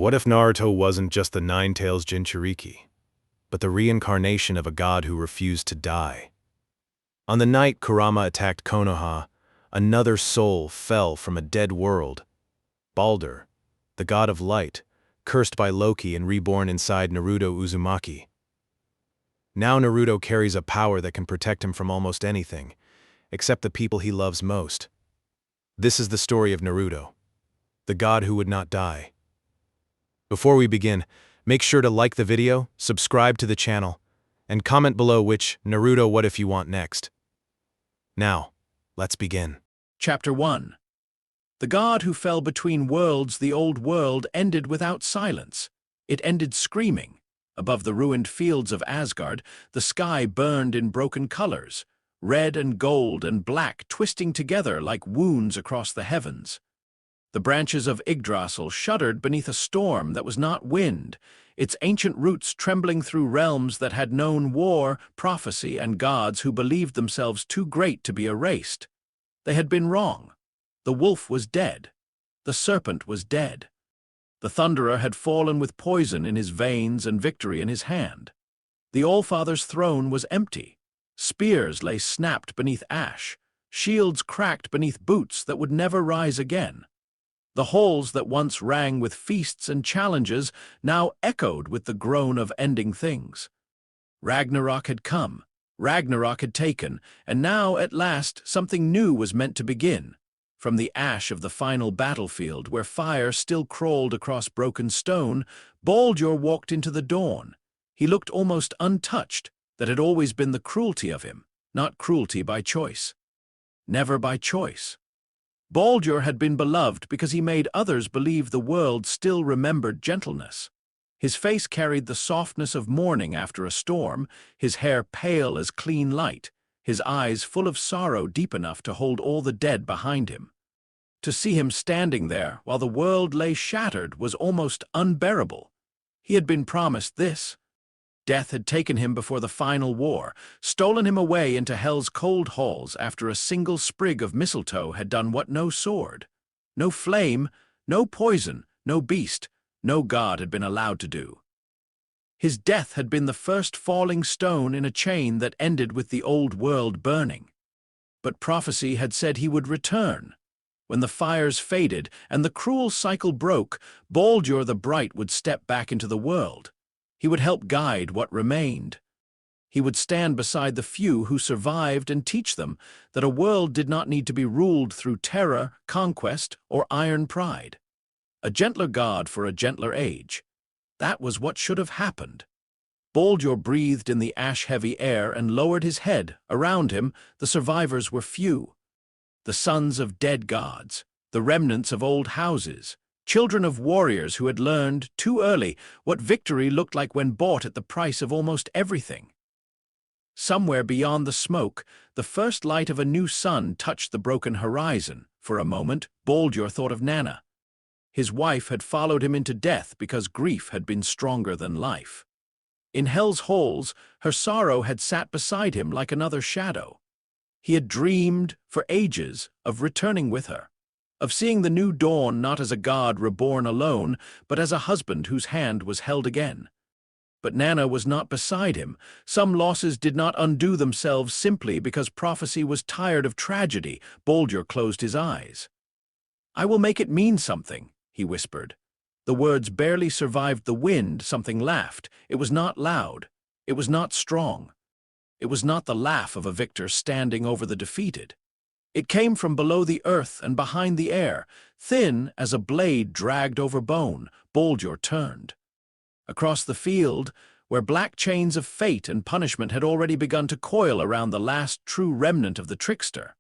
What if Naruto wasn't just the Nine-Tails Jinchuriki, but the reincarnation of a god who refused to die? On the night Kurama attacked Konoha, another soul fell from a dead world. Baldur, the god of light, cursed by Loki and reborn inside Naruto Uzumaki. Now Naruto carries a power that can protect him from almost anything, except the people he loves most. This is the story of Naruto, the god who would not die. Before we begin, make sure to like the video, subscribe to the channel, and comment below which Naruto what if you want next. Now, let's begin. Chapter 1. The god who fell between worlds, the old world, ended without silence. It ended screaming. Above the ruined fields of Asgard, the sky burned in broken colors, red and gold and black twisting together like wounds across the heavens. The branches of Yggdrasil shuddered beneath a storm that was not wind, its ancient roots trembling through realms that had known war, prophecy, and gods who believed themselves too great to be erased. They had been wrong. The wolf was dead. The serpent was dead. The thunderer had fallen with poison in his veins and victory in his hand. The Allfather's throne was empty. Spears lay snapped beneath ash, shields cracked beneath boots that would never rise again. The halls that once rang with feasts and challenges now echoed with the groan of ending things. Ragnarok had come, Ragnarok had taken, and now, at last, something new was meant to begin. From the ash of the final battlefield, where fire still crawled across broken stone, Baldur walked into the dawn. He looked almost untouched. That had always been the cruelty of him, not cruelty by choice. Never by choice. Baldur had been beloved because he made others believe the world still remembered gentleness. His face carried the softness of morning after a storm, his hair pale as clean light, his eyes full of sorrow deep enough to hold all the dead behind him. To see him standing there while the world lay shattered was almost unbearable. He had been promised this. Death had taken him before the final war, stolen him away into hell's cold halls after a single sprig of mistletoe had done what no sword, no flame, no poison, no beast, no god had been allowed to do. His death had been the first falling stone in a chain that ended with the old world burning. But prophecy had said he would return. When the fires faded and the cruel cycle broke, Baldur the Bright would step back into the world. He would help guide what remained. He would stand beside the few who survived and teach them that a world did not need to be ruled through terror, conquest, or iron pride. A gentler god for a gentler age. That was what should have happened. Baldur breathed in the ash-heavy air and lowered his head. Around him, the survivors were few. The sons of dead gods, the remnants of old houses, children of warriors who had learned, too early, what victory looked like when bought at the price of almost everything. Somewhere beyond the smoke, the first light of a new sun touched the broken horizon. For a moment, Baldur thought of Nanna. His wife had followed him into death because grief had been stronger than life. In hell's halls, her sorrow had sat beside him like another shadow. He had dreamed, for ages, of returning with her. Of seeing the new dawn not as a god reborn alone, but as a husband whose hand was held again. But Nanna was not beside him. Some losses did not undo themselves simply because prophecy was tired of tragedy. Baldur closed his eyes. "I will make it mean something," he whispered. The words barely survived the wind. Something laughed. It was not loud. It was not strong. It was not the laugh of a victor standing over the defeated. It came from below the earth and behind the air, thin as a blade dragged over bone. Baldur turned. Across the field, where black chains of fate and punishment had already begun to coil around the last true remnant of the trickster,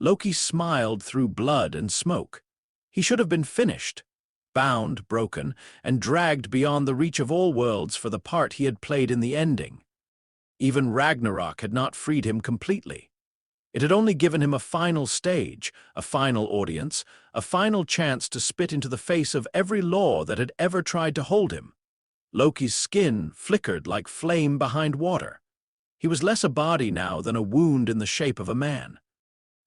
Loki smiled through blood and smoke. He should have been finished, bound, broken, and dragged beyond the reach of all worlds for the part he had played in the ending. Even Ragnarok had not freed him completely. It had only given him a final stage, a final audience, a final chance to spit into the face of every law that had ever tried to hold him. Loki's skin flickered like flame behind water. He was less a body now than a wound in the shape of a man.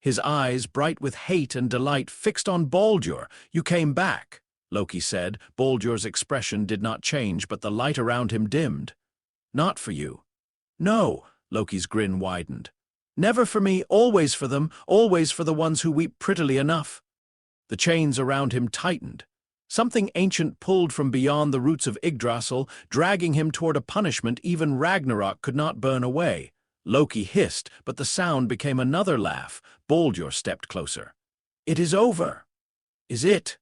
His eyes, bright with hate and delight, fixed on Baldur. "You came back." Loki said. Baldur's expression did not change, but the light around him dimmed. Not for you. No, Loki's grin widened. Never for me, always for them, always for the ones who weep prettily enough. The chains around him tightened. Something ancient pulled from beyond the roots of Yggdrasil, dragging him toward a punishment even Ragnarok could not burn away. Loki hissed, but the sound became another laugh. Baldur stepped closer. It is over. Is it?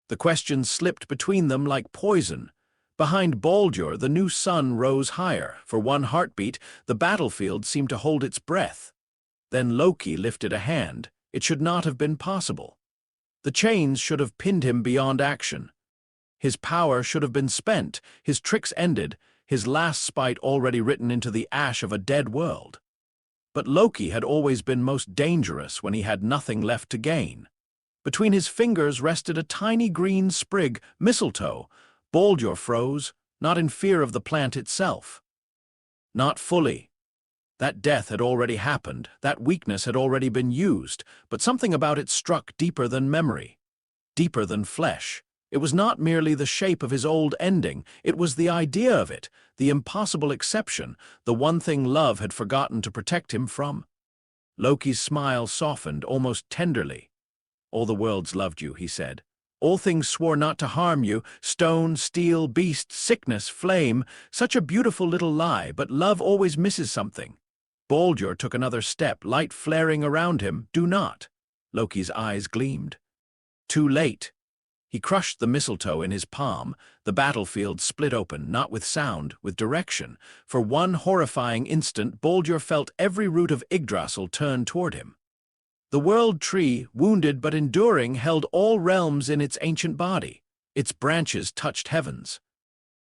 The question slipped between them like poison. Behind Baldur, the new sun rose higher. For one heartbeat, the battlefield seemed to hold its breath. Then Loki lifted a hand. It should not have been possible. The chains should have pinned him beyond action. His power should have been spent, his tricks ended, his last spite already written into the ash of a dead world. But Loki had always been most dangerous when he had nothing left to gain. Between his fingers rested a tiny green sprig, mistletoe. Baldur froze, not in fear of the plant itself. Not fully. That death had already happened, that weakness had already been used, but something about it struck deeper than memory, deeper than flesh. It was not merely the shape of his old ending, it was the idea of it, the impossible exception, the one thing love had forgotten to protect him from. Loki's smile softened almost tenderly. All the worlds loved you, he said. All things swore not to harm you, stone, steel, beast, sickness, flame, such a beautiful little lie, but love always misses something. Baldur took another step, light flaring around him. Do not. Loki's eyes gleamed. Too late. He crushed the mistletoe in his palm. The battlefield split open, not with sound, with direction. For one horrifying instant, Baldur felt every root of Yggdrasil turn toward him. The world tree, wounded but enduring, held all realms in its ancient body. Its branches touched heavens.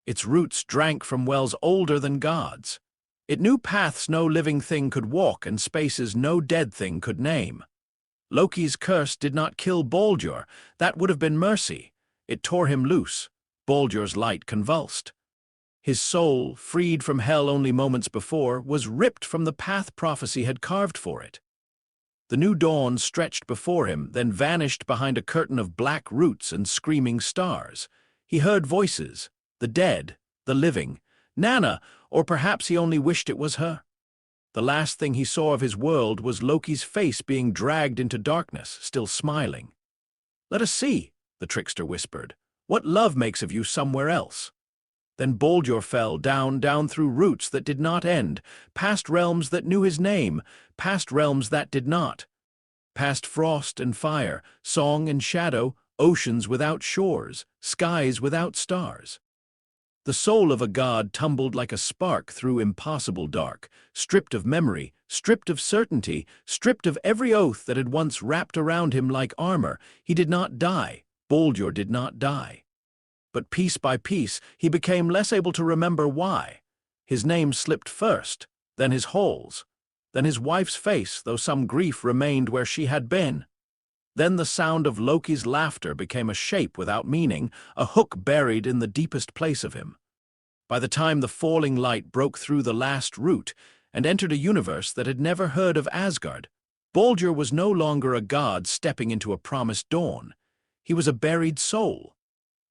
Its roots drank from wells older than gods. It knew paths no living thing could walk and spaces no dead thing could name. Loki's curse did not kill Baldur. That would have been mercy. It tore him loose. Baldur's light convulsed. His soul, freed from hell only moments before, was ripped from the path prophecy had carved for it. The new dawn stretched before him, then vanished behind a curtain of black roots and screaming stars. He heard voices, the dead, the living, Nanna, or perhaps he only wished it was her. The last thing he saw of his world was Loki's face being dragged into darkness, still smiling. Let us see, the trickster whispered, what love makes of you somewhere else. Then Baldur fell down through roots that did not end, past realms that knew his name, past realms that did not. Past frost and fire, song and shadow, oceans without shores, skies without stars. The soul of a god tumbled like a spark through impossible dark, stripped of memory, stripped of certainty, stripped of every oath that had once wrapped around him like armor. He did not die. Baldur did not die. But piece by piece, he became less able to remember why. His name slipped first, then his holes, then his wife's face, though some grief remained where she had been. Then the sound of Loki's laughter became a shape without meaning, a hook buried in the deepest place of him. By the time the falling light broke through the last root and entered a universe that had never heard of Asgard, Baldur was no longer a god stepping into a promised dawn. He was a buried soul,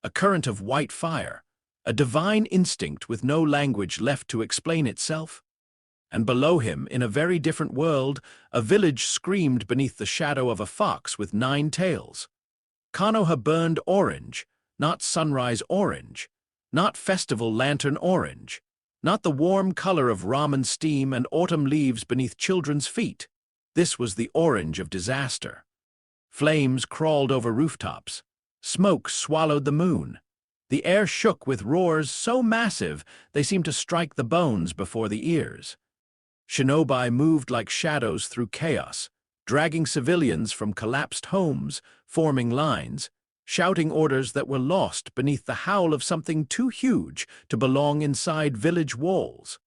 a current of white fire, a divine instinct with no language left to explain itself. And below him, in a very different world, a village screamed beneath the shadow of a fox with 9 tails. Konoha burned orange, not sunrise orange, not festival lantern orange, not the warm color of ramen steam and autumn leaves beneath children's feet. This was the orange of disaster. Flames crawled over rooftops. Smoke swallowed the moon. The air shook with roars so massive they seemed to strike the bones before the ears. Shinobi moved like shadows through chaos, dragging civilians from collapsed homes, forming lines, shouting orders that were lost beneath the howl of something too huge to belong inside village walls.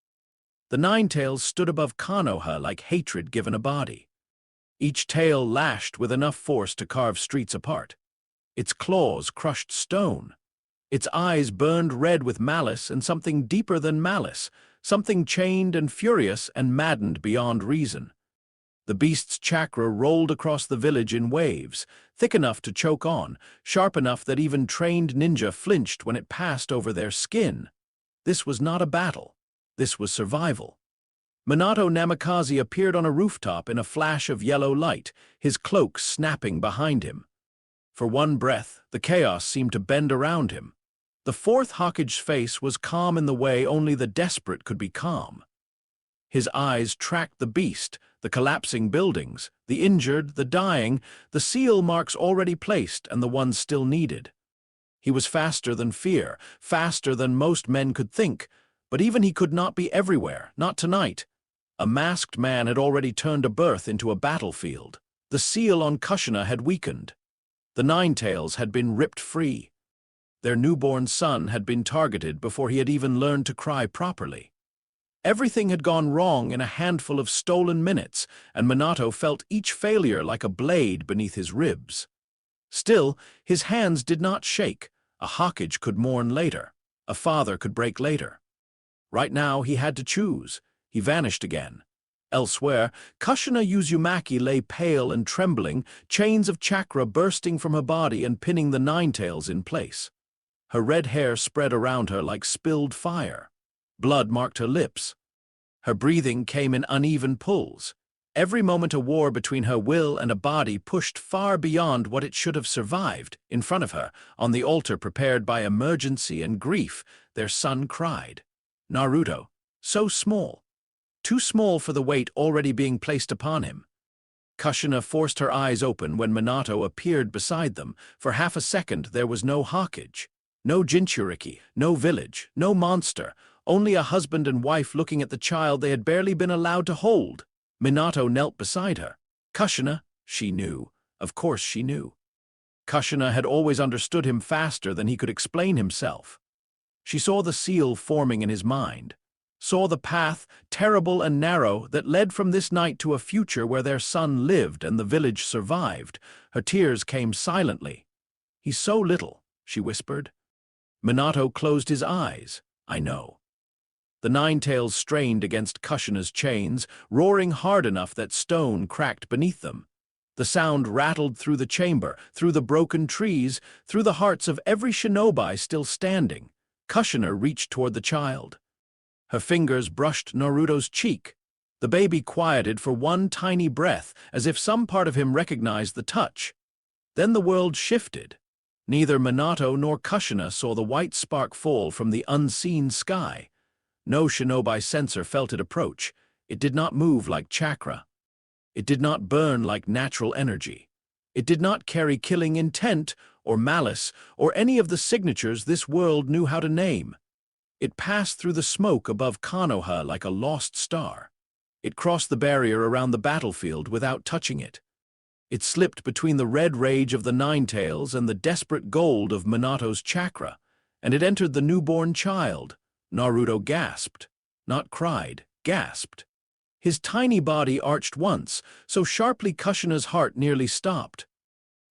The 9 tails stood above Konoha like hatred given a body. Each tail lashed with enough force to carve streets apart. Its claws crushed stone. Its eyes burned red with malice and something deeper than malice, something chained and furious and maddened beyond reason. The beast's chakra rolled across the village in waves, thick enough to choke on, sharp enough that even trained ninja flinched when it passed over their skin. This was not a battle. This was survival. Minato Namikaze appeared on a rooftop in a flash of yellow light, his cloak snapping behind him. For one breath, the chaos seemed to bend around him. The fourth Hokage's face was calm in the way only the desperate could be calm. His eyes tracked the beast, the collapsing buildings, the injured, the dying, the seal marks already placed and the ones still needed. He was faster than fear, faster than most men could think, but even he could not be everywhere, not tonight. A masked man had already turned a berth into a battlefield. The seal on Kushina had weakened. The Ninetales had been ripped free. Their newborn son had been targeted before he had even learned to cry properly. Everything had gone wrong in a handful of stolen minutes, and Minato felt each failure like a blade beneath his ribs. Still, his hands did not shake. A Hokage could mourn later. A father could break later. Right now, he had to choose. He vanished again. Elsewhere, Kushina Uzumaki lay pale and trembling, chains of chakra bursting from her body and pinning the Ninetales in place. Her red hair spread around her like spilled fire. Blood marked her lips. Her breathing came in uneven pulls. Every moment a war between her will and a body pushed far beyond what it should have survived. In front of her, on the altar prepared by emergency and grief, their son cried. Naruto, so small. Too small for the weight already being placed upon him. Kushina forced her eyes open when Minato appeared beside them. For half a second there was no Hokage, no Jinchuriki, no village, no monster, only a husband and wife looking at the child they had barely been allowed to hold. Minato knelt beside her. Kushina, she knew. Of course she knew. Kushina had always understood him faster than he could explain himself. She saw the seal forming in his mind, saw the path, terrible and narrow, that led from this night to a future where their son lived and the village survived. Her tears came silently. "He's so little," she whispered. Minato closed his eyes. "I know." The Ninetales strained against Kushina's chains, roaring hard enough that stone cracked beneath them. The sound rattled through the chamber, through the broken trees, through the hearts of every shinobi still standing. Kushina reached toward the child. Her fingers brushed Naruto's cheek. The baby quieted for one tiny breath, as if some part of him recognized the touch. Then the world shifted. Neither Minato nor Kushina saw the white spark fall from the unseen sky. No shinobi sensor felt it approach. It did not move like chakra. It did not burn like natural energy. It did not carry killing intent or malice or any of the signatures this world knew how to name. It passed through the smoke above Konoha like a lost star. It crossed the barrier around the battlefield without touching it. It slipped between the red rage of the Ninetales and the desperate gold of Minato's chakra, and it entered the newborn child. Naruto gasped, not cried, gasped. His tiny body arched once, so sharply Kushina's heart nearly stopped.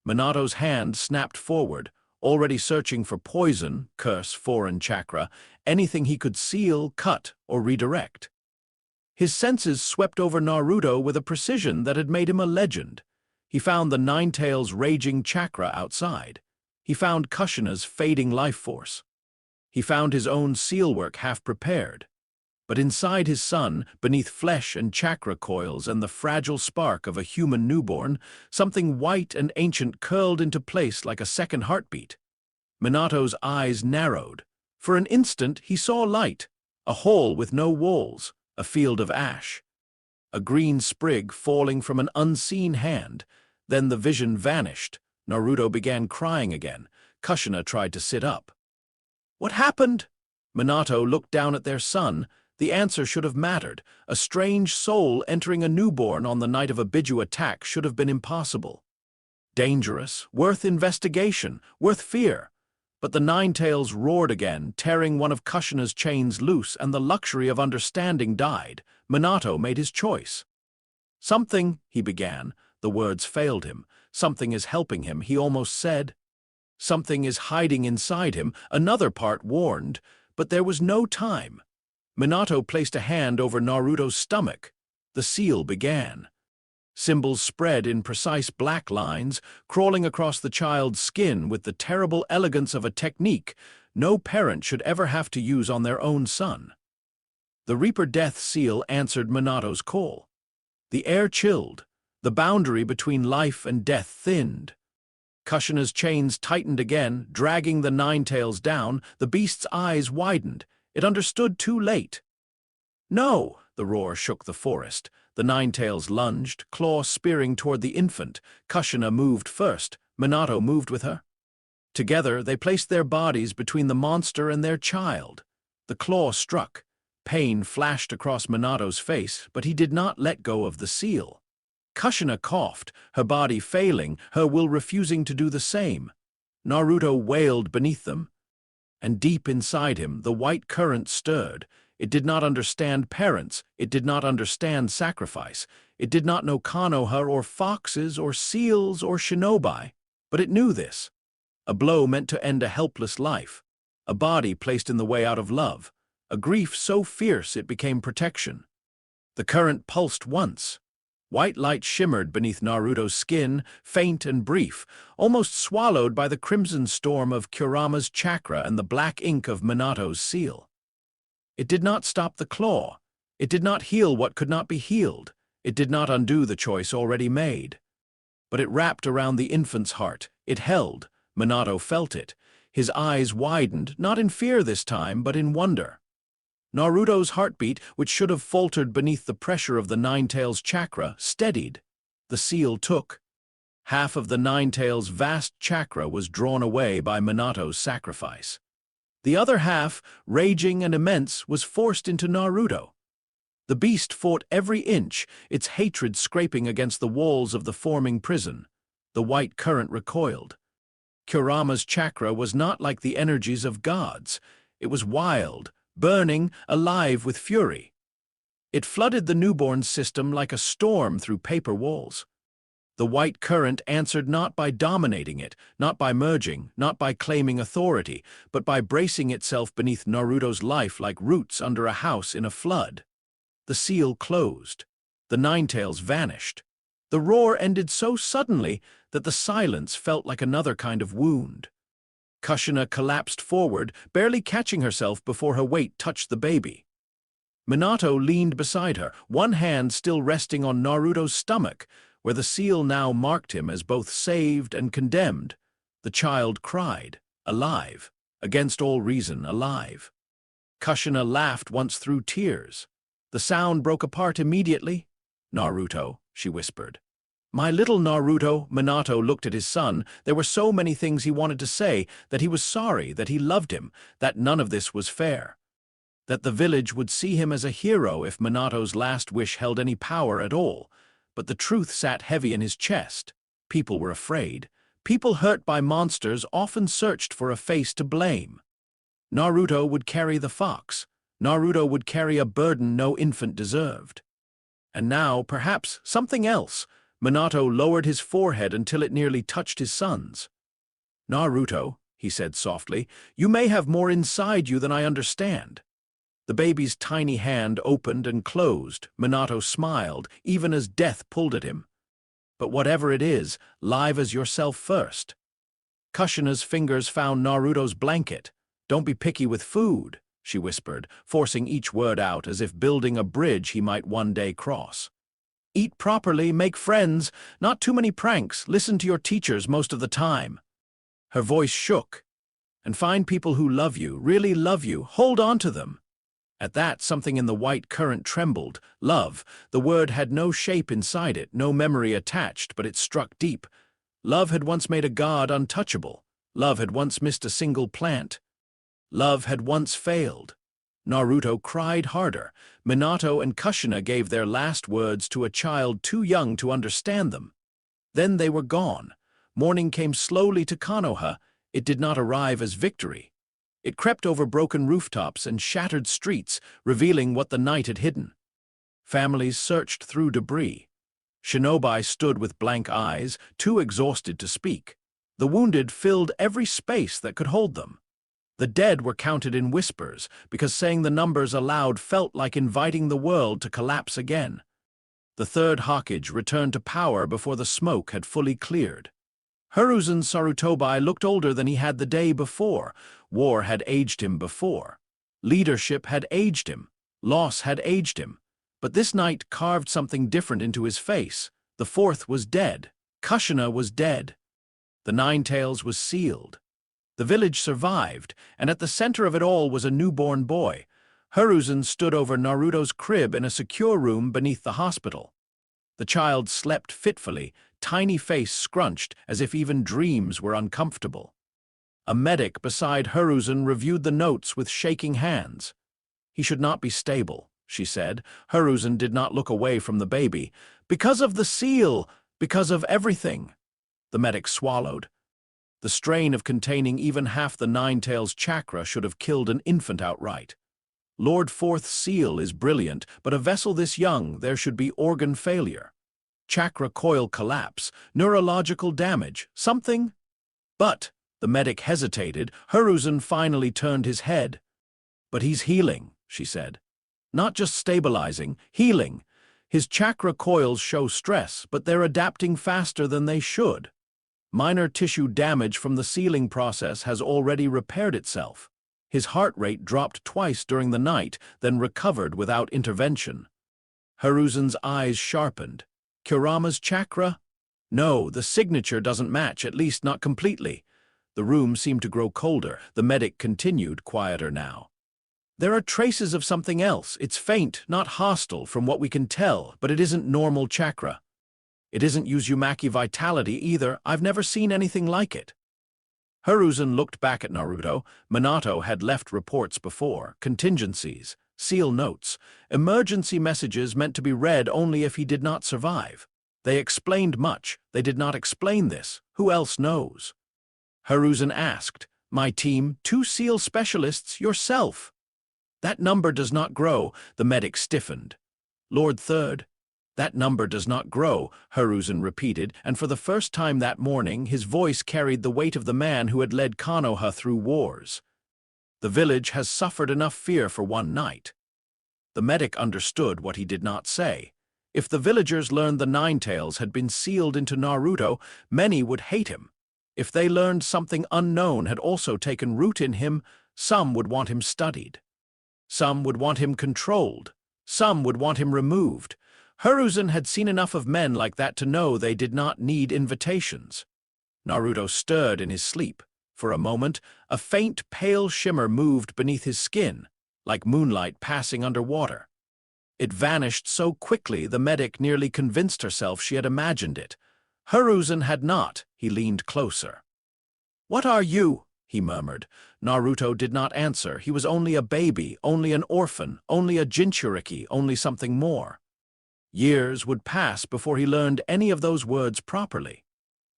Minato's hand snapped forward, already searching for poison, curse, foreign chakra, anything he could seal, cut, or redirect. His senses swept over Naruto with a precision that had made him a legend. He found the Ninetales' raging chakra outside. He found Kushina's fading life force. He found his own seal work half prepared. But inside his son, beneath flesh and chakra coils and the fragile spark of a human newborn, something white and ancient curled into place like a second heartbeat. Minato's eyes narrowed. For an instant he saw light, a hole with no walls, a field of ash. A green sprig falling from an unseen hand. Then the vision vanished. Naruto began crying again. Kushina tried to sit up. "What happened?" Minato looked down at their son. The answer should have mattered. A strange soul entering a newborn on the night of a Biju attack should have been impossible. Dangerous, worth investigation, worth fear. But the Ninetales roared again, tearing one of Kushina's chains loose, and the luxury of understanding died. Minato made his choice. "Something," he began. The words failed him. "Something is helping him," he almost said. "Something is hiding inside him," another part warned. But there was no time. Minato placed a hand over Naruto's stomach. The seal began. Symbols spread in precise black lines, crawling across the child's skin with the terrible elegance of a technique no parent should ever have to use on their own son. The Reaper Death seal answered Minato's call. The air chilled, the boundary between life and death thinned. Kushina's chains tightened again, dragging the Ninetails down. The beast's eyes widened. It understood too late. "No!" The roar shook the forest. The Ninetails lunged, claws spearing toward the infant. Kushina moved first. Minato moved with her. Together, they placed their bodies between the monster and their child. The claw struck. Pain flashed across Minato's face, but he did not let go of the seal. Kushina coughed, her body failing, her will refusing to do the same. Naruto wailed beneath them. And deep inside him, the white current stirred. It did not understand parents. It did not understand sacrifice. It did not know Konoha or foxes or seals or shinobi. But it knew this. A blow meant to end a helpless life. A body placed in the way out of love. A grief so fierce it became protection. The current pulsed once. White light shimmered beneath Naruto's skin, faint and brief, almost swallowed by the crimson storm of Kurama's chakra and the black ink of Minato's seal. It did not stop the claw. It did not heal what could not be healed. It did not undo the choice already made. But it wrapped around the infant's heart. It held. Minato felt it. His eyes widened, not in fear this time, but in wonder. Naruto's heartbeat, which should have faltered beneath the pressure of the Ninetails' chakra, steadied. The seal took. Half of the Ninetails' vast chakra was drawn away by Minato's sacrifice. The other half, raging and immense, was forced into Naruto. The beast fought every inch, its hatred scraping against the walls of the forming prison. The white current recoiled. Kurama's chakra was not like the energies of gods. It was wild, burning, alive with fury. It flooded the newborn's system like a storm through paper walls. The white current answered not by dominating it, not by merging, not by claiming authority, but by bracing itself beneath Naruto's life like roots under a house in a flood. The seal closed. The Ninetails vanished. The roar ended so suddenly that the silence felt like another kind of wound. Kushina collapsed forward, barely catching herself before her weight touched the baby. Minato leaned beside her, one hand still resting on Naruto's stomach, where the seal now marked him as both saved and condemned. The child cried, alive, against all reason alive. Kushina laughed once through tears. The sound broke apart immediately. "Naruto," she whispered. "My little Naruto." Minato looked at his son. There were so many things he wanted to say, that he was sorry, that he loved him, that none of this was fair. That the village would see him as a hero if Minato's last wish held any power at all. But the truth sat heavy in his chest. People were afraid. People hurt by monsters often searched for a face to blame. Naruto would carry the fox. Naruto would carry a burden no infant deserved. And now, perhaps, something else. Minato lowered his forehead until it nearly touched his son's. "Naruto," he said softly, "you may have more inside you than I understand." The baby's tiny hand opened and closed. Minato smiled, even as death pulled at him. "But whatever it is, live as yourself first." Kushina's fingers found Naruto's blanket. "Don't be picky with food," she whispered, forcing each word out as if building a bridge he might one day cross. "Eat properly, make friends, not too many pranks, listen to your teachers most of the time." Her voice shook. "And find people who love you, really love you, hold on to them." At that, something in the white current trembled. Love. The word had no shape inside it, no memory attached, but it struck deep. Love had once made a god untouchable. Love had once missed a single plant. Love had once failed. Naruto cried harder. Minato and Kushina gave their last words to a child too young to understand them. Then they were gone. Morning came slowly to Konoha. It did not arrive as victory. It crept over broken rooftops and shattered streets, revealing what the night had hidden. Families searched through debris. Shinobi stood with blank eyes, too exhausted to speak. The wounded filled every space that could hold them. The dead were counted in whispers, because saying the numbers aloud felt like inviting the world to collapse again. The third Hokage returned to power before the smoke had fully cleared. Hiruzen Sarutobi looked older than he had the day before. War had aged him before. Leadership had aged him. Loss had aged him. But this night carved something different into his face. The fourth was dead. Kushina was dead. The Ninetales was sealed. The village survived, and at the center of it all was a newborn boy. Hiruzen stood over Naruto's crib in a secure room beneath the hospital. The child slept fitfully, tiny face scrunched as if even dreams were uncomfortable. A medic beside Hiruzen reviewed the notes with shaking hands. "He should not be stable," she said. Hiruzen did not look away from the baby. "Because of the seal, because of everything." The medic swallowed. The strain of containing even half the Ninetales chakra should have killed an infant outright. Lord Fourth's seal is brilliant, but a vessel this young, there should be organ failure. Chakra coil collapse, neurological damage, something? But, the medic hesitated, Hiruzen finally turned his head. "But he's healing," she said. "Not just stabilizing, healing. His chakra coils show stress, but they're adapting faster than they should. Minor tissue damage from the sealing process has already repaired itself. His heart rate dropped twice during the night, then recovered without intervention." Hiruzen's eyes sharpened. "Kurama's chakra? No, the signature doesn't match, at least not completely." The room seemed to grow colder. The medic continued, quieter now. "There are traces of something else. It's faint, not hostile from what we can tell, but it isn't normal chakra. It isn't Uzumaki vitality either. I've never seen anything like it." Hiruzen looked back at Naruto. Minato had left reports before, contingencies, seal notes, emergency messages meant to be read only if he did not survive. They explained much. They did not explain this. Who else knows? Hiruzen asked, "My team, 2 seal specialists, yourself." "That number does not grow," the medic stiffened. "Lord Third." "That number does not grow," Hiruzen repeated, and for the first time that morning his voice carried the weight of the man who had led Konoha through wars. "The village has suffered enough fear for one night." The medic understood what he did not say. If the villagers learned the Ninetales had been sealed into Naruto, many would hate him. If they learned something unknown had also taken root in him, some would want him studied. Some would want him controlled. Some would want him removed. Hiruzen had seen enough of men like that to know they did not need invitations. Naruto stirred in his sleep. For a moment, a faint, pale shimmer moved beneath his skin, like moonlight passing under water. It vanished so quickly the medic nearly convinced herself she had imagined it. Hiruzen had not. He leaned closer. "What are you?" he murmured. Naruto did not answer. He was only a baby, only an orphan, only a Jinchuriki, only something more. Years would pass before he learned any of those words properly.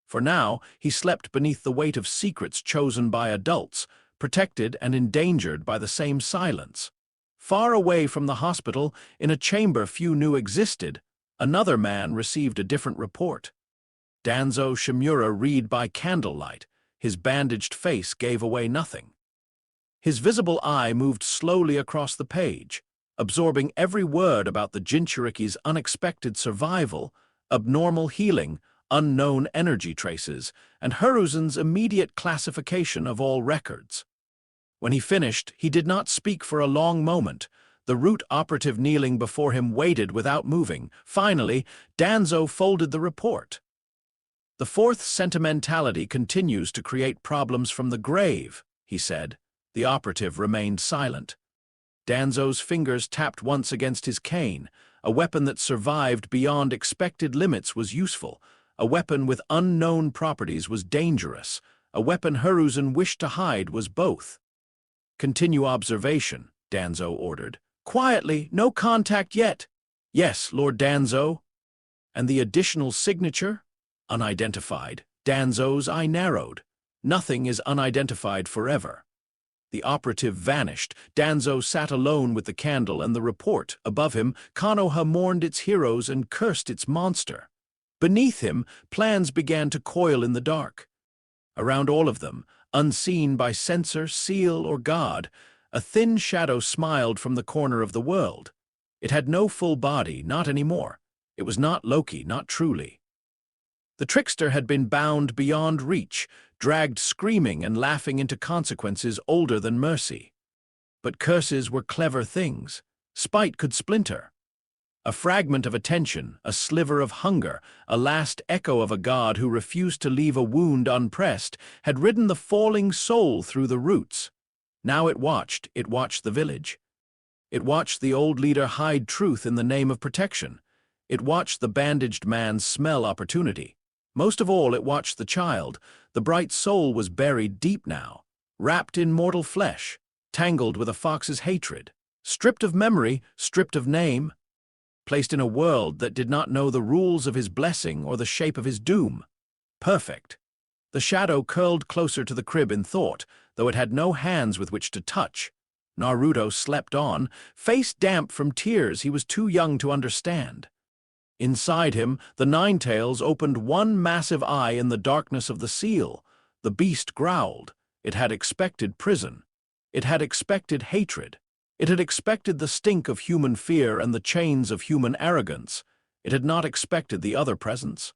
For now, he slept beneath the weight of secrets chosen by adults, protected and endangered by the same silence. Far away from the hospital, in a chamber few knew existed, another man received a different report. Danzo Shimura read by candlelight. His bandaged face gave away nothing. His visible eye moved slowly across the page, absorbing every word about the Jinchuriki's unexpected survival, abnormal healing, unknown energy traces, and Hiruzen's immediate classification of all records. When he finished, he did not speak for a long moment. The root operative kneeling before him waited without moving. Finally, Danzo folded the report. "The fourth sentimentality continues to create problems from the grave," he said. The operative remained silent. Danzo's fingers tapped once against his cane. A weapon that survived beyond expected limits was useful. A weapon with unknown properties was dangerous. A weapon Hiruzen wished to hide was both. "Continue observation," Danzo ordered. "Quietly, no contact yet." "Yes, Lord Danzo." "And the additional signature?" "Unidentified." Danzo's eye narrowed. Nothing is unidentified forever. The operative vanished. Danzo sat alone with the candle and the report. Above him, Konoha mourned its heroes and cursed its monster. Beneath him, plans began to coil in the dark. Around all of them, unseen by censor, seal, or god, a thin shadow smiled from the corner of the world. It had no full body, not anymore. It was not Loki, not truly. The trickster had been bound beyond reach, dragged screaming and laughing into consequences older than mercy. But curses were clever things. Spite could splinter. A fragment of attention, a sliver of hunger, a last echo of a god who refused to leave a wound unpressed, had ridden the falling soul through the roots. Now it watched the village. It watched the old leader hide truth in the name of protection. It watched the bandaged man smell opportunity. Most of all, it watched the child. The bright soul was buried deep now, wrapped in mortal flesh, tangled with a fox's hatred, stripped of memory, stripped of name, placed in a world that did not know the rules of his blessing or the shape of his doom. Perfect. The shadow curled closer to the crib in thought, though it had no hands with which to touch. Naruto slept on, face damp from tears he was too young to understand. Inside him, the Ninetales opened one massive eye in the darkness of the seal. The beast growled. It had expected prison. It had expected hatred. It had expected the stink of human fear and the chains of human arrogance. It had not expected the other presence.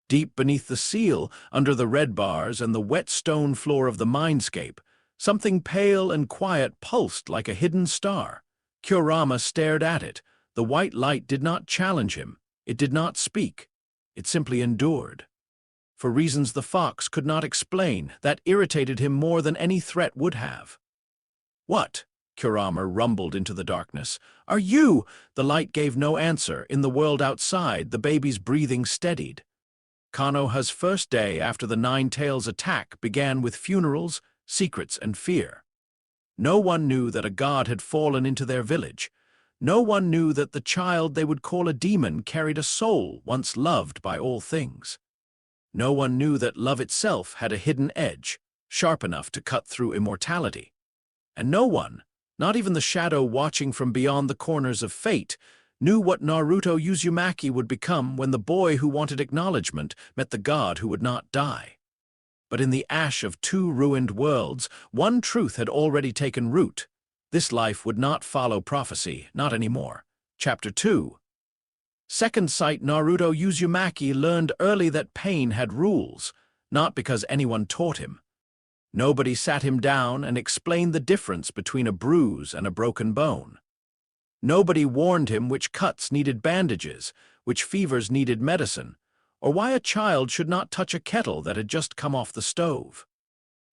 Deep beneath the seal, under the red bars and the wet stone floor of the mindscape, something pale and quiet pulsed like a hidden star. Kurama stared at it. The white light did not challenge him. It did not speak. It simply endured. For reasons the fox could not explain, that irritated him more than any threat would have. "What?" Kurama rumbled into the darkness. "Are you?" The light gave no answer. In the world outside, the baby's breathing steadied. Konoha's first day after the Ninetales attack began with funerals, secrets, and fear. No one knew that a god had fallen into their village. No one knew that the child they would call a demon carried a soul once loved by all things. No one knew that love itself had a hidden edge, sharp enough to cut through immortality. And no one, not even the shadow watching from beyond the corners of fate, knew what Naruto Uzumaki would become when the boy who wanted acknowledgement met the god who would not die. But in the ash of two ruined worlds, one truth had already taken root. This life would not follow prophecy, not anymore. Chapter 2. Second Sight. Naruto Uzumaki learned early that pain had rules, not because anyone taught him. Nobody sat him down and explained the difference between a bruise and a broken bone. Nobody warned him which cuts needed bandages, which fevers needed medicine, or why a child should not touch a kettle that had just come off the stove.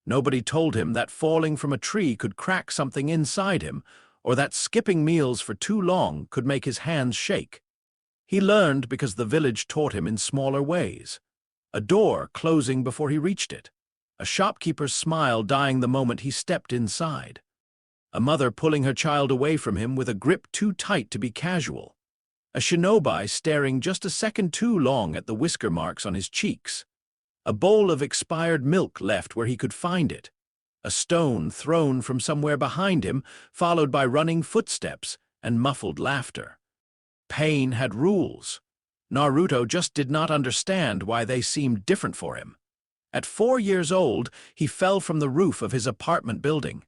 Nobody told him that falling from a tree could crack something inside him, or that skipping meals for too long could make his hands shake. He learned because the village taught him in smaller ways. A door closing before he reached it. A shopkeeper's smile dying the moment he stepped inside. A mother pulling her child away from him with a grip too tight to be casual. A shinobi staring just a second too long at the whisker marks on his cheeks. A bowl of expired milk left where he could find it. A stone thrown from somewhere behind him, followed by running footsteps and muffled laughter. Pain had rules. Naruto just did not understand why they seemed different for him. At 4 years old, he fell from the roof of his apartment building.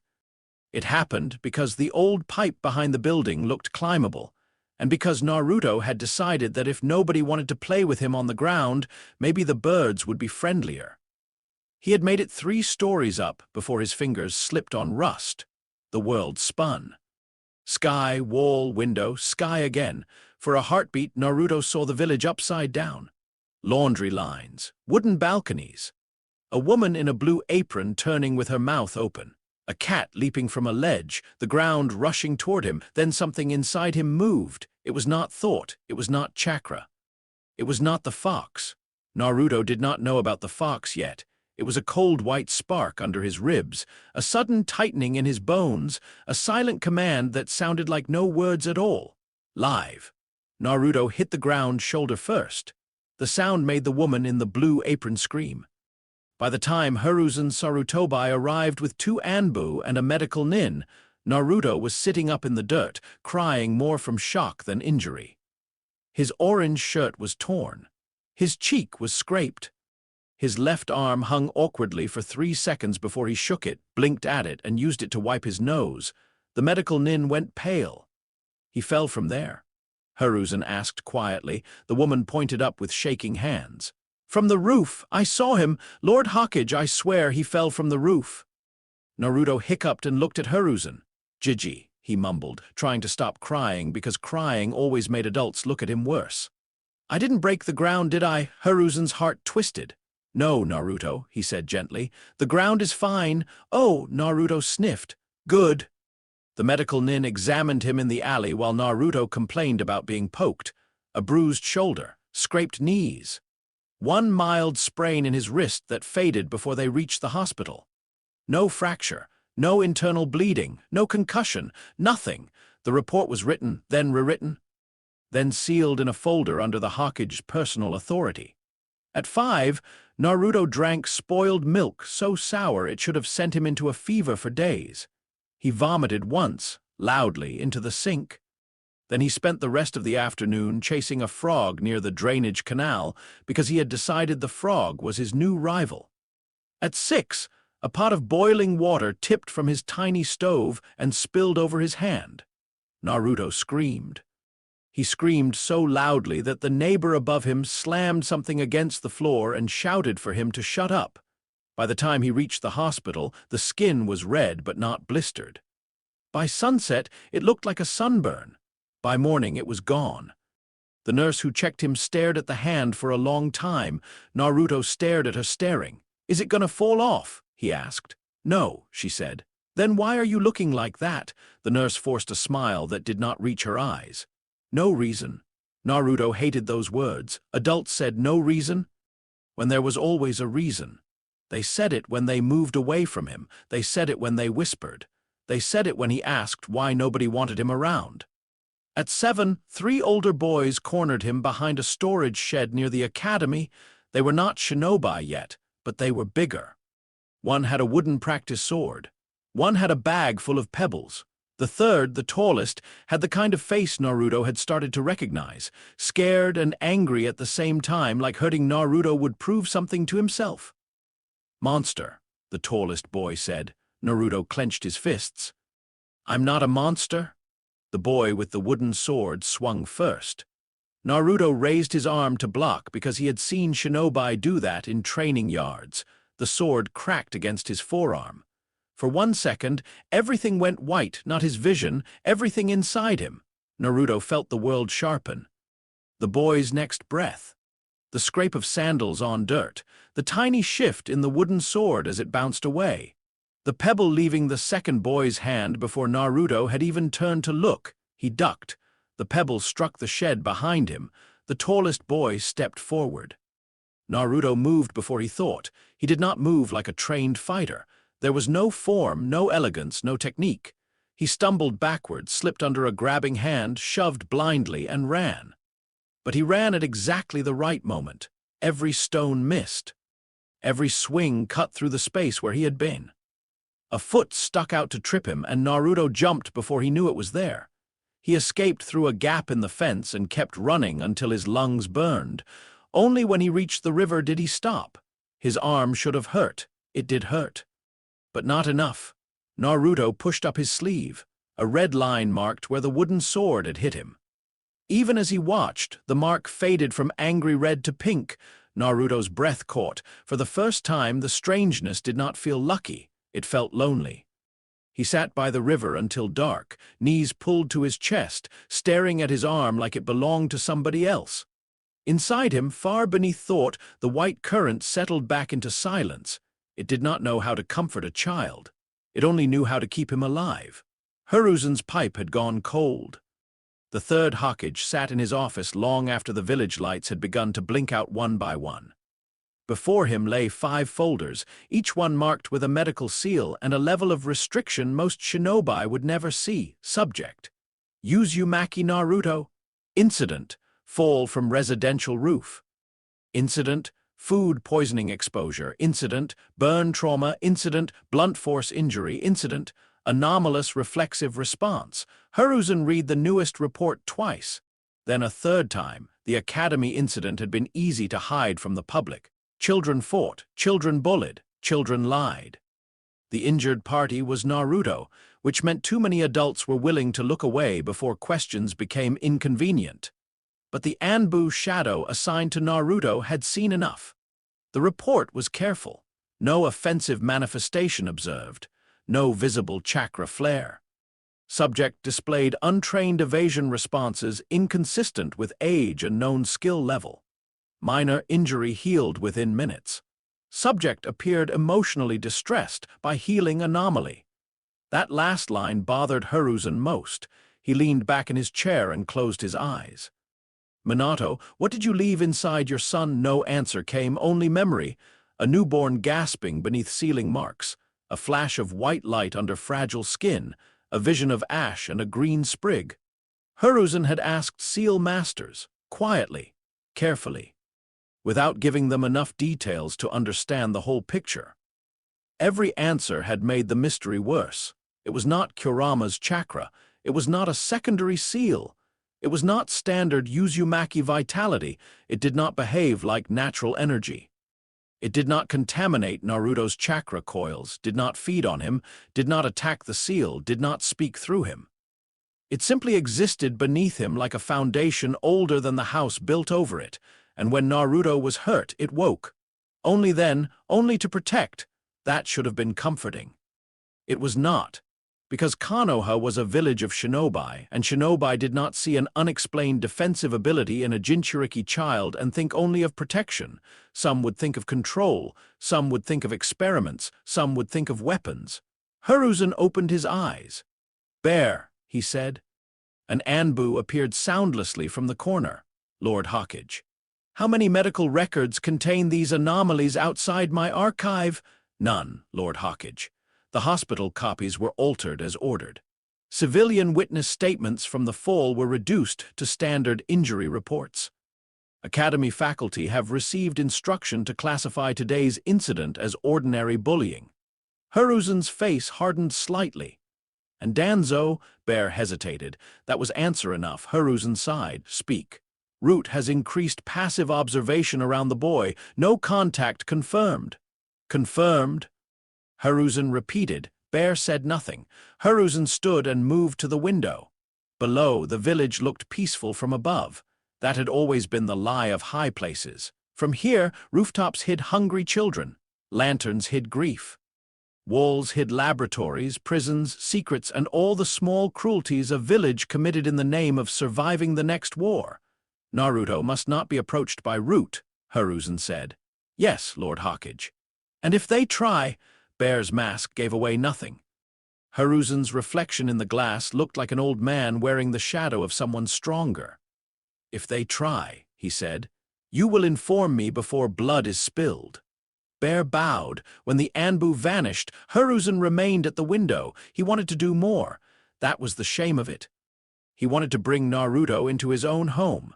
It happened because the old pipe behind the building looked climbable, and because Naruto had decided that if nobody wanted to play with him on the ground, maybe the birds would be friendlier. He had made it 3 stories up before his fingers slipped on rust. The world spun. Sky, wall, window, sky again. For a heartbeat, Naruto saw the village upside down. Laundry lines, wooden balconies. A woman in a blue apron turning with her mouth open. A cat leaping from a ledge, the ground rushing toward him. Then something inside him moved. It was not thought. It was not chakra. It was not the fox. Naruto did not know about the fox yet. It was a cold white spark under his ribs, a sudden tightening in his bones, a silent command that sounded like no words at all. Live. Naruto hit the ground shoulder first. The sound made the woman in the blue apron scream. By the time Hiruzen Sarutobi arrived with 2 anbu and a medical nin, Naruto was sitting up in the dirt, crying more from shock than injury. His orange shirt was torn. His cheek was scraped. His left arm hung awkwardly for 3 seconds before he shook it, blinked at it, and used it to wipe his nose. The medical nin went pale. He fell from there. Hiruzen asked quietly. The woman pointed up with shaking hands. From the roof! I saw him! Lord Hawkage, I swear he fell from the roof! Naruto hiccuped and looked at Hiruzen. Jiji, he mumbled, trying to stop crying because crying always made adults look at him worse. I didn't break the ground, did I? Hiruzen's heart twisted. No, Naruto, he said gently. The ground is fine. Oh, Naruto sniffed. Good. The medical nin examined him in the alley while Naruto complained about being poked. A bruised shoulder, scraped knees. One mild sprain in his wrist that faded before they reached the hospital. No fracture, no internal bleeding, no concussion, nothing. The report was written, then rewritten, then sealed in a folder under the Hawkage's personal authority. At 5, Naruto drank spoiled milk so sour it should have sent him into a fever for days. He vomited once, loudly, into the sink. Then he spent the rest of the afternoon chasing a frog near the drainage canal because he had decided the frog was his new rival. At 6, a pot of boiling water tipped from his tiny stove and spilled over his hand. Naruto screamed. He screamed so loudly that the neighbor above him slammed something against the floor and shouted for him to shut up. By the time he reached the hospital, the skin was red but not blistered. By sunset, it looked like a sunburn. By morning, it was gone. The nurse who checked him stared at the hand for a long time. Naruto stared at her staring. Is it gonna fall off? He asked. No, she said. Then why are you looking like that? The nurse forced a smile that did not reach her eyes. No reason. Naruto hated those words. Adults said no reason when there was always a reason. They said it when they moved away from him. They said it when they whispered. They said it when he asked why nobody wanted him around. At 7, 3 older boys cornered him behind a storage shed near the academy. They were not shinobi yet, but they were bigger. One had a wooden practice sword. One had a bag full of pebbles. The third, the tallest, had the kind of face Naruto had started to recognize, scared and angry at the same time, like hurting Naruto would prove something to himself. Monster, the tallest boy said. Naruto clenched his fists. I'm not a monster? The boy with the wooden sword swung first. Naruto raised his arm to block because he had seen shinobi do that in training yards. The sword cracked against his forearm. For 1 second, everything went white, not his vision, everything inside him. Naruto felt the world sharpen. The boy's next breath. The scrape of sandals on dirt. The tiny shift in the wooden sword as it bounced away. The pebble leaving the second boy's hand before Naruto had even turned to look. He ducked. The pebble struck the shed behind him. The tallest boy stepped forward. Naruto moved before he thought. He did not move like a trained fighter. There was no form, no elegance, no technique. He stumbled backwards, slipped under a grabbing hand, shoved blindly, and ran. But he ran at exactly the right moment. Every stone missed. Every swing cut through the space where he had been. A foot stuck out to trip him, and Naruto jumped before he knew it was there. He escaped through a gap in the fence and kept running until his lungs burned. Only when he reached the river did he stop. His arm should have hurt. It did hurt. But not enough. Naruto pushed up his sleeve. A red line marked where the wooden sword had hit him. Even as he watched, the mark faded from angry red to pink. Naruto's breath caught. For the first time, the strangeness did not feel lucky. It felt lonely. He sat by the river until dark, knees pulled to his chest, staring at his arm like it belonged to somebody else. Inside him, far beneath thought, the white current settled back into silence. It did not know how to comfort a child. It only knew how to keep him alive. Hiruzen's pipe had gone cold. The third Hokage sat in his office long after the village lights had begun to blink out one by one. Before him lay 5 folders, each one marked with a medical seal and a level of restriction most shinobi would never see. Subject: Uzumaki Naruto. Incident: fall from residential roof. Incident: food poisoning exposure. Incident: burn trauma. Incident: blunt force injury. Incident: anomalous reflexive response. Hiruzen read the newest report twice. Then a third time. The academy incident had been easy to hide from the public. Children fought, children bullied, children lied. The injured party was Naruto. which meant too many adults were willing to look away before questions became inconvenient. But the Anbu shadow assigned to Naruto had seen enough. The report was careful. No offensive manifestation observed. No visible chakra flare. Subject displayed untrained evasion responses inconsistent with age and known skill level. Minor injury healed within minutes. Subject appeared emotionally distressed by healing anomaly. That last line bothered Hiruzen most. He leaned back in his chair and closed his eyes. Minato, what did you leave inside your son? No answer came, only memory. A newborn gasping beneath ceiling marks. A flash of white light under fragile skin. A vision of ash and a green sprig. Hiruzen had asked Seal Masters, quietly, carefully, without giving them enough details to understand the whole picture. Every answer had made the mystery worse. It was not Kurama's chakra. It was not a secondary seal. It was not standard Uzumaki vitality. It did not behave like natural energy. It did not contaminate Naruto's chakra coils, did not feed on him, did not attack the seal, did not speak through him. It simply existed beneath him like a foundation older than the house built over it, and when Naruto was hurt, it woke. Only then, only to protect. That should have been comforting. It was not, because Konoha was a village of shinobi, and shinobi did not see an unexplained defensive ability in a Jinchuriki child and think only of protection. Some would think of control, some would think of experiments, some would think of weapons. Hiruzen opened his eyes. "Bear," he said. An Anbu appeared soundlessly from the corner. "Lord Hawkage. How many medical records contain these anomalies outside my archive?" "None, Lord Hawkage. The hospital copies were altered as ordered. Civilian witness statements from the fall were reduced to standard injury reports. Academy faculty have received instruction to classify today's incident as ordinary bullying." Hiruzen's face hardened slightly. "And Danzo," Bear hesitated. That was answer enough. Hiruzen sighed. "Speak." "Root has increased passive observation around the boy. No contact confirmed." "Confirmed?" Hiruzen repeated. Bear said nothing. Hiruzen stood and moved to the window. Below, the village looked peaceful from above. That had always been the lie of high places. From here, rooftops hid hungry children. Lanterns hid grief. Walls hid laboratories, prisons, secrets, and all the small cruelties a village committed in the name of surviving the next war. "Naruto must not be approached by Root," Hiruzen said. "Yes, Lord Hawkage. And if they try..." Bear's mask gave away nothing. Hiruzen's reflection in the glass looked like an old man wearing the shadow of someone stronger. "If they try," he said, "you will inform me before blood is spilled." Bear bowed. When the Anbu vanished, Hiruzen remained at the window. He wanted to do more. That was the shame of it. He wanted to bring Naruto into his own home.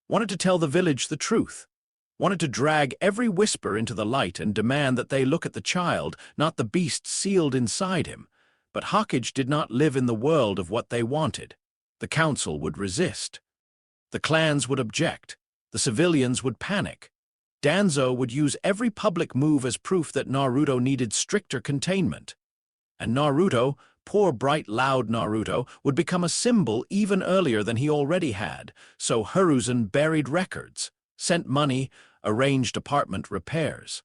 Wanted to tell the village the truth. Wanted to drag every whisper into the light and demand that they look at the child, not the beast sealed inside him. But Hawkage did not live in the world of what they wanted. The council would resist. The clans would object. The civilians would panic. Danzo would use every public move as proof that Naruto needed stricter containment. And Naruto, poor bright loud Naruto, would become a symbol even earlier than he already had. So Hiruzen buried records, sent money, arranged apartment repairs,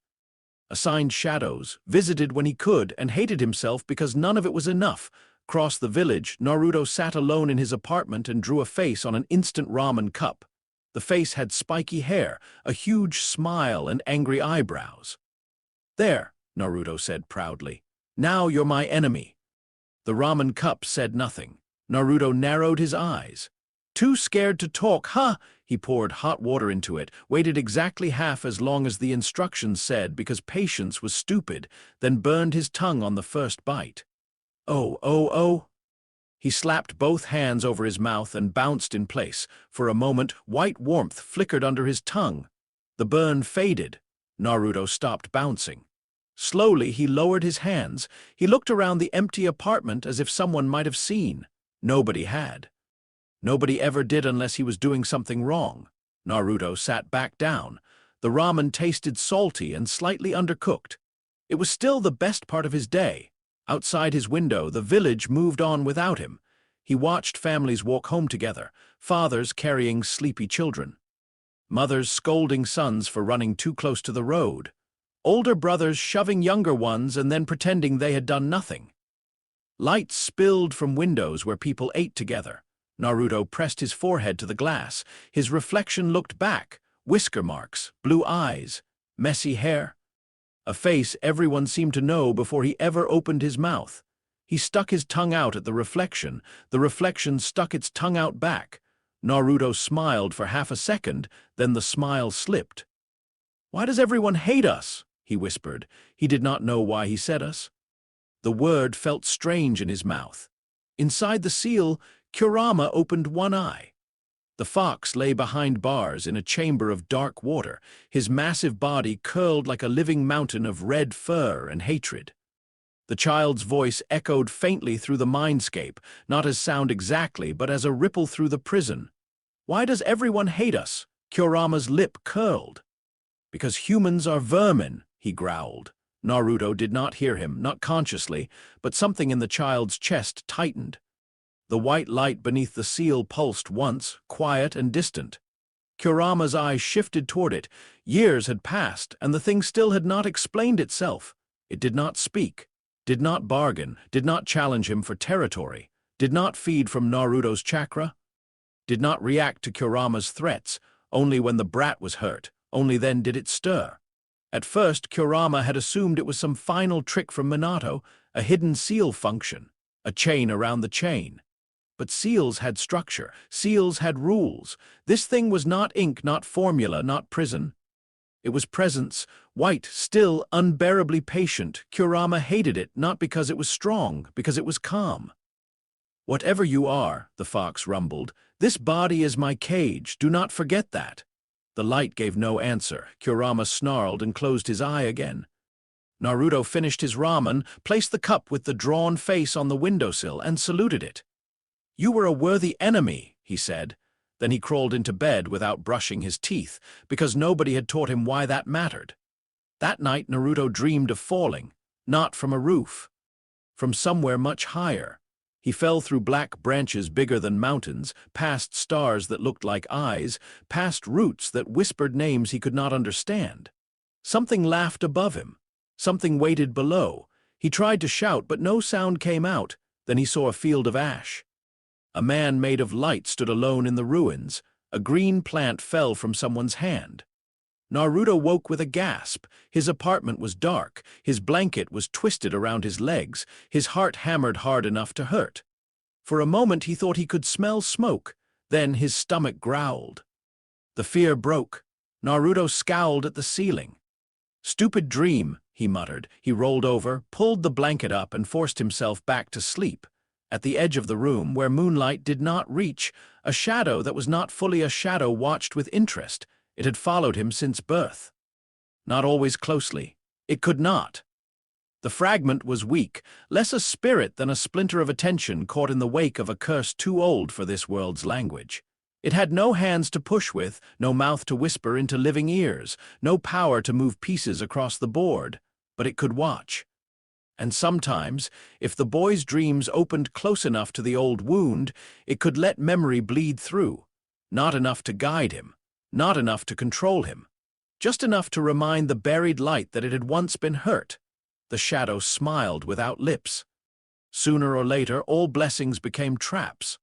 assigned shadows, visited when he could, and hated himself because none of it was enough. Across the village, Naruto sat alone in his apartment and drew a face on an instant ramen cup. The face had spiky hair, a huge smile, and angry eyebrows. "There," Naruto said proudly. "Now you're my enemy." The ramen cup said nothing. Naruto narrowed his eyes. Too scared to talk, huh? He poured hot water into it, waited exactly half as long as the instructions said because patience was stupid, then burned his tongue on the first bite. Oh. He slapped both hands over his mouth and bounced in place. For a moment, white warmth flickered under his tongue. The burn faded. Naruto stopped bouncing. Slowly, he lowered his hands. He looked around the empty apartment as if someone might have seen. Nobody had. Nobody ever did unless he was doing something wrong. Naruto sat back down. The ramen tasted salty and slightly undercooked. It was still the best part of his day. Outside his window, the village moved on without him. He watched families walk home together, fathers carrying sleepy children, mothers scolding sons for running too close to the road, older brothers shoving younger ones and then pretending they had done nothing. Lights spilled from windows where people ate together. Naruto pressed his forehead to the glass. His reflection looked back, whisker marks, blue eyes, messy hair. A face everyone seemed to know before he ever opened his mouth. He stuck his tongue out at the reflection stuck its tongue out back. Naruto smiled for half a second, then the smile slipped. "Why does everyone hate us?" he whispered. He did not know why he said us. The word felt strange in his mouth. Inside the seal, Kurama opened one eye. The fox lay behind bars in a chamber of dark water, his massive body curled like a living mountain of red fur and hatred. The child's voice echoed faintly through the mindscape, not as sound exactly, but as a ripple through the prison. "Why does everyone hate us?" Kurama's lip curled. "Because humans are vermin," he growled. Naruto did not hear him, not consciously, but something in the child's chest tightened. The white light beneath the seal pulsed once, quiet and distant. Kurama's eyes shifted toward it. Years had passed, and the thing still had not explained itself. It did not speak, did not bargain, did not challenge him for territory, did not feed from Naruto's chakra, did not react to Kurama's threats. Only when the brat was hurt, only then did it stir. At first, Kurama had assumed it was some final trick from Minato, a hidden seal function, a chain around the chain. But seals had structure, seals had rules. This thing was not ink, not formula, not prison. It was presence, white, still, unbearably patient. Kurama hated it, not because it was strong, because it was calm. "Whatever you are," the fox rumbled, "this body is my cage, do not forget that." The light gave no answer. Kurama snarled and closed his eye again. Naruto finished his ramen, placed the cup with the drawn face on the windowsill, and saluted it. "You were a worthy enemy," he said. Then he crawled into bed without brushing his teeth, because nobody had taught him why that mattered. That night Naruto dreamed of falling, not from a roof, from somewhere much higher. He fell through black branches bigger than mountains, past stars that looked like eyes, past roots that whispered names he could not understand. Something laughed above him. Something waited below. He tried to shout, but no sound came out. Then he saw a field of ash. A man made of light stood alone in the ruins. A green plant fell from someone's hand. Naruto woke with a gasp. His apartment was dark. His blanket was twisted around his legs. His heart hammered hard enough to hurt. For a moment he thought he could smell smoke. Then his stomach growled. The fear broke. Naruto scowled at the ceiling. "Stupid dream," he muttered. He rolled over, pulled the blanket up, and forced himself back to sleep. At the edge of the room, where moonlight did not reach, a shadow that was not fully a shadow watched with interest. It had followed him since birth. Not always closely. It could not. The fragment was weak, less a spirit than a splinter of attention caught in the wake of a curse too old for this world's language. It had no hands to push with, no mouth to whisper into living ears, no power to move pieces across the board, but it could watch. And sometimes, if the boy's dreams opened close enough to the old wound, it could let memory bleed through. Not enough to guide him, not enough to control him, just enough to remind the buried light that it had once been hurt. The shadow smiled without lips. Sooner or later, all blessings became traps.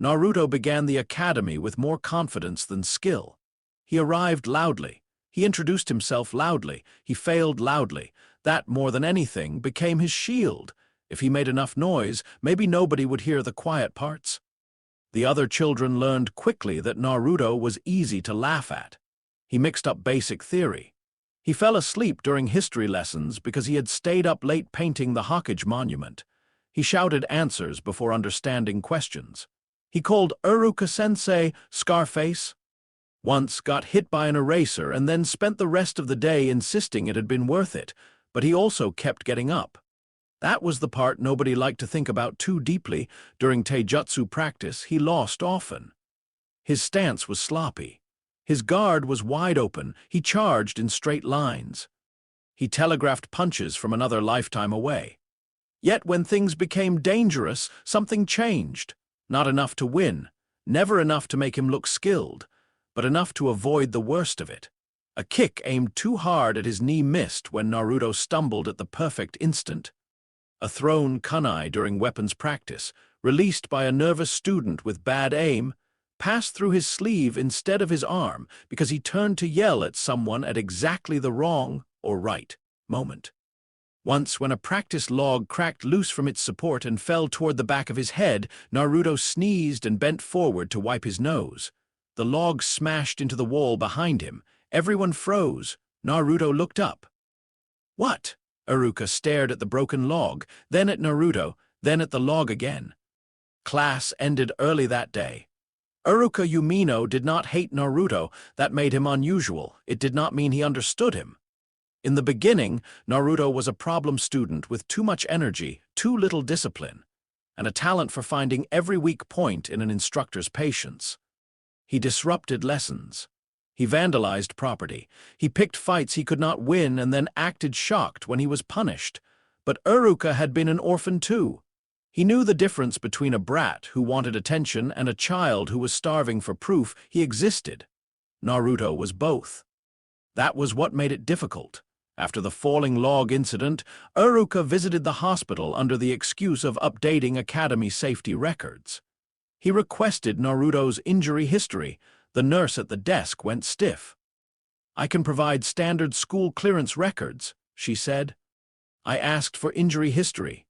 Naruto began the academy with more confidence than skill. He arrived loudly. He introduced himself loudly. He failed loudly. That, more than anything, became his shield. If he made enough noise, maybe nobody would hear the quiet parts. The other children learned quickly that Naruto was easy to laugh at. He mixed up basic theory. He fell asleep during history lessons because he had stayed up late painting the Hokage monument. He shouted answers before understanding questions. He called Uruka-sensei Scarface. Once got hit by an eraser and then spent the rest of the day insisting it had been worth it, but he also kept getting up. That was the part nobody liked to think about too deeply. During taijutsu practice, he lost often. His stance was sloppy. His guard was wide open. He charged in straight lines. He telegraphed punches from another lifetime away. Yet when things became dangerous, something changed. Not enough to win, never enough to make him look skilled, but enough to avoid the worst of it. A kick aimed too hard at his knee missed when Naruto stumbled at the perfect instant. A thrown kunai during weapons practice, released by a nervous student with bad aim, passed through his sleeve instead of his arm because he turned to yell at someone at exactly the wrong or right moment. Once, when a practice log cracked loose from its support and fell toward the back of his head, Naruto sneezed and bent forward to wipe his nose. The log smashed into the wall behind him. Everyone froze. Naruto looked up. What? Iruka stared at the broken log, then at Naruto, then at the log again. Class ended early that day. Iruka Umino did not hate Naruto. That made him unusual. It did not mean he understood him. In the beginning, Naruto was a problem student with too much energy, too little discipline, and a talent for finding every weak point in an instructor's patience. He disrupted lessons. He vandalized property. He picked fights he could not win and then acted shocked when he was punished. But Iruka had been an orphan too. He knew the difference between a brat who wanted attention and a child who was starving for proof he existed. Naruto was both. That was what made it difficult. After the falling log incident, Iruka visited the hospital under the excuse of updating academy safety records. He requested Naruto's injury history. The nurse at the desk went stiff. "I can provide standard school clearance records," she said. "I asked for injury history."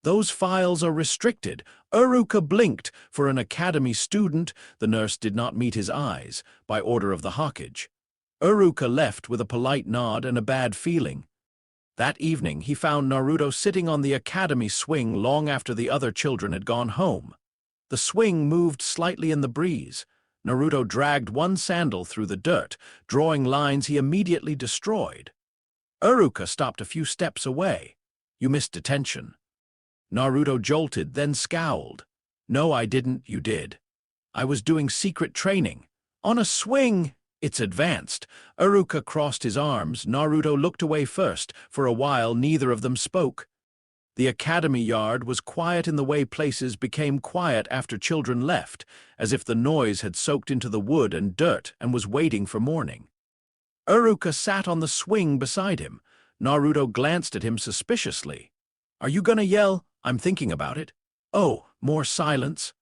"Those files are restricted." Iruka blinked. For an academy student, the nurse did not meet his eyes, by order of the Hokage. Iruka left with a polite nod and a bad feeling. That evening, he found Naruto sitting on the academy swing long after the other children had gone home. The swing moved slightly in the breeze. Naruto dragged one sandal through the dirt, drawing lines he immediately destroyed. Iruka stopped a few steps away. "You missed detention." Naruto jolted, then scowled. "No, I didn't, you did. I was doing secret training. On a swing. It's advanced." Iruka crossed his arms. Naruto looked away first. For a while, neither of them spoke. The academy yard was quiet in the way places became quiet after children left, as if the noise had soaked into the wood and dirt and was waiting for morning. Iruka sat on the swing beside him. Naruto glanced at him suspiciously. "Are you gonna yell? I'm thinking about it." "Oh, more silence."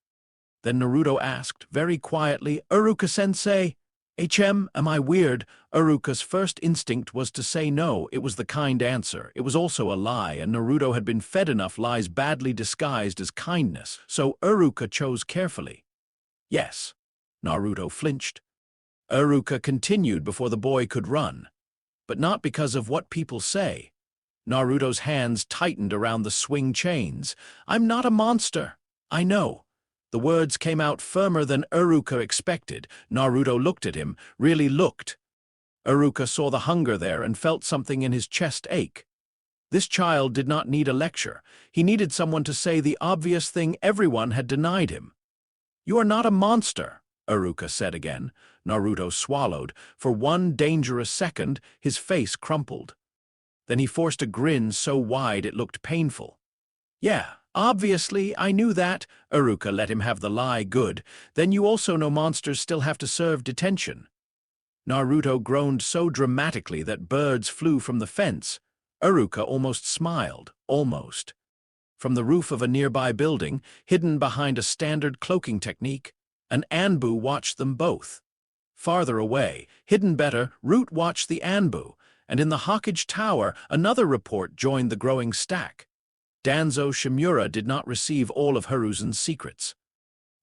Then Naruto asked, very quietly, "Iruka-sensei, am I weird?" Iruka's first instinct was to say no. It was the kind answer. It was also a lie, and Naruto had been fed enough lies badly disguised as kindness, so Iruka chose carefully. "Yes." Naruto flinched. Iruka continued before the boy could run. "But not because of what people say." Naruto's hands tightened around the swing chains. "I'm not a monster. I know." The words came out firmer than Iruka expected. Naruto looked at him, really looked. Iruka saw the hunger there and felt something in his chest ache. This child did not need a lecture. He needed someone to say the obvious thing everyone had denied him. "You are not a monster," Iruka said again. Naruto swallowed. For one dangerous second, his face crumpled. Then he forced a grin so wide it looked painful. "Yeah. Obviously, I knew that." Iruka let him have the lie. "Good. Then you also know monsters still have to serve detention." Naruto groaned so dramatically that birds flew from the fence. Iruka almost smiled. Almost. From the roof of a nearby building, hidden behind a standard cloaking technique, an Anbu watched them both. Farther away, hidden better, Root watched the Anbu, and in the Hokage Tower, another report joined the growing stack. Danzo Shimura did not receive all of Hiruzen's secrets.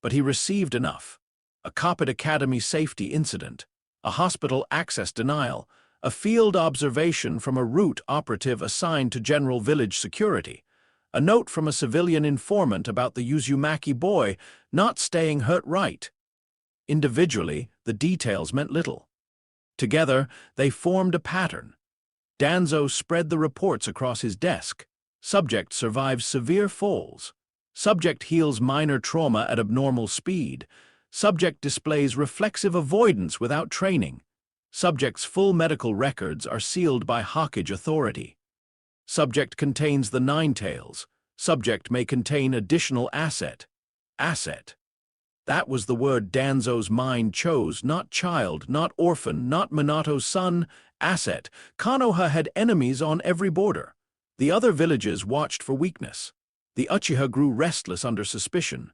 But he received enough. A Coppet Academy safety incident, a hospital access denial, a field observation from a Root operative assigned to General Village Security, a note from a civilian informant about the Uzumaki boy not staying hurt right. Individually, the details meant little. Together, they formed a pattern. Danzo spread the reports across his desk. Subject survives severe falls. Subject heals minor trauma at abnormal speed. Subject displays reflexive avoidance without training. Subject's full medical records are sealed by Hokage authority. Subject contains the nine tails. Subject may contain additional asset. Asset. That was the word Danzo's mind chose, not child, not orphan, not Minato's son, asset. Konoha had enemies on every border. The other villages watched for weakness. The Uchiha grew restless under suspicion.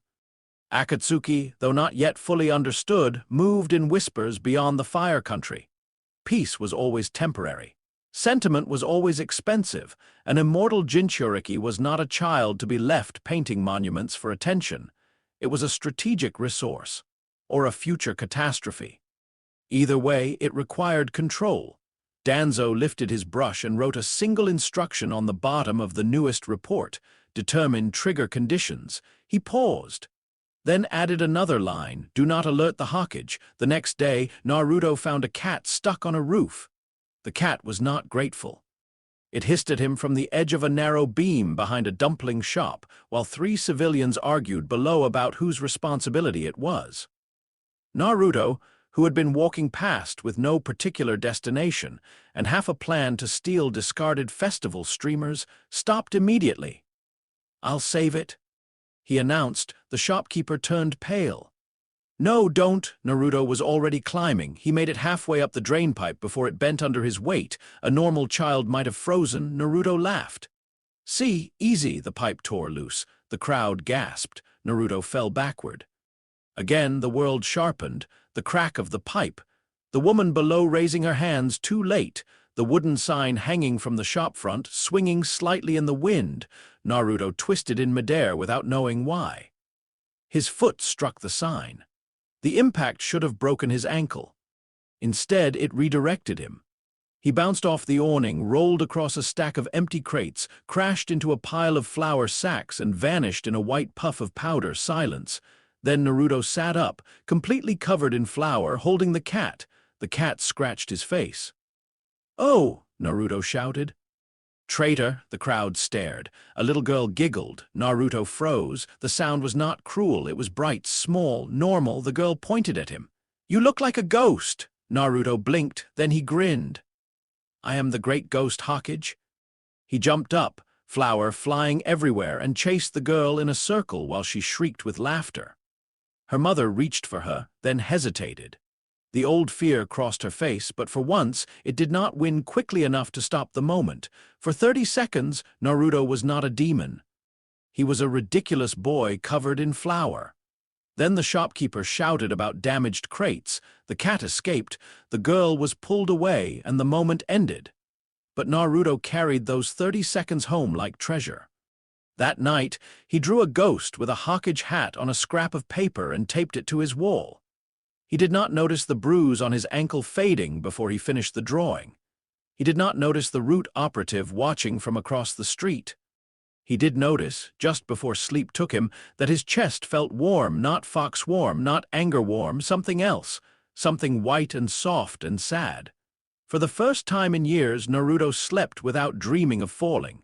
Akatsuki, though not yet fully understood, moved in whispers beyond the fire country. Peace was always temporary. Sentiment was always expensive. An immortal Jinchuriki was not a child to be left painting monuments for attention. It was a strategic resource, or a future catastrophe. Either way, it required control. Danzo lifted his brush and wrote a single instruction on the bottom of the newest report, determine trigger conditions. He paused, then added another line, do not alert the Hokage. The next day, Naruto found a cat stuck on a roof. The cat was not grateful. It hissed at him from the edge of a narrow beam behind a dumpling shop, while 3 civilians argued below about whose responsibility it was. Naruto, who had been walking past with no particular destination and half a plan to steal discarded festival streamers, stopped immediately. "I'll save it," he announced. The shopkeeper turned pale. "No, don't." Naruto was already climbing. He made it halfway up the drainpipe before it bent under his weight. A normal child might have frozen. Naruto laughed. "See, easy." The pipe tore loose. The crowd gasped. Naruto fell backward. Again, the world sharpened. The crack of the pipe. The woman below raising her hands too late. The wooden sign hanging from the shop front, swinging slightly in the wind. Naruto twisted in midair without knowing why. His foot struck the sign. The impact should have broken his ankle. Instead, it redirected him. He bounced off the awning, rolled across a stack of empty crates, crashed into a pile of flour sacks, and vanished in a white puff of powder. Silence. Then Naruto sat up, completely covered in flour, holding the cat. The cat scratched his face. "Oh!" Naruto shouted. "Traitor!" The crowd stared. A little girl giggled. Naruto froze. The sound was not cruel. It was bright, small, normal. The girl pointed at him. "You look like a ghost!" Naruto blinked, then he grinned. "I am the great ghost Hokage." He jumped up, flour flying everywhere, and chased the girl in a circle while she shrieked with laughter. Her mother reached for her, then hesitated. The old fear crossed her face, but for once, it did not win quickly enough to stop the moment. For 30 seconds, Naruto was not a demon. He was a ridiculous boy covered in flour. Then the shopkeeper shouted about damaged crates. The cat escaped, the girl was pulled away, and the moment ended. But Naruto carried those 30 seconds home like treasure. That night, he drew a ghost with a Hokage hat on a scrap of paper and taped it to his wall. He did not notice the bruise on his ankle fading before he finished the drawing. He did not notice the root operative watching from across the street. He did notice, just before sleep took him, that his chest felt warm, not fox warm, not anger warm, something else, something white and soft and sad. For the first time in years, Naruto slept without dreaming of falling.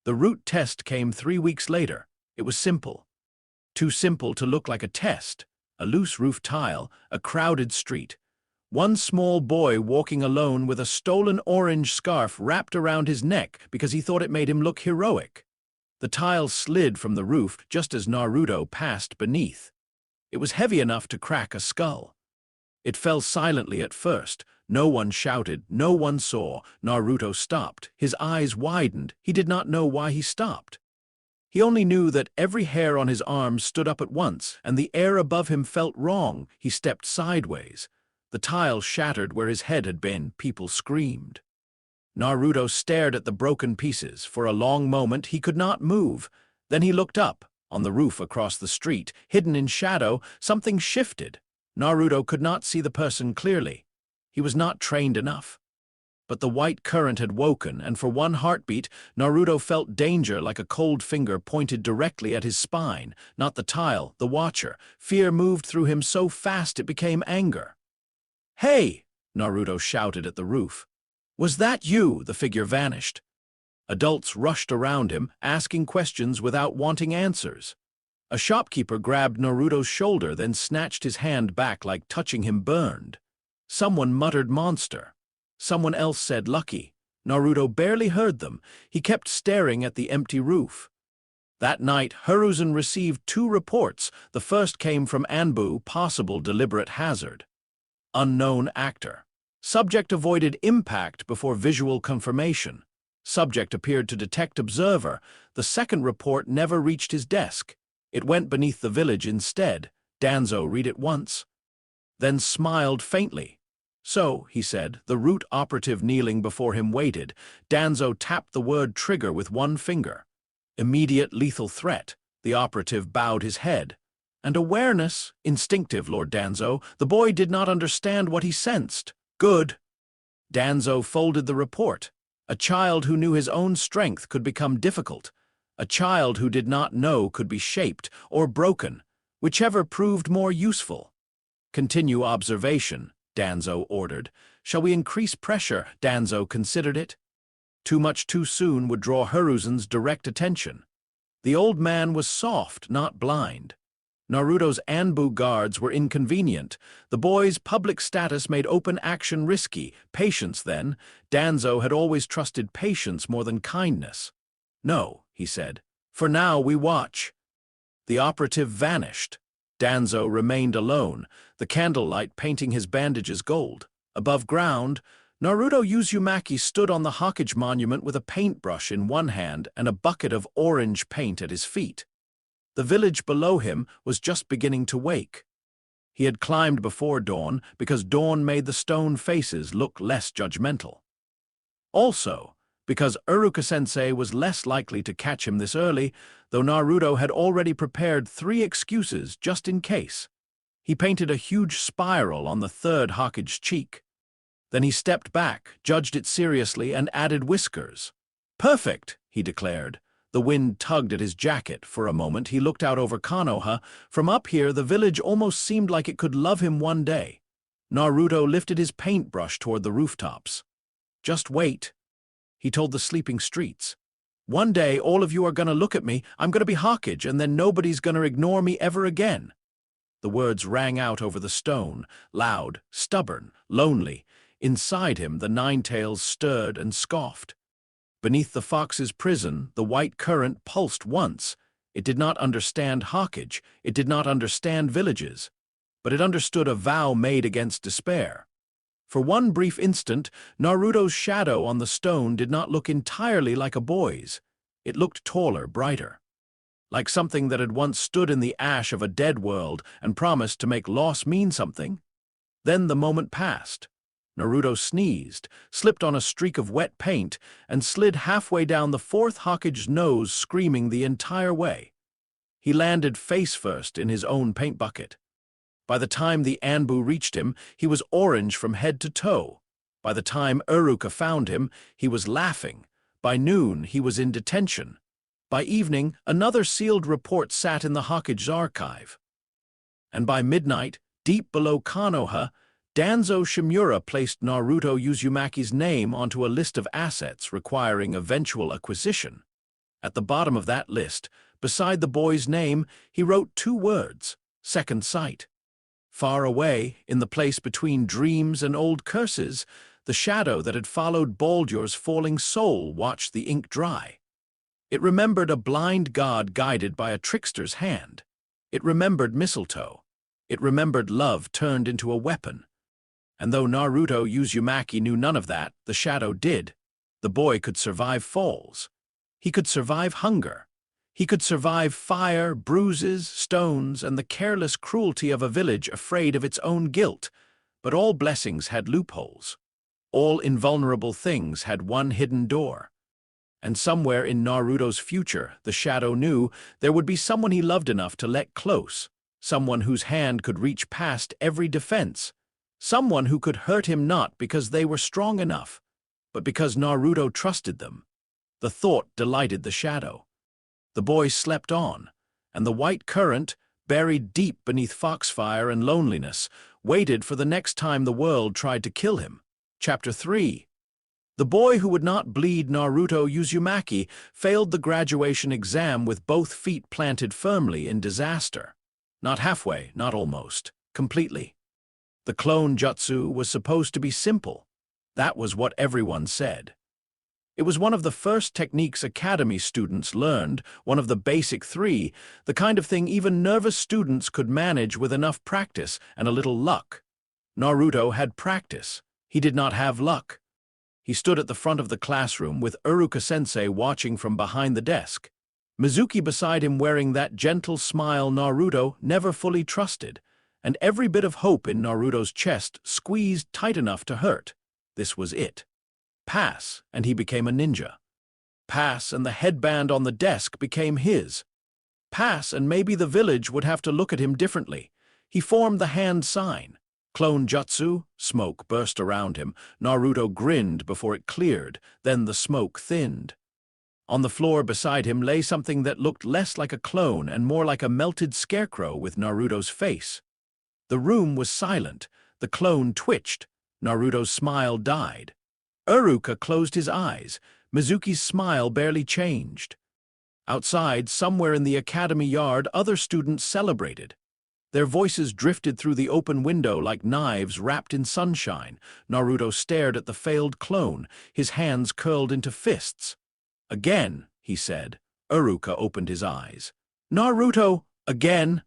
The root test came 3 weeks later. It was simple. Too simple to look like a test. A loose roof tile, a crowded street. One small boy walking alone with a stolen orange scarf wrapped around his neck because he thought it made him look heroic. The tile slid from the roof just as Naruto passed beneath. It was heavy enough to crack a skull. It fell silently at first. No one shouted, no one saw. Naruto stopped. His eyes widened. He did not know why he stopped. He only knew that every hair on his arm stood up at once, and the air above him felt wrong. He stepped sideways. The tile shattered where his head had been. People screamed. Naruto stared at the broken pieces. For a long moment, he could not move. Then he looked up. On the roof across the street, hidden in shadow, something shifted. Naruto could not see the person clearly. He was not trained enough. But the white current had woken, and for one heartbeat, Naruto felt danger like a cold finger pointed directly at his spine, not the tile, the watcher. Fear moved through him so fast it became anger. "Hey!" Naruto shouted at the roof. "Was that you?" The figure vanished. Adults rushed around him, asking questions without wanting answers. A shopkeeper grabbed Naruto's shoulder, then snatched his hand back like touching him burned. Someone muttered monster. Someone else said lucky. Naruto barely heard them. He kept staring at the empty roof. That night, Hiruzen received 2 reports. The first came from Anbu, possible deliberate hazard. Unknown actor. Subject avoided impact before visual confirmation. Subject appeared to detect observer. The second report never reached his desk. It went beneath the village instead. Danzo read it once, then smiled faintly. So, he said, the root operative kneeling before him waited. Danzo tapped the word trigger with one finger. Immediate lethal threat. The operative bowed his head. And awareness, instinctive, Lord Danzo. The boy did not understand what he sensed. Good. Danzo folded the report. A child who knew his own strength could become difficult. A child who did not know could be shaped or broken, whichever proved more useful. Continue observation, Danzo ordered. Shall we increase pressure? Danzo considered it. Too much too soon would draw Hiruzen's direct attention. The old man was soft, not blind. Naruto's Anbu guards were inconvenient. The boy's public status made open action risky. Patience, then. Danzo had always trusted patience more than kindness. No, he said. For now we watch. The operative vanished. Danzo remained alone, the candlelight painting his bandages gold. Above ground, Naruto Uzumaki stood on the Hokage monument with a paintbrush in one hand and a bucket of orange paint at his feet. The village below him was just beginning to wake. He had climbed before dawn because dawn made the stone faces look less judgmental. Also, because Iruka-sensei was less likely to catch him this early, though Naruto had already prepared 3 excuses just in case. He painted a huge spiral on the third Hokage's cheek. Then he stepped back, judged it seriously, and added whiskers. Perfect, he declared. The wind tugged at his jacket. For a moment he looked out over Konoha. From up here the village almost seemed like it could love him one day. Naruto lifted his paintbrush toward the rooftops. Just wait, he told the sleeping streets. One day all of you are gonna look at me, I'm gonna be Hokage, and then nobody's gonna ignore me ever again. The words rang out over the stone, loud, stubborn, lonely. Inside him the Ninetales stirred and scoffed. Beneath the fox's prison, the white current pulsed once. It did not understand Hokage, it did not understand villages, but it understood a vow made against despair. For one brief instant, Naruto's shadow on the stone did not look entirely like a boy's. It looked taller, brighter. Like something that had once stood in the ash of a dead world and promised to make loss mean something. Then the moment passed. Naruto sneezed, slipped on a streak of wet paint, and slid halfway down the 4th Hokage's nose, screaming the entire way. He landed face first in his own paint bucket. By the time the Anbu reached him, he was orange from head to toe. By the time Iruka found him, he was laughing. By noon, he was in detention. By evening, another sealed report sat in the Hokage's archive. And by midnight, deep below Konoha, Danzo Shimura placed Naruto Uzumaki's name onto a list of assets requiring eventual acquisition. At the bottom of that list, beside the boy's name, he wrote 2 words, second sight. Far away, in the place between dreams and old curses, the shadow that had followed Baldur's falling soul watched the ink dry. It remembered a blind god guided by a trickster's hand. It remembered mistletoe. It remembered love turned into a weapon. And though Naruto Uzumaki knew none of that, the shadow did. The boy could survive falls. He could survive hunger. He could survive fire, bruises, stones, and the careless cruelty of a village afraid of its own guilt. But all blessings had loopholes. All invulnerable things had one hidden door. And somewhere in Naruto's future, the shadow knew there would be someone he loved enough to let close, someone whose hand could reach past every defense. Someone who could hurt him not because they were strong enough, but because Naruto trusted them. The thought delighted the shadow. The boy slept on, and the white current, buried deep beneath foxfire and loneliness, waited for the next time the world tried to kill him. Chapter 3. The boy who would not bleed Naruto Uzumaki failed the graduation exam with both feet planted firmly in disaster. Not halfway, not almost, completely. The clone jutsu was supposed to be simple. That was what everyone said. It was one of the first techniques Academy students learned, one of the basic three, the kind of thing even nervous students could manage with enough practice and a little luck. Naruto had practice. He did not have luck. He stood at the front of the classroom with Iruka-sensei watching from behind the desk. Mizuki beside him wearing that gentle smile Naruto never fully trusted, and every bit of hope in Naruto's chest squeezed tight enough to hurt. This was it. Pass, and he became a ninja. Pass, and the headband on the desk became his. Pass, and maybe the village would have to look at him differently. He formed the hand sign. Clone jutsu, smoke burst around him. Naruto grinned before it cleared, then the smoke thinned. On the floor beside him lay something that looked less like a clone and more like a melted scarecrow with Naruto's face. The room was silent. The clone twitched. Naruto's smile died. Iruka closed his eyes. Mizuki's smile barely changed. Outside, somewhere in the academy yard, other students celebrated. Their voices drifted through the open window like knives wrapped in sunshine. Naruto stared at the failed clone, his hands curled into fists. Again, he said. Iruka opened his eyes. Naruto, again!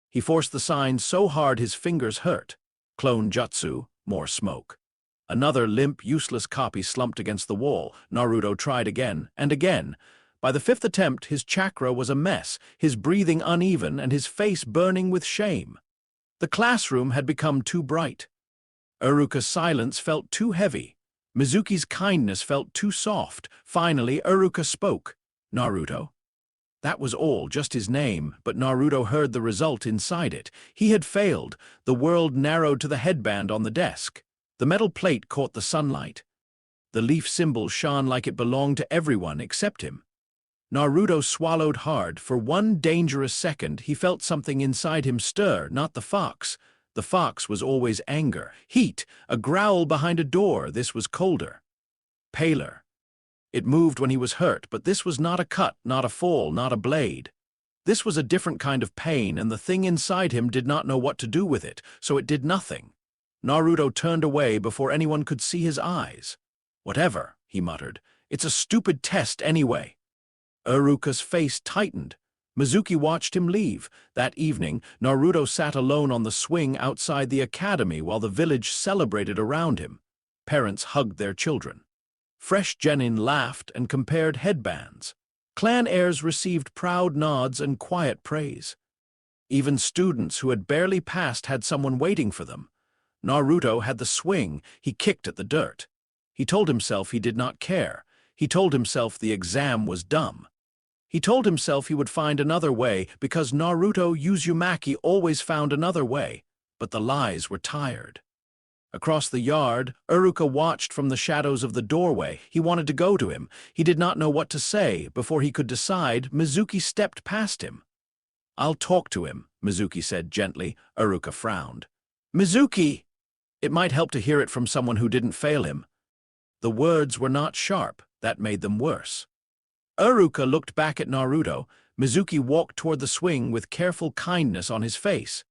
He forced the sign so hard his fingers hurt. Clone jutsu, more smoke. Another limp, useless copy slumped against the wall. Naruto tried again and again. By the fifth attempt, his chakra was a mess, his breathing uneven and his face burning with shame. The classroom had become too bright. Iruka's silence felt too heavy. Mizuki's kindness felt too soft. Finally, Iruka spoke. Naruto. That was all, just his name, but Naruto heard the result inside it. He had failed. The world narrowed to the headband on the desk. The metal plate caught the sunlight. The leaf symbol shone like it belonged to everyone except him. Naruto swallowed hard. For one dangerous second, he felt something inside him stir, not the fox. The fox was always anger, heat, a growl behind a door. This was colder, paler. It moved when he was hurt, but this was not a cut, not a fall, not a blade. This was a different kind of pain, and the thing inside him did not know what to do with it, so it did nothing. Naruto turned away before anyone could see his eyes. Whatever, he muttered. It's a stupid test anyway. Iruka's face tightened. Mizuki watched him leave. That evening, Naruto sat alone on the swing outside the academy while the village celebrated around him. Parents hugged their children. Fresh genin laughed and compared headbands. Clan heirs received proud nods and quiet praise. Even students who had barely passed had someone waiting for them. Naruto had the swing. He kicked at the dirt. He told himself he did not care. He told himself the exam was dumb. He told himself he would find another way because Naruto Uzumaki always found another way, but the lies were tired. Across the yard, Iruka watched from the shadows of the doorway. He wanted to go to him. He did not know what to say. Before he could decide, Mizuki stepped past him. I'll talk to him, Mizuki said gently. Iruka frowned. Mizuki! It might help to hear it from someone who didn't fail him. The words were not sharp. That made them worse. Iruka looked back at Naruto. Mizuki walked toward the swing with careful kindness on his face.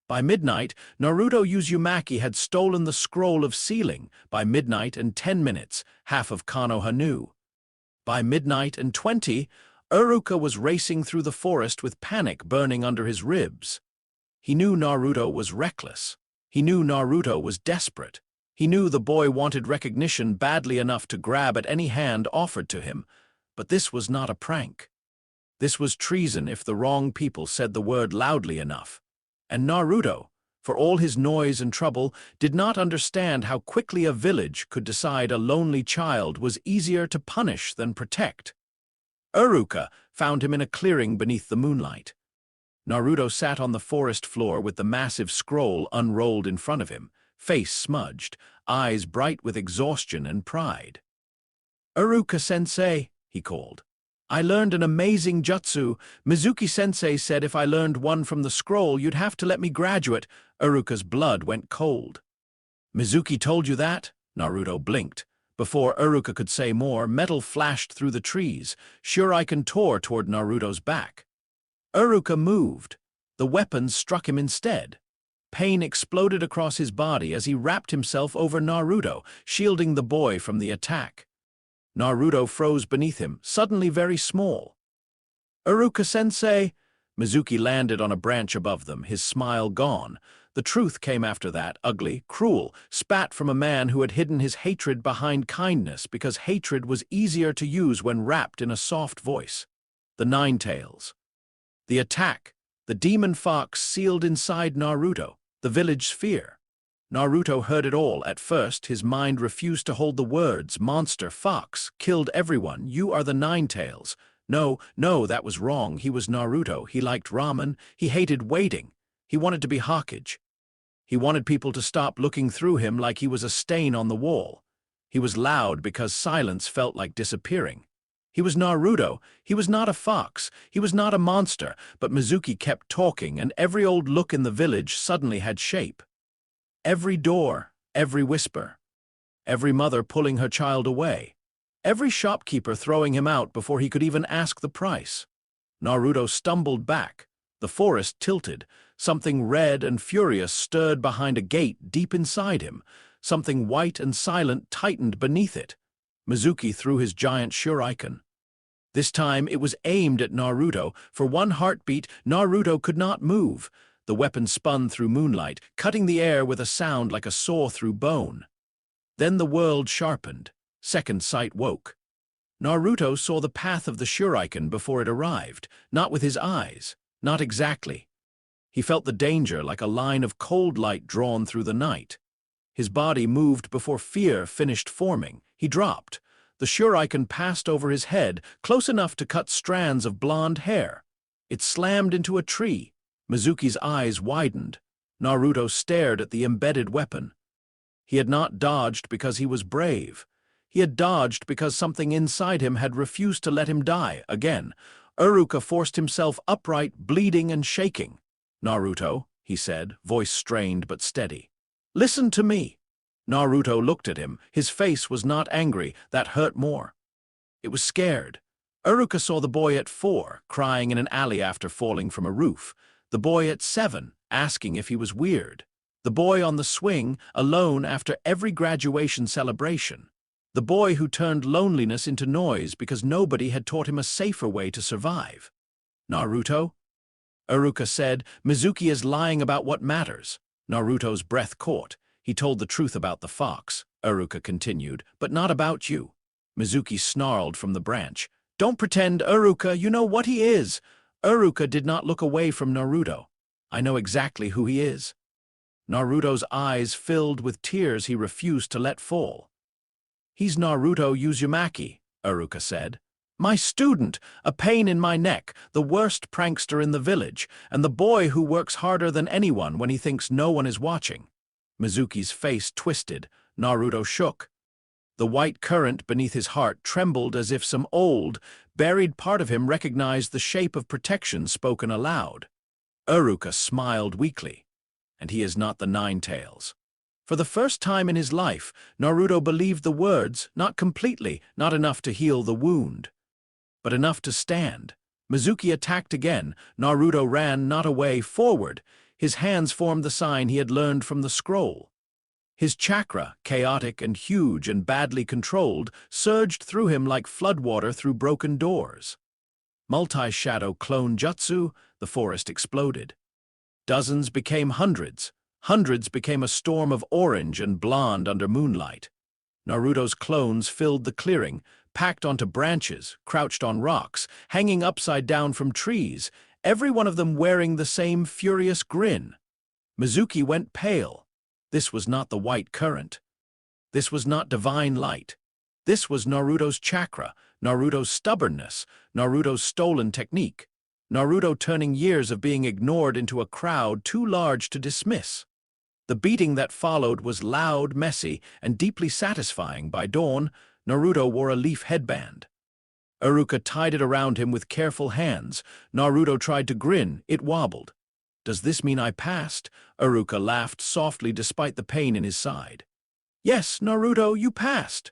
By midnight, Naruto Uzumaki had stolen the scroll of sealing. By midnight and 10 minutes, half of Konoha knew. By midnight and 20, Iruka was racing through the forest with panic burning under his ribs. He knew Naruto was reckless. He knew Naruto was desperate. He knew the boy wanted recognition badly enough to grab at any hand offered to him. But this was not a prank. This was treason if the wrong people said the word loudly enough. And Naruto, for all his noise and trouble, did not understand how quickly a village could decide a lonely child was easier to punish than protect. Iruka found him in a clearing beneath the moonlight. Naruto sat on the forest floor with the massive scroll unrolled in front of him, face smudged, eyes bright with exhaustion and pride. Iruka-sensei, he called. I learned an amazing jutsu. Mizuki-sensei said if I learned one from the scroll, you'd have to let me graduate. Iruka's blood went cold. Mizuki told you that? Naruto blinked. Before Iruka could say more, metal flashed through the trees. Shuriken tore toward Naruto's back. Iruka moved. The weapons struck him instead. Pain exploded across his body as he wrapped himself over Naruto, shielding the boy from the attack. Naruto froze beneath him, suddenly very small. "Iruka-sensei!" Mizuki landed on a branch above them, his smile gone. The truth came after that, ugly, cruel, spat from a man who had hidden his hatred behind kindness because hatred was easier to use when wrapped in a soft voice. The Nine Tails. The attack. The demon fox sealed inside Naruto, the village sphere. Naruto heard it all. At first, his mind refused to hold the words, monster, fox, killed everyone, you are the Nine Tails. No, no, that was wrong. He was Naruto. He liked ramen. He hated waiting. He wanted to be Hokage. He wanted people to stop looking through him like he was a stain on the wall. He was loud because silence felt like disappearing. He was Naruto. He was not a fox. He was not a monster. But Mizuki kept talking, and every old look in the village suddenly had shape. Every door, every whisper. Every mother pulling her child away. Every shopkeeper throwing him out before he could even ask the price. Naruto stumbled back. The forest tilted. Something red and furious stirred behind a gate deep inside him. Something white and silent tightened beneath it. Mizuki threw his giant shuriken. This time it was aimed at Naruto. For one heartbeat, Naruto could not move. The weapon spun through moonlight, cutting the air with a sound like a saw through bone. Then the world sharpened. Second sight woke. Naruto saw the path of the shuriken before it arrived, not with his eyes, not exactly. He felt the danger like a line of cold light drawn through the night. His body moved before fear finished forming. He dropped. The shuriken passed over his head, close enough to cut strands of blonde hair. It slammed into a tree. Mizuki's eyes widened. Naruto stared at the embedded weapon. He had not dodged because he was brave. He had dodged because something inside him had refused to let him die again. Iruka forced himself upright, bleeding and shaking. "Naruto," he said, voice strained but steady. "Listen to me." Naruto looked at him. His face was not angry. That hurt more. It was scared. Iruka saw the boy at 4, crying in an alley after falling from a roof. The boy at 7, asking if he was weird. The boy on the swing, alone after every graduation celebration. The boy who turned loneliness into noise because nobody had taught him a safer way to survive. "Naruto?" Iruka said, "Mizuki is lying about what matters." Naruto's breath caught. "He told the truth about the fox," Iruka continued, "but not about you." Mizuki snarled from the branch. "Don't pretend, Iruka, you know what he is." Iruka did not look away from Naruto. "I know exactly who he is." Naruto's eyes filled with tears he refused to let fall. "He's Naruto Uzumaki," Iruka said. "My student, a pain in my neck, the worst prankster in the village, and the boy who works harder than anyone when he thinks no one is watching." Mizuki's face twisted. Naruto shook. The white current beneath his heart trembled as if some old, buried part of him recognized the shape of protection spoken aloud. Iruka smiled weakly. "And he is not the Nine Tails." For the first time in his life, Naruto believed the words, not completely, not enough to heal the wound, but enough to stand. Mizuki attacked again. Naruto ran not away, forward. His hands formed the sign he had learned from the scroll. His chakra, chaotic and huge and badly controlled, surged through him like floodwater through broken doors. Multi-shadow clone jutsu, the forest exploded. Dozens became hundreds. Hundreds became a storm of orange and blonde under moonlight. Naruto's clones filled the clearing, packed onto branches, crouched on rocks, hanging upside down from trees, every one of them wearing the same furious grin. Mizuki went pale. This was not the white current. This was not divine light. This was Naruto's chakra, Naruto's stubbornness, Naruto's stolen technique. Naruto turning years of being ignored into a crowd too large to dismiss. The beating that followed was loud, messy, and deeply satisfying. By dawn, Naruto wore a leaf headband. Iruka tied it around him with careful hands. Naruto tried to grin. It wobbled. "Does this mean I passed?" Iruka laughed softly despite the pain in his side. "Yes, Naruto, you passed."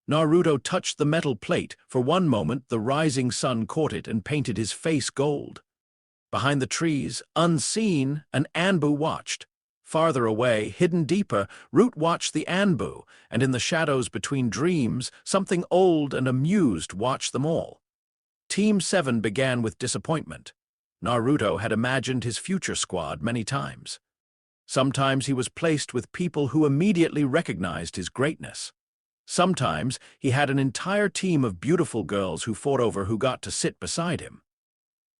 Naruto touched the metal plate. For one moment, the rising sun caught it and painted his face gold. Behind the trees, unseen, an Anbu watched. Farther away, hidden deeper, Root watched the Anbu, and in the shadows between dreams, something old and amused watched them all. Team 7 began with disappointment. Naruto had imagined his future squad many times. Sometimes he was placed with people who immediately recognized his greatness. Sometimes he had an entire team of beautiful girls who fought over who got to sit beside him.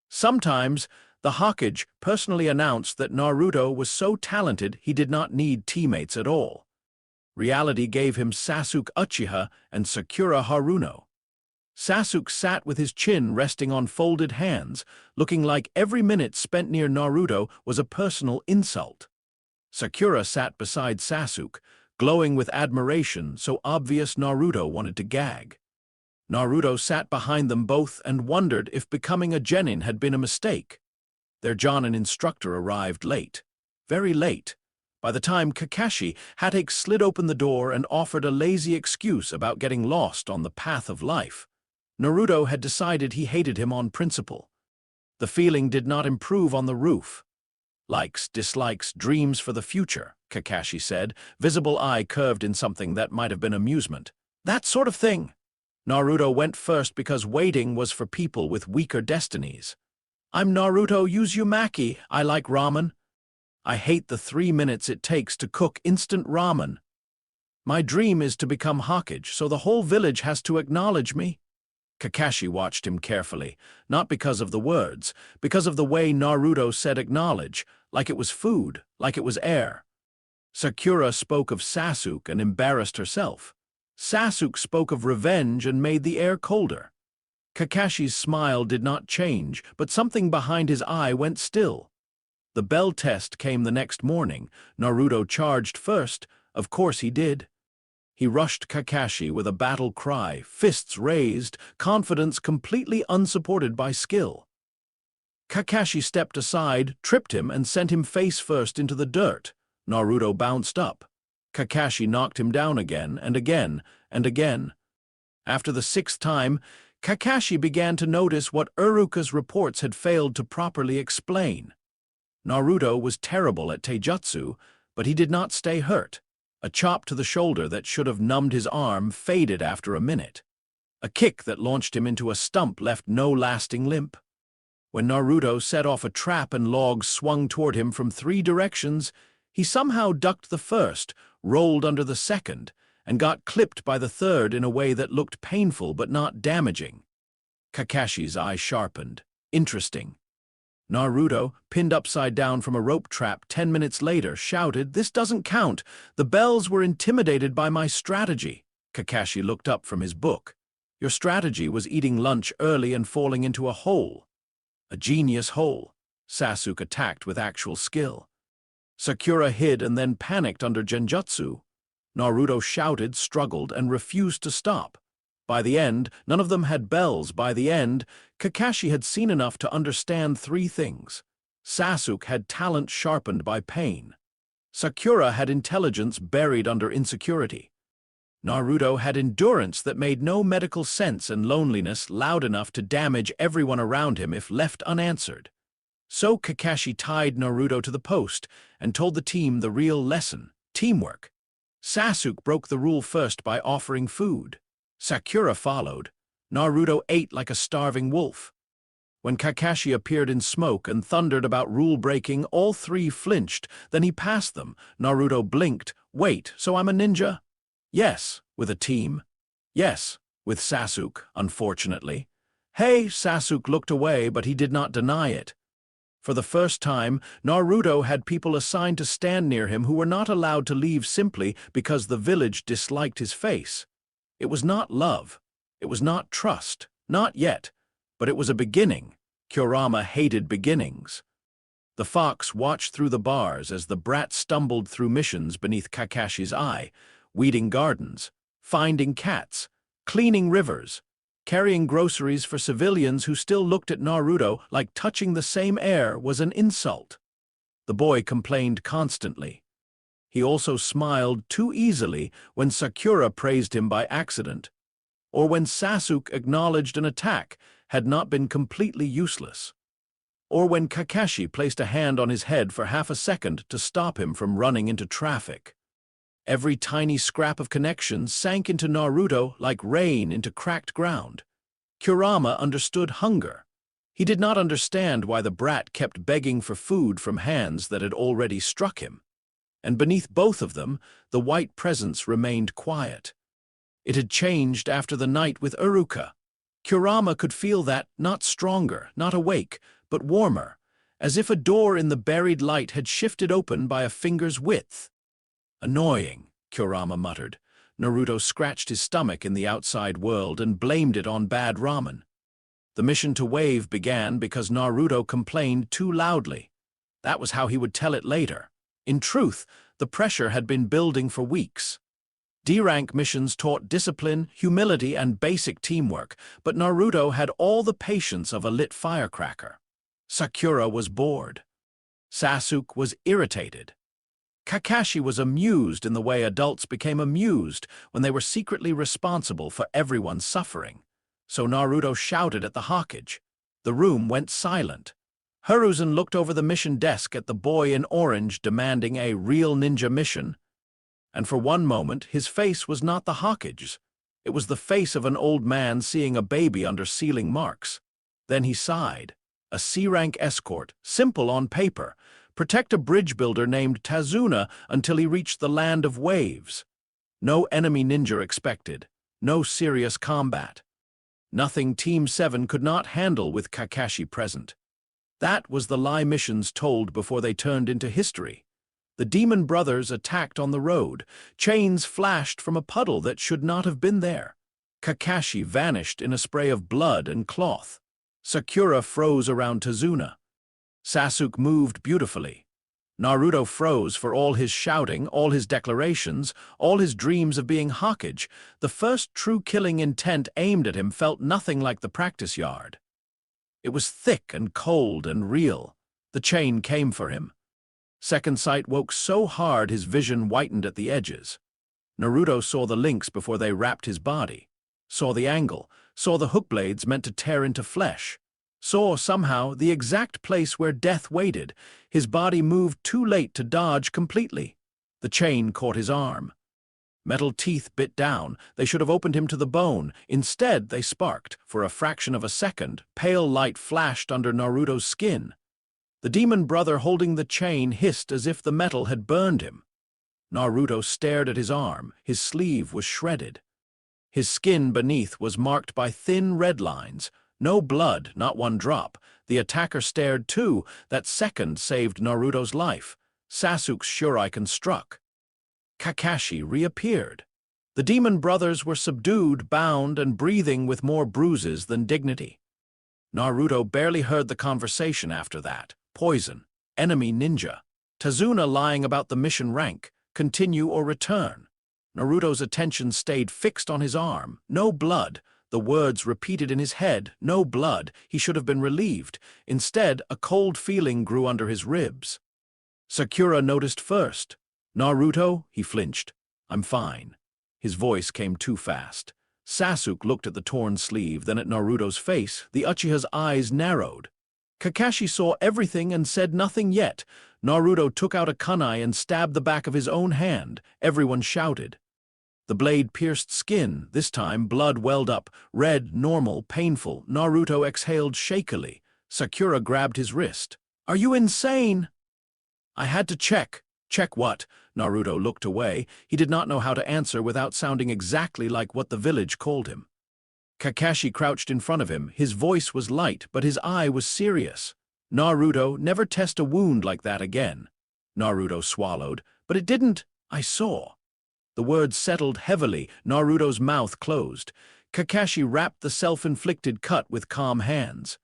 Sometimes the Hokage personally announced that Naruto was so talented he did not need teammates at all. Reality gave him Sasuke Uchiha and Sakura Haruno. Sasuke sat with his chin resting on folded hands, looking like every minute spent near Naruto was a personal insult. Sakura sat beside Sasuke, glowing with admiration so obvious Naruto wanted to gag. Naruto sat behind them both and wondered if becoming a genin had been a mistake. Their Jonin instructor arrived late. Very late. By the time Kakashi Hatake slid open the door and offered a lazy excuse about getting lost on the path of life, Naruto had decided he hated him on principle. The feeling did not improve on the roof. Likes, dislikes, dreams for the future, Kakashi said, visible eye curved in something that might have been amusement. That sort of thing. Naruto went first because waiting was for people with weaker destinies. I'm Naruto Uzumaki. I like ramen. I hate the 3 minutes it takes to cook instant ramen. My dream is to become Hokage, so the whole village has to acknowledge me. Kakashi watched him carefully, not because of the words, because of the way Naruto said acknowledge, like it was food, like it was air. Sakura spoke of Sasuke and embarrassed herself. Sasuke spoke of revenge and made the air colder. Kakashi's smile did not change, but something behind his eye went still. The bell test came the next morning. Naruto charged first. Of course he did. He rushed Kakashi with a battle cry, fists raised, confidence completely unsupported by skill. Kakashi stepped aside, tripped him, and sent him face first into the dirt. Naruto bounced up. Kakashi knocked him down again, and again, and again. After the 6th time, Kakashi began to notice what Iruka's reports had failed to properly explain. Naruto was terrible at taijutsu, but he did not stay hurt. A chop to the shoulder that should have numbed his arm faded after a minute. A kick that launched him into a stump left no lasting limp. When Naruto set off a trap and logs swung toward him from 3 directions, he somehow ducked the first, rolled under the second, and got clipped by the third in a way that looked painful but not damaging. Kakashi's eye sharpened. Interesting. Naruto, pinned upside down from a rope trap 10 minutes later, shouted, "This doesn't count. The bells were intimidated by my strategy." Kakashi looked up from his book. Your strategy was eating lunch early and falling into a hole. A genius hole. Sasuke attacked with actual skill. Sakura hid and then panicked under genjutsu. Naruto shouted, struggled, and refused to stop. By the end, none of them had bells. By the end, Kakashi had seen enough to understand 3 things. Sasuke had talent sharpened by pain. Sakura had intelligence buried under insecurity. Naruto had endurance that made no medical sense and loneliness loud enough to damage everyone around him if left unanswered. So Kakashi tied Naruto to the post and told the team the real lesson: teamwork. Sasuke broke the rule first by offering food. Sakura followed. Naruto ate like a starving wolf. When Kakashi appeared in smoke and thundered about rule-breaking, all 3 flinched. Then he passed them. Naruto blinked. Wait, so I'm a ninja? Yes, with a team. Yes, with Sasuke, unfortunately. Hey, Sasuke looked away, but he did not deny it. For the first time, Naruto had people assigned to stand near him who were not allowed to leave simply because the village disliked his face. It was not love. It was not trust. Not yet. But it was a beginning. Kurama hated beginnings. The fox watched through the bars as the brat stumbled through missions beneath Kakashi's eye, weeding gardens, finding cats, cleaning rivers, carrying groceries for civilians who still looked at Naruto like touching the same air was an insult. The boy complained constantly. He also smiled too easily when Sakura praised him by accident, or when Sasuke acknowledged an attack had not been completely useless, or when Kakashi placed a hand on his head for half a second to stop him from running into traffic. Every tiny scrap of connection sank into Naruto like rain into cracked ground. Kurama understood hunger. He did not understand why the brat kept begging for food from hands that had already struck him. And beneath both of them, the white presence remained quiet. It had changed after the night with Iruka. Kurama could feel that, not stronger, not awake, but warmer, as if a door in the buried light had shifted open by a finger's width. Annoying, Kurama muttered. Naruto scratched his stomach in the outside world and blamed it on bad ramen. The mission to Wave began because Naruto complained too loudly. That was how he would tell it later. In truth, the pressure had been building for weeks. D-rank missions taught discipline, humility, and basic teamwork, but Naruto had all the patience of a lit firecracker. Sakura was bored. Sasuke was irritated. Kakashi was amused in the way adults became amused when they were secretly responsible for everyone's suffering. So Naruto shouted at the Hokage. The room went silent. Hiruzen looked over the mission desk at the boy in orange demanding a real ninja mission. And for one moment, his face was not the Hokage's. It was the face of an old man seeing a baby under sealing marks. Then he sighed. A C-rank escort, simple on paper, protect a bridge builder named Tazuna until he reached the land of waves. No enemy ninja expected. No serious combat. Nothing Team 7 could not handle with Kakashi present. That was the lie missions told before they turned into history. The demon brothers attacked on the road. Chains flashed from a puddle that should not have been there. Kakashi vanished in a spray of blood and cloth. Sakura froze around Tazuna. Sasuke moved beautifully. Naruto froze for all his shouting, all his declarations, all his dreams of being Hokage. The first true killing intent aimed at him felt nothing like the practice yard. It was thick and cold and real. The chain came for him. Second sight woke so hard his vision whitened at the edges. Naruto saw the links before they wrapped his body, saw the angle, saw the hook blades meant to tear into flesh, saw, somehow, the exact place where death waited. His body moved too late to dodge completely. The chain caught his arm. Metal teeth bit down. They should have opened him to the bone. Instead, they sparked. For a fraction of a second, pale light flashed under Naruto's skin. The demon brother holding the chain hissed as if the metal had burned him. Naruto stared at his arm. His sleeve was shredded. His skin beneath was marked by thin red lines. No blood, not one drop. The attacker stared too. That second saved Naruto's life. Sasuke's shuriken struck. Kakashi reappeared. The demon brothers were subdued, bound, and breathing with more bruises than dignity. Naruto barely heard the conversation after that. Poison. Enemy ninja. Tazuna lying about the mission rank. Continue or return. Naruto's attention stayed fixed on his arm. No blood. The words repeated in his head. No blood. He should have been relieved. Instead, a cold feeling grew under his ribs. Sakura noticed first. Naruto, he flinched. I'm fine. His voice came too fast. Sasuke looked at the torn sleeve, then at Naruto's face. The Uchiha's eyes narrowed. Kakashi saw everything and said nothing yet. Naruto took out a kunai and stabbed the back of his own hand. Everyone shouted. The blade pierced skin. This time, blood welled up. Red, normal, painful. Naruto exhaled shakily. Sakura grabbed his wrist. Are you insane? I had to check. Check what? Naruto looked away. He did not know how to answer without sounding exactly like what the village called him. Kakashi crouched in front of him. His voice was light, but his eye was serious. Naruto, never test a wound like that again. Naruto swallowed. But it didn't. I saw. The words settled heavily. Naruto's mouth closed. Kakashi wrapped the self-inflicted cut with calm hands.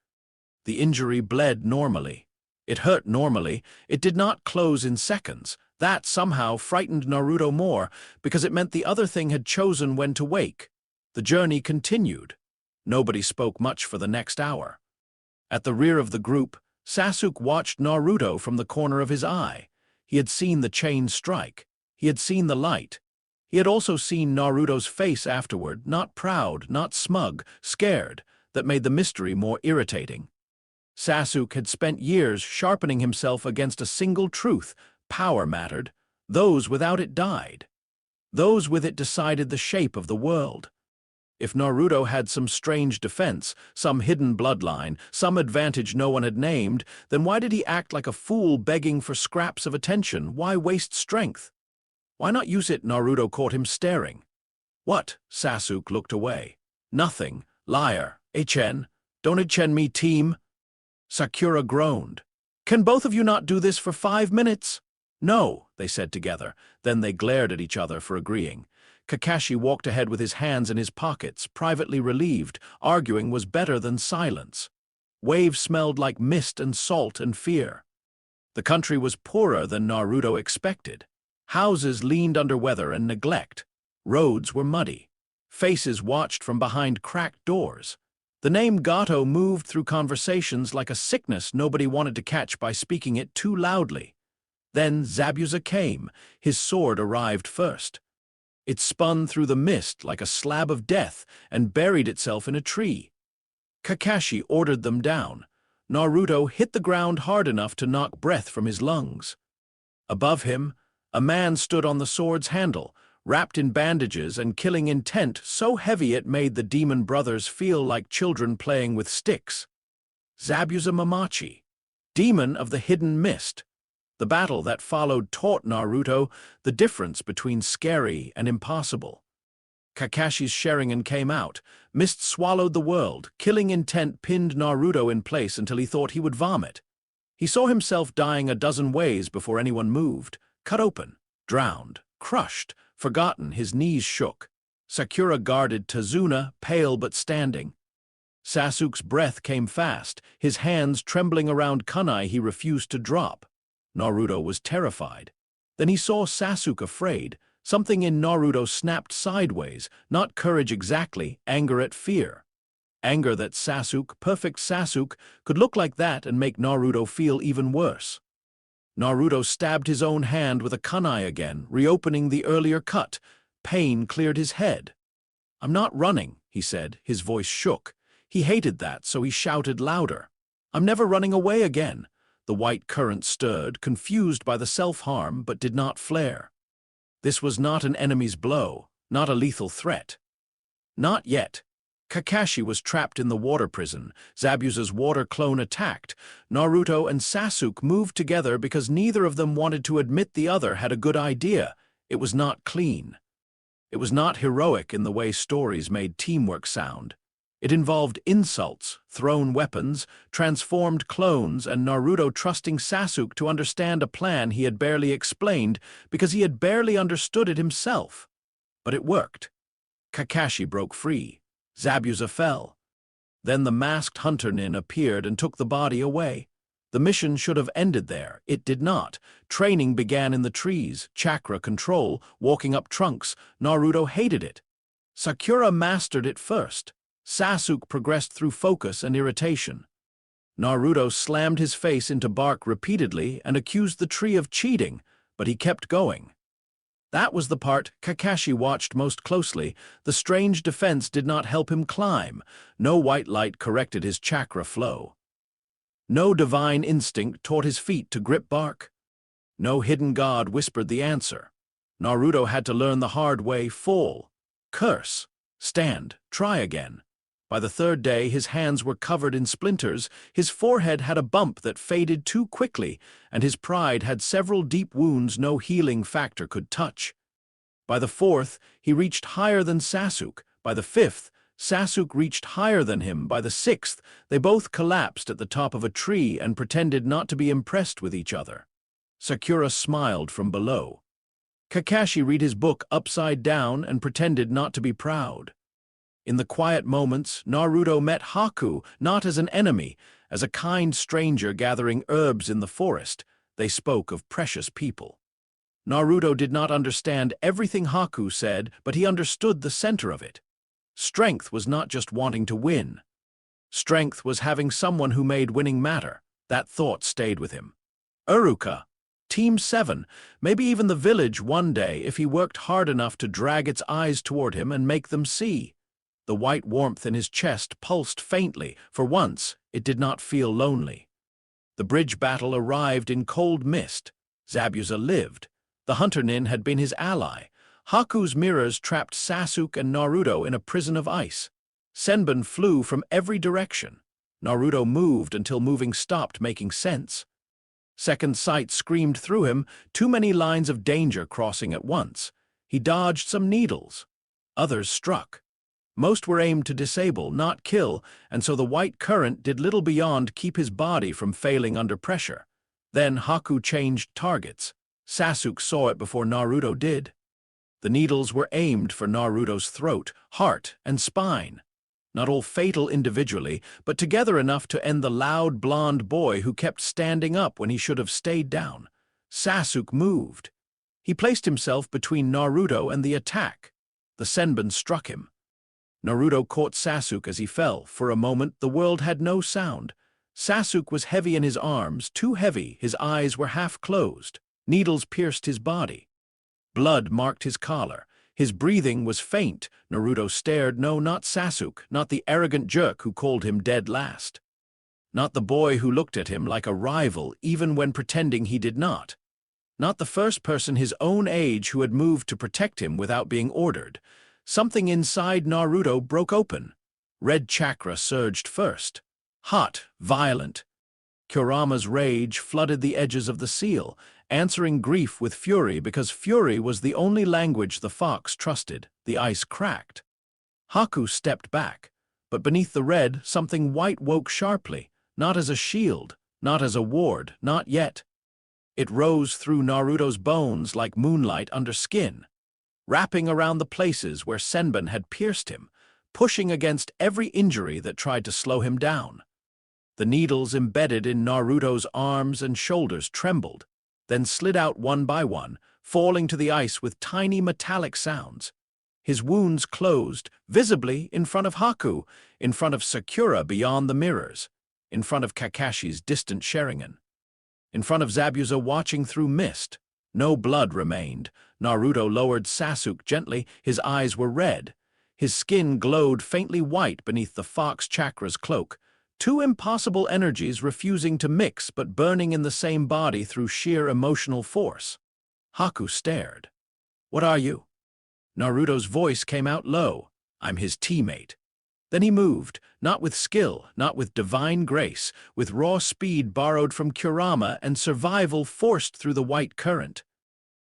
The injury bled normally. It hurt normally. It did not close in seconds. That somehow frightened Naruto more, because it meant the other thing had chosen when to wake. The journey continued. Nobody spoke much for the next hour. At the rear of the group, Sasuke watched Naruto from the corner of his eye. He had seen the chain strike. He had seen the light. He had also seen Naruto's face afterward, not proud, not smug, scared, that made the mystery more irritating. Sasuke had spent years sharpening himself against a single truth: power mattered. Those without it died. Those with it decided the shape of the world. If Naruto had some strange defense, some hidden bloodline, some advantage no one had named, then why did he act like a fool begging for scraps of attention? Why waste strength? Why not use it? Naruto caught him staring. What? Sasuke looked away. Nothing. Liar. Echen. Don't Echen me, team. Sakura groaned. Can both of you not do this for 5 minutes? No, they said together. Then they glared at each other for agreeing. Kakashi walked ahead with his hands in his pockets, privately relieved. Arguing was better than silence. Waves smelled like mist and salt and fear. The country was poorer than Naruto expected. Houses leaned under weather and neglect. Roads were muddy. Faces watched from behind cracked doors. The name Gato moved through conversations like a sickness nobody wanted to catch by speaking it too loudly. Then Zabuza came. His sword arrived first. It spun through the mist like a slab of death and buried itself in a tree. Kakashi ordered them down. Naruto hit the ground hard enough to knock breath from his lungs. Above him, a man stood on the sword's handle, wrapped in bandages and killing intent so heavy it made the demon brothers feel like children playing with sticks. Zabuza Mamachi, demon of the hidden mist. The battle that followed taught Naruto the difference between scary and impossible. Kakashi's Sharingan came out. Mist swallowed the world. Killing intent pinned Naruto in place until he thought he would vomit. He saw himself dying a dozen ways before anyone moved. Cut open, drowned, crushed, forgotten. His knees shook. Sakura guarded Tazuna, pale but standing. Sasuke's breath came fast, his hands trembling around kunai he refused to drop. Naruto was terrified. Then he saw Sasuke afraid. Something in Naruto snapped sideways, not courage exactly, anger at fear. Anger that Sasuke, perfect Sasuke, could look like that and make Naruto feel even worse. Naruto stabbed his own hand with a kunai again, reopening the earlier cut. Pain cleared his head. "I'm not running," he said. His voice shook. He hated that, so he shouted louder. "I'm never running away again." The white current stirred, confused by the self-harm, but did not flare. This was not an enemy's blow, not a lethal threat. Not yet. Kakashi was trapped in the water prison. Zabuza's water clone attacked. Naruto and Sasuke moved together because neither of them wanted to admit the other had a good idea. It was not clean. It was not heroic in the way stories made teamwork sound. It involved insults, thrown weapons, transformed clones, and Naruto trusting Sasuke to understand a plan he had barely explained because he had barely understood it himself. But it worked. Kakashi broke free. Zabuza fell. Then the masked hunter nin appeared and took the body away. The mission should have ended there. It did not. Training began in the trees, chakra control, walking up trunks. Naruto hated it. Sakura mastered it first. Sasuke progressed through focus and irritation. Naruto slammed his face into bark repeatedly and accused the tree of cheating, but he kept going. That was the part Kakashi watched most closely. The strange defense did not help him climb. No white light corrected his chakra flow. No divine instinct taught his feet to grip bark. No hidden god whispered the answer. Naruto had to learn the hard way: fall, curse, stand, try again. By the third day, his hands were covered in splinters, his forehead had a bump that faded too quickly, and his pride had several deep wounds no healing factor could touch. By the fourth, he reached higher than Sasuke. By the fifth, Sasuke reached higher than him. By the sixth, they both collapsed at the top of a tree and pretended not to be impressed with each other. Sakura smiled from below. Kakashi read his book upside down and pretended not to be proud. In the quiet moments, Naruto met Haku not as an enemy, as a kind stranger gathering herbs in the forest. They spoke of precious people. Naruto did not understand everything Haku said, but he understood the center of it. Strength was not just wanting to win. Strength was having someone who made winning matter. That thought stayed with him. Uruka, Team 7, maybe even the village one day if he worked hard enough to drag its eyes toward him and make them see. The white warmth in his chest pulsed faintly. For once, It did not feel lonely. The bridge battle arrived in cold mist. Zabuza lived. The hunter nin had been his ally. Haku's mirrors trapped Sasuke and Naruto in a prison of ice. Senbon flew from every direction. Naruto moved until moving stopped making sense. Second sight screamed through him, too many lines of danger crossing at once. He dodged some needles. Others struck. Most were aimed to disable, not kill, and so the white current did little beyond keep his body from failing under pressure. Then Haku changed targets. Sasuke saw it before Naruto did. The needles were aimed for Naruto's throat, heart, and spine. Not all fatal individually, but together enough to end the loud blonde boy who kept standing up when he should have stayed down. Sasuke moved. He placed himself between Naruto and the attack. The Senbon struck him. Naruto caught Sasuke as he fell. For a moment, the world had no sound. Sasuke was heavy in his arms, too heavy, his eyes were half closed. Needles pierced his body. Blood marked his collar. His breathing was faint. Naruto stared, no, not Sasuke, not the arrogant jerk who called him dead last. Not the boy who looked at him like a rival, even when pretending he did not. Not the first person his own age who had moved to protect him without being ordered. Something inside Naruto broke open. Red chakra surged first. Hot, violent. Kurama's rage flooded the edges of the seal, answering grief with fury because fury was the only language the fox trusted. The ice cracked. Haku stepped back, but beneath the red, something white woke sharply, not as a shield, not as a ward, not yet. It rose through Naruto's bones like moonlight under skin, wrapping around the places where Senbon had pierced him, pushing against every injury that tried to slow him down. The needles embedded in Naruto's arms and shoulders trembled, then slid out one by one, falling to the ice with tiny metallic sounds. His wounds closed, visibly in front of Haku, in front of Sakura beyond the mirrors, in front of Kakashi's distant Sharingan, in front of Zabuza watching through mist. No blood remained. Naruto lowered Sasuke gently. His eyes were red. His skin glowed faintly white beneath the fox chakra's cloak. Two impossible energies refusing to mix but burning in the same body through sheer emotional force. Haku stared. "What are you?" Naruto's voice came out low. "I'm his teammate." Then he moved, not with skill, not with divine grace, with raw speed borrowed from Kurama and survival forced through the white current.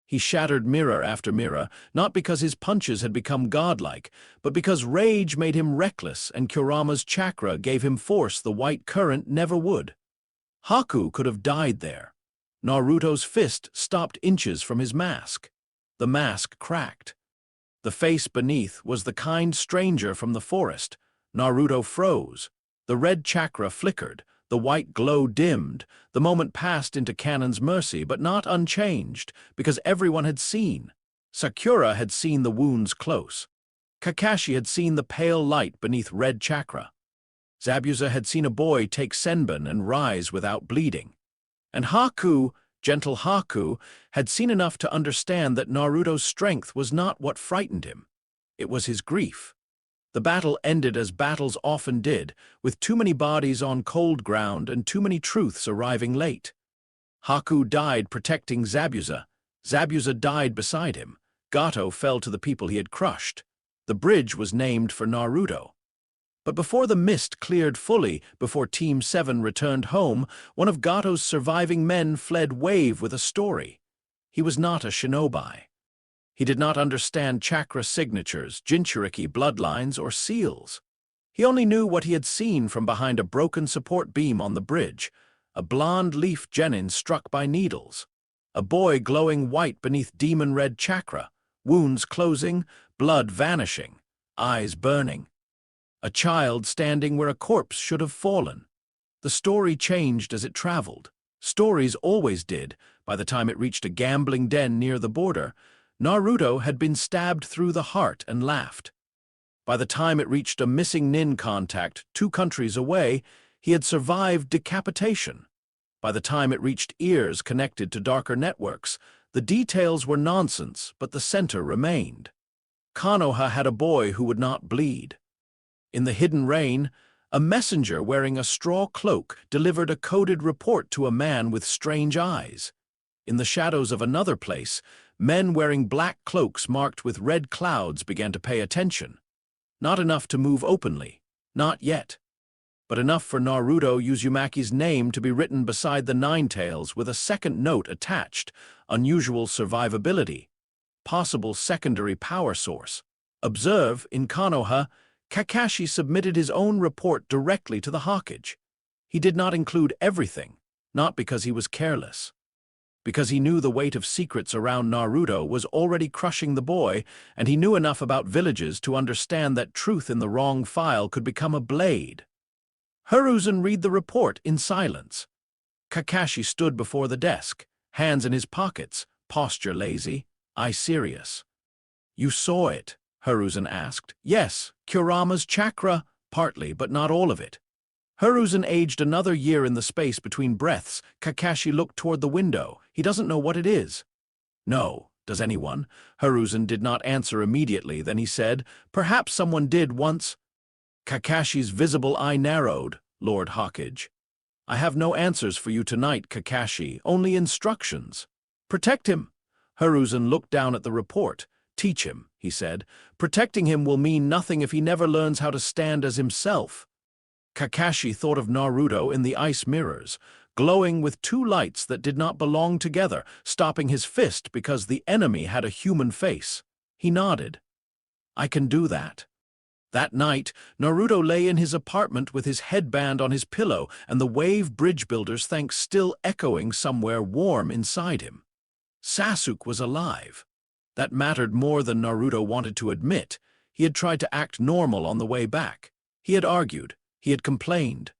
He shattered mirror after mirror, not because his punches had become godlike, but because rage made him reckless and Kurama's chakra gave him force the white current never would. Haku could have died there. Naruto's fist stopped inches from his mask. The mask cracked. The face beneath was the kind stranger from the forest. Naruto froze. The red chakra flickered. The white glow dimmed. The moment passed into Kanon's mercy, but not unchanged, because everyone had seen. Sakura had seen the wounds close. Kakashi had seen the pale light beneath red chakra. Zabuza had seen a boy take Senbon and rise without bleeding. And Haku, gentle Haku, had seen enough to understand that Naruto's strength was not what frightened him. It was his grief. The battle ended as battles often did, with too many bodies on cold ground and too many truths arriving late. Haku died protecting Zabuza. Zabuza died beside him. Gato fell to the people he had crushed. The bridge was named for Naruto. But before the mist cleared fully, before Team 7 returned home, one of Gato's surviving men fled wave with a story. He was not a shinobi. He did not understand chakra signatures, Jinchuriki bloodlines, or seals. He only knew what he had seen from behind a broken support beam on the bridge, a blonde leaf genin struck by needles, a boy glowing white beneath demon-red chakra, wounds closing, blood vanishing, eyes burning. A child standing where a corpse should have fallen. The story changed as it traveled. Stories always did. By the time it reached a gambling den near the border, Naruto had been stabbed through the heart and laughed. By the time it reached a missing nin contact 2 countries away, he had survived decapitation. By the time it reached ears connected to darker networks, the details were nonsense, but the center remained. Konoha had a boy who would not bleed. In the hidden rain, A messenger wearing a straw cloak delivered a coded report to a man with strange eyes. In the shadows of another place, men wearing black cloaks marked with red clouds began to pay attention. Not enough to move openly, not yet, but enough for Naruto Uzumaki's name to be written beside the Nine Tails with a second note attached: unusual survivability, possible secondary power source. Observe, in Konoha, Kakashi submitted his own report directly to the Hokage. He did not include everything, not because he was careless. Because he knew the weight of secrets around Naruto was already crushing the boy, and he knew enough about villages to understand that truth in the wrong file could become a blade. Hiruzen read the report in silence. Kakashi stood before the desk, hands in his pockets, posture lazy, eye serious. "You saw it?" Hiruzen asked. "Yes, Kurama's chakra, partly, but not all of it." Hiruzen aged another year in the space between breaths. Kakashi looked toward the window. "He doesn't know what it is." "No, does anyone?" Hiruzen did not answer immediately. Then he said, "Perhaps someone did once." Kakashi's visible eye narrowed. "Lord Hokage, I have no answers for you tonight, Kakashi, only instructions. Protect him." Hiruzen looked down at the report. "Teach him," he said. "Protecting him will mean nothing if he never learns how to stand as himself." Kakashi thought of Naruto in the ice mirrors, glowing with two lights that did not belong together, stopping his fist because the enemy had a human face. He nodded. "I can do that." That night, Naruto lay in his apartment with his headband on his pillow and the wave bridge builder's thanks still echoing somewhere warm inside him. Sasuke was alive. That mattered more than Naruto wanted to admit. He had tried to act normal on the way back. He had argued. He had complained.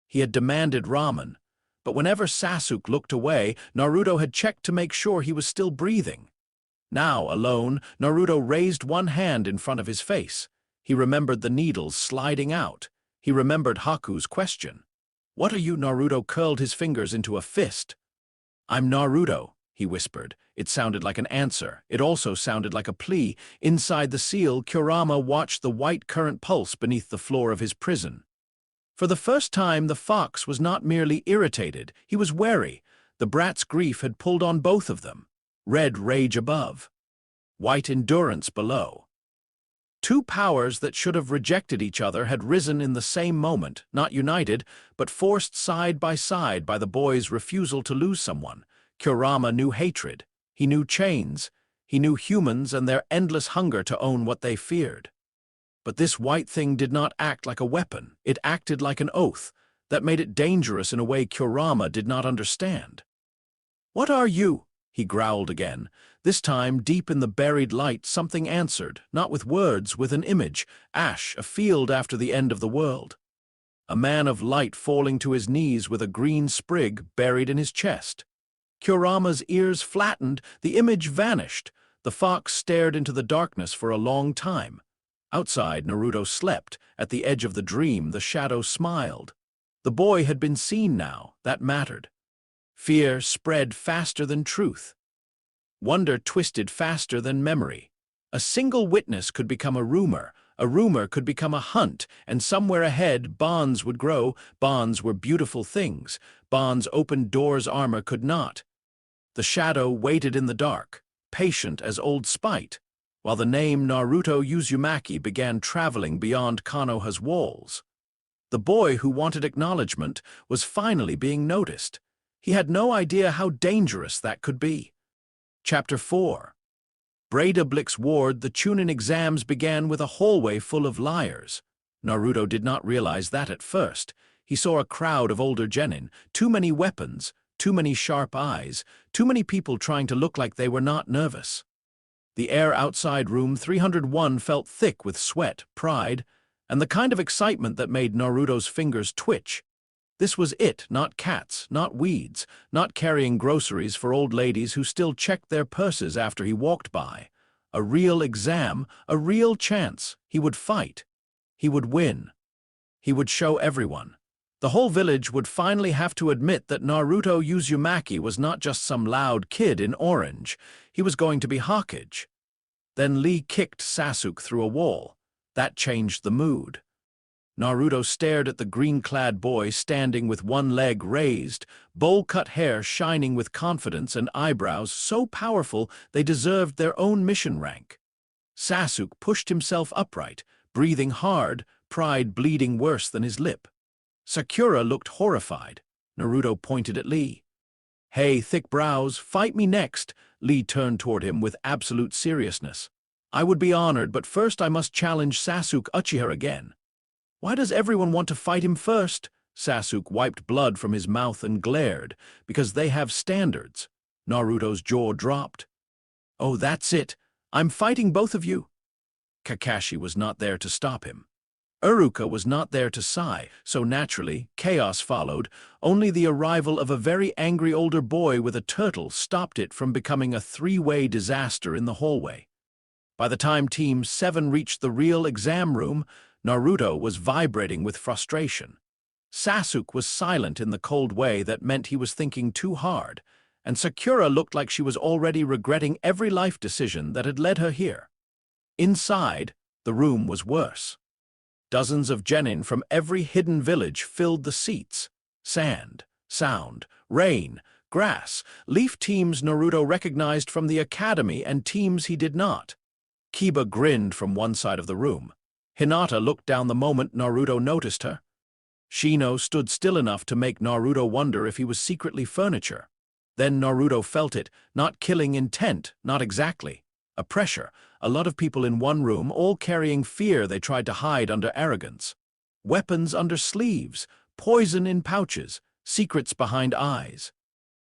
He had demanded ramen. But whenever Sasuke looked away, Naruto had checked to make sure he was still breathing. Now, alone, Naruto raised one hand in front of his face. He remembered the needles sliding out. He remembered Haku's question. "What are you?" Naruto curled his fingers into a fist. "I'm Naruto," he whispered. It sounded like an answer. It also sounded like a plea. Inside the seal, Kurama watched the white current pulse beneath the floor of his prison. For the first time, the fox was not merely irritated. He was wary. The brat's grief had pulled on both of them. Red rage above. White endurance below. Two powers that should have rejected each other had risen in the same moment, not united, but forced side by the boy's refusal to lose someone. Kurama knew hatred. He knew chains. He knew humans and their endless hunger to own what they feared. But this white thing did not act like a weapon. It acted like an oath that made it dangerous in a way Kurama did not understand. "What are you?" he growled again. This time, deep in the buried light, something answered, not with words, with an image. Ash, a field after the end of the world. A man of light falling to his knees with a green sprig buried in his chest. Kurama's ears flattened, the image vanished. The fox stared into the darkness for a long time. Outside, Naruto slept. At the edge of the dream, the shadow smiled. The boy had been seen now. That mattered. Fear spread faster than truth. Wonder twisted faster than memory. A single witness could become a rumor could become a hunt, and somewhere ahead bonds would grow. Bonds were beautiful things. Bonds opened doors armor could not. The shadow waited in the dark, patient as old spite, while the name Naruto Uzumaki began traveling beyond Konoha's walls. The boy who wanted acknowledgement was finally being noticed. He had no idea how dangerous that could be. Chapter 4. Breda Blick's ward, the Chunin exams began with a hallway full of liars. Naruto did not realize that at first. He saw a crowd of older genin, too many weapons, too many sharp eyes, too many people trying to look like they were not nervous. The air outside room 301 felt thick with sweat, pride, and the kind of excitement that made Naruto's fingers twitch. This was it, not cats, not weeds, not carrying groceries for old ladies who still checked their purses after he walked by. A real exam, a real chance. He would fight. He would win. He would show everyone. The whole village would finally have to admit that Naruto Uzumaki was not just some loud kid in orange. He was going to be Hokage. Then Lee kicked Sasuke through a wall. That changed the mood. Naruto stared at the green-clad boy standing with one leg raised, bowl-cut hair shining with confidence and eyebrows so powerful they deserved their own mission rank. Sasuke pushed himself upright, breathing hard, pride bleeding worse than his lip. Sakura looked horrified. Naruto pointed at Lee. "Hey, thick brows, fight me next." Lee turned toward him with absolute seriousness. "I would be honored, but first I must challenge Sasuke Uchiha again." "Why does everyone want to fight him first?" Sasuke wiped blood from his mouth and glared. "Because they have standards." Naruto's jaw dropped. "Oh, that's it. I'm fighting both of you." Kakashi was not there to stop him. Iruka was not there to sigh, so naturally, chaos followed. Only the arrival of a very angry older boy with a turtle stopped it from becoming a three-way disaster in the hallway. By the time Team 7 reached the real exam room, Naruto was vibrating with frustration. Sasuke was silent in the cold way that meant he was thinking too hard, and Sakura looked like she was already regretting every life decision that had led her here. Inside, the room was worse. Dozens of genin from every hidden village filled the seats. Sand, sound, rain, grass, leaf teams Naruto recognized from the academy and teams he did not. Kiba grinned from one side of the room. Hinata looked down the moment Naruto noticed her. Shino stood still enough to make Naruto wonder if he was secretly furniture. Then Naruto felt it, not killing intent, not exactly. A pressure, a lot of people in one room, all carrying fear they tried to hide under arrogance. Weapons under sleeves, poison in pouches, secrets behind eyes.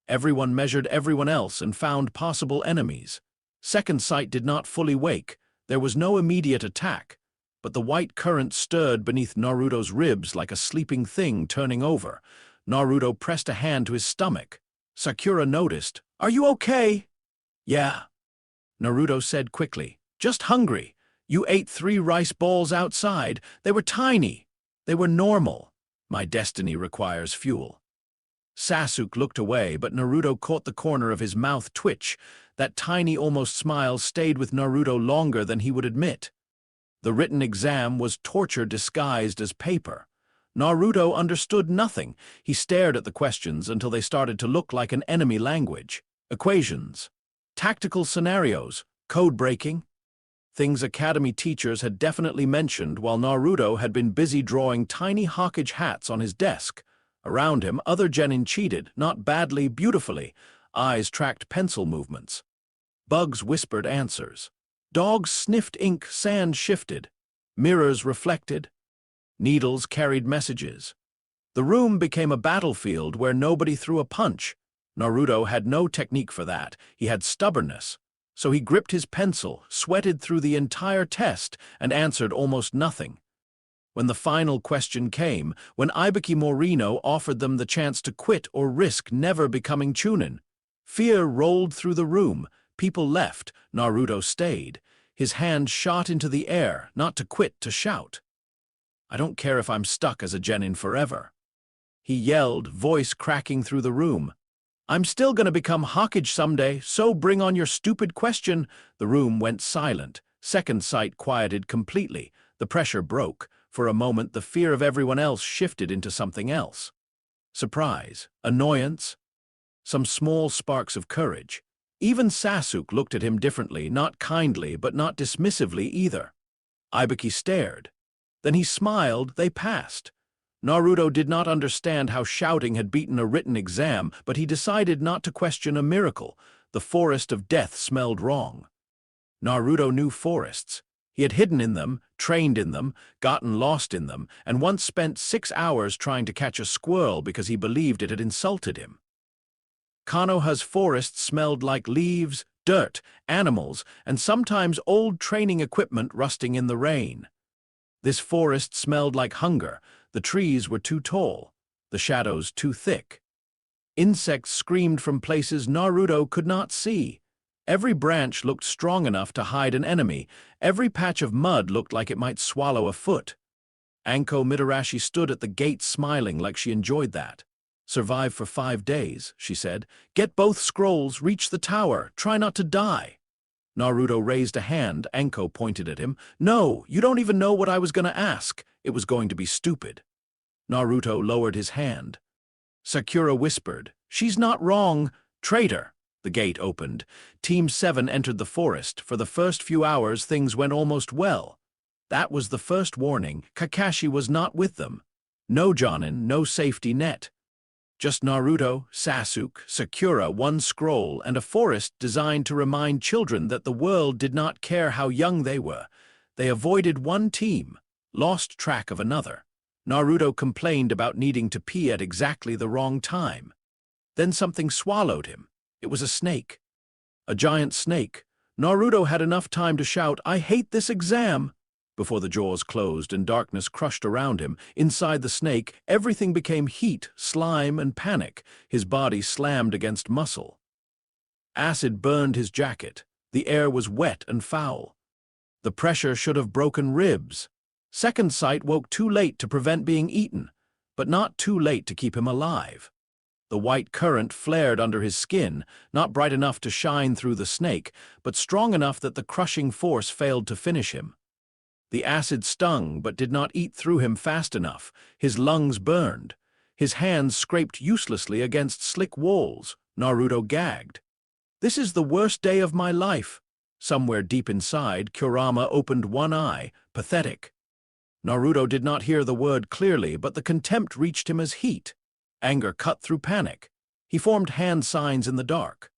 Everyone measured everyone else and found possible enemies. Second sight did not fully wake. There was no immediate attack, but the white current stirred beneath Naruto's ribs like a sleeping thing turning over. Naruto pressed a hand to his stomach. Sakura noticed. "Are you okay?" "Yeah," Naruto said quickly. "Just hungry. You ate 3 rice balls outside. They were tiny. They were normal. My destiny requires fuel." Sasuke looked away, but Naruto caught the corner of his mouth twitch. That tiny, almost smile stayed with Naruto longer than he would admit. The written exam was torture disguised as paper. Naruto understood nothing. He stared at the questions until they started to look like an enemy language. Equations, tactical scenarios, code breaking. Things academy teachers had definitely mentioned while Naruto had been busy drawing tiny Hokage hats on his desk. Around him, other genin cheated, not badly, beautifully. Eyes tracked pencil movements. Bugs whispered answers. Dogs sniffed ink, sand shifted. Mirrors reflected. Needles carried messages. The room became a battlefield where nobody threw a punch. Naruto had no technique for that. He had stubbornness. So he gripped his pencil, sweated through the entire test, and answered almost nothing. When the final question came, when Ibiki Morino offered them the chance to quit or risk never becoming Chunin, fear rolled through the room. People left. Naruto stayed. His hand shot into the air, not to quit, to shout. "I don't care if I'm stuck as a genin forever." He yelled, voice cracking through the room. "I'm still gonna become Hokage someday, so bring on your stupid question." The room went silent. Second sight quieted completely. The pressure broke. For a moment, the fear of everyone else shifted into something else. Surprise, annoyance, some small sparks of courage. Even Sasuke looked at him differently, not kindly, but not dismissively either. Ibiki stared. Then he smiled. They passed. Naruto did not understand how shouting had beaten a written exam, but he decided not to question a miracle. The forest of death smelled wrong. Naruto knew forests. He had hidden in them, trained in them, gotten lost in them, and once spent 6 hours trying to catch a squirrel because he believed it had insulted him. Konoha's forest smelled like leaves, dirt, animals, and sometimes old training equipment rusting in the rain. This forest smelled like hunger. The trees were too tall, the shadows too thick. Insects screamed from places Naruto could not see. Every branch looked strong enough to hide an enemy. Every patch of mud looked like it might swallow a foot. Anko Mitarashi stood at the gate smiling like she enjoyed that. "Survive for 5 days," she said. "Get both scrolls, reach the tower, try not to die." Naruto raised a hand. Anko pointed at him. No, you don't even know what I was going to ask. It was going to be stupid. Naruto lowered his hand. Sakura whispered, "She's not wrong. Traitor." The gate opened. Team 7 entered the forest. For the first few hours, things went almost well. That was the first warning. Kakashi was not with them. No Jonin, no safety net. Just Naruto, Sasuke, Sakura, one scroll, and a forest designed to remind children that the world did not care how young they were. They avoided one team, lost track of another. Naruto complained about needing to pee at exactly the wrong time. Then something swallowed him. It was a snake. A giant snake. Naruto had enough time to shout, "I hate this exam!" before the jaws closed and darkness crushed around him. Inside the snake, everything became heat, slime, and panic. His body slammed against muscle. Acid burned his jacket. The air was wet and foul. The pressure should have broken ribs. Second Sight woke too late to prevent being eaten, but not too late to keep him alive. The white current flared under his skin, not bright enough to shine through the snake, but strong enough that the crushing force failed to finish him. The acid stung but did not eat through him fast enough. His lungs burned. His hands scraped uselessly against slick walls. Naruto gagged. "This is the worst day of my life." Somewhere deep inside, Kurama opened one eye, pathetic. Naruto did not hear the word clearly, but the contempt reached him as heat. Anger cut through panic. He formed hand signs in the dark.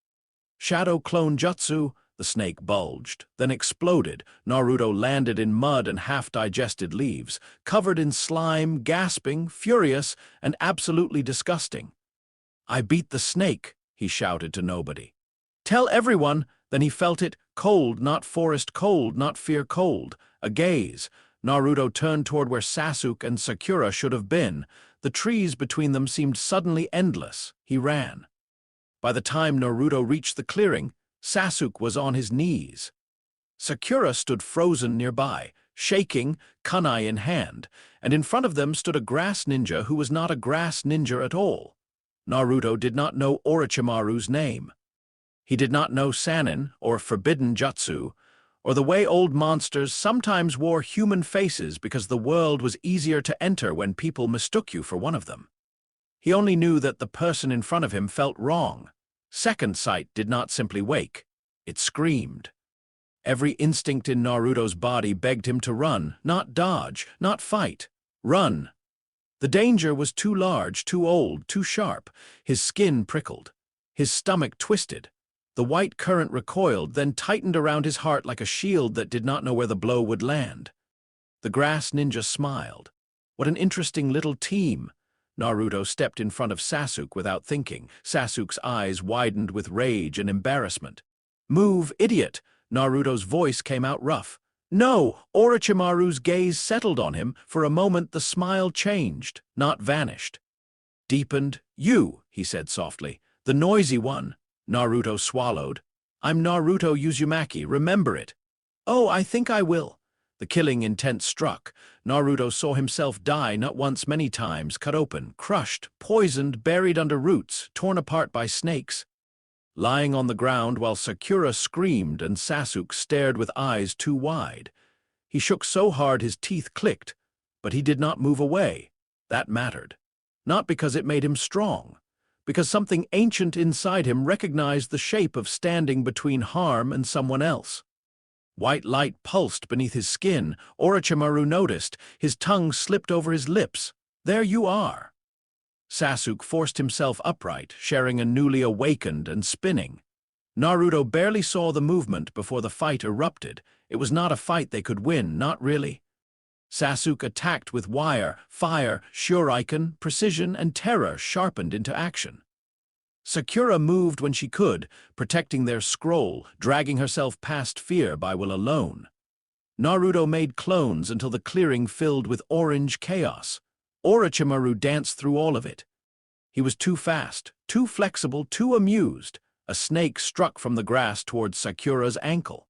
Shadow clone jutsu. The snake bulged, then exploded. Naruto landed in mud and half-digested leaves, covered in slime, gasping, furious, and absolutely disgusting. "I beat the snake," he shouted to nobody. "Tell everyone." Then he felt it, cold, not forest cold, not fear cold. A gaze. Naruto turned toward where Sasuke and Sakura should have been. The trees between them seemed suddenly endless. He ran. By the time Naruto reached the clearing, Sasuke was on his knees. Sakura stood frozen nearby, shaking, kunai in hand, and in front of them stood a grass ninja who was not a grass ninja at all. Naruto did not know Orochimaru's name. He did not know Sannin, or forbidden jutsu, or the way old monsters sometimes wore human faces because the world was easier to enter when people mistook you for one of them. He only knew that the person in front of him felt wrong. Second Sight did not simply wake. It screamed. Every instinct in Naruto's body begged him to run, not dodge, not fight. Run. The danger was too large, too old, too sharp. His skin prickled. His stomach twisted. The white current recoiled, then tightened around his heart like a shield that did not know where the blow would land. The grass ninja smiled. What an interesting little team. Naruto stepped in front of Sasuke without thinking. Sasuke's eyes widened with rage and embarrassment. "Move, idiot!" Naruto's voice came out rough. "No!" Orochimaru's gaze settled on him. For a moment the smile changed, not vanished. Deepened. "You," he said softly. "The noisy one." Naruto swallowed. "I'm Naruto Uzumaki, remember it." "Oh, I think I will." The killing intent struck. Naruto saw himself die not once, many times, cut open, crushed, poisoned, buried under roots, torn apart by snakes. Lying on the ground while Sakura screamed and Sasuke stared with eyes too wide. He shook so hard his teeth clicked, but he did not move away. That mattered. Not because it made him strong, because something ancient inside him recognized the shape of standing between harm and someone else. White light pulsed beneath his skin. Orochimaru noticed. His tongue slipped over his lips. "There you are." Sasuke forced himself upright, sharing a newly awakened and spinning. Naruto barely saw the movement before the fight erupted. It was not a fight they could win, not really. Sasuke attacked with wire, fire, shuriken, precision, and terror sharpened into action. Sakura moved when she could, protecting their scroll, dragging herself past fear by will alone. Naruto made clones until the clearing filled with orange chaos. Orochimaru danced through all of it. He was too fast, too flexible, too amused. A snake struck from the grass towards Sakura's ankle.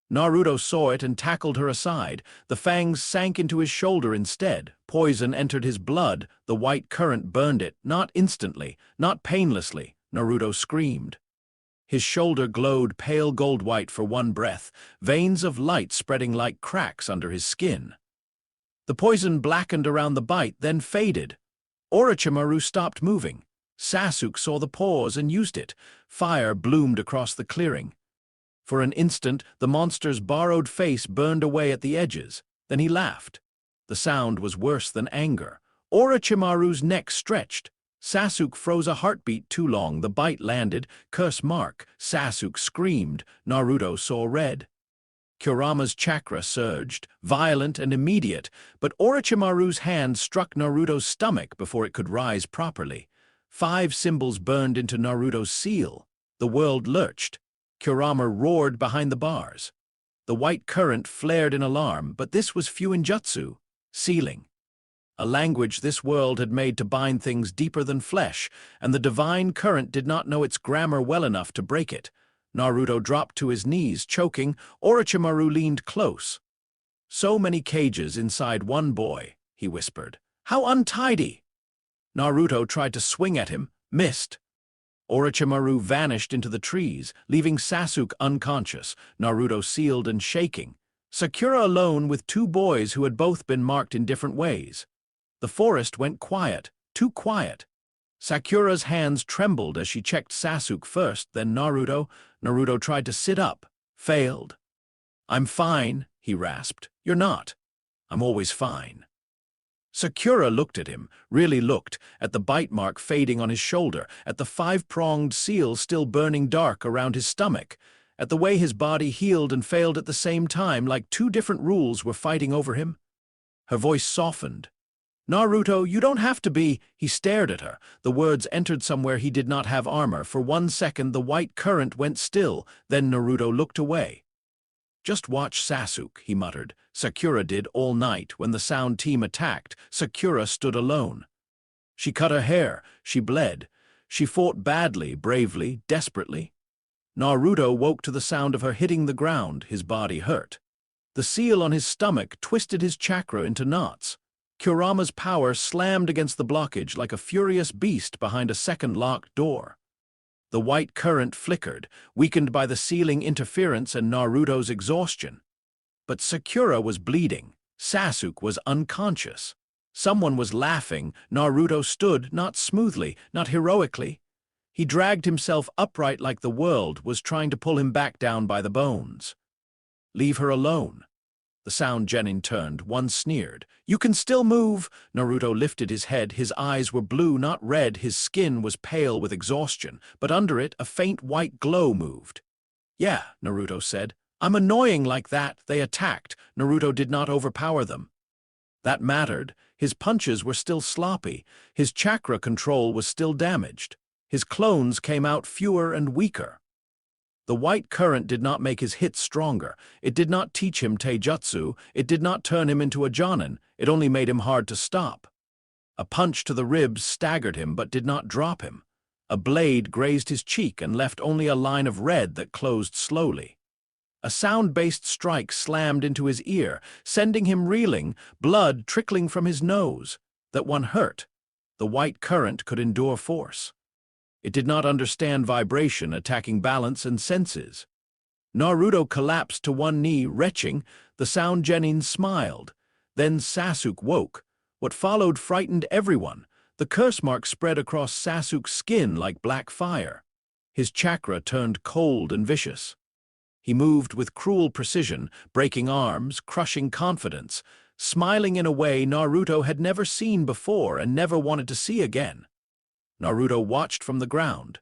Naruto saw it and tackled her aside. The fangs sank into his shoulder instead. Poison entered his blood. The white current burned it, not instantly, not painlessly. Naruto screamed. His shoulder glowed pale gold-white for one breath, veins of light spreading like cracks under his skin. The poison blackened around the bite, then faded. Orochimaru stopped moving. Sasuke saw the pause and used it. Fire bloomed across the clearing. For an instant, the monster's borrowed face burned away at the edges. Then he laughed. The sound was worse than anger. Orochimaru's neck stretched. Sasuke froze a heartbeat too long. The bite landed. Curse mark. Sasuke screamed. Naruto saw red. Kurama's chakra surged, violent and immediate, but Orochimaru's hand struck Naruto's stomach before it could rise properly. 5 symbols burned into Naruto's seal. The world lurched. Kurama roared behind the bars. The white current flared in alarm, but this was Fuinjutsu, sealing. A language this world had made to bind things deeper than flesh, and the divine current did not know its grammar well enough to break it. Naruto dropped to his knees, choking. Orochimaru leaned close. "So many cages inside one boy," he whispered. "How untidy!" Naruto tried to swing at him, missed. Orochimaru vanished into the trees, leaving Sasuke unconscious, Naruto sealed and shaking. Sakura alone with 2 boys who had both been marked in different ways. The forest went quiet, too quiet. Sakura's hands trembled as she checked Sasuke first, then Naruto. Naruto tried to sit up, failed. "I'm fine," he rasped. "You're not." "I'm always fine." Sakura looked at him, really looked, at the bite mark fading on his shoulder, at the 5-pronged seal still burning dark around his stomach, at the way his body healed and failed at the same time, like 2 different rules were fighting over him. Her voice softened. "Naruto, you don't have to be." He stared at her. The words entered somewhere he did not have armor. For 1 second the white current went still, then Naruto looked away. "Just watch Sasuke," he muttered. Sakura did all night. When the sound team attacked, Sakura stood alone. She cut her hair, she bled. She fought badly, bravely, desperately. Naruto woke to the sound of her hitting the ground, his body hurt. The seal on his stomach twisted his chakra into knots. Kurama's power slammed against the blockage like a furious beast behind a second locked door. The white current flickered, weakened by the sealing interference and Naruto's exhaustion. But Sakura was bleeding. Sasuke was unconscious. Someone was laughing. Naruto stood, not smoothly, not heroically. He dragged himself upright like the world was trying to pull him back down by the bones. "Leave her alone." The sound Genin turned. One sneered. "You can still move." Naruto lifted his head. His eyes were blue, not red. His skin was pale with exhaustion, but under it a faint white glow moved. "Yeah," Naruto said. "I'm annoying like that." They attacked. Naruto did not overpower them. That mattered. His punches were still sloppy. His chakra control was still damaged. His clones came out fewer and weaker. The white current did not make his hits stronger. It did not teach him taijutsu. It did not turn him into a jonin. It only made him hard to stop. A punch to the ribs staggered him but did not drop him. A blade grazed his cheek and left only a line of red that closed slowly. A sound-based strike slammed into his ear, sending him reeling, blood trickling from his nose. That one hurt. The white current could endure force. It did not understand vibration, attacking balance and senses. Naruto collapsed to one knee, retching. The sound Genin smiled. Then Sasuke woke. What followed frightened everyone. The curse mark spread across Sasuke's skin like black fire. His chakra turned cold and vicious. He moved with cruel precision, breaking arms, crushing confidence, smiling in a way Naruto had never seen before and never wanted to see again. Naruto watched from the ground.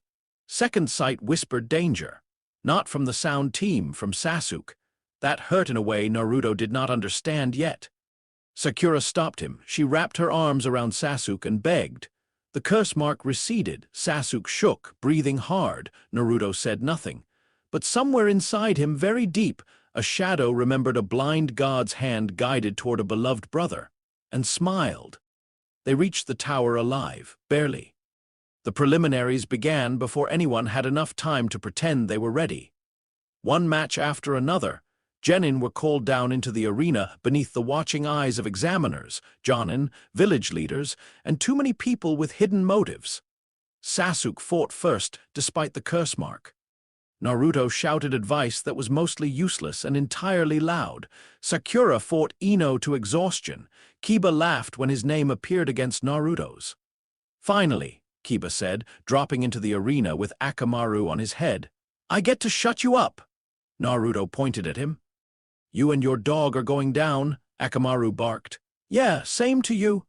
Second sight whispered danger. Not from the sound team, from Sasuke. That hurt in a way Naruto did not understand yet. Sakura stopped him. She wrapped her arms around Sasuke and begged. The curse mark receded. Sasuke shook, breathing hard. Naruto said nothing. But somewhere inside him, very deep, a shadow remembered a blind god's hand guided toward a beloved brother, and smiled. They reached the tower alive, barely. The preliminaries began before anyone had enough time to pretend they were ready. One match after another, Genin were called down into the arena beneath the watching eyes of examiners, jonin, village leaders, and too many people with hidden motives. Sasuke fought first, despite the curse mark. Naruto shouted advice that was mostly useless and entirely loud. Sakura fought Ino to exhaustion. Kiba laughed when his name appeared against Naruto's. Finally, Kiba said, dropping into the arena with Akamaru on his head, "I get to shut you up." Naruto pointed at him. "You and your dog are going down," Akamaru barked. "Yeah, same to you."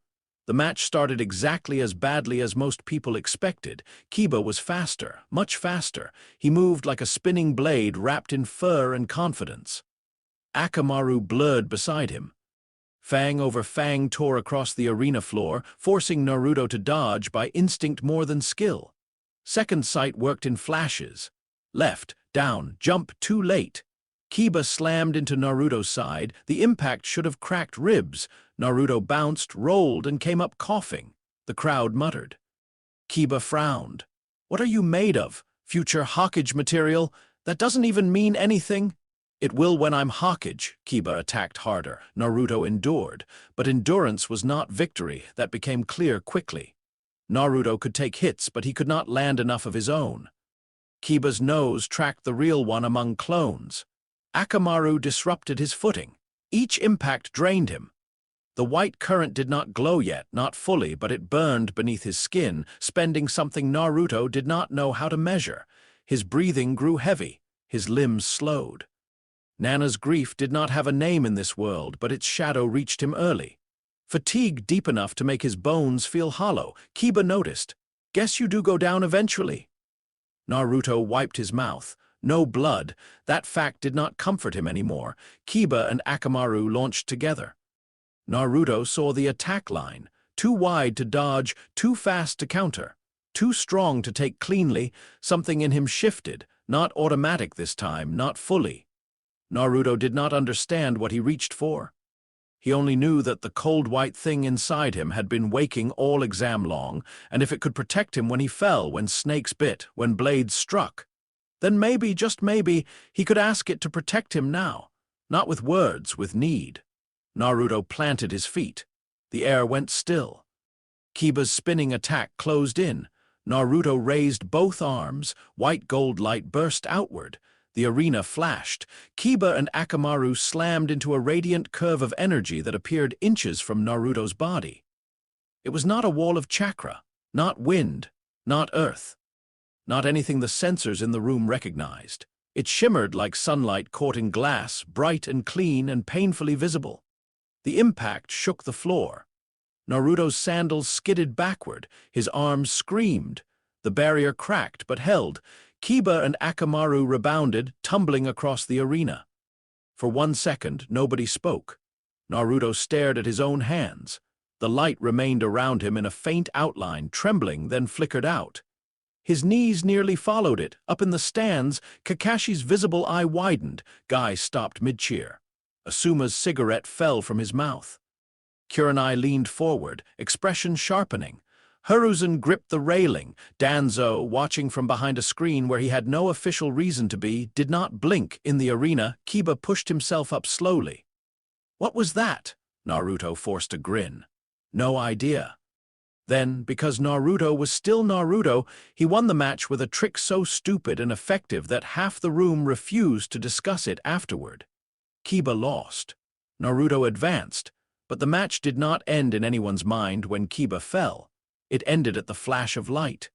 The match started exactly as badly as most people expected. Kiba was faster, much faster. He moved like a spinning blade wrapped in fur and confidence. Akamaru blurred beside him. Fang over fang tore across the arena floor, forcing Naruto to dodge by instinct more than skill. Second sight worked in flashes. Left, down, jump too late. Kiba slammed into Naruto's side. The impact should have cracked ribs. Naruto bounced, rolled, and came up coughing. The crowd muttered. Kiba frowned. "What are you made of? Future Hokage material? That doesn't even mean anything." "It will when I'm Hokage." Kiba attacked harder. Naruto endured. But endurance was not victory. That became clear quickly. Naruto could take hits, but he could not land enough of his own. Kiba's nose tracked the real one among clones. Akamaru disrupted his footing. Each impact drained him. The white current did not glow yet, not fully, but it burned beneath his skin, spending something Naruto did not know how to measure. His breathing grew heavy. His limbs slowed. Nana's grief did not have a name in this world, but its shadow reached him early. Fatigue deep enough to make his bones feel hollow, Kiba noticed. "Guess you do go down eventually." Naruto wiped his mouth. No blood. That fact did not comfort him anymore. Kiba and Akamaru launched together. Naruto saw the attack line. Too wide to dodge, too fast to counter. Too strong to take cleanly. Something in him shifted. Not automatic this time, not fully. Naruto did not understand what he reached for. He only knew that the cold white thing inside him had been waking all exam long, and if it could protect him when he fell, when snakes bit, when blades struck, then maybe, just maybe, he could ask it to protect him now. Not with words, with need. Naruto planted his feet. The air went still. Kiba's spinning attack closed in. Naruto raised both arms. White gold light burst outward. The arena flashed. Kiba and Akamaru slammed into a radiant curve of energy that appeared inches from Naruto's body. It was not a wall of chakra, not wind, not earth, not anything the sensors in the room recognized. It shimmered like sunlight caught in glass, bright and clean and painfully visible. The impact shook the floor. Naruto's sandals skidded backward. His arms screamed. The barrier cracked but held. Kiba and Akamaru rebounded, tumbling across the arena. For 1 second, nobody spoke. Naruto stared at his own hands. The light remained around him in a faint outline, trembling, then flickered out. His knees nearly followed it. Up in the stands, Kakashi's visible eye widened. Guy stopped mid-cheer. Asuma's cigarette fell from his mouth. Kurenai leaned forward, expression sharpening. Hiruzen gripped the railing. Danzo, watching from behind a screen where he had no official reason to be, did not blink. In the arena, Kiba pushed himself up slowly. "What was that?" Naruto forced a grin. "No idea." Then, because Naruto was still Naruto, he won the match with a trick so stupid and effective that half the room refused to discuss it afterward. Kiba lost. Naruto advanced, but the match did not end in anyone's mind when Kiba fell. It ended at the flash of light.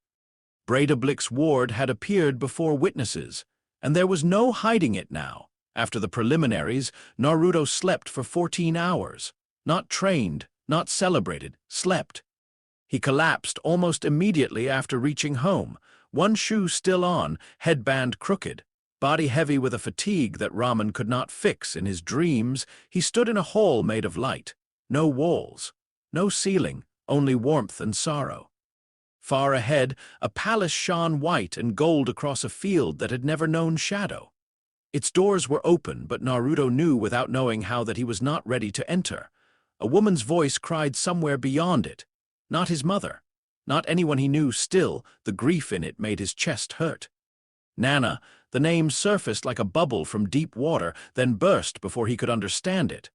Breidablik's ward had appeared before witnesses, and there was no hiding it now. After the preliminaries, Naruto slept for 14 hours. Not trained, not celebrated, slept. He collapsed almost immediately after reaching home, one shoe still on, headband crooked. Body heavy with a fatigue that Ramen could not fix. In his dreams, he stood in a hall made of light. No walls, no ceiling, only warmth and sorrow. Far ahead, a palace shone white and gold across a field that had never known shadow. Its doors were open, but Naruto knew without knowing how that he was not ready to enter. A woman's voice cried somewhere beyond it. Not his mother. Not anyone he knew still. The grief in it made his chest hurt. Nana, the name surfaced like a bubble from deep water, then burst before he could understand it.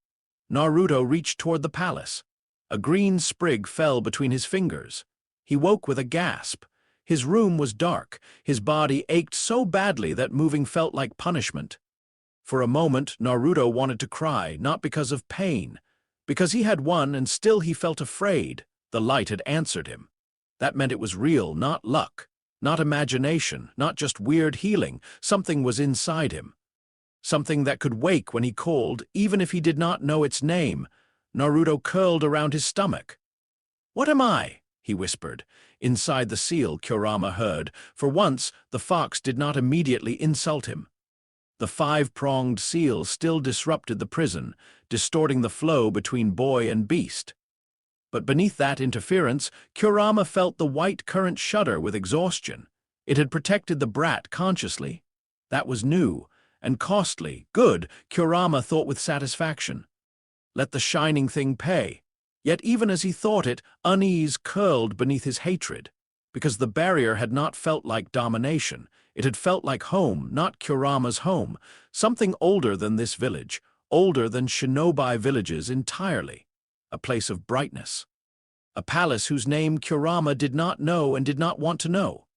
Naruto reached toward the palace. A green sprig fell between his fingers. He woke with a gasp. His room was dark. His body ached so badly that moving felt like punishment. For a moment, Naruto wanted to cry, not because of pain. Because he had won and still he felt afraid. The light had answered him. That meant it was real, not luck, not imagination, not just weird healing. Something was inside him. Something that could wake when he called, even if he did not know its name. Naruto curled around his stomach. "What am I?" he whispered. Inside the seal, Kurama heard. For once, the fox did not immediately insult him. The five-pronged seal still disrupted the prison, distorting the flow between boy and beast. But beneath that interference, Kurama felt the white current shudder with exhaustion. It had protected the brat consciously. That was new and costly. Good, Kurama thought with satisfaction. Let the shining thing pay. Yet even as he thought it, unease curled beneath his hatred. Because the barrier had not felt like domination. It had felt like home, not Kurama's home. Something older than this village, older than shinobi villages entirely. A place of brightness. A palace whose name Kurama did not know and did not want to know.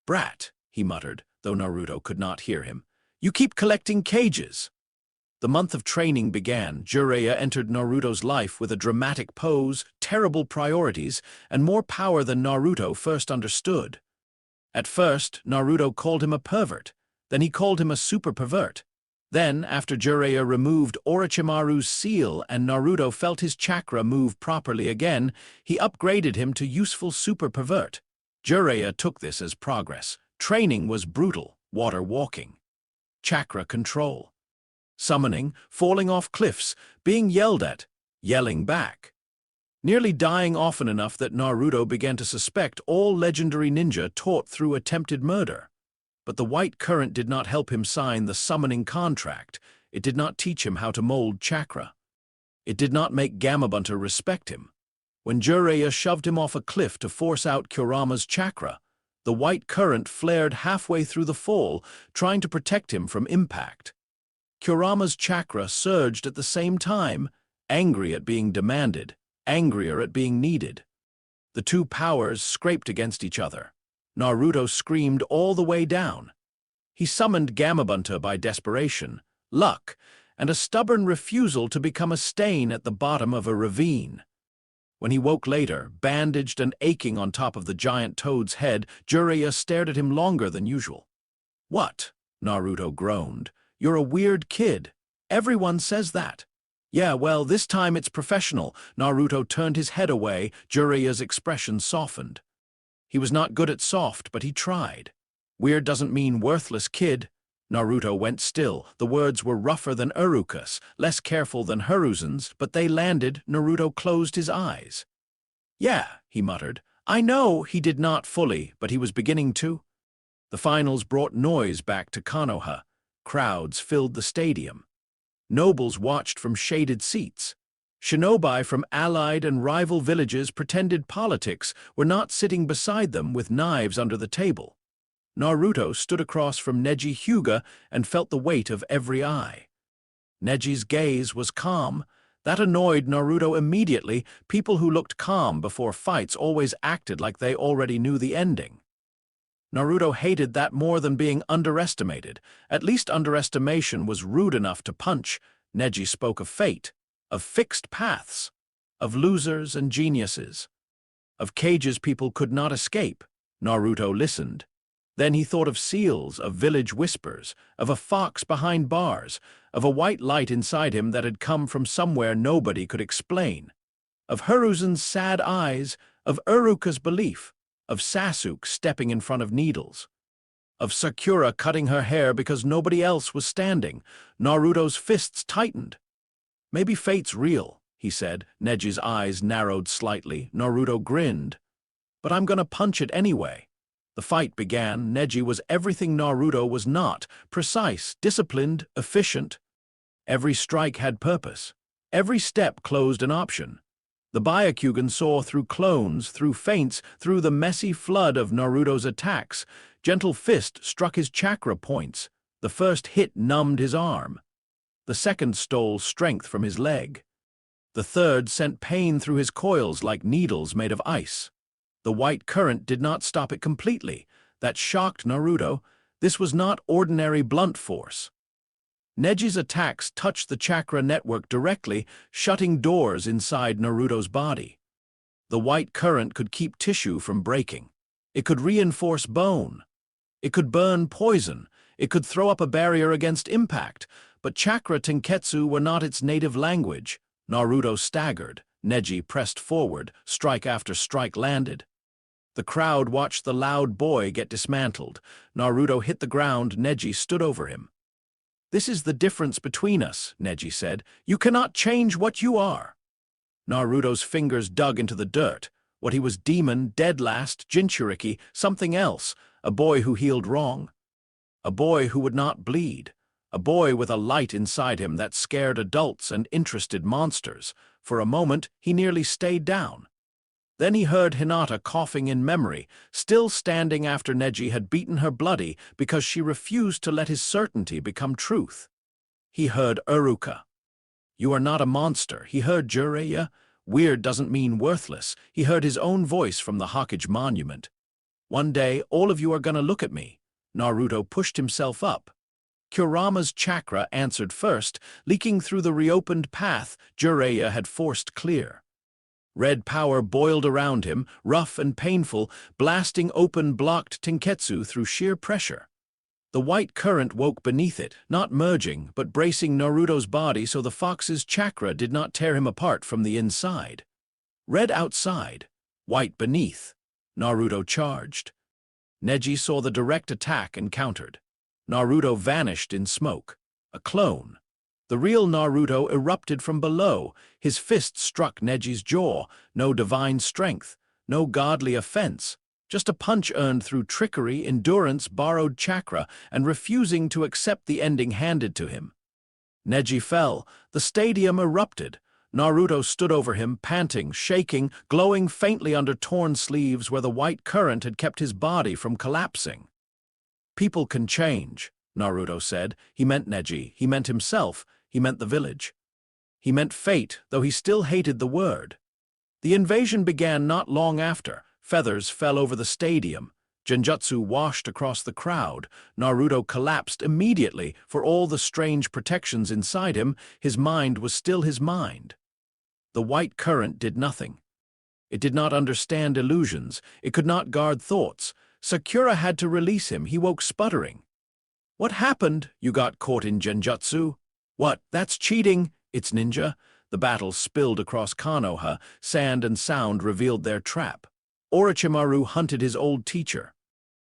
"Brat," he muttered, though Naruto could not hear him. "You keep collecting cages." The month of training began. Jiraiya entered Naruto's life with a dramatic pose, terrible priorities, and more power than Naruto first understood. At first, Naruto called him a pervert. Then he called him a super pervert. Then, after Jiraiya removed Orochimaru's seal and Naruto felt his chakra move properly again, he upgraded him to useful super pervert. Jiraiya took this as progress. Training was brutal, water walking. Chakra control. Summoning, falling off cliffs, being yelled at, yelling back. Nearly dying often enough that Naruto began to suspect all legendary ninja taught through attempted murder. But the white current did not help him sign the summoning contract. It did not teach him how to mold chakra. It did not make Gamabunta respect him. When Jiraiya shoved him off a cliff to force out Kurama's chakra, the white current flared halfway through the fall, trying to protect him from impact. Kurama's chakra surged at the same time, angry at being demanded, angrier at being needed. The two powers scraped against each other. Naruto screamed all the way down. He summoned Gamabunta by desperation, luck, and a stubborn refusal to become a stain at the bottom of a ravine. When he woke later, bandaged and aching on top of the giant toad's head, Jiraiya stared at him longer than usual. "What?" Naruto groaned. "You're a weird kid. Everyone says that." "Yeah, well, this time it's professional." Naruto turned his head away. Jiraiya's expression softened. He was not good at soft, but he tried. "Weird doesn't mean worthless, kid." Naruto went still. The words were rougher than Iruka's, less careful than Hiruzen's, but they landed. Naruto closed his eyes. "Yeah," he muttered. "I know." He did not fully, but he was beginning to. The finals brought noise back to Konoha. Crowds filled the stadium. Nobles watched from shaded seats. Shinobi from allied and rival villages pretended politics were not sitting beside them with knives under the table. Naruto stood across from Neji Hyuga and felt the weight of every eye. Neji's gaze was calm. That annoyed Naruto immediately. People who looked calm before fights always acted like they already knew the ending. Naruto hated that more than being underestimated. At least underestimation was rude enough to punch. Neji spoke of fate, of fixed paths, of losers and geniuses, of cages people could not escape. Naruto listened. Then he thought of seals, of village whispers, of a fox behind bars, of a white light inside him that had come from somewhere nobody could explain, of Hiruzen's sad eyes, of Iruka's belief, of Sasuke stepping in front of needles, of Sakura cutting her hair because nobody else was standing. Naruto's fists tightened. "Maybe fate's real," he said. Neji's eyes narrowed slightly. Naruto grinned. "But I'm gonna punch it anyway." The fight began. Neji was everything Naruto was not: precise, disciplined, efficient. Every strike had purpose. Every step closed an option. The Byakugan saw through clones, through feints, through the messy flood of Naruto's attacks. Gentle fist struck his chakra points. The first hit numbed his arm. The second stole strength from his leg. The third sent pain through his coils like needles made of ice. The white current did not stop it completely. That shocked Naruto. This was not ordinary blunt force. Neji's attacks touched the chakra network directly, shutting doors inside Naruto's body. The white current could keep tissue from breaking. It could reinforce bone. It could burn poison. It could throw up a barrier against impact. But chakra tenketsu were not its native language. Naruto staggered. Neji pressed forward. Strike after strike landed. The crowd watched the loud boy get dismantled. Naruto hit the ground. Neji stood over him. "This is the difference between us," Neji said. "You cannot change what you are." Naruto's fingers dug into the dirt. What he was, demon, dead last, Jinchuriki, something else, a boy who healed wrong. A boy who would not bleed. A boy with a light inside him that scared adults and interested monsters. For a moment, he nearly stayed down. Then he heard Hinata coughing in memory, still standing after Neji had beaten her bloody because she refused to let his certainty become truth. He heard Uruka. "You are not a monster." He heard Jiraiya. Weird doesn't mean worthless. He heard his own voice from the Hokage monument. "One day, all of you are gonna look at me." Naruto pushed himself up. Kurama's chakra answered first, leaking through the reopened path Jiraiya had forced clear. Red power boiled around him, rough and painful, blasting open blocked tenketsu through sheer pressure. The white current woke beneath it, not merging, but bracing Naruto's body so the fox's chakra did not tear him apart from the inside. Red outside, white beneath. Naruto charged. Neji saw the direct attack and countered. Naruto vanished in smoke. A clone. The real Naruto erupted from below. His fist struck Neji's jaw. No divine strength, no godly offense. Just a punch earned through trickery, endurance, borrowed chakra, and refusing to accept the ending handed to him. Neji fell. The stadium erupted. Naruto stood over him, panting, shaking, glowing faintly under torn sleeves where the white current had kept his body from collapsing. "People can change," Naruto said. He meant Neji. He meant himself. He meant the village. He meant fate, though he still hated the word. The invasion began not long after. Feathers fell over the stadium. Genjutsu washed across the crowd. Naruto collapsed immediately. For all the strange protections inside him, his mind was still his mind. The white current did nothing. It did not understand illusions. It could not guard thoughts. Sakura had to release him. He woke sputtering. "What happened? You got caught in Genjutsu?" "What? That's cheating." "It's ninja." The battle spilled across Konoha. Sand and sound revealed their trap. Orochimaru hunted his old teacher.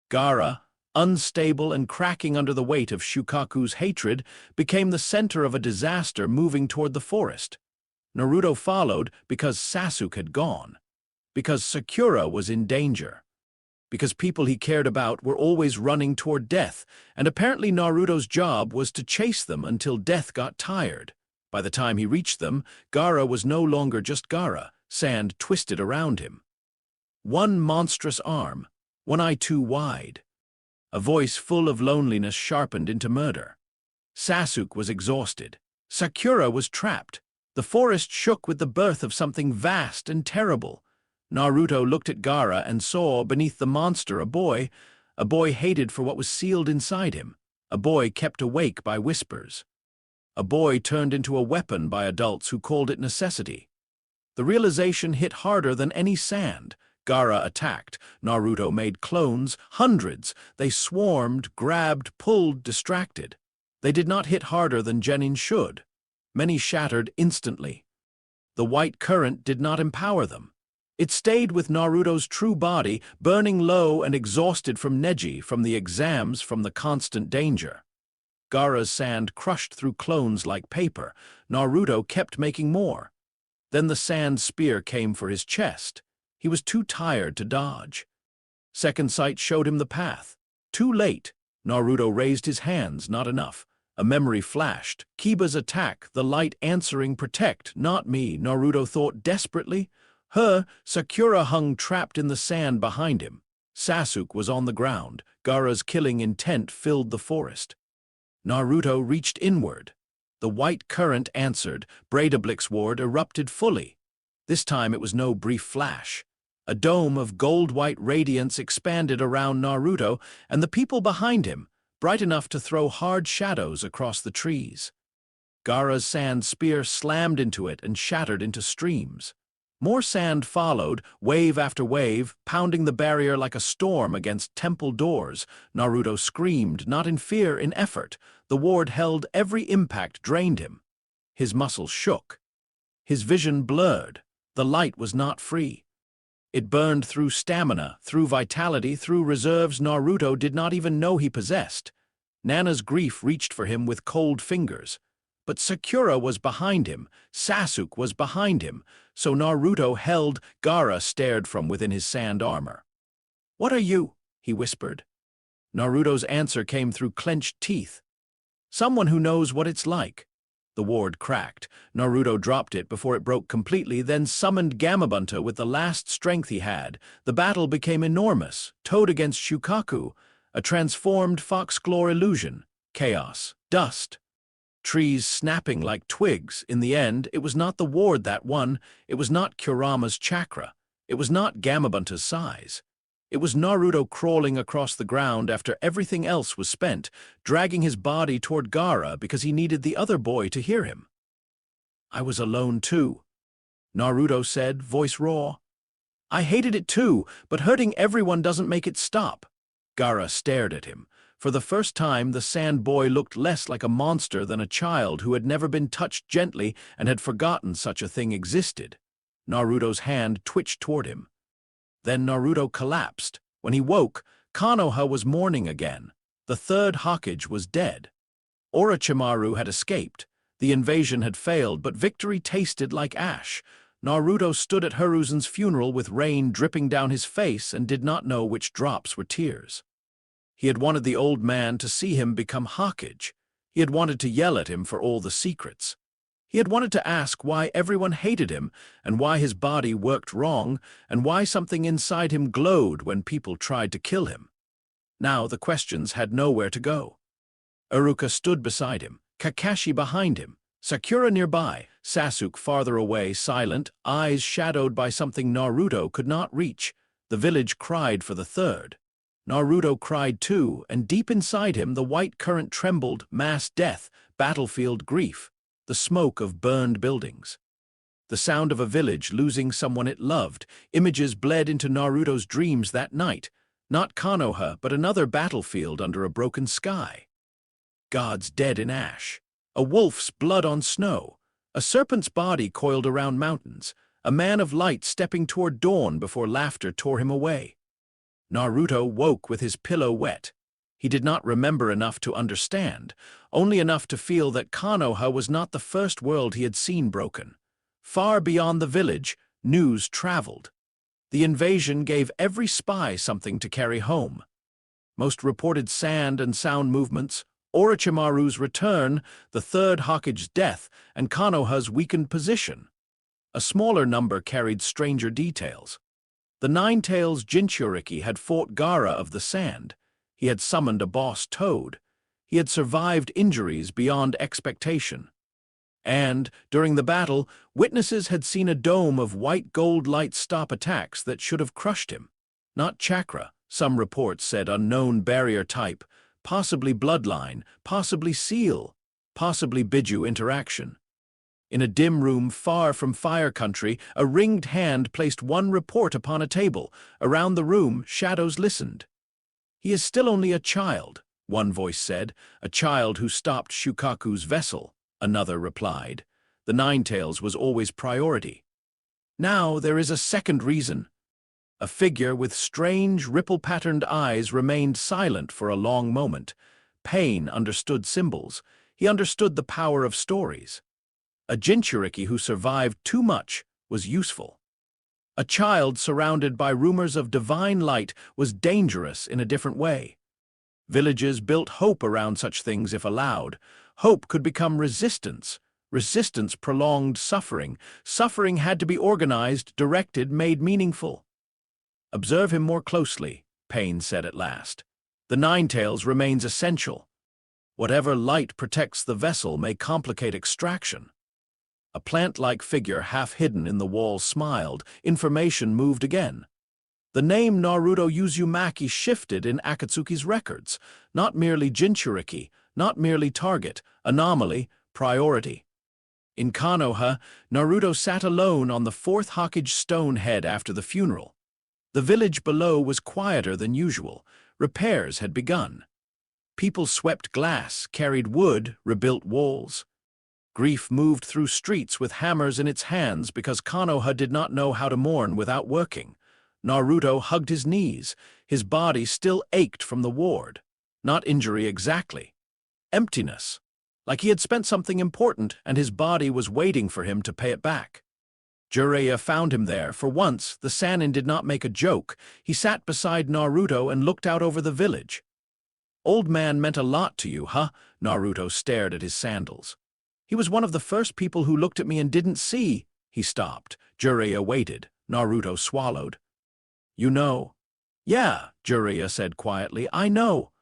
Gaara, unstable and cracking under the weight of Shukaku's hatred, became the center of a disaster moving toward the forest. Naruto followed because Sasuke had gone. Because Sakura was in danger. Because people he cared about were always running toward death, and apparently Naruto's job was to chase them until death got tired. By the time he reached them, Gaara was no longer just Gaara. Sand twisted around him. One monstrous arm, one eye too wide. A voice full of loneliness sharpened into murder. Sasuke was exhausted. Sakura was trapped. The forest shook with the birth of something vast and terrible. Naruto looked at Gaara and saw, beneath the monster, a boy hated for what was sealed inside him, a boy kept awake by whispers. A boy turned into a weapon by adults who called it necessity. The realization hit harder than any sand. Gaara attacked. Naruto made clones, hundreds. They swarmed, grabbed, pulled, distracted. They did not hit harder than genin should. Many shattered instantly. The white current did not empower them. It stayed with Naruto's true body, burning low and exhausted from Neji, from the exams, from the constant danger. Gaara's sand crushed through clones like paper. Naruto kept making more. Then the sand spear came for his chest. He was too tired to dodge. Second sight showed him the path. Too late. Naruto raised his hands, not enough. A memory flashed. Kiba's attack, the light answering protect, not me, Naruto thought desperately. Her, Sakura hung trapped in the sand behind him. Sasuke was on the ground. Gaara's killing intent filled the forest. Naruto reached inward. The white current answered. Breidablik's ward erupted fully. This time it was no brief flash. A dome of gold-white radiance expanded around Naruto and the people behind him, bright enough to throw hard shadows across the trees. Gaara's sand spear slammed into it and shattered into streams. More sand followed, wave after wave, pounding the barrier like a storm against temple doors. Naruto screamed, not in fear, in effort. The ward held every impact drained him. His muscles shook. His vision blurred. The light was not free. It burned through stamina, through vitality, through reserves Naruto did not even know he possessed. Nana's grief reached for him with cold fingers. But Sakura was behind him, Sasuke was behind him, so Naruto held. Gaara stared from within his sand armor. "What are you?" he whispered. Naruto's answer came through clenched teeth. "Someone who knows what it's like." The ward cracked. Naruto dropped it before it broke completely, then summoned Gamabunta with the last strength he had. The battle became enormous, Toad against Shukaku, a transformed foxglore illusion, chaos, dust. Trees snapping like twigs. In the end, it was not the ward that won, it was not Kurama's chakra, it was not Gamabunta's size. It was Naruto crawling across the ground after everything else was spent, dragging his body toward Gaara because he needed the other boy to hear him. "I was alone too," Naruto said, voice raw. "I hated it too, but hurting everyone doesn't make it stop." Gaara stared at him. For the first time, the sand boy looked less like a monster than a child who had never been touched gently and had forgotten such a thing existed. Naruto's hand twitched toward him. Then Naruto collapsed. When he woke, Konoha was mourning again. The third Hokage was dead. Orochimaru had escaped. The invasion had failed, but victory tasted like ash. Naruto stood at Hiruzen's funeral with rain dripping down his face and did not know which drops were tears. He had wanted the old man to see him become Hokage. He had wanted to yell at him for all the secrets. He had wanted to ask why everyone hated him, and why his body worked wrong, and why something inside him glowed when people tried to kill him. Now the questions had nowhere to go. Iruka stood beside him, Kakashi behind him, Sakura nearby, Sasuke farther away, silent, eyes shadowed by something Naruto could not reach. The village cried for the third. Naruto cried too, and deep inside him the white current trembled, mass death, battlefield grief, the smoke of burned buildings. The sound of a village losing someone it loved. Images bled into Naruto's dreams that night. Not Konoha, but another battlefield under a broken sky. Gods dead in ash. A wolf's blood on snow. A serpent's body coiled around mountains. A man of light stepping toward dawn before laughter tore him away. Naruto woke with his pillow wet. He did not remember enough to understand, only enough to feel that Konoha was not the first world he had seen broken. Far beyond the village, news traveled. The invasion gave every spy something to carry home. Most reported sand and sound movements, Orochimaru's return, the third Hokage's death, and Konoha's weakened position. A smaller number carried stranger details. The Nine-Tails Jinchuriki had fought Gaara of the Sand. He had summoned a boss Toad. He had survived injuries beyond expectation. And, during the battle, witnesses had seen a dome of white gold light stop attacks that should have crushed him. Not chakra, some reports said unknown barrier type, possibly bloodline, possibly seal, possibly Biju interaction. In a dim room far from Fire Country, a ringed hand placed one report upon a table. Around the room, shadows listened. "He is still only a child," one voice said, "a child who stopped Shukaku's vessel," another replied. The Nine-Tails was always priority. Now there is a second reason. A figure with strange, ripple-patterned eyes remained silent for a long moment. Pain understood symbols. He understood the power of stories. A Jinchuriki who survived too much was useful. A child surrounded by rumors of divine light was dangerous in a different way. Villages built hope around such things if allowed. Hope could become resistance. Resistance prolonged suffering. Suffering had to be organized, directed, made meaningful. "Observe him more closely," Pain said at last. "The Nine-Tails remains essential. Whatever light protects the vessel may complicate extraction." A plant-like figure half hidden in the wall smiled. Information moved again. The name Naruto Uzumaki shifted in Akatsuki's records, not merely Jinchuriki, not merely target, anomaly, priority. In Konoha, Naruto sat alone on the fourth Hokage stone head after the funeral. The village below was quieter than usual. Repairs had begun. People swept glass, carried wood, rebuilt walls. Grief moved through streets with hammers in its hands because Konoha did not know how to mourn without working. Naruto hugged his knees. His body still ached from the ward. Not injury exactly. Emptiness. Like he had spent something important and his body was waiting for him to pay it back. Jiraiya found him there. For once, the Sannin did not make a joke. He sat beside Naruto and looked out over the village. "Old man meant a lot to you, huh?" Naruto stared at his sandals. "He was one of the first people who looked at me and didn't see." He stopped. Jiraiya waited. Naruto swallowed. "You know?" "Yeah," Jiraiya said quietly. "I know."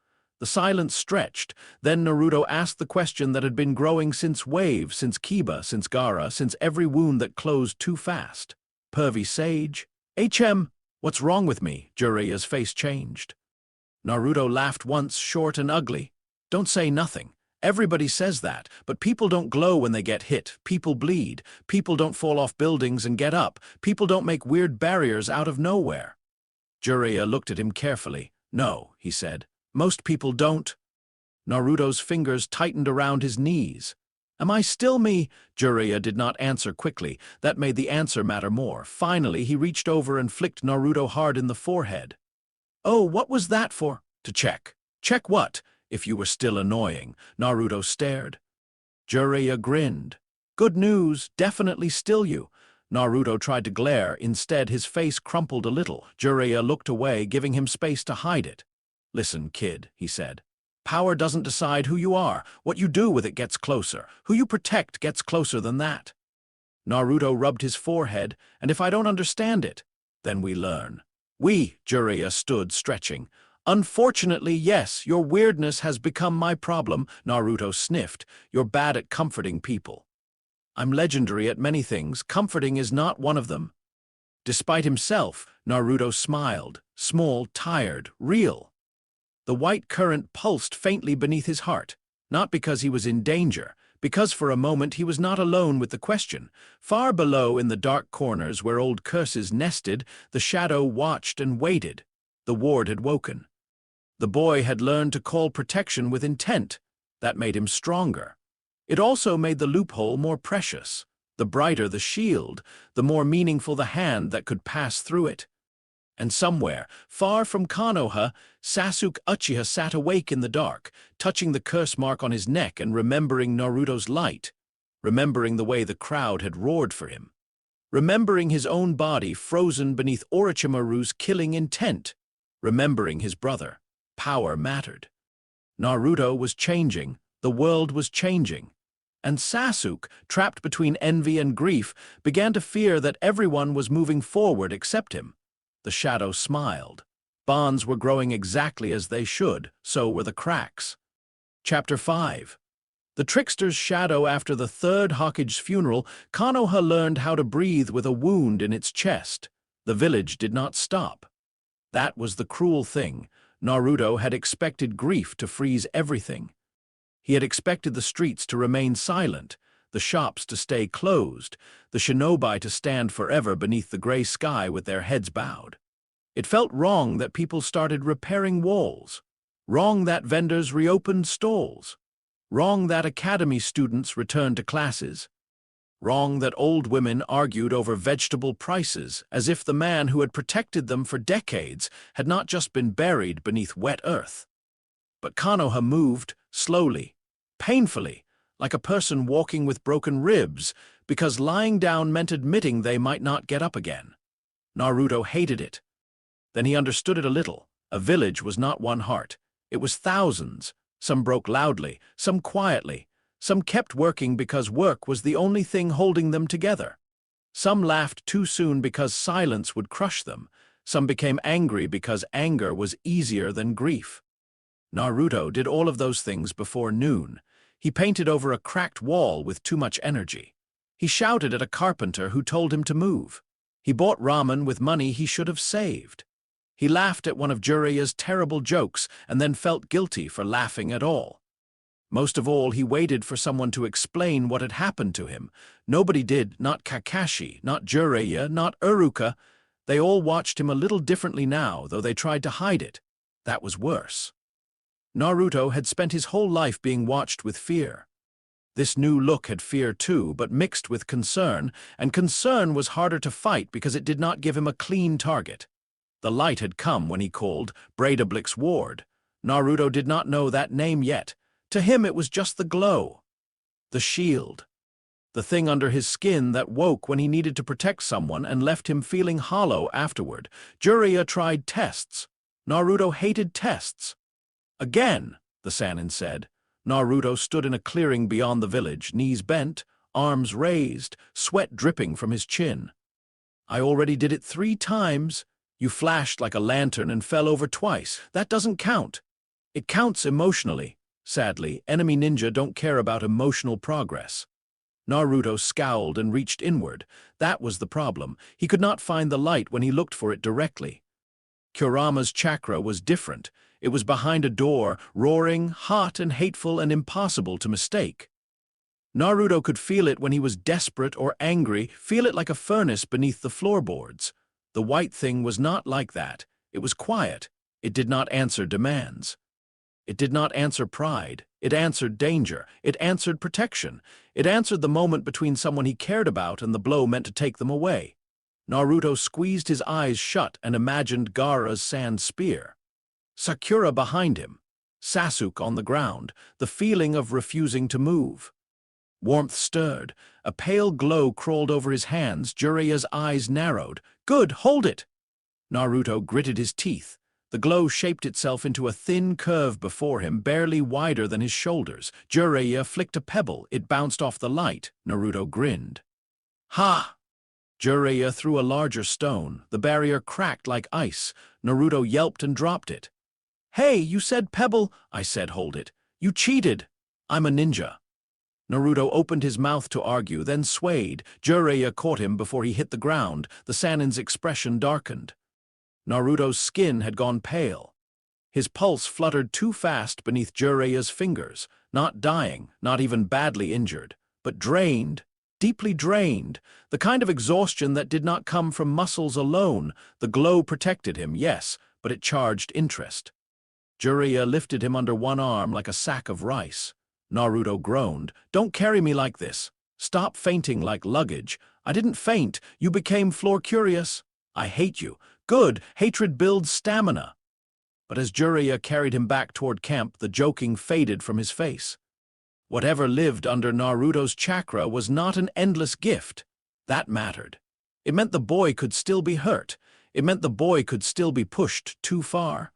The silence stretched. Then Naruto asked the question that had been growing since Wave, since Kiba, since Gaara, since every wound that closed too fast. "Pervy Sage?" "HM, what's wrong with me?" Jiraiya's face changed. Naruto laughed once, short and ugly. "Don't say nothing. Everybody says that, but people don't glow when they get hit. People bleed. People don't fall off buildings and get up. People don't make weird barriers out of nowhere." Jiraiya looked at him carefully. "No," he said. "Most people don't." Naruto's fingers tightened around his knees. "Am I still me?" Jiraiya did not answer quickly. That made the answer matter more. Finally, he reached over and flicked Naruto hard in the forehead. "Oh, what was that for?" "To check." "Check what?" "If you were still annoying." Naruto stared. Jiraiya grinned. "Good news, definitely still you." Naruto tried to glare. Instead, his face crumpled a little. Jiraiya looked away, giving him space to hide it. "Listen, kid," he said. "Power doesn't decide who you are. What you do with it gets closer. Who you protect gets closer than that." Naruto rubbed his forehead. "And if I don't understand it?" "Then we learn." Jiraiya stood, stretching. "Unfortunately, yes, your weirdness has become my problem," Naruto sniffed. "You're bad at comforting people." "I'm legendary at many things. Comforting is not one of them." Despite himself, Naruto smiled. Small, tired, real. The white current pulsed faintly beneath his heart. Not because he was in danger, because for a moment he was not alone with the question. Far below in the dark corners where old curses nested, the shadow watched and waited. The ward had woken. The boy had learned to call protection with intent. That made him stronger. It also made the loophole more precious. The brighter the shield, the more meaningful the hand that could pass through it. And somewhere, far from Konoha, Sasuke Uchiha sat awake in the dark, touching the curse mark on his neck and remembering Naruto's light, remembering the way the crowd had roared for him, remembering his own body frozen beneath Orochimaru's killing intent, remembering his brother. Power mattered. Naruto was changing, the world was changing. And Sasuke, trapped between envy and grief, began to fear that everyone was moving forward except him. The shadow smiled. Bonds were growing exactly as they should, so were the cracks. Chapter 5. The trickster's shadow. After the third Hokage's funeral, Konoha learned how to breathe with a wound in its chest. The village did not stop. That was the cruel thing. Naruto had expected grief to freeze everything. He had expected the streets to remain silent, the shops to stay closed, the shinobi to stand forever beneath the gray sky with their heads bowed. It felt wrong that people started repairing walls, wrong that vendors reopened stalls, wrong that academy students returned to classes, wrong that old women argued over vegetable prices as if the man who had protected them for decades had not just been buried beneath wet earth. But Konoha moved, slowly, painfully, like a person walking with broken ribs, because lying down meant admitting they might not get up again. Naruto hated it. Then he understood it a little. A village was not one heart. It was thousands. Some broke loudly, some quietly. Some kept working because work was the only thing holding them together. Some laughed too soon because silence would crush them. Some became angry because anger was easier than grief. Naruto did all of those things before noon. He painted over a cracked wall with too much energy. He shouted at a carpenter who told him to move. He bought ramen with money he should have saved. He laughed at one of Jiraiya's terrible jokes and then felt guilty for laughing at all. Most of all, he waited for someone to explain what had happened to him. Nobody did, not Kakashi, not Jiraiya, not Uruka. They all watched him a little differently now, though they tried to hide it. That was worse. Naruto had spent his whole life being watched with fear. This new look had fear too, but mixed with concern, and concern was harder to fight because it did not give him a clean target. The light had come when he called Breidablik's ward. Naruto did not know that name yet. To him it was just the glow. The shield. The thing under his skin that woke when he needed to protect someone and left him feeling hollow afterward. Jiraiya tried tests. Naruto hated tests. Again, the Sannin said. Naruto stood in a clearing beyond the village, knees bent, arms raised, sweat dripping from his chin. I already did it 3 times. You flashed like a lantern and fell over twice. That doesn't count. It counts emotionally. Sadly, enemy ninja don't care about emotional progress. Naruto scowled and reached inward. That was the problem. He could not find the light when he looked for it directly. Kurama's chakra was different. It was behind a door, roaring, hot and hateful and impossible to mistake. Naruto could feel it when he was desperate or angry, feel it like a furnace beneath the floorboards. The white thing was not like that. It was quiet. It did not answer demands. It did not answer pride. It answered danger. It answered protection. It answered the moment between someone he cared about and the blow meant to take them away. Naruto squeezed his eyes shut and imagined Gaara's sand spear. Sakura behind him. Sasuke on the ground, the feeling of refusing to move. Warmth stirred. A pale glow crawled over his hands. Jiraiya's eyes narrowed. Good, hold it! Naruto gritted his teeth. The glow shaped itself into a thin curve before him, barely wider than his shoulders. Jiraiya flicked a pebble. It bounced off the light. Naruto grinned. Ha! Jiraiya threw a larger stone. The barrier cracked like ice. Naruto yelped and dropped it. Hey, you said pebble. I said hold it. You cheated. I'm a ninja. Naruto opened his mouth to argue, then swayed. Jiraiya caught him before he hit the ground. The Sannin's expression darkened. Naruto's skin had gone pale. His pulse fluttered too fast beneath Jiraiya's fingers, not dying, not even badly injured, but drained, deeply drained, the kind of exhaustion that did not come from muscles alone. The glow protected him, yes, but it charged interest. Jiraiya lifted him under one arm like a sack of rice. Naruto groaned. Don't carry me like this. Stop fainting like luggage. I didn't faint. You became floor-curious. I hate you. Good, hatred builds stamina. But as Jiraiya carried him back toward camp, the joking faded from his face. Whatever lived under Naruto's chakra was not an endless gift. That mattered. It meant the boy could still be hurt. It meant the boy could still be pushed too far.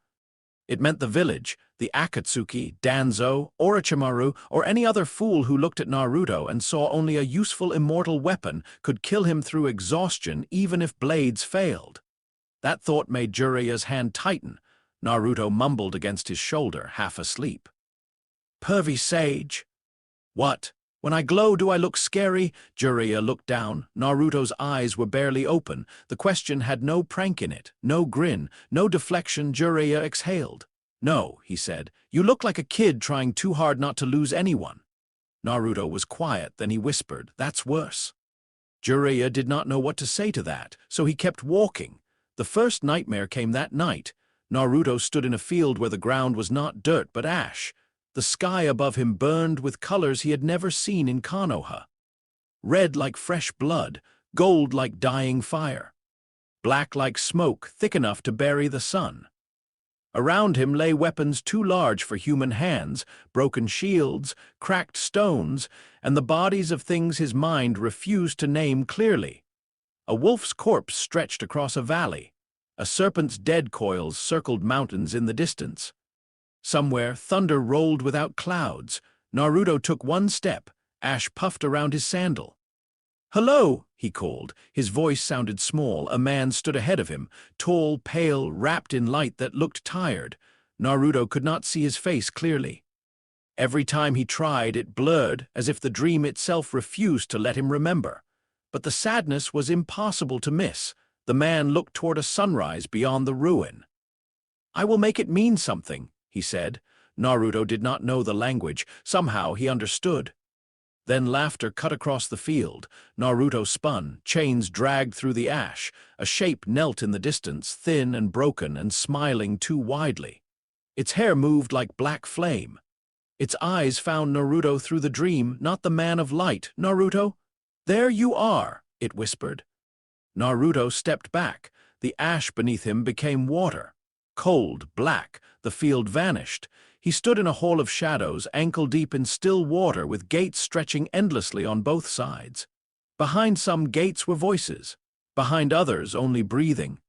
It meant the village, the Akatsuki, Danzo, Orochimaru, or any other fool who looked at Naruto and saw only a useful immortal weapon could kill him through exhaustion even if blades failed. That thought made Jiraiya's hand tighten. Naruto mumbled against his shoulder, half asleep. Pervy sage. What? When I glow, do I look scary? Jiraiya looked down. Naruto's eyes were barely open. The question had no prank in it, no grin, no deflection. Jiraiya exhaled. No, he said. You look like a kid trying too hard not to lose anyone. Naruto was quiet, then he whispered, That's worse. Jiraiya did not know what to say to that, so he kept walking. The first nightmare came that night. Naruto stood in a field where the ground was not dirt but ash. The sky above him burned with colors he had never seen in Konoha. Red like fresh blood, gold like dying fire. Black like smoke, thick enough to bury the sun. Around him lay weapons too large for human hands, broken shields, cracked stones, and the bodies of things his mind refused to name clearly. A wolf's corpse stretched across a valley. A serpent's dead coils circled mountains in the distance. Somewhere, thunder rolled without clouds. Naruto took one step. Ash puffed around his sandal. Hello, he called. His voice sounded small. A man stood ahead of him, tall, pale, wrapped in light that looked tired. Naruto could not see his face clearly. Every time he tried, it blurred, as if the dream itself refused to let him remember. But the sadness was impossible to miss. The man looked toward a sunrise beyond the ruin. I will make it mean something, he said. Naruto did not know the language. Somehow he understood. Then laughter cut across the field. Naruto spun, chains dragged through the ash. A shape knelt in the distance, thin and broken and smiling too widely. Its hair moved like black flame. Its eyes found Naruto through the dream, not the man of light. Naruto? There you are, it whispered. Naruto stepped back. The ash beneath him became water. Cold, black, the field vanished. He stood in a hole of shadows, ankle-deep in still water, with gates stretching endlessly on both sides. Behind some gates were voices. Behind others, only breathing.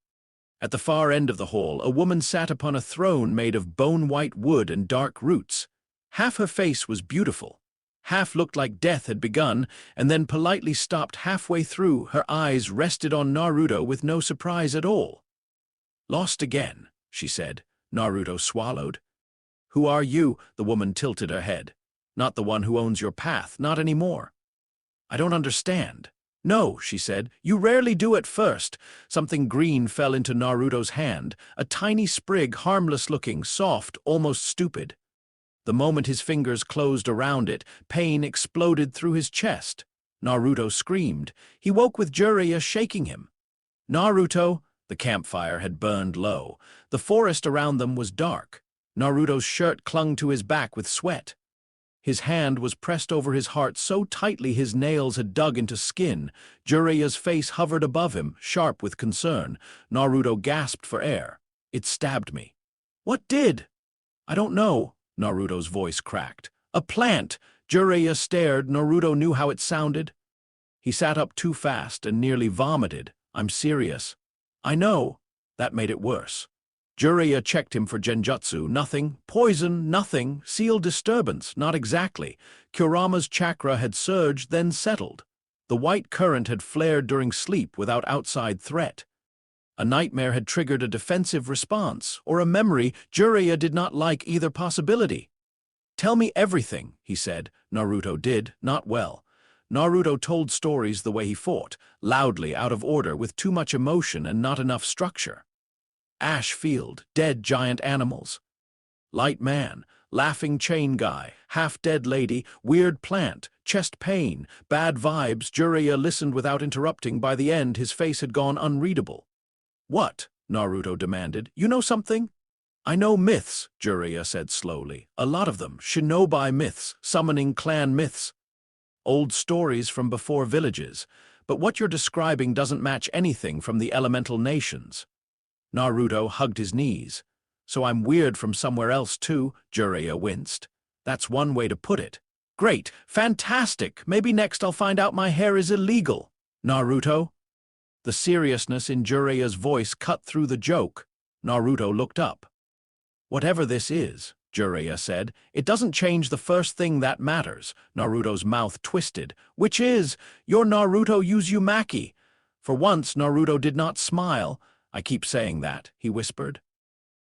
At the far end of the hall, a woman sat upon a throne made of bone-white wood and dark roots. Half her face was beautiful. Half looked like death had begun, and then politely stopped halfway through. Her eyes rested on Naruto with no surprise at all. Lost again, she said. Naruto swallowed. Who are you? The woman tilted her head. Not the one who owns your path, not anymore. I don't understand. No, she said. You rarely do at first. Something green fell into Naruto's hand, a tiny sprig, harmless-looking, soft, almost stupid. The moment his fingers closed around it, pain exploded through his chest. Naruto screamed. He woke with Jiraiya shaking him. Naruto! The campfire had burned low. The forest around them was dark. Naruto's shirt clung to his back with sweat. His hand was pressed over his heart so tightly his nails had dug into skin. Jiraiya's face hovered above him, sharp with concern. Naruto gasped for air. It stabbed me. What did? I don't know. Naruto's voice cracked. A plant! Jiraiya stared. Naruto knew how it sounded. He sat up too fast and nearly vomited. I'm serious. I know. That made it worse. Jiraiya checked him for genjutsu. Nothing. Poison. Nothing. Seal disturbance. Not exactly. Kurama's chakra had surged, then settled. The white current had flared during sleep without outside threat. A nightmare had triggered a defensive response, or a memory. Jiraiya did not like either possibility. Tell me everything, he said. Naruto did, not well. Naruto told stories the way he fought, loudly, out of order, with too much emotion and not enough structure. Ash field, dead giant animals. Light man, laughing chain guy, half-dead lady, weird plant, chest pain, bad vibes. Jiraiya listened without interrupting. By the end, his face had gone unreadable. What? Naruto demanded. You know something? I know myths, Jiraiya said slowly. A lot of them. Shinobi myths, summoning clan myths. Old stories from before villages. But what you're describing doesn't match anything from the elemental nations. Naruto hugged his knees. So I'm weird from somewhere else too, Jiraiya winced. That's one way to put it. Great, fantastic. Maybe next I'll find out my hair is illegal. Naruto? The seriousness in Jiraiya's voice cut through the joke. Naruto looked up. Whatever this is, Jiraiya said, it doesn't change the first thing that matters. Naruto's mouth twisted. Which is, you're Naruto Uzumaki. For once, Naruto did not smile. I keep saying that, he whispered.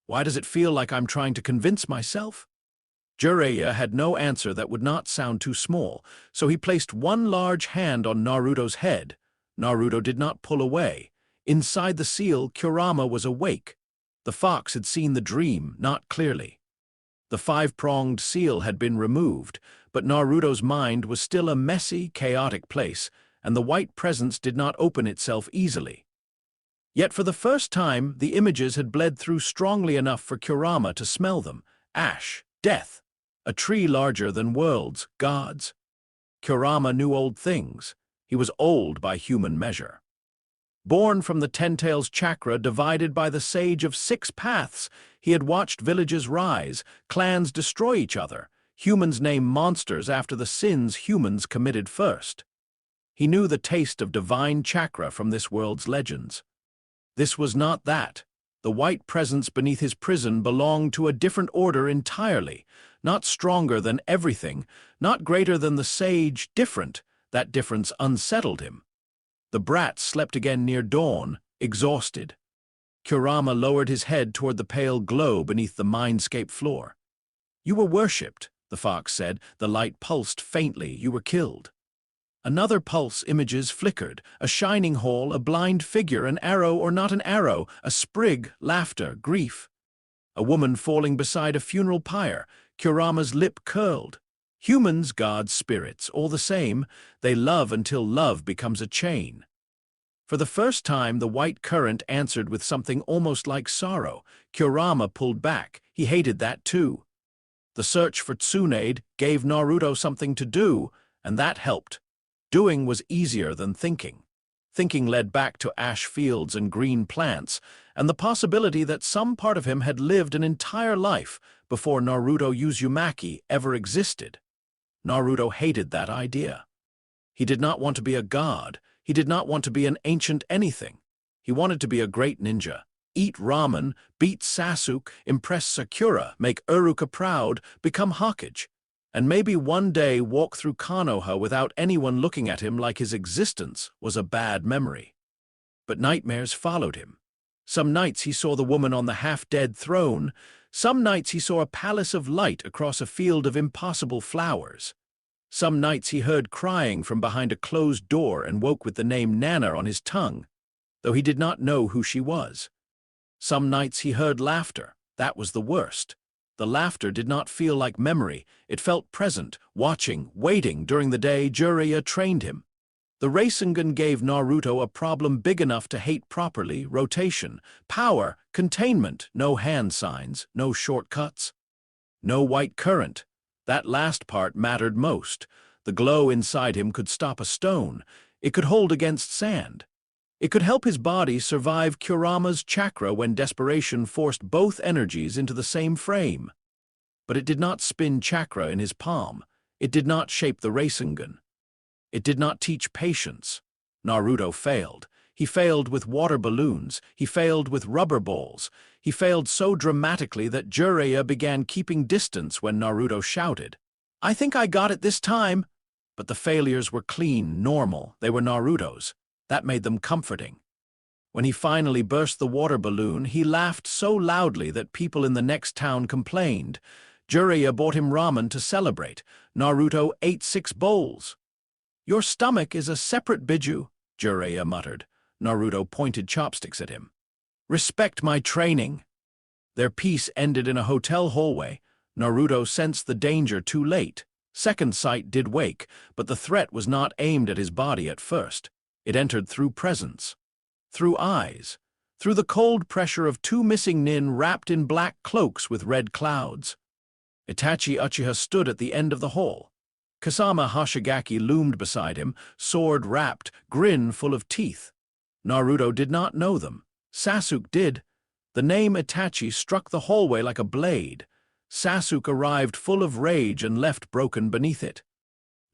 Why does it feel like I'm trying to convince myself? Jiraiya had no answer that would not sound too small, so he placed one large hand on Naruto's head. Naruto did not pull away. Inside the seal, Kurama was awake. The fox had seen the dream, not clearly. The five-pronged seal had been removed, but Naruto's mind was still a messy, chaotic place, and the white presence did not open itself easily. Yet for the first time, the images had bled through strongly enough for Kurama to smell them. Ash, death, a tree larger than worlds, gods. Kurama knew old things. He was old by human measure. Born from the Ten-Tails chakra divided by the Sage of Six Paths, he had watched villages rise, clans destroy each other, humans name monsters after the sins humans committed first. He knew the taste of divine chakra from this world's legends. This was not that. The white presence beneath his prison belonged to a different order entirely, not stronger than everything, not greater than the sage, different. That difference unsettled him. The brat slept again near dawn, exhausted. Kurama lowered his head toward the pale glow beneath the mindscape floor. You were worshipped, the fox said. The light pulsed faintly. You were killed. Another pulse. Images flickered. A shining hole, a blind figure, an arrow or not an arrow, a sprig, laughter, grief. A woman falling beside a funeral pyre. Kurama's lip curled. Humans, gods, spirits, all the same, they love until love becomes a chain. For the first time, the white current answered with something almost like sorrow. Kurama pulled back. He hated that too. The search for Tsunade gave Naruto something to do, and that helped. Doing was easier than thinking. Thinking led back to ash fields and green plants, and the possibility that some part of him had lived an entire life before Naruto Uzumaki ever existed. Naruto hated that idea. He did not want to be a god. He did not want to be an ancient anything. He wanted to be a great ninja. Eat ramen, beat Sasuke, impress Sakura, make Uruka proud, become Hokage, and maybe one day walk through Konoha without anyone looking at him like his existence was a bad memory. But nightmares followed him. Some nights he saw the woman on the half-dead throne. Some nights he saw a palace of light across a field of impossible flowers. Some nights he heard crying from behind a closed door and woke with the name Nana on his tongue, though he did not know who she was. Some nights he heard laughter. That was the worst. The laughter did not feel like memory. It felt present, watching, waiting. During the day, Jiraiya trained him. The Rasengan gave Naruto a problem big enough to hate properly: rotation, power, containment, no hand signs, no shortcuts. No white current. That last part mattered most. The glow inside him could stop a stone. It could hold against sand. It could help his body survive Kurama's chakra when desperation forced both energies into the same frame. But it did not spin chakra in his palm. It did not shape the Rasengan. It did not teach patience. Naruto failed. He failed with water balloons. He failed with rubber balls. He failed so dramatically that Jiraiya began keeping distance when Naruto shouted, "I think I got it this time!" But the failures were clean, normal. They were Naruto's. That made them comforting. When he finally burst the water balloon, he laughed so loudly that people in the next town complained. Jiraiya bought him ramen to celebrate. Naruto ate 6 bowls. "Your stomach is a separate biju," Jiraiya muttered. Naruto pointed chopsticks at him. "Respect my training." Their peace ended in a hotel hallway. Naruto sensed the danger too late. Second sight did wake, but the threat was not aimed at his body at first. It entered through presence, through eyes, through the cold pressure of 2 missing nin wrapped in black cloaks with red clouds. Itachi Uchiha stood at the end of the hall. Kasama Hashigaki loomed beside him, sword wrapped, grin full of teeth. Naruto did not know them. Sasuke did. The name Itachi struck the hallway like a blade. Sasuke arrived full of rage and left broken beneath it.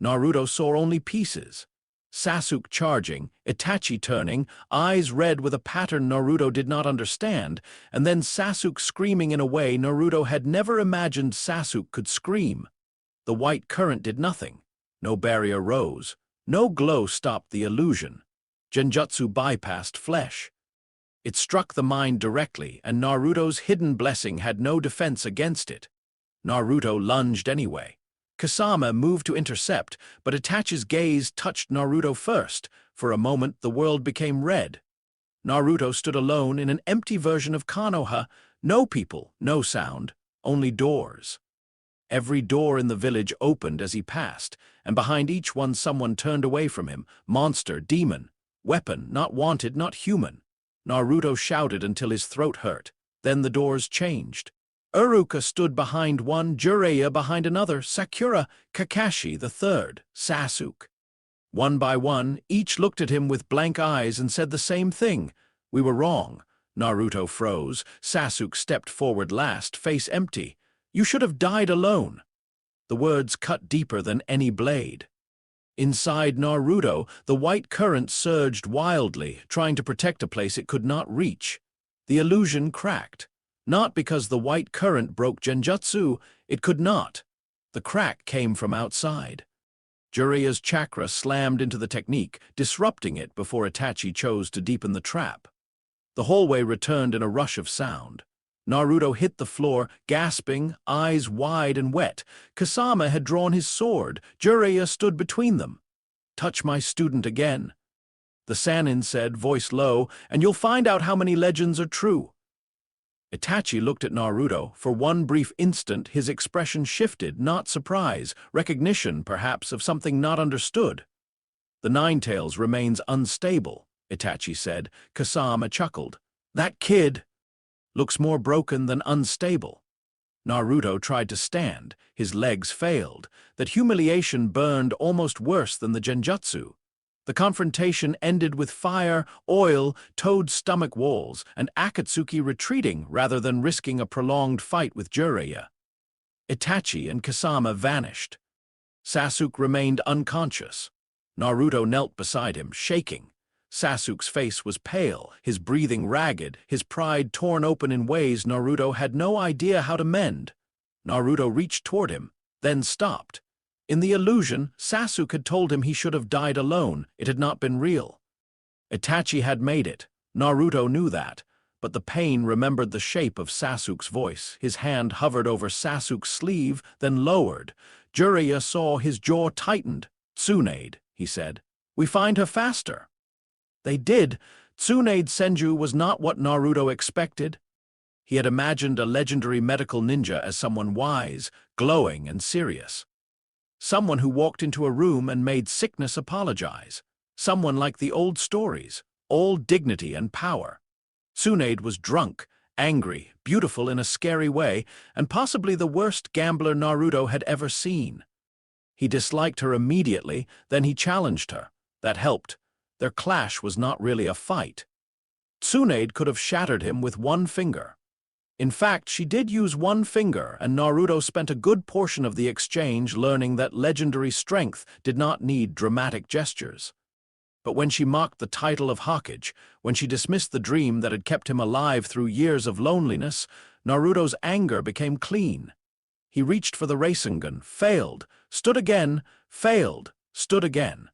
Naruto saw only pieces. Sasuke charging, Itachi turning, eyes red with a pattern Naruto did not understand, and then Sasuke screaming in a way Naruto had never imagined Sasuke could scream. The white current did nothing. No barrier rose. No glow stopped the illusion. Genjutsu bypassed flesh. It struck the mind directly, and Naruto's hidden blessing had no defense against it. Naruto lunged anyway. Kasama moved to intercept, but Itachi's gaze touched Naruto first. For a moment, the world became red. Naruto stood alone in an empty version of Konoha. No people, no sound, only doors. Every door in the village opened as he passed, and behind each one someone turned away from him. Monster, demon, weapon, not wanted, not human. Naruto shouted until his throat hurt. Then the doors changed. Uruka stood behind one, Jiraiya behind another, Sakura, Kakashi the third, Sasuke. One by one, each looked at him with blank eyes and said the same thing. "We were wrong." Naruto froze. Sasuke stepped forward last, face empty. "You should have died alone." The words cut deeper than any blade. Inside Naruto, the white current surged wildly, trying to protect a place it could not reach. The illusion cracked. Not because the white current broke Genjutsu, it could not. The crack came from outside. Jiraiya's chakra slammed into the technique, disrupting it before Itachi chose to deepen the trap. The hallway returned in a rush of sound. Naruto hit the floor, gasping, eyes wide and wet. Kasama had drawn his sword. Jiraiya stood between them. "Touch my student again," the Sannin said, voice low, "and you'll find out how many legends are true." Itachi looked at Naruto. For one brief instant, his expression shifted, not surprise, recognition, perhaps, of something not understood. "The Ninetales remains unstable," Itachi said. Kasama chuckled. "That kid looks more broken than unstable." Naruto tried to stand. His legs failed. That humiliation burned almost worse than the genjutsu. The confrontation ended with fire, oil, toad stomach walls, and Akatsuki retreating rather than risking a prolonged fight with Jiraiya. Itachi and Kasama vanished. Sasuke remained unconscious. Naruto knelt beside him, shaking. Sasuke's face was pale, his breathing ragged, his pride torn open in ways Naruto had no idea how to mend. Naruto reached toward him, then stopped. In the illusion, Sasuke had told him he should have died alone. It had not been real. Itachi had made it. Naruto knew that. But the pain remembered the shape of Sasuke's voice. His hand hovered over Sasuke's sleeve, then lowered. Jiraiya saw his jaw tightened. "Tsunade," he said. "We find her faster." They did. Tsunade Senju was not what Naruto expected. He had imagined a legendary medical ninja as someone wise, glowing, and serious. Someone who walked into a room and made sickness apologize. Someone like the old stories, all dignity and power. Tsunade was drunk, angry, beautiful in a scary way, and possibly the worst gambler Naruto had ever seen. He disliked her immediately, then he challenged her. That helped. Their clash was not really a fight. Tsunade could have shattered him with one finger. In fact, she did use one finger, and Naruto spent a good portion of the exchange learning that legendary strength did not need dramatic gestures. But when she mocked the title of Hokage, when she dismissed the dream that had kept him alive through years of loneliness, Naruto's anger became clean. He reached for the Rasengan, failed, stood again, failed, stood again.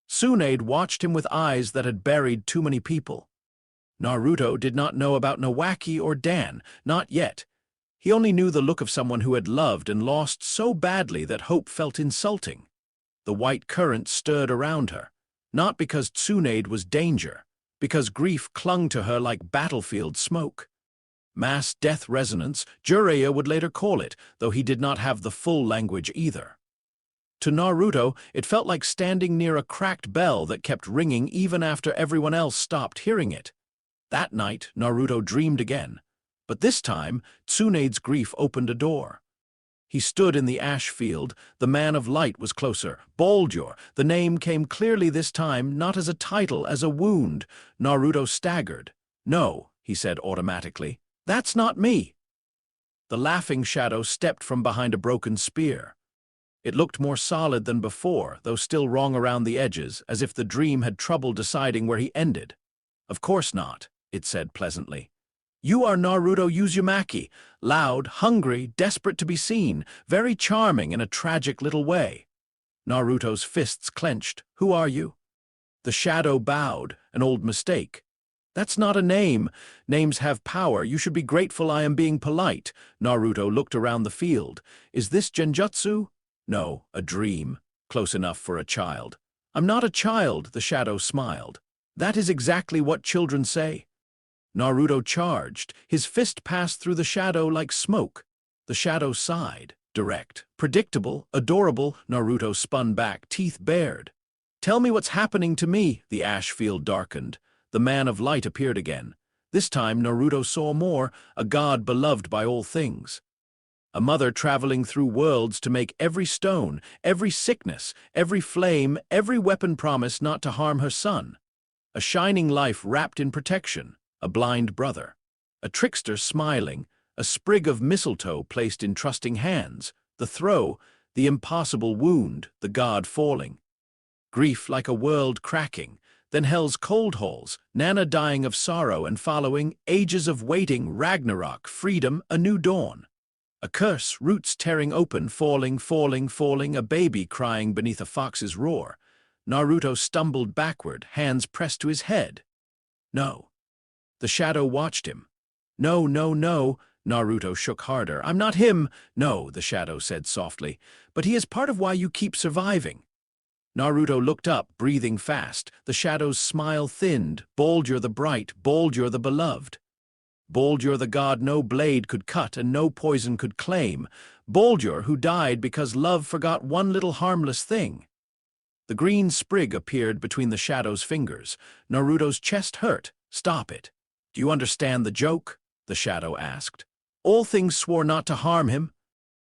Tsunade watched him with eyes that had buried too many people. Naruto did not know about Nawaki or Dan, not yet. He only knew the look of someone who had loved and lost so badly that hope felt insulting. The white current stirred around her, not because Tsunade was danger, because grief clung to her like battlefield smoke. Mass death resonance, Jiraiya would later call it, though he did not have the full language either. To Naruto, it felt like standing near a cracked bell that kept ringing even after everyone else stopped hearing it. That night, Naruto dreamed again. But this time, Tsunade's grief opened a door. He stood in the ash field. The man of light was closer. Bolyor. The name came clearly this time, not as a title, as a wound. Naruto staggered. "No," he said automatically. "That's not me." The laughing shadow stepped from behind a broken spear. It looked more solid than before, though still wrong around the edges, as if the dream had trouble deciding where he ended. "Of course not," it said pleasantly. "You are Naruto Uzumaki, loud, hungry, desperate to be seen, very charming in a tragic little way." Naruto's fists clenched. "Who are you?" The shadow bowed, an old mistake. "That's not a name. Names have power. You should be grateful I am being polite." Naruto looked around the field. "Is this genjutsu?" "No, a dream. Close enough for a child." "I'm not a child," the shadow smiled. "That is exactly what children say." Naruto charged. His fist passed through the shadow like smoke. The shadow sighed. Direct, predictable, adorable. Naruto spun back, teeth bared. "Tell me what's happening to me." The ash field darkened. The man of light appeared again. This time Naruto saw more, a god beloved by all things. A mother traveling through worlds to make every stone, every sickness, every flame, every weapon promise not to harm her son. A shining life wrapped in protection, a blind brother. A trickster smiling, a sprig of mistletoe placed in trusting hands, the throw, the impossible wound, the god falling. Grief like a world cracking, then hell's cold halls, Nana dying of sorrow and following, ages of waiting, Ragnarok, freedom, a new dawn. A curse, roots tearing open, falling, falling, falling, a baby crying beneath a fox's roar. Naruto stumbled backward, hands pressed to his head. "No." The shadow watched him. "No, no, no." Naruto shook harder. "I'm not him." "No," the shadow said softly, "but he is part of why you keep surviving." Naruto looked up, breathing fast. The shadow's smile thinned. "Bolyor the bright, Bolyor the beloved." Baldur the god no blade could cut and no poison could claim. Baldur who died because love forgot one little harmless thing. The green sprig appeared between the shadow's fingers. Naruto's chest hurt. Stop it. Do you understand the joke? The shadow asked. All things swore not to harm him.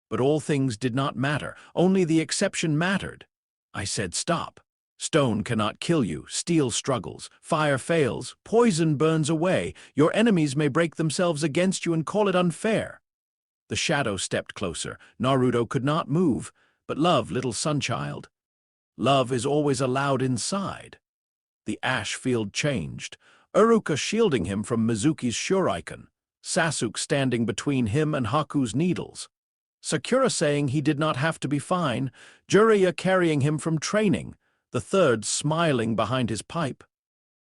But all things did not matter. Only the exception mattered. I said stop. Stone cannot kill you, steel struggles, fire fails, poison burns away, your enemies may break themselves against you and call it unfair. The shadow stepped closer. Naruto could not move, but love, little sunchild. Love is always allowed inside. The ash field changed, Uruka shielding him from Mizuki's shuriken, Sasuke standing between him and Haku's needles, Sakura saying he did not have to be fine, Jiraiya carrying him from training, the third smiling behind his pipe.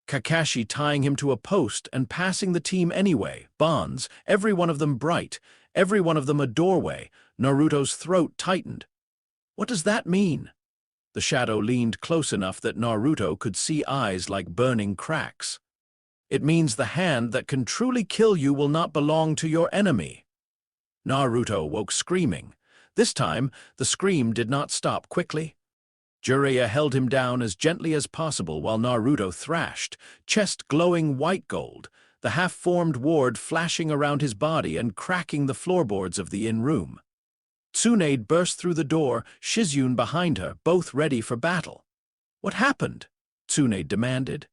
Kakashi tying him to a post and passing the team anyway, bonds, every one of them bright, every one of them a doorway. Naruto's throat tightened. What does that mean? The shadow leaned close enough that Naruto could see eyes like burning cracks. It means the hand that can truly kill you will not belong to your enemy. Naruto woke screaming. This time, the scream did not stop quickly. Jiraiya held him down as gently as possible while Naruto thrashed, chest glowing white gold, the half-formed ward flashing around his body and cracking the floorboards of the inn-room. Tsunade burst through the door, Shizune behind her, both ready for battle. What happened? Tsunade demanded.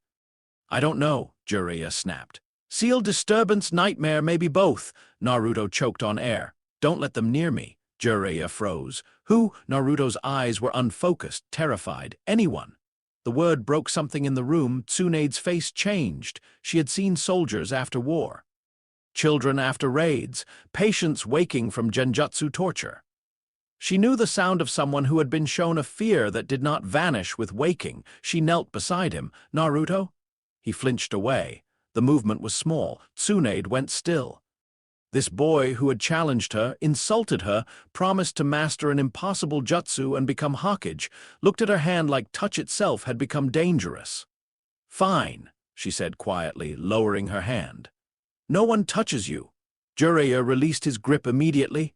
I don't know, Jiraiya snapped. Sealed disturbance, nightmare, maybe both. Naruto choked on air. Don't let them near me. Jiraiya froze. Who? Naruto's eyes were unfocused, terrified. Anyone. The word broke something in the room. Tsunade's face changed. She had seen soldiers after war. Children after raids. Patients waking from genjutsu torture. She knew the sound of someone who had been shown a fear that did not vanish with waking. She knelt beside him. Naruto? He flinched away. The movement was small. Tsunade went still. This boy who had challenged her, insulted her, promised to master an impossible jutsu and become Hokage, looked at her hand like touch itself had become dangerous. Fine, she said quietly, lowering her hand. No one touches you. Jiraiya released his grip immediately.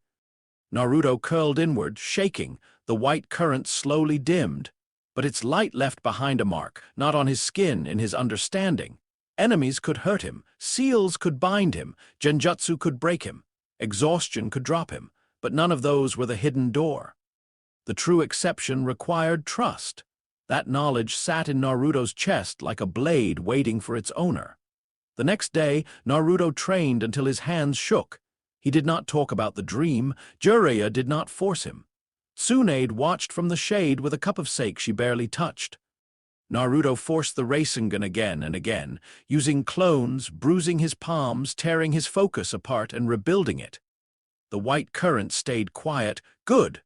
Naruto curled inward, shaking. The white current slowly dimmed, but its light left behind a mark, not on his skin, in his understanding. Enemies could hurt him, seals could bind him, genjutsu could break him, exhaustion could drop him, but none of those were the hidden door. The true exception required trust. That knowledge sat in Naruto's chest like a blade waiting for its owner. The next day, Naruto trained until his hands shook. He did not talk about the dream. Jiraiya did not force him. Tsunade watched from the shade with a cup of sake she barely touched. Naruto forced the Rasengan again and again, using clones, bruising his palms, tearing his focus apart and rebuilding it. The white current stayed quiet. Good.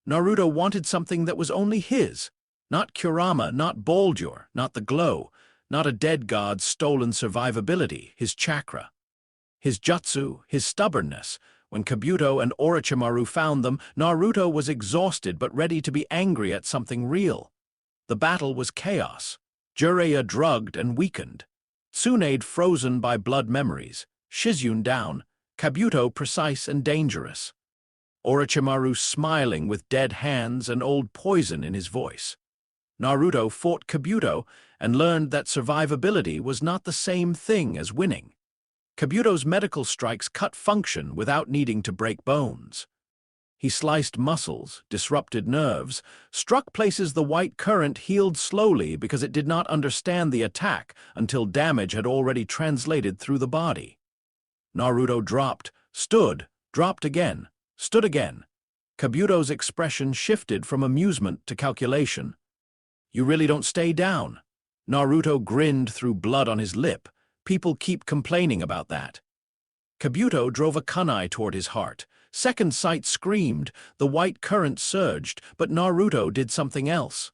Naruto wanted something that was only his. Not Kurama, not Baldur, not the glow, not a dead god's stolen survivability, his chakra. His jutsu, his stubbornness. When Kabuto and Orochimaru found them, Naruto was exhausted but ready to be angry at something real. The battle was chaos. Jiraiya drugged and weakened. Tsunade frozen by blood memories. Shizune down. Kabuto precise and dangerous. Orochimaru smiling with dead hands and old poison in his voice. Naruto fought Kabuto and learned that survivability was not the same thing as winning. Kabuto's medical strikes cut function without needing to break bones. He sliced muscles, disrupted nerves, struck places the white current healed slowly because it did not understand the attack until damage had already translated through the body. Naruto dropped, stood, dropped again, stood again. Kabuto's expression shifted from amusement to calculation. You really don't stay down. Naruto grinned through blood on his lip. People keep complaining about that. Kabuto drove a kunai toward his heart. Second Sight screamed, the white current surged, but Naruto did something else.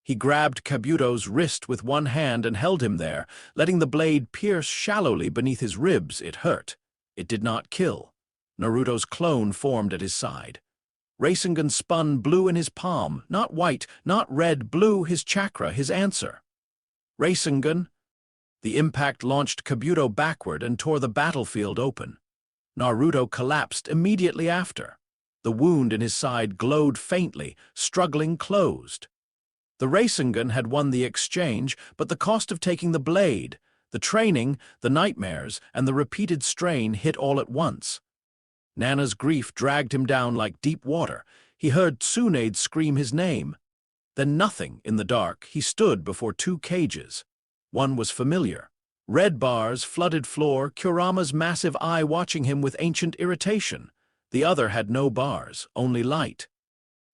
He grabbed Kabuto's wrist with one hand and held him there, letting the blade pierce shallowly beneath his ribs. It hurt. It did not kill. Naruto's clone formed at his side. Rasengan spun blue in his palm, not white, not red, blue, his chakra, his answer. Rasengan. The impact launched Kabuto backward and tore the battlefield open. Naruto collapsed immediately after. The wound in his side glowed faintly, struggling closed. The Rasengan had won the exchange, but the cost of taking the blade, the training, the nightmares, and the repeated strain hit all at once. Nana's grief dragged him down like deep water. He heard Tsunade scream his name. Then nothing, in the dark, he stood before two cages. One was familiar. Red bars, flooded floor, Kurama's massive eye watching him with ancient irritation. The other had no bars, only light.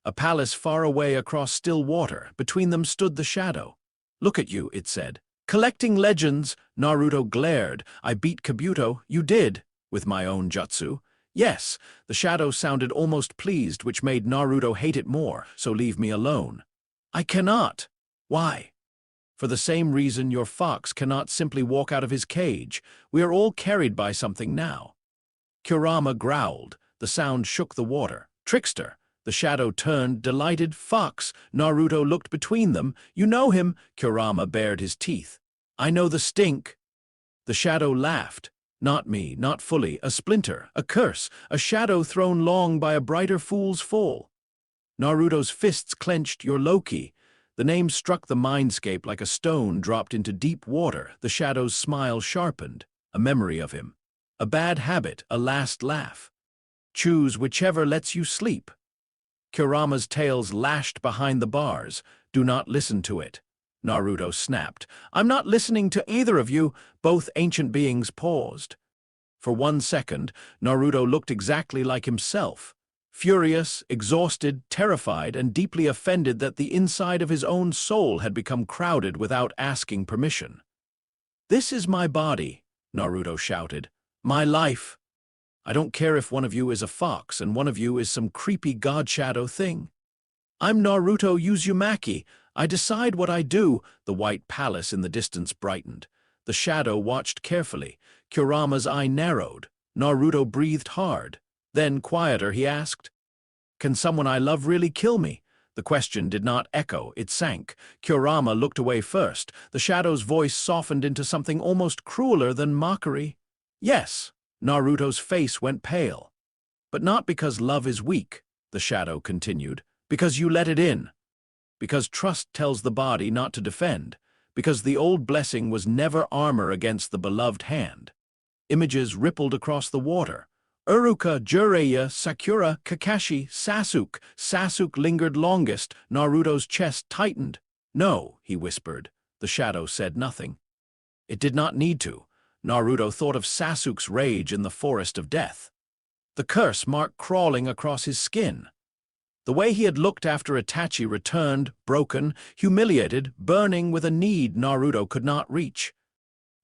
A palace far away across still water. Between them stood the shadow. "Look at you," it said. "Collecting legends." Naruto glared. "I beat Kabuto." "You did." "With my own jutsu." "Yes." The shadow sounded almost pleased, which made Naruto hate it more. "So leave me alone." "I cannot." "Why?" "For the same reason your fox cannot simply walk out of his cage. We are all carried by something now." Kurama growled. The sound shook the water. "Trickster." The shadow turned, delighted. "Fox." Naruto looked between them. "You know him." Kurama bared his teeth. "I know the stink." The shadow laughed. "Not me, not fully. A splinter, a curse, a shadow thrown long by a brighter fool's fall." Naruto's fists clenched. "You're Loki." The name struck the mindscape like a stone dropped into deep water. The shadow's smile sharpened. A memory of him. A bad habit, a last laugh. "Choose whichever lets you sleep." Kurama's tails lashed behind the bars. "Do not listen to it." Naruto snapped. "I'm not listening to either of you." Both ancient beings paused. For 1 second, Naruto looked exactly like himself. Furious, exhausted, terrified, and deeply offended that the inside of his own soul had become crowded without asking permission. "This is my body," Naruto shouted. "My life. I don't care if one of you is a fox and one of you is some creepy god shadow thing. I'm Naruto Uzumaki. I decide what I do." The white palace in the distance brightened. The shadow watched carefully. Kurama's eye narrowed. Naruto breathed hard. Then, quieter, he asked, "Can someone I love really kill me?" The question did not echo, it sank. Kurama looked away first. The shadow's voice softened into something almost crueler than mockery. "Yes." Naruto's face went pale. "But not because love is weak," the shadow continued. "Because you let it in. Because trust tells the body not to defend. Because the old blessing was never armor against the beloved hand." Images rippled across the water. Uruka, Jiraiya, Sakura, Kakashi, Sasuke. Sasuke lingered longest. Naruto's chest tightened. "No," he whispered. The shadow said nothing. It did not need to. Naruto thought of Sasuke's rage in the forest of death. The curse mark crawling across his skin. The way he had looked after Itachi returned, broken, humiliated, burning with a need Naruto could not reach.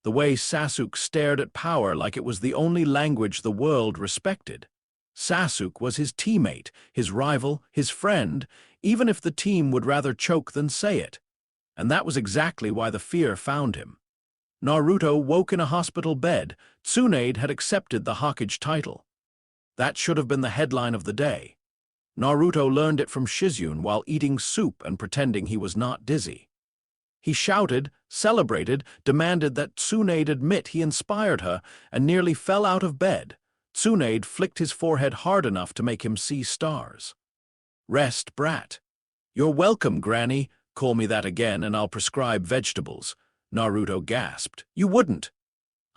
The way Sasuke stared at power like it was the only language the world respected. Sasuke was his teammate, his rival, his friend, even if the team would rather choke than say it. And that was exactly why the fear found him. Naruto woke in a hospital bed. Tsunade had accepted the Hokage title. That should have been the headline of the day. Naruto learned it from Shizune while eating soup and pretending he was not dizzy. He shouted, celebrated, demanded that Tsunade admit he inspired her, and nearly fell out of bed. Tsunade flicked his forehead hard enough to make him see stars. "Rest, brat." "You're welcome, Granny. Call me that again and I'll prescribe vegetables." Naruto gasped. "You wouldn't."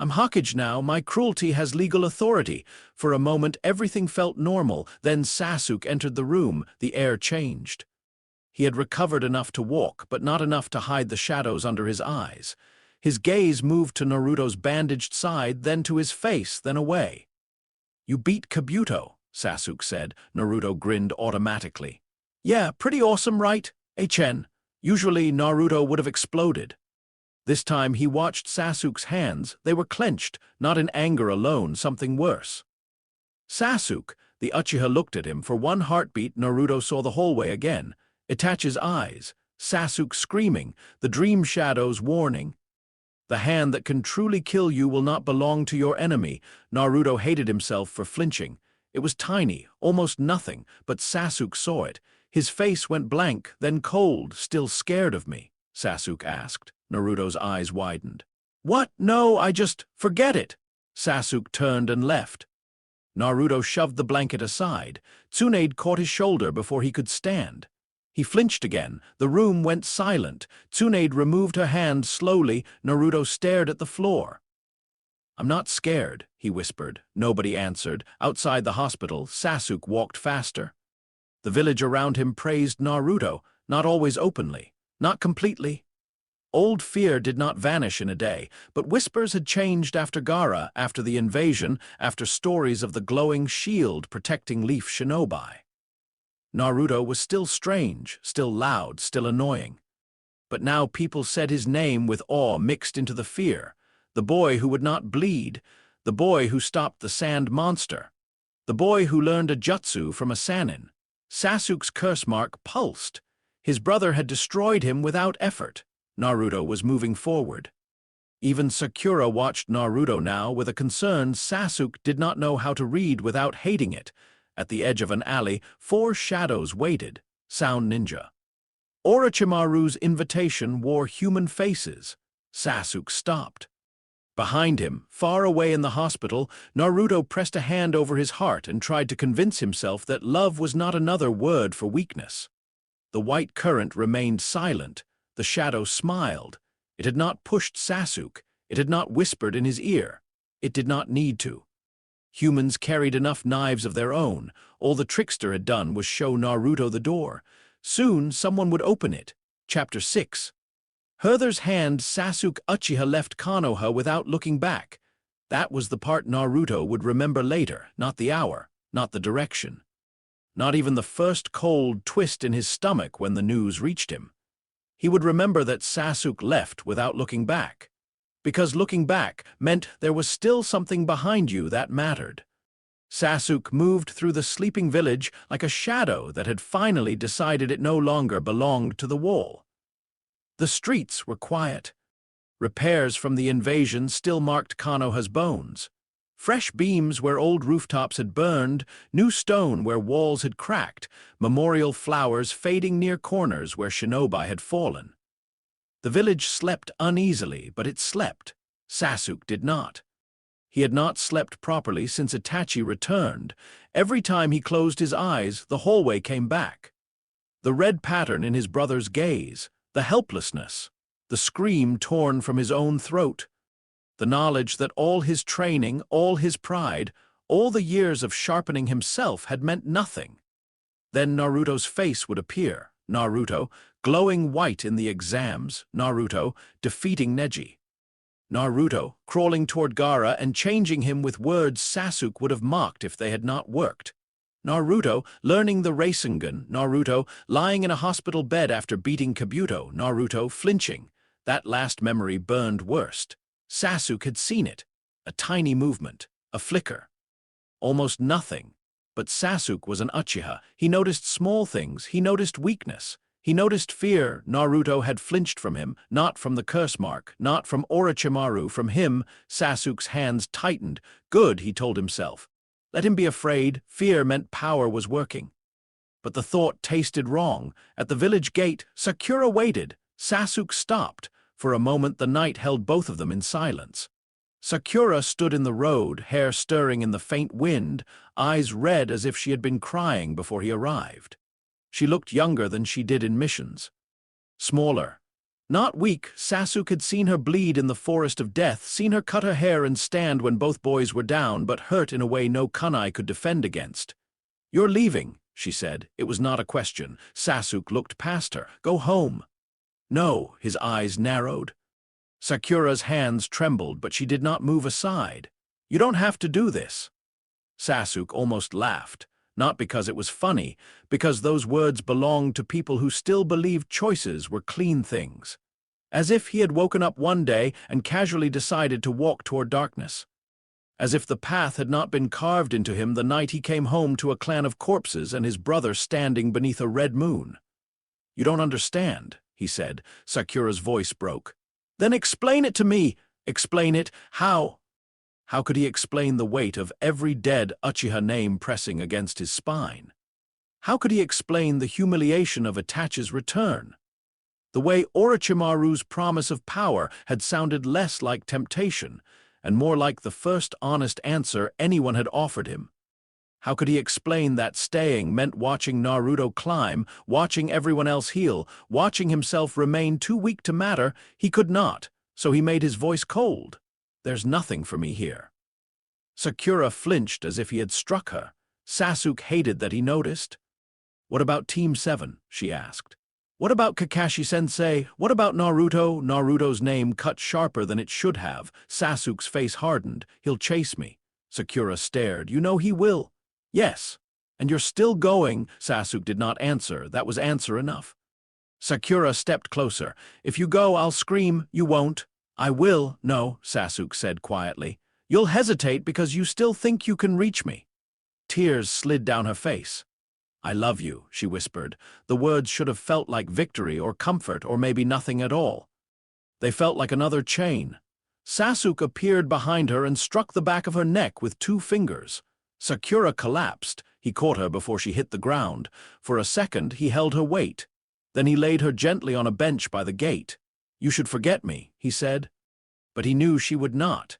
"I'm Hokage now. My cruelty has legal authority." For a moment everything felt normal. Then Sasuke entered the room. The air changed. He had recovered enough to walk, but not enough to hide the shadows under his eyes. His gaze moved to Naruto's bandaged side, then to his face, then away. "You beat Kabuto," Sasuke said. Naruto grinned automatically. "Yeah, pretty awesome, right? Chen." Usually Naruto would have exploded. This time he watched Sasuke's hands. They were clenched, not in anger alone, something worse. "Sasuke," the Uchiha looked at him. For one heartbeat, Naruto saw the hallway again. Itachi's eyes, Sasuke screaming, the dream shadows warning. "The hand that can truly kill you will not belong to your enemy." Naruto hated himself for flinching. It was tiny, almost nothing, but Sasuke saw it. His face went blank, then cold. "Still scared of me?" Sasuke asked. Naruto's eyes widened. "What? No, forget it." Sasuke turned and left. Naruto shoved the blanket aside. Tsunade caught his shoulder before he could stand. He flinched again. The room went silent. Tsunade removed her hand slowly. Naruto stared at the floor. "I'm not scared," he whispered. Nobody answered. Outside the hospital, Sasuke walked faster. The village around him praised Naruto, not always openly, not completely. Old fear did not vanish in a day, but whispers had changed after Gaara, after the invasion, after stories of the glowing shield protecting Leaf Shinobi. Naruto was still strange, still loud, still annoying. But now people said his name with awe mixed into the fear. The boy who would not bleed, the boy who stopped the sand monster, the boy who learned a jutsu from a Sannin. Sasuke's curse mark pulsed. His brother had destroyed him without effort. Naruto was moving forward. Even Sakura watched Naruto now with a concern Sasuke did not know how to read without hating it. At the edge of an alley, 4 shadows waited. Sound ninja. Orochimaru's invitation wore human faces. Sasuke stopped. Behind him, far away in the hospital, Naruto pressed a hand over his heart and tried to convince himself that love was not another word for weakness. The white current remained silent. The shadow smiled. It had not pushed Sasuke. It had not whispered in his ear. It did not need to. Humans carried enough knives of their own. All the trickster had done was show Naruto the door. Soon someone would open it. Chapter 6. Herther's hand Sasuke Uchiha left Konoha without looking back. That was the part Naruto would remember later, not the hour, not the direction. Not even the first cold twist in his stomach when the news reached him. He would remember that Sasuke left without looking back. Because looking back meant there was still something behind you that mattered. Sasuke moved through the sleeping village like a shadow that had finally decided it no longer belonged to the wall. The streets were quiet. Repairs from the invasion still marked Konoha's bones. Fresh beams where old rooftops had burned, new stone where walls had cracked, memorial flowers fading near corners where shinobi had fallen. The village slept uneasily, but it slept. Sasuke did not. He had not slept properly since Itachi returned. Every time he closed his eyes, the hallway came back. The red pattern in his brother's gaze, the helplessness, the scream torn from his own throat, the knowledge that all his training, all his pride, all the years of sharpening himself had meant nothing. Then Naruto's face would appear. Naruto, glowing white in the exams. Naruto, defeating Neji. Naruto, crawling toward Gaara and changing him with words Sasuke would have mocked if they had not worked. Naruto, learning the Rasengan. Naruto, lying in a hospital bed after beating Kabuto. Naruto, flinching. That last memory burned worst. Sasuke had seen it. A tiny movement, a flicker. Almost nothing. But Sasuke was an Uchiha. He noticed small things. He noticed weakness. He noticed fear. Naruto had flinched from him, not from the curse mark, not from Orochimaru, from him. Sasuke's hands tightened. Good, he told himself. Let him be afraid. Fear meant power was working. But the thought tasted wrong. At the village gate, Sakura waited. Sasuke stopped. For a moment the night held both of them in silence. Sakura stood in the road, hair stirring in the faint wind, eyes red as if she had been crying before he arrived. She looked younger than she did in missions. Smaller. Not weak, Sasuke had seen her bleed in the forest of death, seen her cut her hair and stand when both boys were down, but hurt in a way no kunai could defend against. "You're leaving," she said. It was not a question. Sasuke looked past her. "Go home." "No," his eyes narrowed. Sakura's hands trembled, but she did not move aside. "You don't have to do this." Sasuke almost laughed, not because it was funny, because those words belonged to people who still believed choices were clean things. As if he had woken up one day and casually decided to walk toward darkness. As if the path had not been carved into him the night he came home to a clan of corpses and his brother standing beneath a red moon. "You don't understand," he said. Sakura's voice broke. "Then explain it to me." "Explain it? How?" How could he explain the weight of every dead Uchiha name pressing against his spine? How could he explain the humiliation of Itachi's return? The way Orochimaru's promise of power had sounded less like temptation and more like the first honest answer anyone had offered him. How could he explain that staying meant watching Naruto climb, watching everyone else heal, watching himself remain too weak to matter? He could not, so he made his voice cold. "There's nothing for me here." Sakura flinched as if he had struck her. Sasuke hated that he noticed. "What about Team 7?" she asked. "What about Kakashi-sensei? What about Naruto?" Naruto's name cut sharper than it should have. Sasuke's face hardened. "He'll chase me." Sakura stared. "You know he will." "Yes. And you're still going." Sasuke did not answer. That was answer enough. Sakura stepped closer. "If you go, I'll scream." "You won't." "I will." "No," Sasuke said quietly. "You'll hesitate because you still think you can reach me." Tears slid down her face. "I love you," she whispered. The words should have felt like victory or comfort or maybe nothing at all. They felt like another chain. Sasuke appeared behind her and struck the back of her neck with 2 fingers. Sakura collapsed. He caught her before she hit the ground. For a second, he held her weight. Then he laid her gently on a bench by the gate. "You should forget me," he said. But he knew she would not.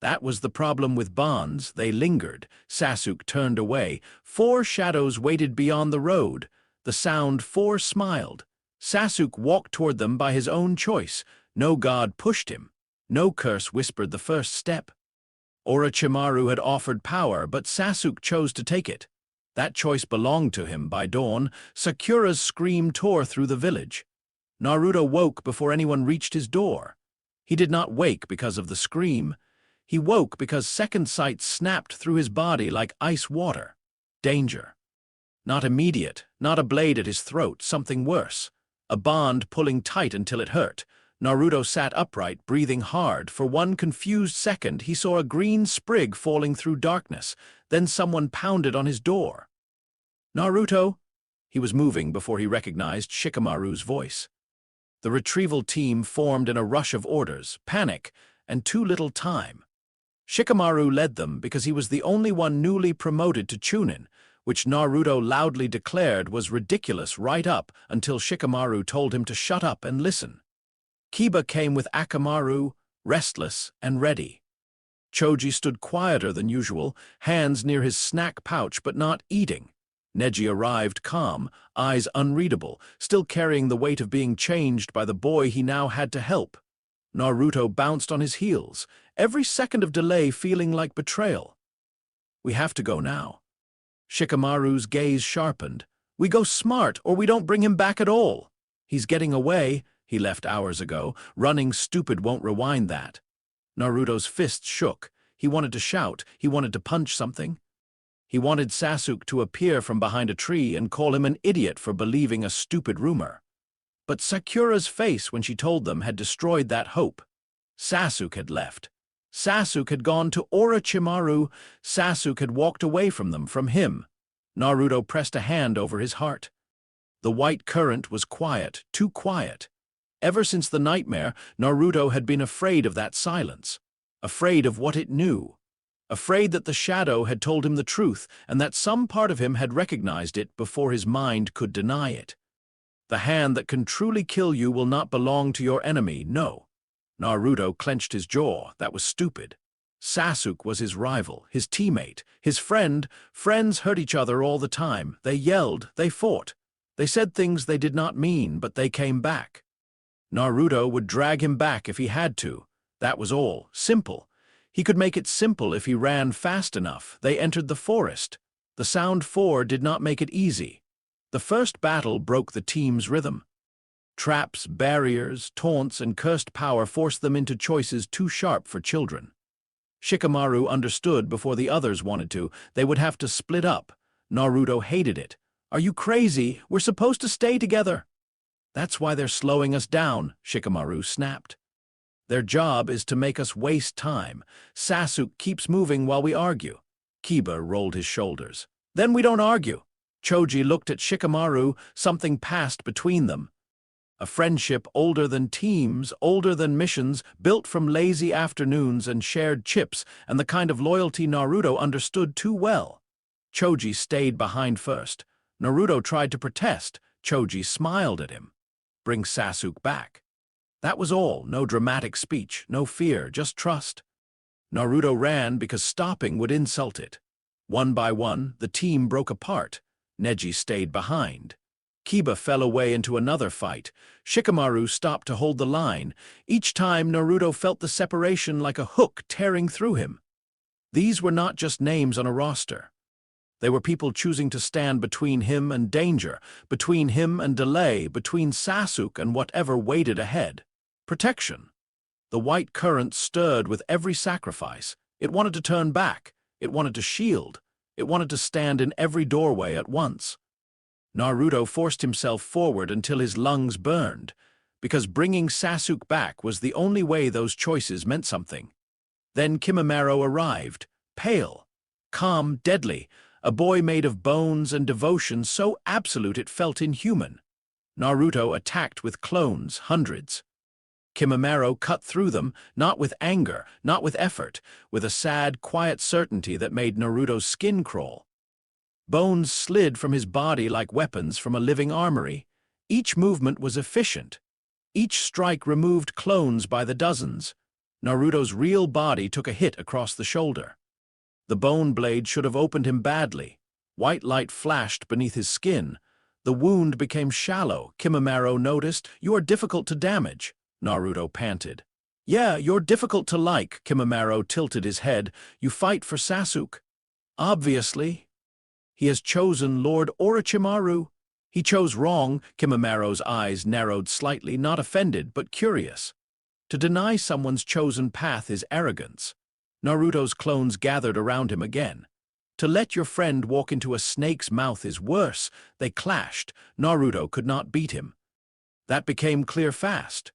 That was the problem with bonds. They lingered. Sasuke turned away. 4 shadows waited beyond the road. The sound 4 smiled. Sasuke walked toward them by his own choice. No god pushed him. No curse whispered the first step. Orochimaru had offered power, but Sasuke chose to take it. That choice belonged to him by dawn. Sakura's scream tore through the village. Naruto woke before anyone reached his door. He did not wake because of the scream. He woke because second sight snapped through his body like ice water. Danger. Not immediate, not a blade at his throat, something worse. A bond pulling tight until it hurt. Naruto sat upright, breathing hard. For one confused second, he saw a green sprig falling through darkness. Then someone pounded on his door. "Naruto?" He was moving before he recognized Shikamaru's voice. The retrieval team formed in a rush of orders, panic, and too little time. Shikamaru led them because he was the only one newly promoted to Chunin, which Naruto loudly declared was ridiculous right up until Shikamaru told him to shut up and listen. Kiba came with Akamaru, restless and ready. Choji stood quieter than usual, hands near his snack pouch but not eating. Neji arrived calm, eyes unreadable, still carrying the weight of being changed by the boy he now had to help. Naruto bounced on his heels, every second of delay feeling like betrayal. "We have to go now." Shikamaru's gaze sharpened. "We go smart, or we don't bring him back at all. He's getting away. He left hours ago. Running stupid won't rewind that." Naruto's fists shook. He wanted to shout. He wanted to punch something. He wanted Sasuke to appear from behind a tree and call him an idiot for believing a stupid rumor. But Sakura's face when she told them had destroyed that hope. Sasuke had left. Sasuke had gone to Orochimaru. Sasuke had walked away from them, from him. Naruto pressed a hand over his heart. The white current was quiet, too quiet. Ever since the nightmare, Naruto had been afraid of that silence, afraid of what it knew, afraid that the shadow had told him the truth and that some part of him had recognized it before his mind could deny it. The hand that can truly kill you will not belong to your enemy, no. Naruto clenched his jaw. That was stupid. Sasuke was his rival, his teammate, his friend. Friends hurt each other all the time. They yelled, they fought. They said things they did not mean, but they came back. Naruto would drag him back if he had to. That was all. Simple. He could make it simple if he ran fast enough. They entered the forest. The Sound 4 did not make it easy. The first battle broke the team's rhythm. Traps, barriers, taunts, and cursed power forced them into choices too sharp for children. Shikamaru understood before the others wanted to. They would have to split up. Naruto hated it. "Are you crazy? We're supposed to stay together." "That's why they're slowing us down," Shikamaru snapped. "Their job is to make us waste time. Sasuke keeps moving while we argue." Kiba rolled his shoulders. "Then we don't argue." Choji looked at Shikamaru. Something passed between them. A friendship older than teams, older than missions, built from lazy afternoons and shared chips, and the kind of loyalty Naruto understood too well. Choji stayed behind first. Naruto tried to protest. Choji smiled at him. Bring Sasuke back. That was all, no dramatic speech, no fear, just trust. Naruto ran because stopping would insult it. One by one, the team broke apart. Neji stayed behind. Kiba fell away into another fight. Shikamaru stopped to hold the line. Each time, Naruto felt the separation like a hook tearing through him. These were not just names on a roster. They were people choosing to stand between him and danger, between him and delay, between Sasuke and whatever waited ahead. Protection. The white current stirred with every sacrifice. It wanted to turn back. It wanted to shield. It wanted to stand in every doorway at once. Naruto forced himself forward until his lungs burned, because bringing Sasuke back was the only way those choices meant something. Then Kimimaro arrived, pale, calm, deadly, a boy made of bones and devotion so absolute it felt inhuman. Naruto attacked with clones, hundreds. Kimimaro cut through them, not with anger, not with effort, with a sad, quiet certainty that made Naruto's skin crawl. Bones slid from his body like weapons from a living armory. Each movement was efficient. Each strike removed clones by the dozens. Naruto's real body took a hit across the shoulder. The bone blade should have opened him badly. White light flashed beneath his skin. The wound became shallow. Kimimaro noticed, "You are difficult to damage," Naruto panted. "Yeah, you're difficult to like," Kimimaro tilted his head. "You fight for Sasuke." "Obviously. He has chosen Lord Orochimaru." "He chose wrong." Kimimaro's eyes narrowed slightly, not offended, but curious. To deny someone's chosen path is arrogance. Naruto's clones gathered around him again. To let your friend walk into a snake's mouth is worse. They clashed. Naruto could not beat him. That became clear fast.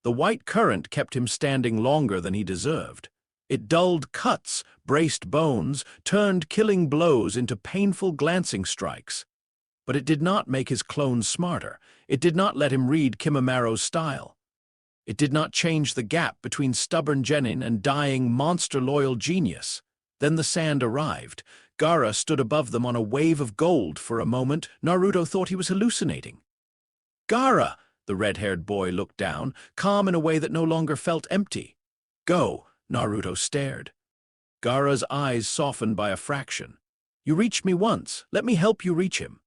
The white current kept him standing longer than he deserved. It dulled cuts, braced bones, turned killing blows into painful glancing strikes. But it did not make his clones smarter. It did not let him read Kimimaro's style. It did not change the gap between stubborn genin and dying, monster-loyal genius. Then the sand arrived. Gaara stood above them on a wave of gold. For a moment, Naruto thought he was hallucinating. "Gaara!" The red-haired boy looked down, calm in a way that no longer felt empty. "Go!" Naruto stared. Gaara's eyes softened by a fraction. "You reached me once. Let me help you reach him."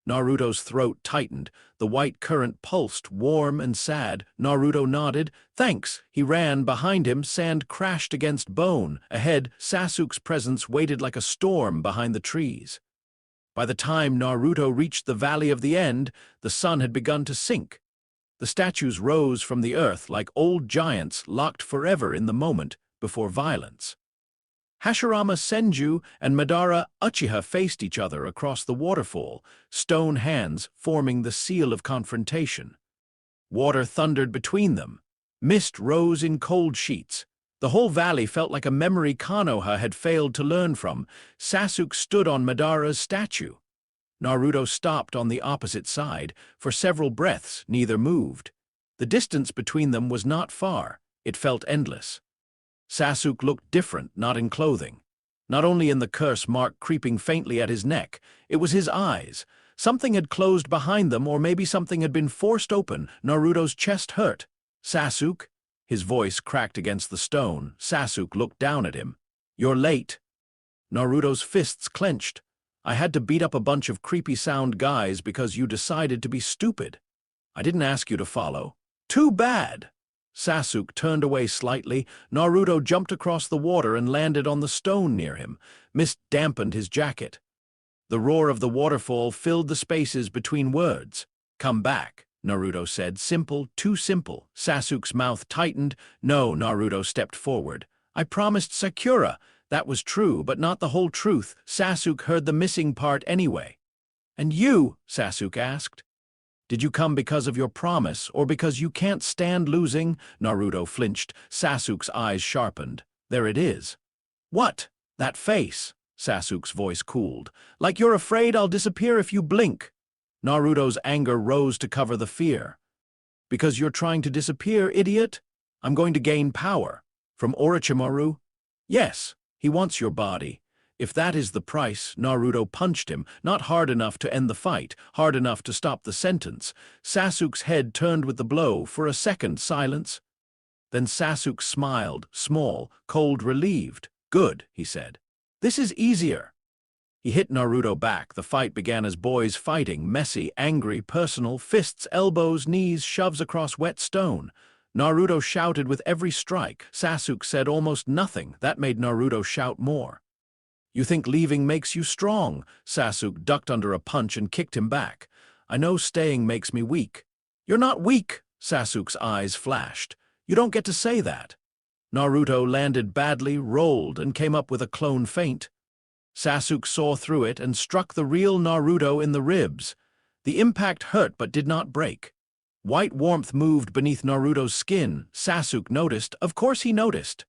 Naruto's throat tightened. The white current pulsed, warm and sad. Naruto nodded. "Thanks." He ran. Behind him, sand crashed against bone. Ahead, Sasuke's presence waited like a storm behind the trees. By the time Naruto reached the Valley of the End, the sun had begun to sink. The statues rose from the earth like old giants locked forever in the moment before violence. Hashirama Senju and Madara Uchiha faced each other across the waterfall, stone hands forming the seal of confrontation. Water thundered between them. Mist rose in cold sheets. The whole valley felt like a memory Konoha had failed to learn from. Sasuke stood on Madara's statue. Naruto stopped on the opposite side. For several breaths, neither moved. The distance between them was not far. It felt endless. Sasuke looked different, not in clothing. Not only in the curse mark creeping faintly at his neck, it was his eyes. Something had closed behind them, or maybe something had been forced open. Naruto's chest hurt. "Sasuke?" His voice cracked against the stone. Sasuke looked down at him. "You're late." Naruto's fists clenched. "I had to beat up a bunch of creepy sound guys because you decided to be stupid. I didn't ask you to follow." "Too bad." Sasuke turned away slightly. Naruto jumped across the water and landed on the stone near him. Mist dampened his jacket. The roar of the waterfall filled the spaces between words. "Come back," Naruto said. Simple, too simple. Sasuke's mouth tightened. "No," Naruto stepped forward. "I promised Sakura." That was true, but not the whole truth. Sasuke heard the missing part anyway. "And you?" Sasuke asked. "Did you come because of your promise, or because you can't stand losing?" Naruto flinched. Sasuke's eyes sharpened. "There it is." "What?" "That face." Sasuke's voice cooled. "Like you're afraid I'll disappear if you blink." Naruto's anger rose to cover the fear. "Because you're trying to disappear, idiot? I'm going to gain power." "From Orochimaru?" "Yes. He wants your body. If that is the price, Naruto punched him, not hard enough to end the fight, hard enough to stop the sentence. Sasuke's head turned with the blow. For a second, silence. Then Sasuke smiled, small, cold, relieved. Good, he said. This is easier. He hit Naruto back. The fight began as boys fighting, messy, angry, personal, fists, elbows, knees, shoves across wet stone. Naruto shouted with every strike. Sasuke said almost nothing. That made Naruto shout more. You think leaving makes you strong? Sasuke ducked under a punch and kicked him back. I know staying makes me weak. You're not weak, Sasuke's eyes flashed. You don't get to say that. Naruto landed badly, rolled, and came up with a clone feint. Sasuke saw through it and struck the real Naruto in the ribs. The impact hurt but did not break. White warmth moved beneath Naruto's skin. Sasuke noticed. Of course he noticed.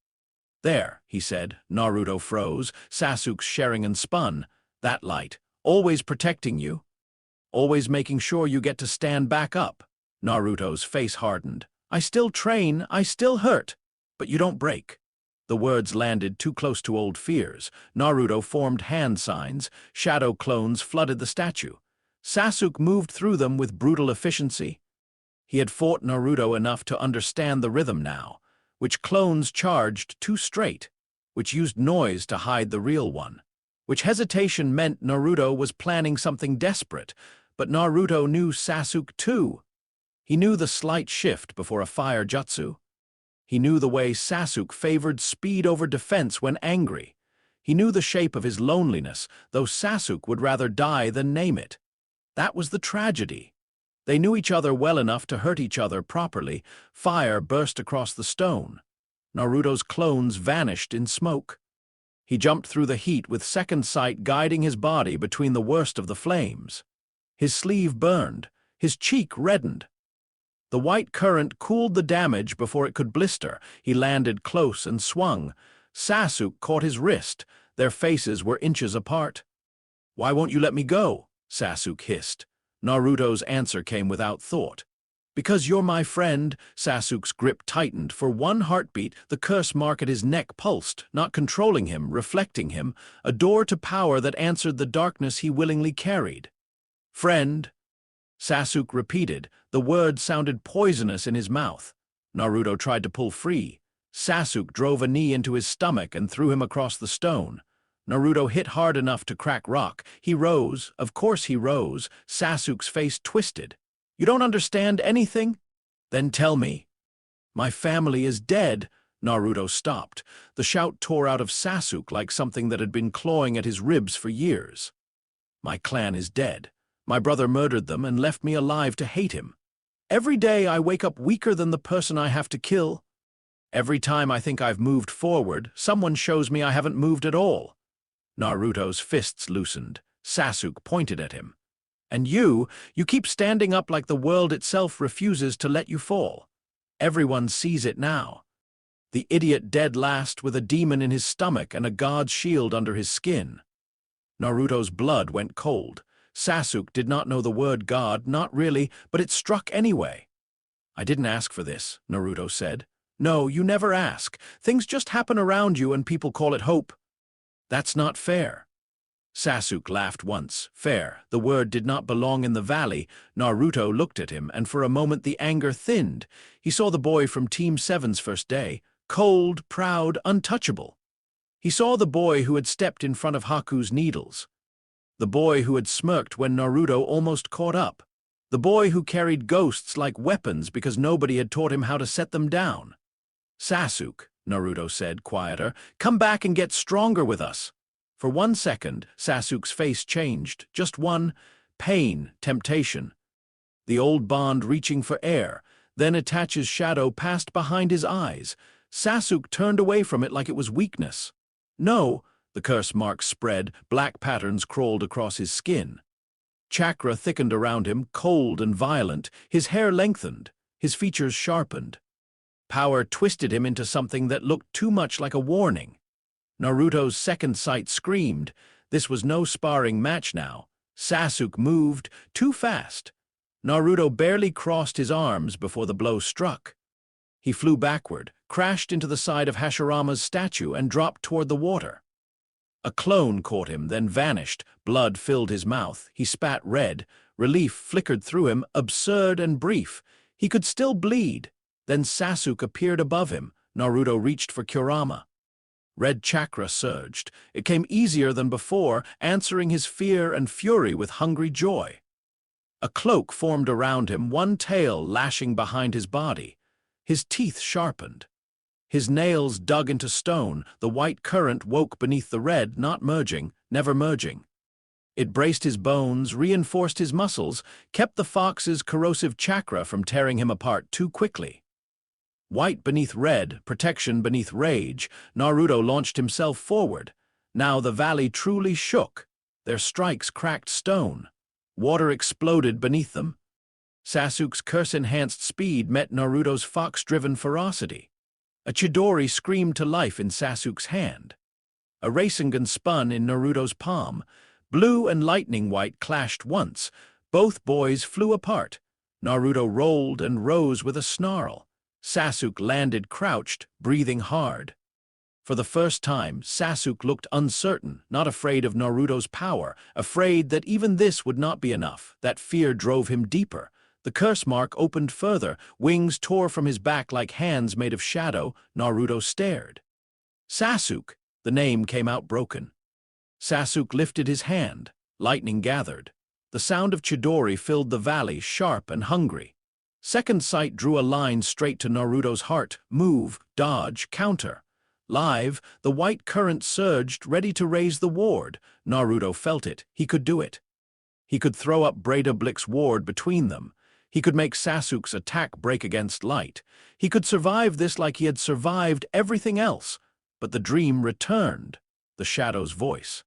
There, he said. Naruto froze. Sasuke's Sharingan spun. That light. Always protecting you. Always making sure you get to stand back up. Naruto's face hardened. I still train, I still hurt, but you don't break. The words landed too close to old fears. Naruto formed hand signs. Shadow clones flooded the statue. Sasuke moved through them with brutal efficiency. He had fought Naruto enough to understand the rhythm now, which clones charged too straight, which used noise to hide the real one, which hesitation meant Naruto was planning something desperate, but Naruto knew Sasuke too. He knew the slight shift before a fire jutsu. He knew the way Sasuke favored speed over defense when angry. He knew the shape of his loneliness, though Sasuke would rather die than name it. That was the tragedy. They knew each other well enough to hurt each other properly. Fire burst across the stone. Naruto's clones vanished in smoke. He jumped through the heat with second sight guiding his body between the worst of the flames. His sleeve burned. His cheek reddened. The white current cooled the damage before it could blister. He landed close and swung. Sasuke caught his wrist. Their faces were inches apart. Why won't you let me go? Sasuke hissed. Naruto's answer came without thought. Because you're my friend. Sasuke's grip tightened. For one heartbeat, the curse mark at his neck pulsed, not controlling him, reflecting him, a door to power that answered the darkness he willingly carried. Friend. Sasuke repeated. The word sounded poisonous in his mouth. Naruto tried to pull free. Sasuke drove a knee into his stomach and threw him across the stone. Naruto hit hard enough to crack rock. He rose. Of course he rose. Sasuke's face twisted. You don't understand anything? Then tell me. My family is dead. Naruto stopped. The shout tore out of Sasuke like something that had been clawing at his ribs for years. My clan is dead. My brother murdered them and left me alive to hate him. Every day I wake up weaker than the person I have to kill. Every time I think I've moved forward, someone shows me I haven't moved at all. Naruto's fists loosened. Sasuke pointed at him. And you keep standing up like the world itself refuses to let you fall. Everyone sees it now. The idiot dead last with a demon in his stomach and a god's shield under his skin. Naruto's blood went cold. Sasuke did not know the word God, not really, but it struck anyway. I didn't ask for this, Naruto said. No, you never ask. Things just happen around you and people call it hope. That's not fair. Sasuke laughed once. Fair. The word did not belong in the valley. Naruto looked at him, and for a moment the anger thinned. He saw the boy from Team 7's first day. Cold, proud, untouchable. He saw the boy who had stepped in front of Haku's needles. The boy who had smirked when Naruto almost caught up. The boy who carried ghosts like weapons because nobody had taught him how to set them down. Sasuke, Naruto said, quieter, come back and get stronger with us. For 1 second, Sasuke's face changed. Just one. Pain, temptation. The old bond reaching for air. Then Itachi's shadow passed behind his eyes. Sasuke turned away from it like it was weakness. No. The curse marks spread, black patterns crawled across his skin. Chakra thickened around him, cold and violent. His hair lengthened, his features sharpened. Power twisted him into something that looked too much like a warning. Naruto's second sight screamed. This was no sparring match now. Sasuke moved too fast. Naruto barely crossed his arms before the blow struck. He flew backward, crashed into the side of Hashirama's statue, and dropped toward the water. A clone caught him, then vanished. Blood filled his mouth. He spat red. Relief flickered through him, absurd and brief. He could still bleed. Then Sasuke appeared above him. Naruto reached for Kurama. Red chakra surged. It came easier than before, answering his fear and fury with hungry joy. A cloak formed around him, one tail lashing behind his body. His teeth sharpened. His nails dug into stone. The white current woke beneath the red, not merging, never merging. It braced his bones, reinforced his muscles, kept the fox's corrosive chakra from tearing him apart too quickly. White beneath red, protection beneath rage, Naruto launched himself forward. Now the valley truly shook. Their strikes cracked stone. Water exploded beneath them. Sasuke's curse-enhanced speed met Naruto's fox-driven ferocity. A Chidori screamed to life in Sasuke's hand. A Rasengan spun in Naruto's palm. Blue and lightning white clashed once. Both boys flew apart. Naruto rolled and rose with a snarl. Sasuke landed crouched, breathing hard. For the first time, Sasuke looked uncertain, not afraid of Naruto's power, afraid that even this would not be enough. That fear drove him deeper. The curse mark opened further. Wings tore from his back like hands made of shadow. Naruto stared. Sasuke! The name came out broken. Sasuke lifted his hand. Lightning gathered. The sound of Chidori filled the valley, sharp and hungry. Second Sight drew a line straight to Naruto's heart. Move, dodge, counter. Live, the white current surged, ready to raise the ward. Naruto felt it. He could do it. He could throw up Breda Blick's ward between them. He could make Sasuke's attack break against light. He could survive this like he had survived everything else. But the dream returned. The shadow's voice.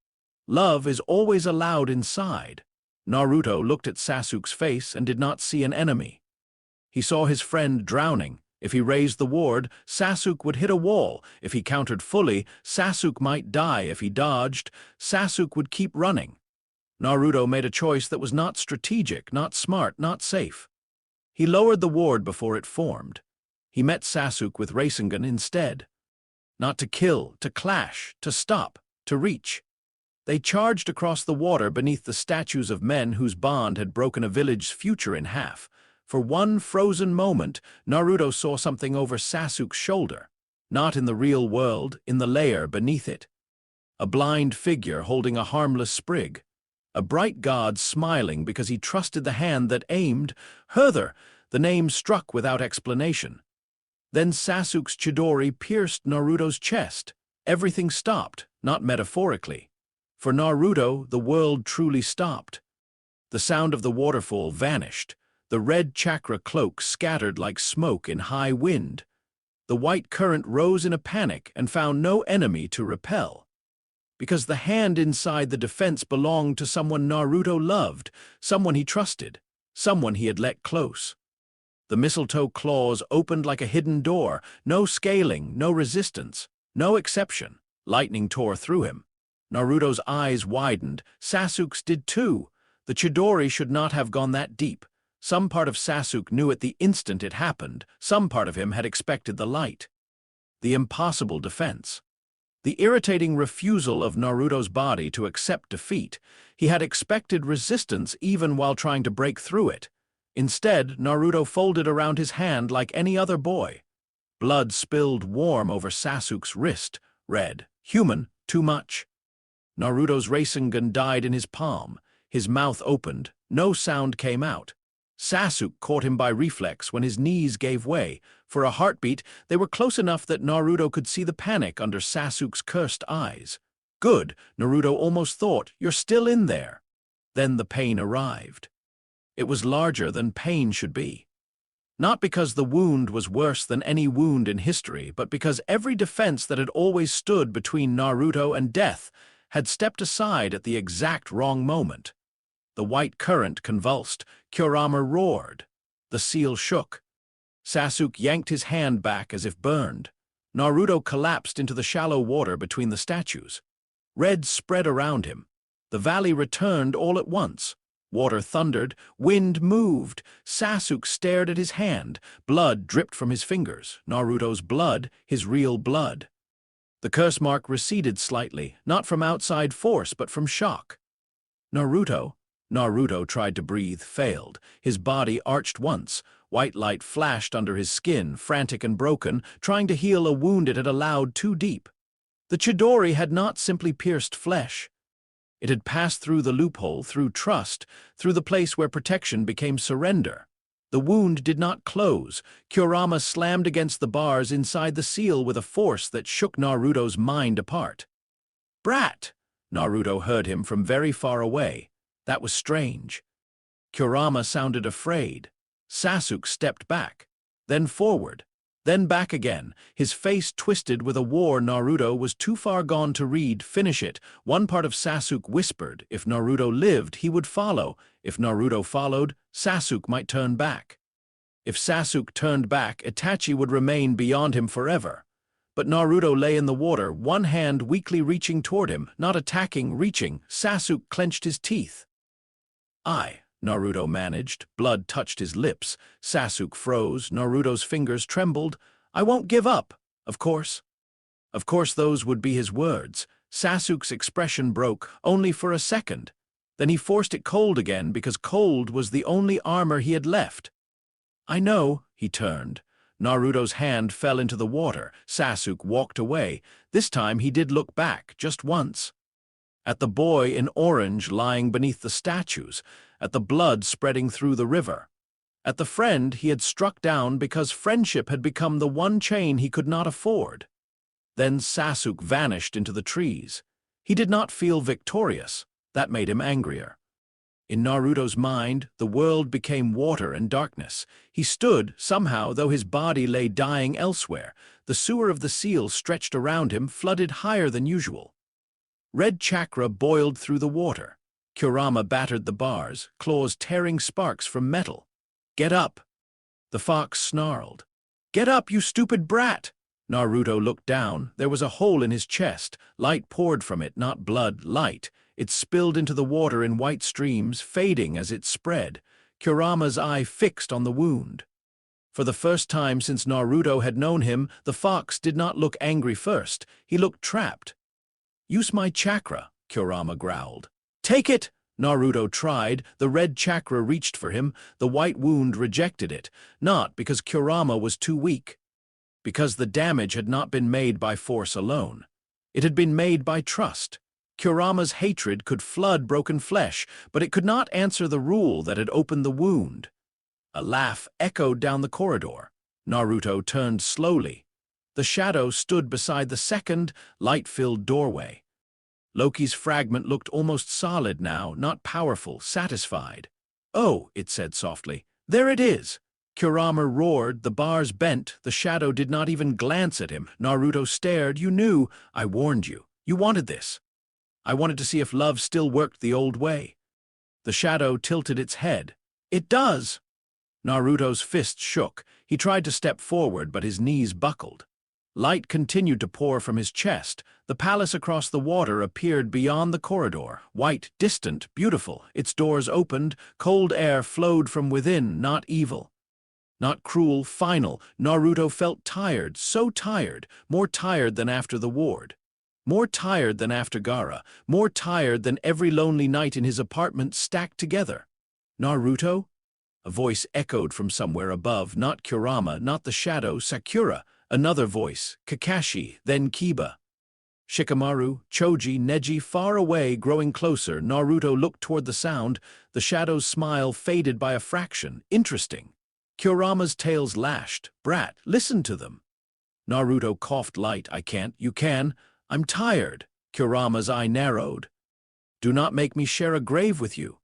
Love is always allowed inside. Naruto looked at Sasuke's face and did not see an enemy. He saw his friend drowning. If he raised the ward, Sasuke would hit a wall. If he countered fully, Sasuke might die. If he dodged, Sasuke would keep running. Naruto made a choice that was not strategic, not smart, not safe. He lowered the ward before it formed. He met Sasuke with Rasengan instead. Not to kill, to clash, to stop, to reach. They charged across the water beneath the statues of men whose bond had broken a village's future in half. For one frozen moment, Naruto saw something over Sasuke's shoulder. Not in the real world, in the layer beneath it. A blind figure holding a harmless sprig. A bright god smiling because he trusted the hand that aimed. Herther, the name struck without explanation. Then Sasuke's Chidori pierced Naruto's chest. Everything stopped, not metaphorically. For Naruto, the world truly stopped. The sound of the waterfall vanished. The red chakra cloak scattered like smoke in high wind. The white current rose in a panic and found no enemy to repel. Because the hand inside the defense belonged to someone Naruto loved, someone he trusted, someone he had let close. The mistletoe claws opened like a hidden door, no scaling, no resistance, no exception. Lightning tore through him. Naruto's eyes widened. Sasuke's did too. The Chidori should not have gone that deep. Some part of Sasuke knew at the instant it happened. Some part of him had expected the light. The impossible defense. The irritating refusal of Naruto's body to accept defeat. He had expected resistance even while trying to break through it. Instead, Naruto folded around his hand like any other boy. Blood spilled warm over Sasuke's wrist. Red. Human. Too much. Naruto's Rasengan died in his palm. His mouth opened. No sound came out. Sasuke caught him by reflex when his knees gave way. For a heartbeat, they were close enough that Naruto could see the panic under Sasuke's cursed eyes. Good, Naruto almost thought, you're still in there. Then the pain arrived. It was larger than pain should be. Not because the wound was worse than any wound in history, but because every defense that had always stood between Naruto and death had stepped aside at the exact wrong moment. The white current convulsed. Kurama roared. The seal shook. Sasuke yanked his hand back as if burned. Naruto collapsed into the shallow water between the statues. Red spread around him. The valley returned all at once. Water thundered. Wind moved. Sasuke stared at his hand. Blood dripped from his fingers. Naruto's blood, his real blood. The curse mark receded slightly, not from outside force but from shock. Naruto? Naruto tried to breathe, failed. His body arched once. White light flashed under his skin, frantic and broken, trying to heal a wound it had allowed too deep. The Chidori had not simply pierced flesh. It had passed through the loophole, through trust, through the place where protection became surrender. The wound did not close. Kurama slammed against the bars inside the seal with a force that shook Naruto's mind apart. "Brat!" Naruto heard him from very far away. That was strange. Kurama sounded afraid. Sasuke stepped back, then forward, then back again, his face twisted with a war Naruto was too far gone to read. "Finish it." One part of Sasuke whispered. If Naruto lived, he would follow. If Naruto followed, Sasuke might turn back. If Sasuke turned back, Itachi would remain beyond him forever. But Naruto lay in the water, one hand weakly reaching toward him, not attacking, reaching. Sasuke clenched his teeth. Naruto managed. Blood touched his lips. Sasuke froze. Naruto's fingers trembled. "I won't give up, of course." Of course those would be his words. Sasuke's expression broke, only for a second. Then he forced it cold again because cold was the only armor he had left. "I know," he turned. Naruto's hand fell into the water. Sasuke walked away. This time he did look back, just once. At the boy in orange lying beneath the statues, at the blood spreading through the river, at the friend he had struck down because friendship had become the one chain he could not afford. Then Sasuke vanished into the trees. He did not feel victorious. That made him angrier. In Naruto's mind, the world became water and darkness. He stood, somehow, though his body lay dying elsewhere. The sewer of the seal stretched around him, flooded higher than usual. Red chakra boiled through the water. Kurama battered the bars, claws tearing sparks from metal. "Get up!" The fox snarled. "Get up, you stupid brat!" Naruto looked down. There was a hole in his chest. Light poured from it, not blood, light. It spilled into the water in white streams, fading as it spread. Kurama's eye fixed on the wound. For the first time since Naruto had known him, the fox did not look angry first. He looked trapped. "Use my chakra," Kurama growled. "Take it!" Naruto tried. The red chakra reached for him. The white wound rejected it, not because Kurama was too weak, because the damage had not been made by force alone. It had been made by trust. Kurama's hatred could flood broken flesh, but it could not answer the rule that had opened the wound. A laugh echoed down the corridor. Naruto turned slowly. The shadow stood beside the second, light-filled doorway. Loki's fragment looked almost solid now, not powerful, satisfied. "Oh," it said softly, "there it is." Kurama roared, the bars bent, the shadow did not even glance at him. Naruto stared. "You knew. I warned you. You wanted this. I wanted to see if love still worked the old way." The shadow tilted its head. "It does." Naruto's fist shook. He tried to step forward, but his knees buckled. Light continued to pour from his chest. The palace across the water appeared beyond the corridor, white, distant, beautiful. Its doors opened, cold air flowed from within, not evil, not cruel, final. Naruto felt tired, so tired, more tired than after the ward, more tired than after Gaara, more tired than every lonely night in his apartment stacked together. "Naruto?" A voice echoed from somewhere above, not Kurama, not the shadow, Sakura. Another voice, Kakashi, then Kiba. Shikamaru, Choji, Neji, far away, growing closer. Naruto looked toward the sound. The shadow's smile faded by a fraction. Interesting. Kurama's tails lashed. "Brat, listen to them." Naruto coughed light. "I can't." "You can." "I'm tired." Kurama's eye narrowed. "Do not make me share a grave with you."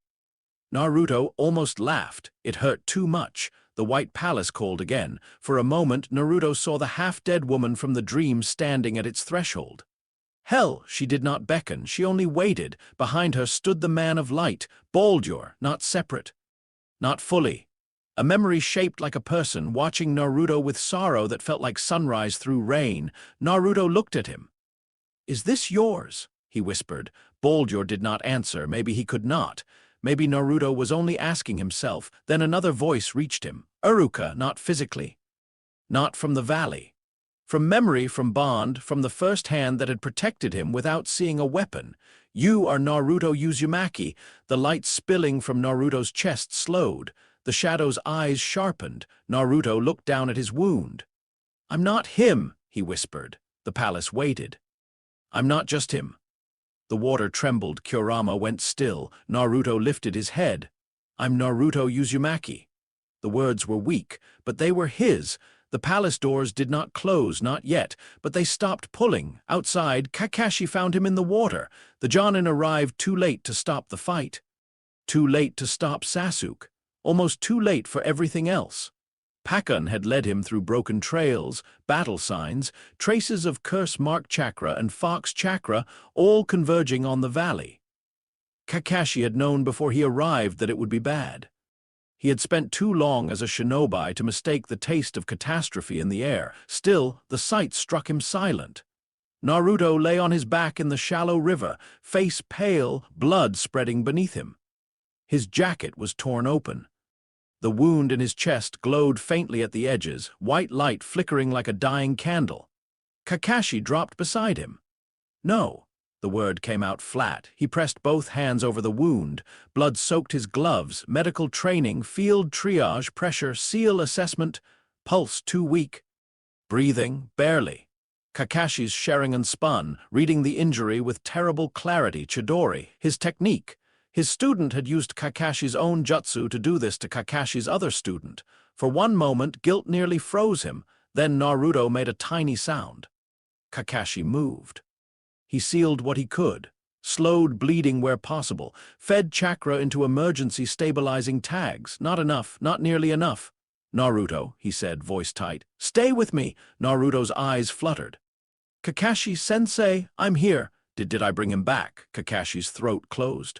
Naruto almost laughed. It hurt too much. The White Palace called again. For a moment, Naruto saw the half-dead woman from the dream standing at its threshold. Hell, she did not beckon, she only waited. Behind her stood the man of light, Baldur, not separate, not fully. A memory shaped like a person, watching Naruto with sorrow that felt like sunrise through rain. Naruto looked at him. "Is this yours?" he whispered. Baldur did not answer. Maybe he could not. Maybe Naruto was only asking himself. Then another voice reached him. Uruka, not physically. Not from the valley. From memory, from bond, from the first hand that had protected him without seeing a weapon. You are Naruto Uzumaki. The light spilling from Naruto's chest slowed. The shadow's eyes sharpened. Naruto looked down at his wound. I'm not him, he whispered. The palace waited. I'm not just him. The water trembled. Kurama went still. Naruto lifted his head. I'm Naruto Uzumaki. The words were weak, but they were his. The palace doors did not close, not yet, but they stopped pulling. Outside, Kakashi found him in the water. The Jonin arrived too late to stop the fight. Too late to stop Sasuke. Almost too late for everything else. Pakun had led him through broken trails, battle signs, traces of curse-marked chakra and fox chakra, all converging on the valley. Kakashi had known before he arrived that it would be bad. He had spent too long as a shinobi to mistake the taste of catastrophe in the air. Still, the sight struck him silent. Naruto lay on his back in the shallow river, face pale, blood spreading beneath him. His jacket was torn open. The wound in his chest glowed faintly at the edges, white light flickering like a dying candle. Kakashi dropped beside him. No. The word came out flat. He pressed both hands over the wound. Blood soaked his gloves. Medical training, field triage, pressure, seal assessment. Pulse too weak. Breathing, barely. Kakashi's Sharingan spun, reading the injury with terrible clarity. Chidori, his technique. His student had used Kakashi's own jutsu to do this to Kakashi's other student. For one moment, guilt nearly froze him. Then Naruto made a tiny sound. Kakashi moved. He sealed what he could, slowed bleeding where possible, fed chakra into emergency stabilizing tags. Not enough, not nearly enough. Naruto, he said, voice tight. Stay with me. Naruto's eyes fluttered. Kakashi-sensei, I'm here. Did I bring him back? Kakashi's throat closed.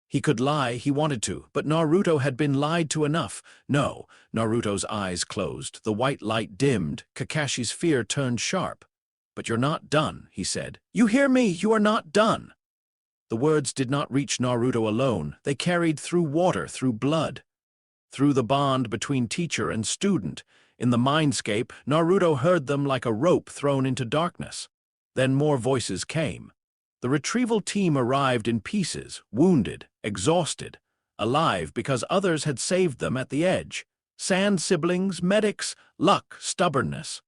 He could lie, he wanted to, but Naruto had been lied to enough. No, Naruto's eyes closed, the white light dimmed, Kakashi's fear turned sharp. But you're not done, he said. You hear me? You are not done. The words did not reach Naruto alone. They carried through water, through blood. Through the bond between teacher and student. In the mindscape, Naruto heard them like a rope thrown into darkness. Then more voices came. The retrieval team arrived in pieces, wounded, exhausted, alive because others had saved them at the edge. Sand siblings, medics, luck, stubbornness.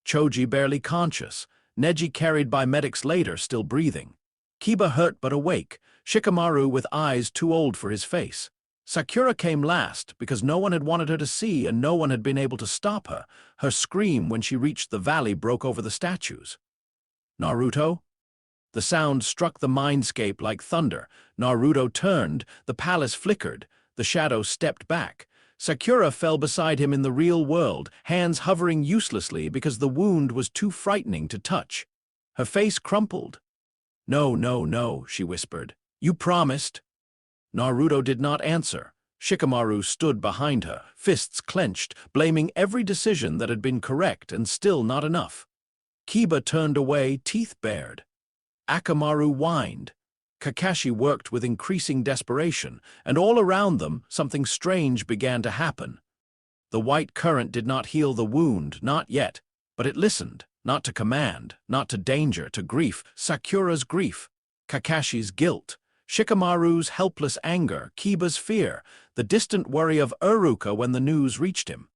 Choji barely conscious, Neji carried by medics later, still breathing. Kiba hurt but awake, Shikamaru with eyes too old for his face. Sakura came last because no one had wanted her to see and no one had been able to stop her. Her scream when she reached the valley broke over the statues. Naruto? The sound struck the mindscape like thunder. Naruto turned, the palace flickered, the shadow stepped back. Sakura fell beside him in the real world, hands hovering uselessly because the wound was too frightening to touch. Her face crumpled. No, no, no, she whispered. You promised. Naruto did not answer. Shikamaru stood behind her, fists clenched, blaming every decision that had been correct and still not enough. Kiba turned away, teeth bared. Akamaru whined. Kakashi worked with increasing desperation, and all around them something strange began to happen. The white current did not heal the wound, not yet, but it listened, not to command, not to danger, to grief, Sakura's grief, Kakashi's guilt, Shikamaru's helpless anger, Kiba's fear, the distant worry of Iruka when the news reached him,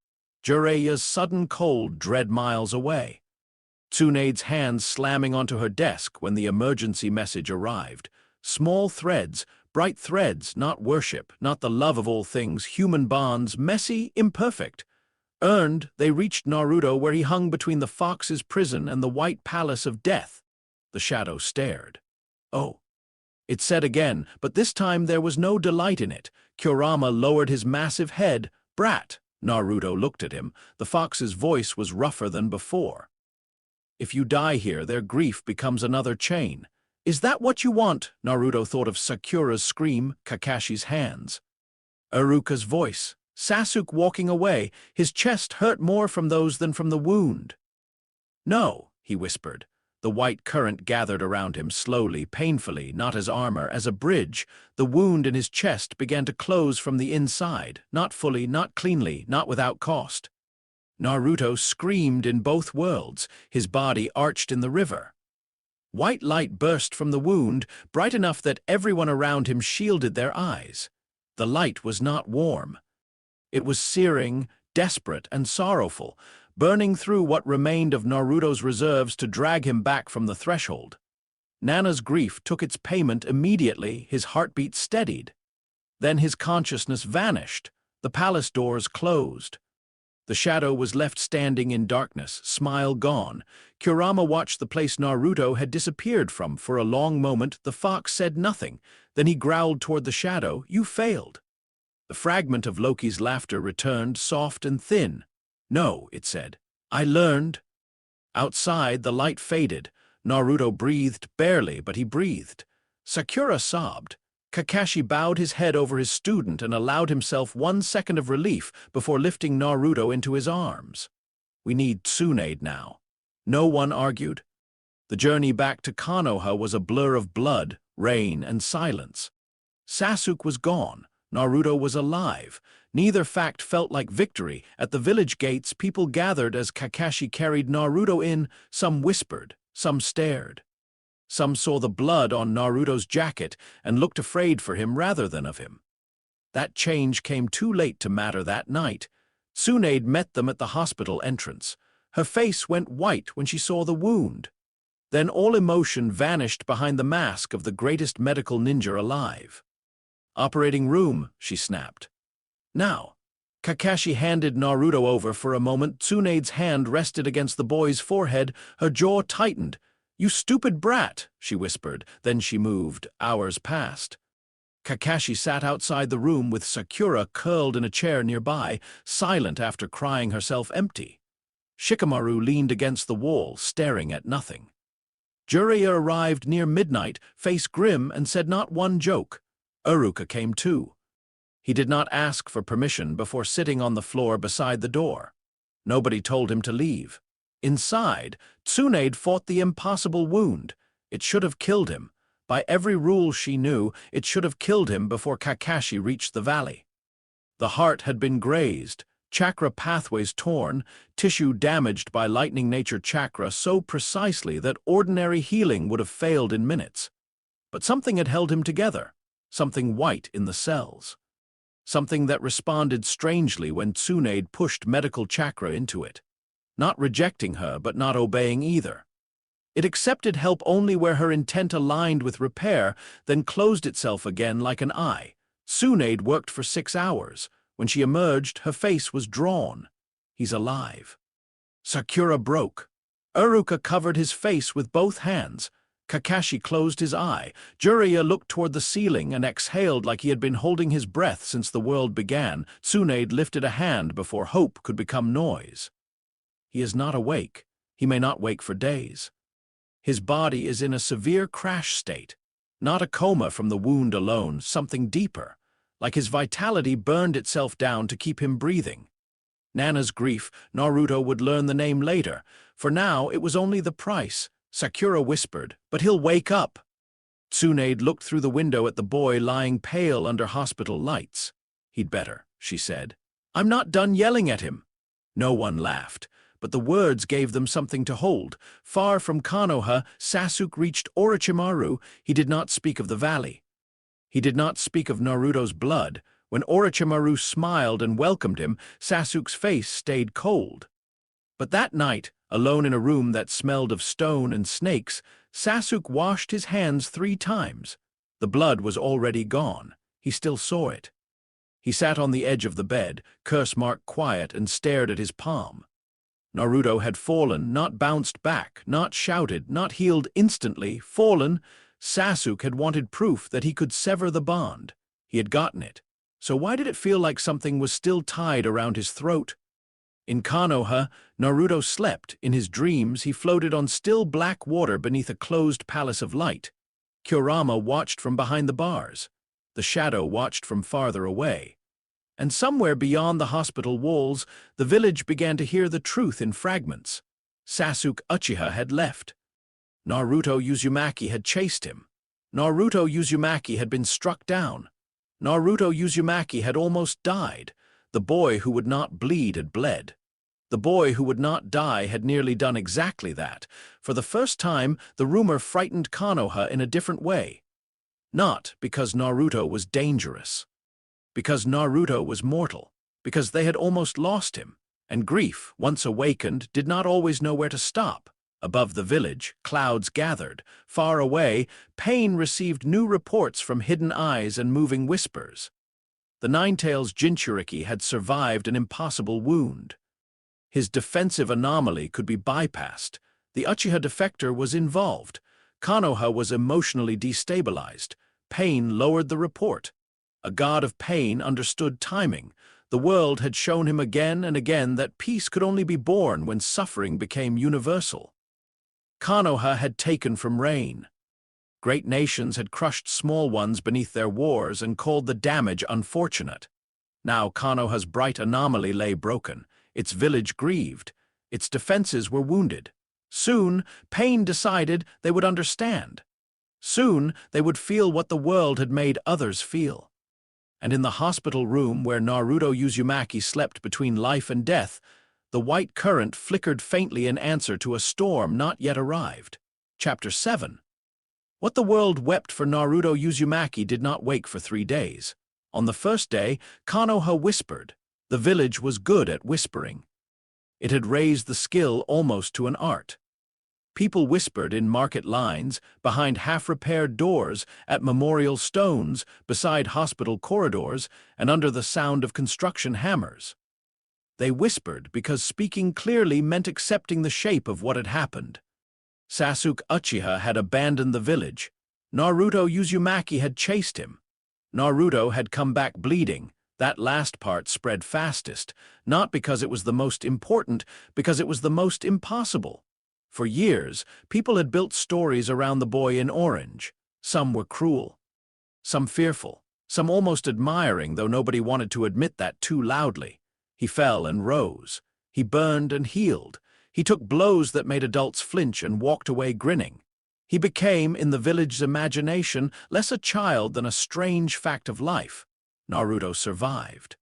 Jiraiya's sudden cold dread miles away, Tsunade's hands slamming onto her desk when the emergency message arrived. Small threads, bright threads, not worship, not the love of all things, human bonds, messy, imperfect. Earned, they reached Naruto where he hung between the fox's prison and the white palace of death. The shadow stared. Oh. It said again, but this time there was no delight in it. Kurama lowered his massive head. Brat. Naruto looked at him. The fox's voice was rougher than before. If you die here, their grief becomes another chain. Is that what you want? Naruto thought of Sakura's scream, Kakashi's hands. Iruka's voice. Sasuke walking away. His chest hurt more from those than from the wound. No, he whispered. The white current gathered around him slowly, painfully, not as armor, as a bridge. The wound in his chest began to close from the inside, not fully, not cleanly, not without cost. Naruto screamed in both worlds, his body arched in the river. White light burst from the wound, bright enough that everyone around him shielded their eyes. The light was not warm. It was searing, desperate, and sorrowful, burning through what remained of Naruto's reserves to drag him back from the threshold. Nana's grief took its payment immediately, his heartbeat steadied. Then his consciousness vanished, the palace doors closed. The shadow was left standing in darkness, smile gone. Kurama watched the place Naruto had disappeared from. For a long moment, the fox said nothing. Then he growled toward the shadow, "You failed." The fragment of Loki's laughter returned, soft and thin. "No," it said. "I learned." Outside, the light faded. Naruto breathed, barely, but he breathed. Sakura sobbed. Kakashi bowed his head over his student and allowed himself 1 second of relief before lifting Naruto into his arms. "We need Tsunade now." No one argued. The journey back to Konoha was a blur of blood, rain, and silence. Sasuke was gone. Naruto was alive. Neither fact felt like victory. At the village gates, people gathered as Kakashi carried Naruto in. Some whispered, some stared. Some saw the blood on Naruto's jacket and looked afraid for him rather than of him. That change came too late to matter that night. Tsunade met them at the hospital entrance. Her face went white when she saw the wound. Then all emotion vanished behind the mask of the greatest medical ninja alive. "Operating room," she snapped. "Now." Kakashi handed Naruto over. For a moment, Tsunade's hand rested against the boy's forehead. Her jaw tightened. "You stupid brat," she whispered. Then she moved. Hours passed. Kakashi sat outside the room with Sakura curled in a chair nearby, silent after crying herself empty. Shikamaru leaned against the wall, staring at nothing. Jiraiya arrived near midnight, face grim, and said not one joke. Iruka came too. He did not ask for permission before sitting on the floor beside the door. Nobody told him to leave. Inside, Tsunade fought the impossible wound. It should have killed him. By every rule she knew, it should have killed him before Kakashi reached the valley. The heart had been grazed, chakra pathways torn, tissue damaged by lightning nature chakra so precisely that ordinary healing would have failed in minutes. But something had held him together, something white in the cells. Something that responded strangely when Tsunade pushed medical chakra into it. Not rejecting her, but not obeying either. It accepted help only where her intent aligned with repair, then closed itself again like an eye. Tsunade worked for 6 hours. When she emerged, her face was drawn. "He's alive." Sakura broke. Iruka covered his face with both hands. Kakashi closed his eye. Jiraiya looked toward the ceiling and exhaled like he had been holding his breath since the world began. Tsunade lifted a hand before hope could become noise. "He is not awake. He may not wake for days. His body is in a severe crash state. Not a coma from the wound alone, something deeper. Like his vitality burned itself down to keep him breathing." Nana's grief, Naruto would learn the name later. For now, it was only the price. Sakura whispered, "But he'll wake up." Tsunade looked through the window at the boy lying pale under hospital lights. "He'd better," she said. "I'm not done yelling at him." No one laughed, but the words gave them something to hold. Far from Konoha, Sasuke reached Orochimaru. He did not speak of the valley. He did not speak of Naruto's blood. When Orochimaru smiled and welcomed him, Sasuke's face stayed cold. But that night, alone in a room that smelled of stone and snakes, Sasuke washed his hands 3 times. The blood was already gone. He still saw it. He sat on the edge of the bed, curse-marked quiet, and stared at his palm. Naruto had fallen, not bounced back, not shouted, not healed instantly, fallen. Sasuke had wanted proof that he could sever the bond. He had gotten it. So why did it feel like something was still tied around his throat? In Konoha, Naruto slept. In his dreams, he floated on still black water beneath a closed palace of light. Kurama watched from behind the bars. The shadow watched from farther away. And somewhere beyond the hospital walls, the village began to hear the truth in fragments. Sasuke Uchiha had left. Naruto Uzumaki had chased him. Naruto Uzumaki had been struck down. Naruto Uzumaki had almost died. The boy who would not bleed had bled. The boy who would not die had nearly done exactly that. For the first time, the rumor frightened Konoha in a different way. Not because Naruto was dangerous. Because Naruto was mortal. Because they had almost lost him. And grief, once awakened, did not always know where to stop. Above the village, clouds gathered. Far away, Pain received new reports from hidden eyes and moving whispers. The Ninetales Jinchuriki had survived an impossible wound. His defensive anomaly could be bypassed. The Uchiha defector was involved. Konoha was emotionally destabilized. Pain lowered the report. A god of pain understood timing. The world had shown him again and again that peace could only be born when suffering became universal. Konoha had taken from rain. Great nations had crushed small ones beneath their wars and called the damage unfortunate. Now Konoha's bright anomaly lay broken. Its village grieved. Its defenses were wounded. Soon, Pain decided they would understand. Soon, they would feel what the world had made others feel. And in the hospital room where Naruto Uzumaki slept between life and death, the white current flickered faintly in answer to a storm not yet arrived. Chapter 7. What the world wept for Naruto Uzumaki did not wake for 3 days. On the first day, Konoha whispered. The village was good at whispering. It had raised the skill almost to an art. People whispered in market lines, behind half-repaired doors, at memorial stones, beside hospital corridors, and under the sound of construction hammers. They whispered because speaking clearly meant accepting the shape of what had happened. Sasuke Uchiha had abandoned the village. Naruto Uzumaki had chased him. Naruto had come back bleeding. That last part spread fastest, not because it was the most important, because it was the most impossible. For years, people had built stories around the boy in orange. Some were cruel, some fearful, some almost admiring, though nobody wanted to admit that too loudly. He fell and rose. He burned and healed. He took blows that made adults flinch and walked away grinning. He became, in the village's imagination, less a child than a strange fact of life. Naruto survived.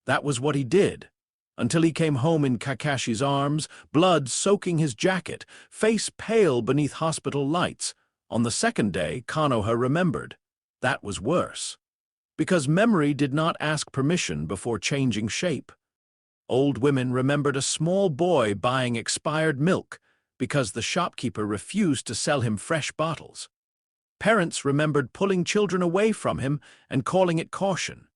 That was what he did, until he came home in Kakashi's arms, blood soaking his jacket, face pale beneath hospital lights. On the second day, Konoha remembered. That was worse. Because memory did not ask permission before changing shape. Old women remembered a small boy buying expired milk because the shopkeeper refused to sell him fresh bottles. Parents remembered pulling children away from him and calling it caution.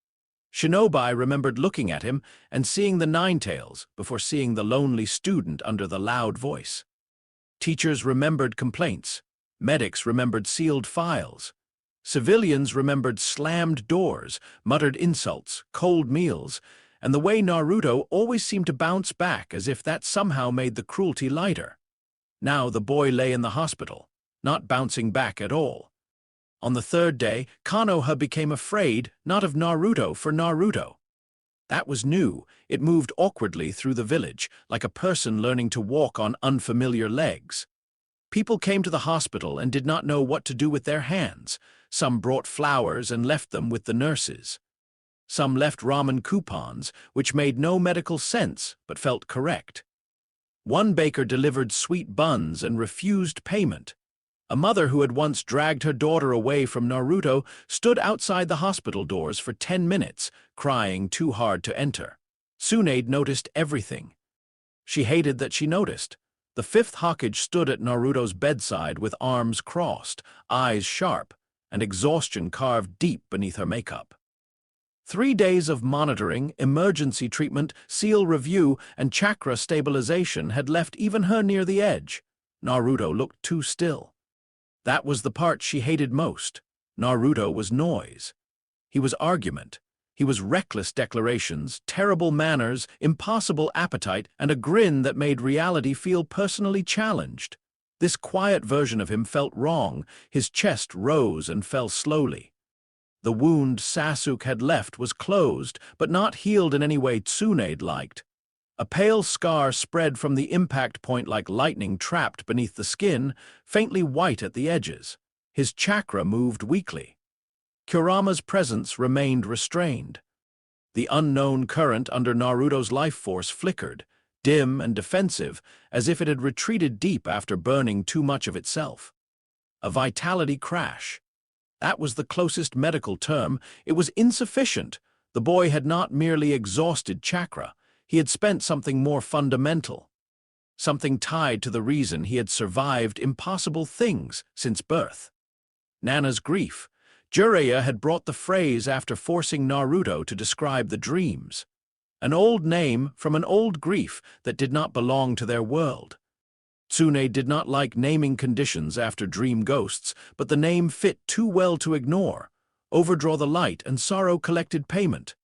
Shinobi remembered looking at him and seeing the Ninetales before seeing the lonely student under the loud voice. Teachers remembered complaints. Medics remembered sealed files. Civilians remembered slammed doors, muttered insults, cold meals, and the way Naruto always seemed to bounce back as if that somehow made the cruelty lighter. Now the boy lay in the hospital, not bouncing back at all. On the third day, Konoha became afraid, not of Naruto for Naruto. That was new. It moved awkwardly through the village, like a person learning to walk on unfamiliar legs. People came to the hospital and did not know what to do with their hands. Some brought flowers and left them with the nurses. Some left ramen coupons, which made no medical sense but felt correct. One baker delivered sweet buns and refused payment. A mother who had once dragged her daughter away from Naruto stood outside the hospital doors for 10 minutes, crying too hard to enter. Tsunade noticed everything. She hated that she noticed. The fifth Hokage stood at Naruto's bedside with arms crossed, eyes sharp, and exhaustion carved deep beneath her makeup. 3 days of monitoring, emergency treatment, seal review, and chakra stabilization had left even her near the edge. Naruto looked too still. That was the part she hated most. Naruto was noise. He was argument. He was reckless declarations, terrible manners, impossible appetite, and a grin that made reality feel personally challenged. This quiet version of him felt wrong. His chest rose and fell slowly. The wound Sasuke had left was closed, but not healed in any way Tsunade liked. A pale scar spread from the impact point like lightning trapped beneath the skin, faintly white at the edges. His chakra moved weakly. Kurama's presence remained restrained. The unknown current under Naruto's life force flickered, dim and defensive, as if it had retreated deep after burning too much of itself. A vitality crash. That was the closest medical term. It was insufficient. The boy had not merely exhausted chakra. He had spent something more fundamental, something tied to the reason he had survived impossible things since birth. Nana's grief. Jiraiya had brought the phrase after forcing Naruto to describe the dreams. An old name from an old grief that did not belong to their world. Tsune did not like naming conditions after dream ghosts, but the name fit too well to ignore. Overdraw the light and sorrow collected payment.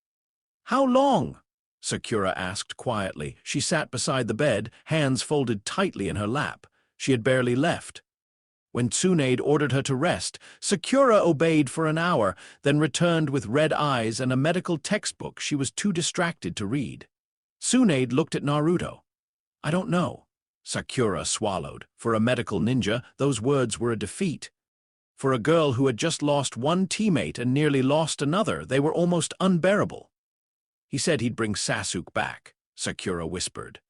"How long?" Sakura asked quietly. She sat beside the bed, hands folded tightly in her lap. She had barely left. When Tsunade ordered her to rest, Sakura obeyed for an hour, then returned with red eyes and a medical textbook she was too distracted to read. Tsunade looked at Naruto. "I don't know." Sakura swallowed. For a medical ninja, those words were a defeat. For a girl who had just lost one teammate and nearly lost another, they were almost unbearable. "He said he'd bring Sasuke back," Sakura whispered.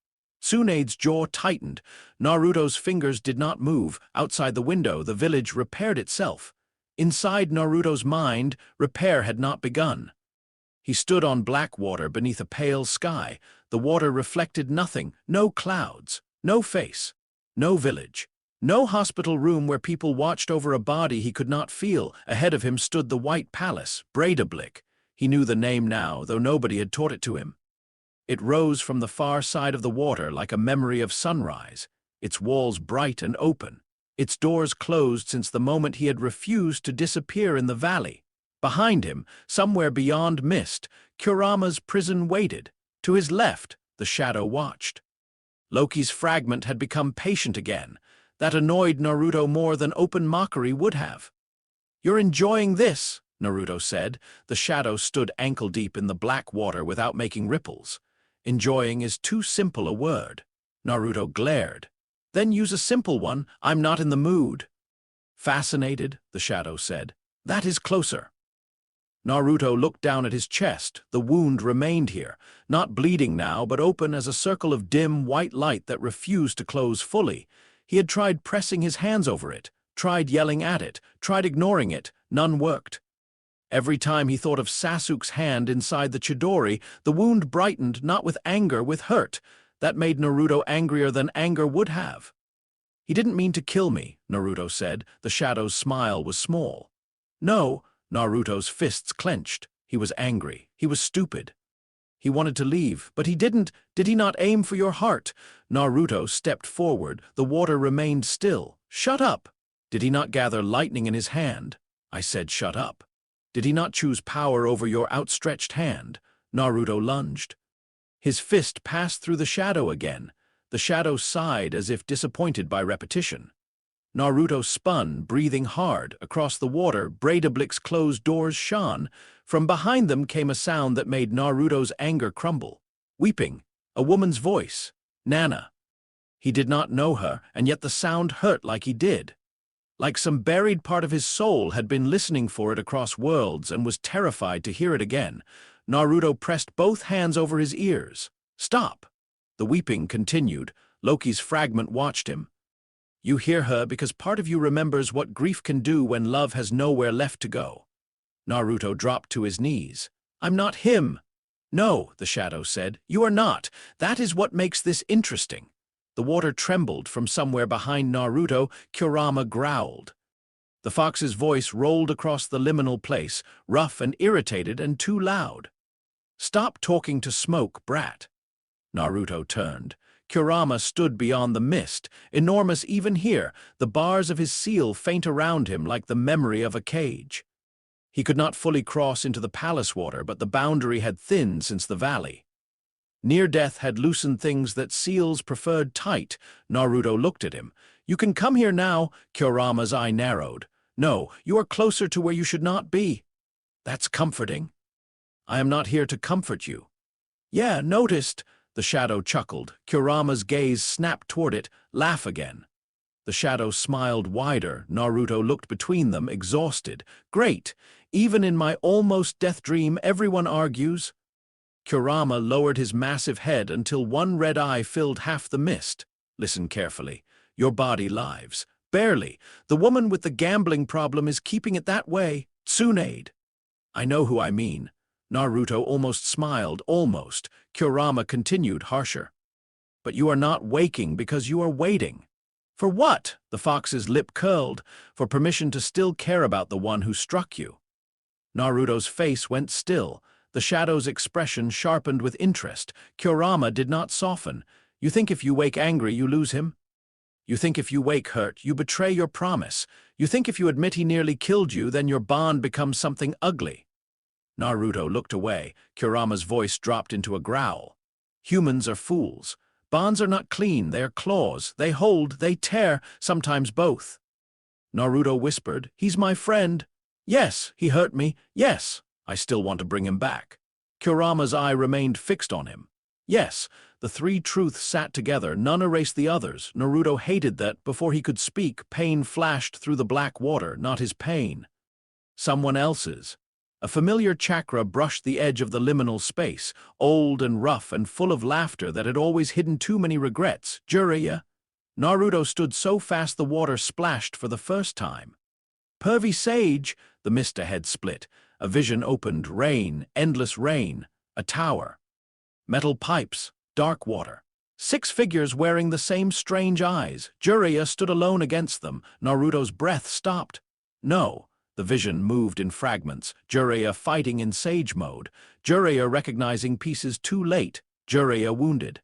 Tsunade's jaw tightened. Naruto's fingers did not move. Outside the window, the village repaired itself. Inside Naruto's mind, repair had not begun. He stood on black water beneath a pale sky. The water reflected nothing, no clouds, no face, no village, no hospital room where people watched over a body he could not feel. Ahead of him stood the White Palace, Breidablik. He knew the name now, though nobody had taught it to him. It rose from the far side of the water like a memory of sunrise, its walls bright and open, its doors closed since the moment he had refused to disappear in the valley. Behind him, somewhere beyond mist, Kurama's prison waited. To his left, the shadow watched. Loki's fragment had become patient again. That annoyed Naruto more than open mockery would have. "You're enjoying this," Naruto said. The shadow stood ankle-deep in the black water without making ripples. Enjoying is too simple a word. Naruto glared. "Then use a simple one. I'm not in the mood." "Fascinated," the shadow said. "That is closer." Naruto looked down at his chest. The wound remained here, not bleeding now, but open as a circle of dim, white light that refused to close fully. He had tried pressing his hands over it, tried yelling at it, tried ignoring it. None worked. Every time he thought of Sasuke's hand inside the Chidori, the wound brightened not with anger, with hurt. That made Naruto angrier than anger would have. "He didn't mean to kill me," Naruto said. The shadow's smile was small. "No," Naruto's fists clenched. He was angry. He was stupid. He wanted to leave, but he didn't. "Did he not aim for your heart?" Naruto stepped forward. The water remained still. "Shut up." "Did he not gather lightning in his hand?" I said, "Shut up." "Did he not choose power over your outstretched hand?" Naruto lunged. His fist passed through the shadow again. The shadow sighed as if disappointed by repetition. Naruto spun, breathing hard. Across the water, Breidablik's closed doors shone. From behind them came a sound that made Naruto's anger crumble. Weeping. A woman's voice. Nana. He did not know her, and yet the sound hurt like he did. Like some buried part of his soul had been listening for it across worlds and was terrified to hear it again. Naruto pressed both hands over his ears. "Stop!" The weeping continued. Loki's fragment watched him. "You hear her because part of you remembers what grief can do when love has nowhere left to go." Naruto dropped to his knees. "I'm not him." "No," the shadow said. "You are not. That is what makes this interesting." The water trembled from somewhere behind Naruto. Kurama growled. The fox's voice rolled across the liminal place, rough and irritated and too loud. "Stop talking to smoke, brat." Naruto turned. Kurama stood beyond the mist, enormous even here, the bars of his seal faint around him like the memory of a cage. He could not fully cross into the palace water, but the boundary had thinned since the valley. Near death had loosened things that seals preferred tight. Naruto looked at him. "You can come here now." Kurama's eye narrowed. "No, you are closer to where you should not be." "That's comforting." "I am not here to comfort you." "Yeah, noticed." The shadow chuckled. Kurama's gaze snapped toward it. "Laugh again." The shadow smiled wider. Naruto looked between them, exhausted. "Great. Even in my almost death dream, everyone argues." Kurama lowered his massive head until one red eye filled half the mist. Listen carefully. Your body lives. Barely. The woman with the gambling problem is keeping it that way. Tsunade. I know who I mean. Naruto almost smiled, almost. Kurama continued, harsher. But you are not waking because you are waiting. For what? The fox's lip curled. For permission to still care about the one who struck you. Naruto's face went still. The shadow's expression sharpened with interest. Kurama did not soften. You think if you wake angry, you lose him? You think if you wake hurt, you betray your promise. You think if you admit he nearly killed you, then your bond becomes something ugly. Naruto looked away. Kurama's voice dropped into a growl. Humans are fools. Bonds are not clean, they are claws. They hold, they tear, sometimes both. Naruto whispered, "He's my friend." "Yes, he hurt me. Yes, I still want to bring him back." Kurama's eye remained fixed on him. Yes, the three truths sat together, none erased the others. Naruto hated that, before he could speak, pain flashed through the black water, not his pain. Someone else's. A familiar chakra brushed the edge of the liminal space, old and rough and full of laughter that had always hidden too many regrets. Jiraiya. Naruto stood so fast the water splashed for the first time. Pervy sage, the mist ahead split. A vision opened, rain, endless rain, a tower. Metal pipes, dark water. 6 figures wearing the same strange eyes. Jiraiya stood alone against them. Naruto's breath stopped. No. The vision moved in fragments, Jiraiya fighting in sage mode, Jiraiya recognizing pieces too late, Jiraiya wounded.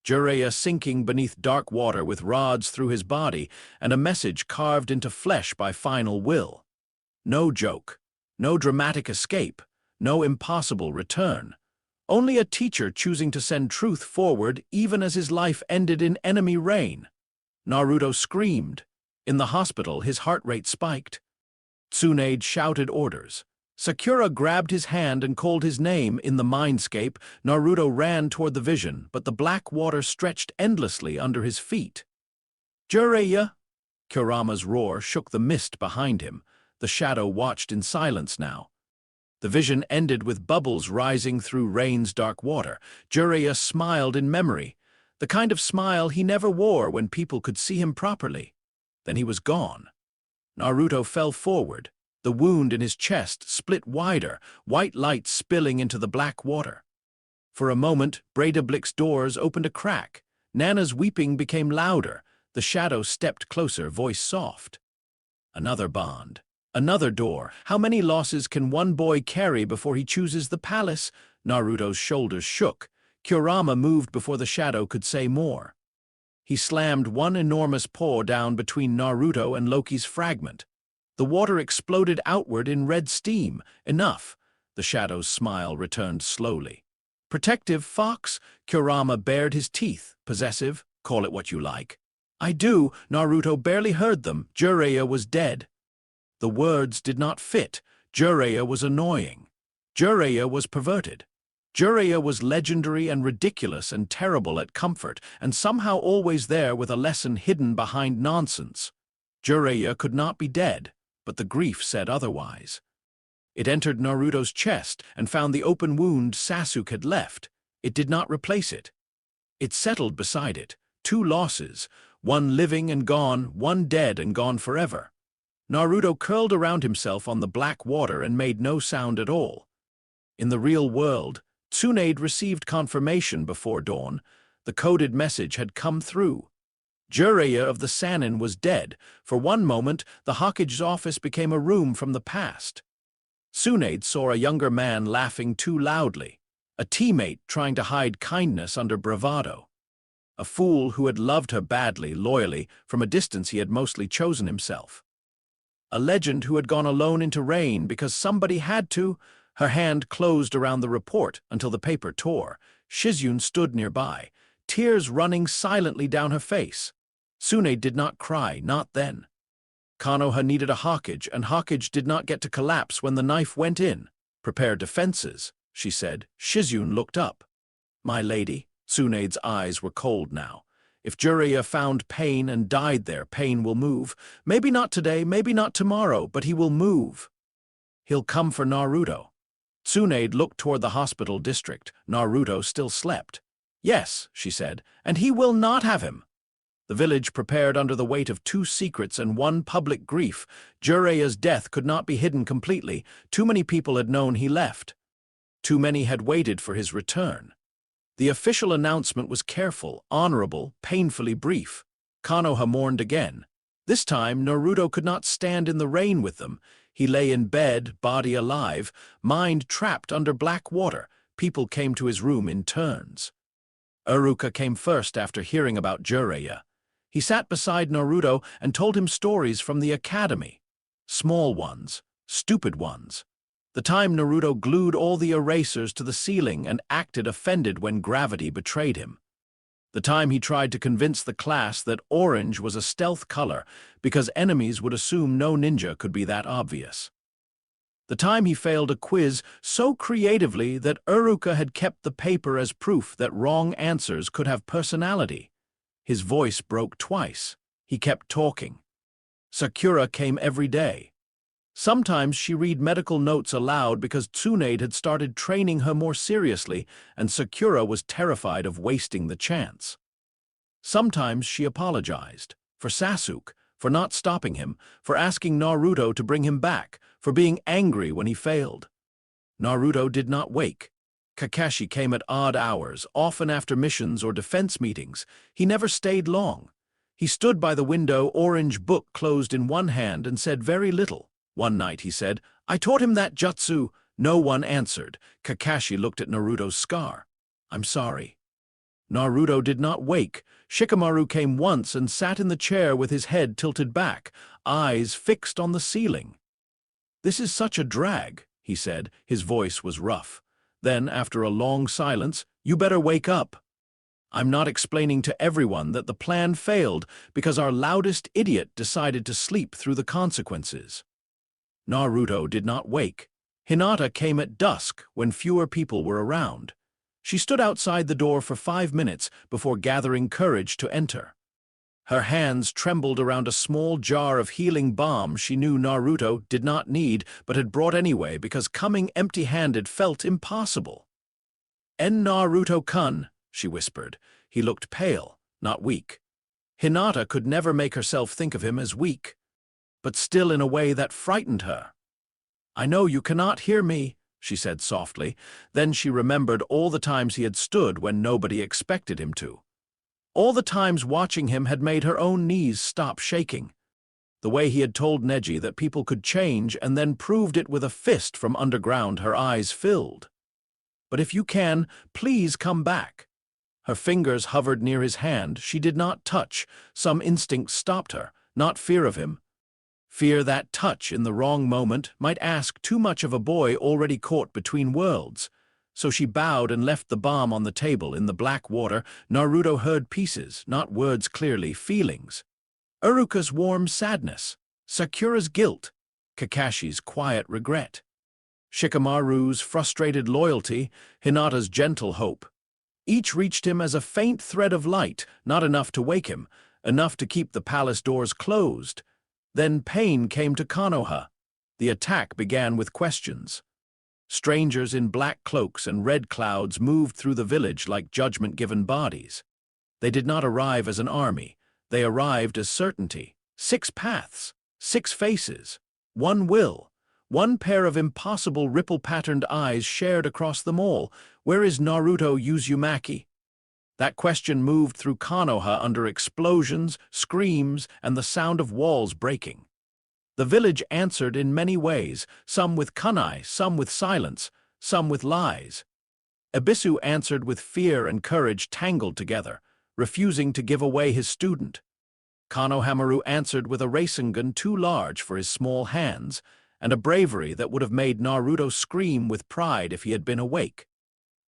Jiraiya sinking beneath dark water with rods through his body and a message carved into flesh by final will. No joke, no dramatic escape, no impossible return. Only a teacher choosing to send truth forward even as his life ended in enemy rain. Naruto screamed. In the hospital, his heart rate spiked. Tsunade shouted orders. Sakura grabbed his hand and called his name. In the mindscape, Naruto ran toward the vision, but the black water stretched endlessly under his feet. Jiraiya! Kurama's roar shook the mist behind him. The shadow watched in silence now. The vision ended with bubbles rising through rain's dark water. Jiraiya smiled in memory, the kind of smile he never wore when people could see him properly. Then he was gone. Naruto fell forward. The wound in his chest split wider, white light spilling into the black water. For a moment, Breidablik's doors opened a crack. Nana's weeping became louder. The shadow stepped closer, voice soft. Another bond. Another door. How many losses can one boy carry before he chooses the palace? Naruto's shoulders shook. Kurama moved before the shadow could say more. He slammed one enormous paw down between Naruto and Loki's fragment. The water exploded outward in red steam. Enough. The shadow's smile returned slowly. Protective, fox? Kurama bared his teeth. Possessive? Call it what you like. I do. Naruto barely heard them. Jiraiya was dead. The words did not fit. Jiraiya was annoying. Jiraiya was perverted. Jiraiya was legendary and ridiculous and terrible at comfort, and somehow always there with a lesson hidden behind nonsense. Jiraiya could not be dead, but the grief said otherwise. It entered Naruto's chest and found the open wound Sasuke had left. It did not replace it. It settled beside it. 2 losses, one living and gone, one dead and gone forever. Naruto curled around himself on the black water and made no sound at all. In the real world, Tsunade received confirmation before dawn. The coded message had come through. Jiraiya of the Sannin was dead. For one moment, the Hokage's office became a room from the past. Tsunade saw a younger man laughing too loudly, a teammate trying to hide kindness under bravado. A fool who had loved her badly, loyally, from a distance he had mostly chosen himself. A legend who had gone alone into rain because somebody had to. Her hand closed around the report until the paper tore. Shizune stood nearby, tears running silently down her face. Tsunade did not cry, not then. Konoha needed a Hokage, and Hokage did not get to collapse when the knife went in. Prepare defenses, she said. Shizune looked up. My lady. Tsunade's eyes were cold now. If Jiraiya found pain and died there, pain will move. Maybe not today, maybe not tomorrow, but he will move. He'll come for Naruto. Tsunade looked toward the hospital district. Naruto still slept. "Yes," she said, "and he will not have him." The village prepared under the weight of two secrets and one public grief. Jiraiya's death could not be hidden completely. Too many people had known he left. Too many had waited for his return. The official announcement was careful, honorable, painfully brief. Konoha mourned again. This time, Naruto could not stand in the rain with them. He lay in bed, body alive, mind trapped under black water. People came to his room in turns. Iruka came first after hearing about Jiraiya. He sat beside Naruto and told him stories from the academy. Small ones, stupid ones. The time Naruto glued all the erasers to the ceiling and acted offended when gravity betrayed him. The time he tried to convince the class that orange was a stealth color because enemies would assume no ninja could be that obvious. The time he failed a quiz so creatively that Iruka had kept the paper as proof that wrong answers could have personality. His voice broke twice. He kept talking. Sakura came every day. Sometimes she read medical notes aloud because Tsunade had started training her more seriously, and Sakura was terrified of wasting the chance. Sometimes she apologized. For Sasuke, for not stopping him, for asking Naruto to bring him back, for being angry when he failed. Naruto did not wake. Kakashi came at odd hours, often after missions or defense meetings. He never stayed long. He stood by the window, orange book closed in one hand, and said very little. One night he said, "I taught him that jutsu." No one answered. Kakashi looked at Naruto's scar. "I'm sorry." Naruto did not wake. Shikamaru came once and sat in the chair with his head tilted back, eyes fixed on the ceiling. "This is such a drag," he said. His voice was rough. Then, after a long silence, "You better wake up. I'm not explaining to everyone that the plan failed because our loudest idiot decided to sleep through the consequences." Naruto did not wake. Hinata came at dusk when fewer people were around. She stood outside the door for 5 minutes before gathering courage to enter. Her hands trembled around a small jar of healing balm she knew Naruto did not need but had brought anyway because coming empty-handed felt impossible. "En Naruto-kun," she whispered. He looked pale, not weak. Hinata could never make herself think of him as weak, but still in a way that frightened her. "I know you cannot hear me," she said softly. Then she remembered all the times he had stood when nobody expected him to. All the times watching him had made her own knees stop shaking. The way he had told Neji that people could change and then proved it with a fist from underground, her eyes filled. "But if you can, please come back." Her fingers hovered near his hand. She did not touch. Some instinct stopped her, not fear of him. Fear that touch in the wrong moment might ask too much of a boy already caught between worlds. So she bowed and left the balm on the table in the black water. Naruto heard pieces, not words clearly, feelings. Iruka's warm sadness, Sakura's guilt, Kakashi's quiet regret, Shikamaru's frustrated loyalty, Hinata's gentle hope. Each reached him as a faint thread of light, not enough to wake him, enough to keep the palace doors closed. Then pain came to Konoha. The attack began with questions. Strangers in black cloaks and red clouds moved through the village like judgment-given bodies. They did not arrive as an army. They arrived as certainty. 6 paths, 6 faces, 1 will, 1 pair of impossible ripple-patterned eyes shared across them all. Where is Naruto Uzumaki? That question moved through Konoha under explosions, screams, and the sound of walls breaking. The village answered in many ways, some with kunai, some with silence, some with lies. Ebisu answered with fear and courage tangled together, refusing to give away his student. Konohamaru answered with a Rasengan too large for his small hands, and a bravery that would have made Naruto scream with pride if he had been awake.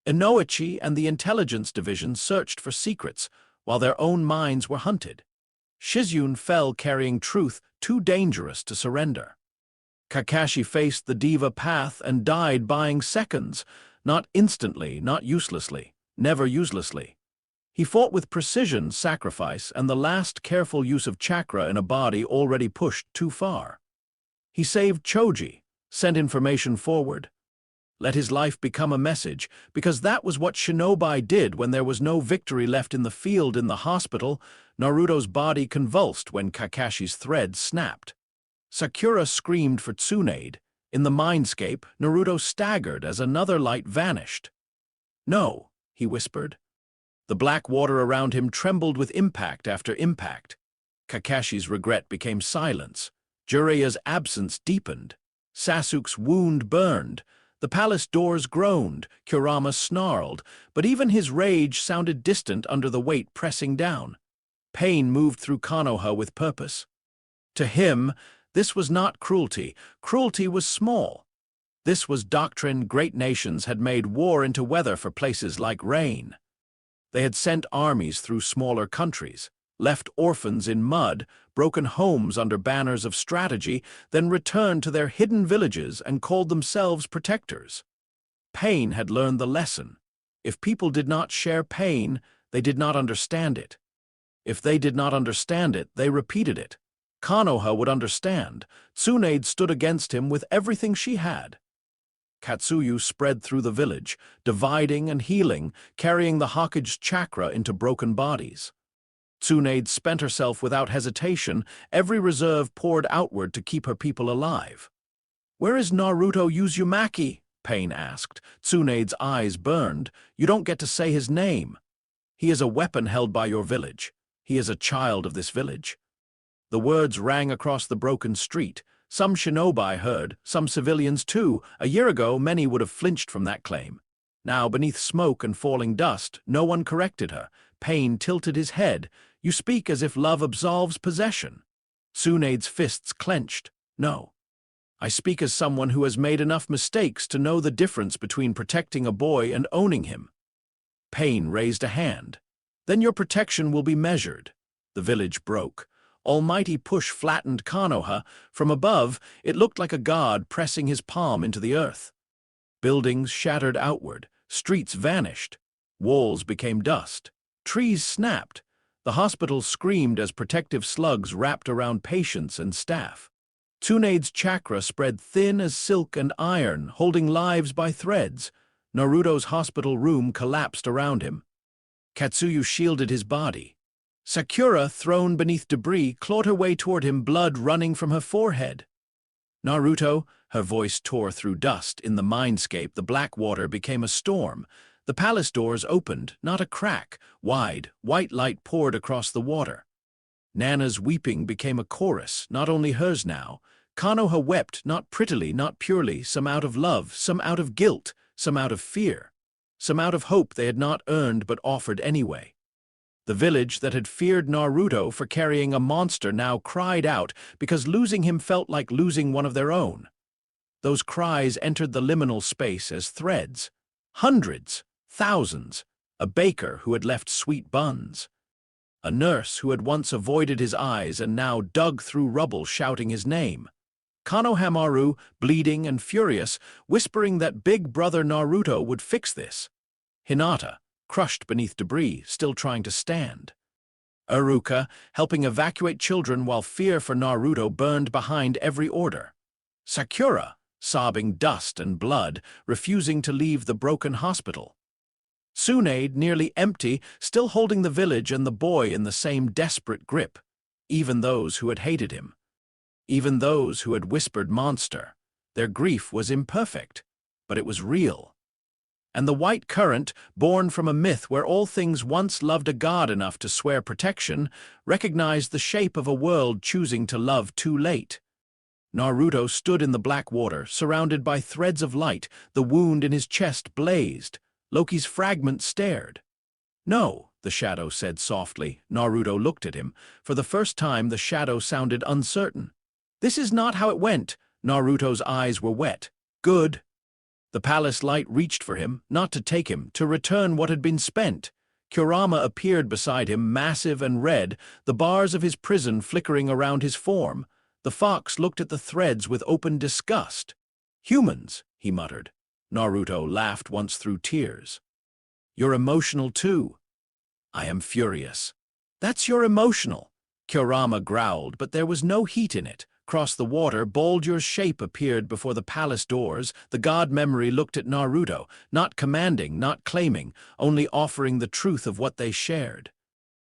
Inoichi and the intelligence division searched for secrets, while their own minds were hunted. Shizune fell carrying truth too dangerous to surrender. Kakashi faced the diva path and died buying seconds, not instantly, not uselessly, never uselessly. He fought with precision, sacrifice, and the last careful use of chakra in a body already pushed too far. He saved Choji, sent information forward. Let his life become a message, because that was what Shinobi did when there was no victory left in the field in the hospital. Naruto's body convulsed when Kakashi's thread snapped. Sakura screamed for Tsunade. In the mindscape, Naruto staggered as another light vanished. "No," he whispered. The black water around him trembled with impact after impact. Kakashi's regret became silence. Jiraiya's absence deepened. Sasuke's wound burned. The palace doors groaned. Kurama snarled. But even his rage sounded distant under the weight pressing down. Pain moved through Konoha with purpose. To him, this was not cruelty. Cruelty was small. This was doctrine. Great nations had made war into weather for places like rain. They had sent armies through smaller countries, left orphans in mud, broken homes under banners of strategy, then returned to their hidden villages and called themselves protectors. Pain had learned the lesson. If people did not share pain, they did not understand it. If they did not understand it, they repeated it. Konoha would understand. Tsunade stood against him with everything she had. Katsuyu spread through the village, dividing and healing, carrying the Hokage's chakra into broken bodies. Tsunade spent herself without hesitation, every reserve poured outward to keep her people alive. "Where is Naruto Uzumaki?" Pain asked. Tsunade's eyes burned. "You don't get to say his name. He is a weapon held by your village. He is a child of this village." The words rang across the broken street. Some shinobi heard, some civilians too. A year ago, many would have flinched from that claim. Now, beneath smoke and falling dust, no one corrected her. Pain tilted his head. "You speak as if love absolves possession." Tsunade's fists clenched. "No. I speak as someone who has made enough mistakes to know the difference between protecting a boy and owning him." Pain raised a hand. "Then your protection will be measured." The village broke. Almighty push flattened Konoha. From above, it looked like a god pressing his palm into the earth. Buildings shattered outward. Streets vanished. Walls became dust. Trees snapped. The hospital screamed as protective slugs wrapped around patients and staff. Tsunade's chakra spread thin as silk and iron, holding lives by threads. Naruto's hospital room collapsed around him. Katsuyu shielded his body. Sakura, thrown beneath debris, clawed her way toward him, blood running from her forehead. "Naruto," her voice tore through dust. In the mindscape, the black water became a storm. The palace doors opened, not a crack. Wide, white light poured across the water. Nana's weeping became a chorus, not only hers now. Konoha wept, not prettily, not purely, some out of love, some out of guilt, some out of fear, some out of hope they had not earned but offered anyway. The village that had feared Naruto for carrying a monster now cried out because losing him felt like losing one of their own. Those cries entered the liminal space as threads. Hundreds, thousands. A baker who had left sweet buns. A nurse who had once avoided his eyes and now dug through rubble shouting his name. Konohamaru, bleeding and furious, whispering that big brother Naruto would fix this. Hinata, crushed beneath debris, still trying to stand. Iruka, helping evacuate children while fear for Naruto burned behind every order. Sakura, sobbing dust and blood, refusing to leave the broken hospital. Tsunade, nearly empty, still holding the village and the boy in the same desperate grip. Even those who had hated him. Even those who had whispered monster. Their grief was imperfect, but it was real. And the white current, born from a myth where all things once loved a god enough to swear protection, recognized the shape of a world choosing to love too late. Naruto stood in the black water, surrounded by threads of light. The wound in his chest blazed. Loki's fragment stared. "No," the shadow said softly. Naruto looked at him. For the first time, the shadow sounded uncertain. "This is not how it went." Naruto's eyes were wet. "Good." The palace light reached for him, not to take him, to return what had been spent. Kurama appeared beside him, massive and red, the bars of his prison flickering around his form. The fox looked at the threads with open disgust. "Humans," he muttered. Naruto laughed once through tears. "You're emotional too." "I am furious." "That's your emotional." Kurama growled, but there was no heat in it. Across the water, Baldur's shape appeared before the palace doors. The god memory looked at Naruto, not commanding, not claiming, only offering the truth of what they shared.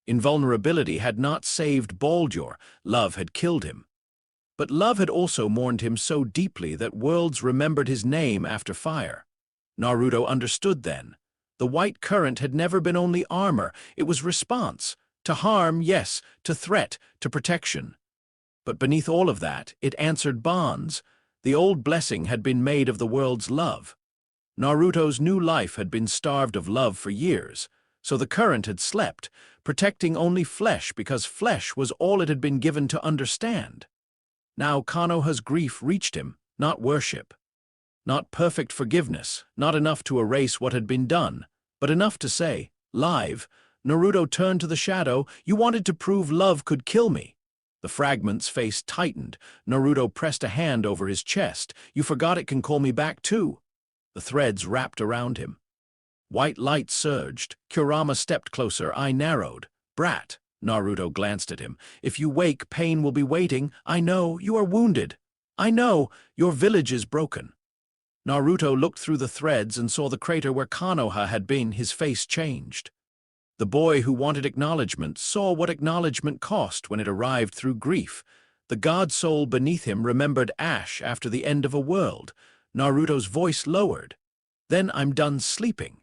Invulnerability had not saved Baldur, love had killed him. But love had also mourned him so deeply that worlds remembered his name after fire. Naruto understood then. The white current had never been only armor, it was response. To harm, yes, to threat, to protection. But beneath all of that, it answered bonds. The old blessing had been made of the world's love. Naruto's new life had been starved of love for years, so the current had slept, protecting only flesh because flesh was all it had been given to understand. Now Konoha's grief reached him, not worship. Not perfect forgiveness, not enough to erase what had been done, but enough to say, live, Naruto turned to the shadow, you wanted to prove love could kill me. The fragment's face tightened. Naruto pressed a hand over his chest. You forgot it can call me back too. The threads wrapped around him. White light surged. Kurama stepped closer, eye narrowed. Brat. Naruto glanced at him. If you wake, pain will be waiting. I know, you are wounded. I know, your village is broken. Naruto looked through the threads and saw the crater where Konoha had been. His face changed. The boy who wanted acknowledgement saw what acknowledgement cost when it arrived through grief. The god soul beneath him remembered ash after the end of a world. Naruto's voice lowered. Then I'm done sleeping.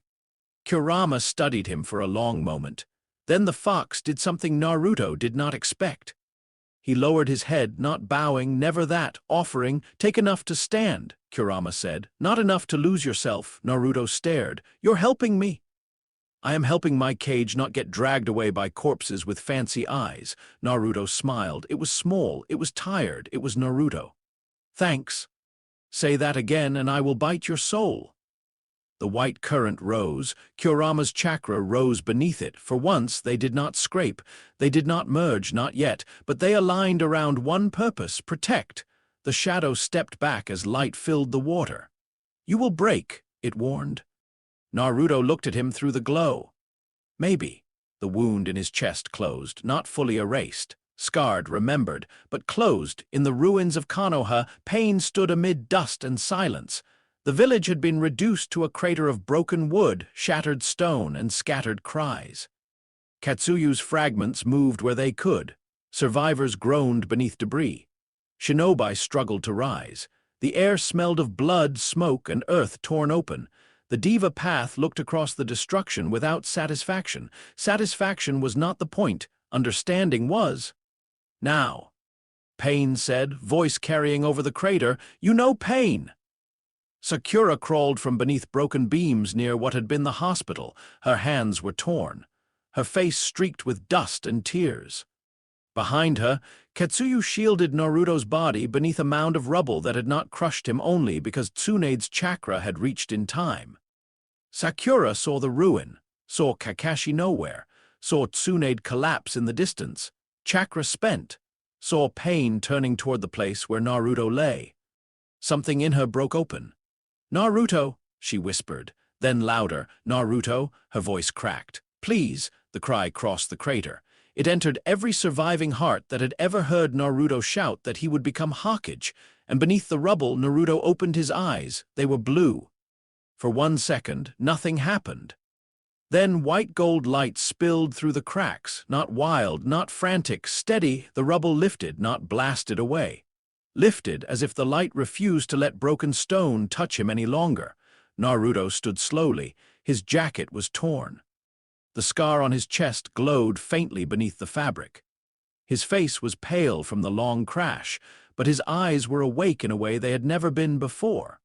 Kurama studied him for a long moment. Then the fox did something Naruto did not expect. He lowered his head, not bowing, never that, offering, take enough to stand, Kurama said. Not enough to lose yourself, Naruto stared. You're helping me. I am helping my cage not get dragged away by corpses with fancy eyes. Naruto smiled. It was small, it was tired, it was Naruto. Thanks. Say that again and I will bite your soul. The white current rose. Kurama's chakra rose beneath it. For once, they did not scrape. They did not merge, not yet, but they aligned around one purpose, protect. The shadow stepped back as light filled the water. You will break, it warned. Naruto looked at him through the glow. Maybe. The wound in his chest closed, not fully erased. Scarred, remembered, but closed. In the ruins of Konoha, pain stood amid dust and silence. The village had been reduced to a crater of broken wood, shattered stone, and scattered cries. Katsuyu's fragments moved where they could. Survivors groaned beneath debris. Shinobi struggled to rise. The air smelled of blood, smoke, and earth torn open. The diva path looked across the destruction without satisfaction. Satisfaction was not the point. Understanding was. Now. Pain said, voice carrying over the crater, you know pain. Sakura crawled from beneath broken beams near what had been the hospital. Her hands were torn. Her face streaked with dust and tears. Behind her, Katsuyu shielded Naruto's body beneath a mound of rubble that had not crushed him only because Tsunade's chakra had reached in time. Sakura saw the ruin, saw Kakashi nowhere, saw Tsunade collapse in the distance, chakra spent, saw pain turning toward the place where Naruto lay. Something in her broke open. Naruto, she whispered, then louder, Naruto, her voice cracked. Please, the cry crossed the crater. It entered every surviving heart that had ever heard Naruto shout that he would become Hokage, and beneath the rubble Naruto opened his eyes. They were blue. For 1 second, nothing happened. Then white gold light spilled through the cracks, not wild, not frantic, steady. The rubble lifted, not blasted away. Lifted as if the light refused to let broken stone touch him any longer. Naruto stood slowly. His jacket was torn. The scar on his chest glowed faintly beneath the fabric. His face was pale from the long crash, but his eyes were awake in a way they had never been before.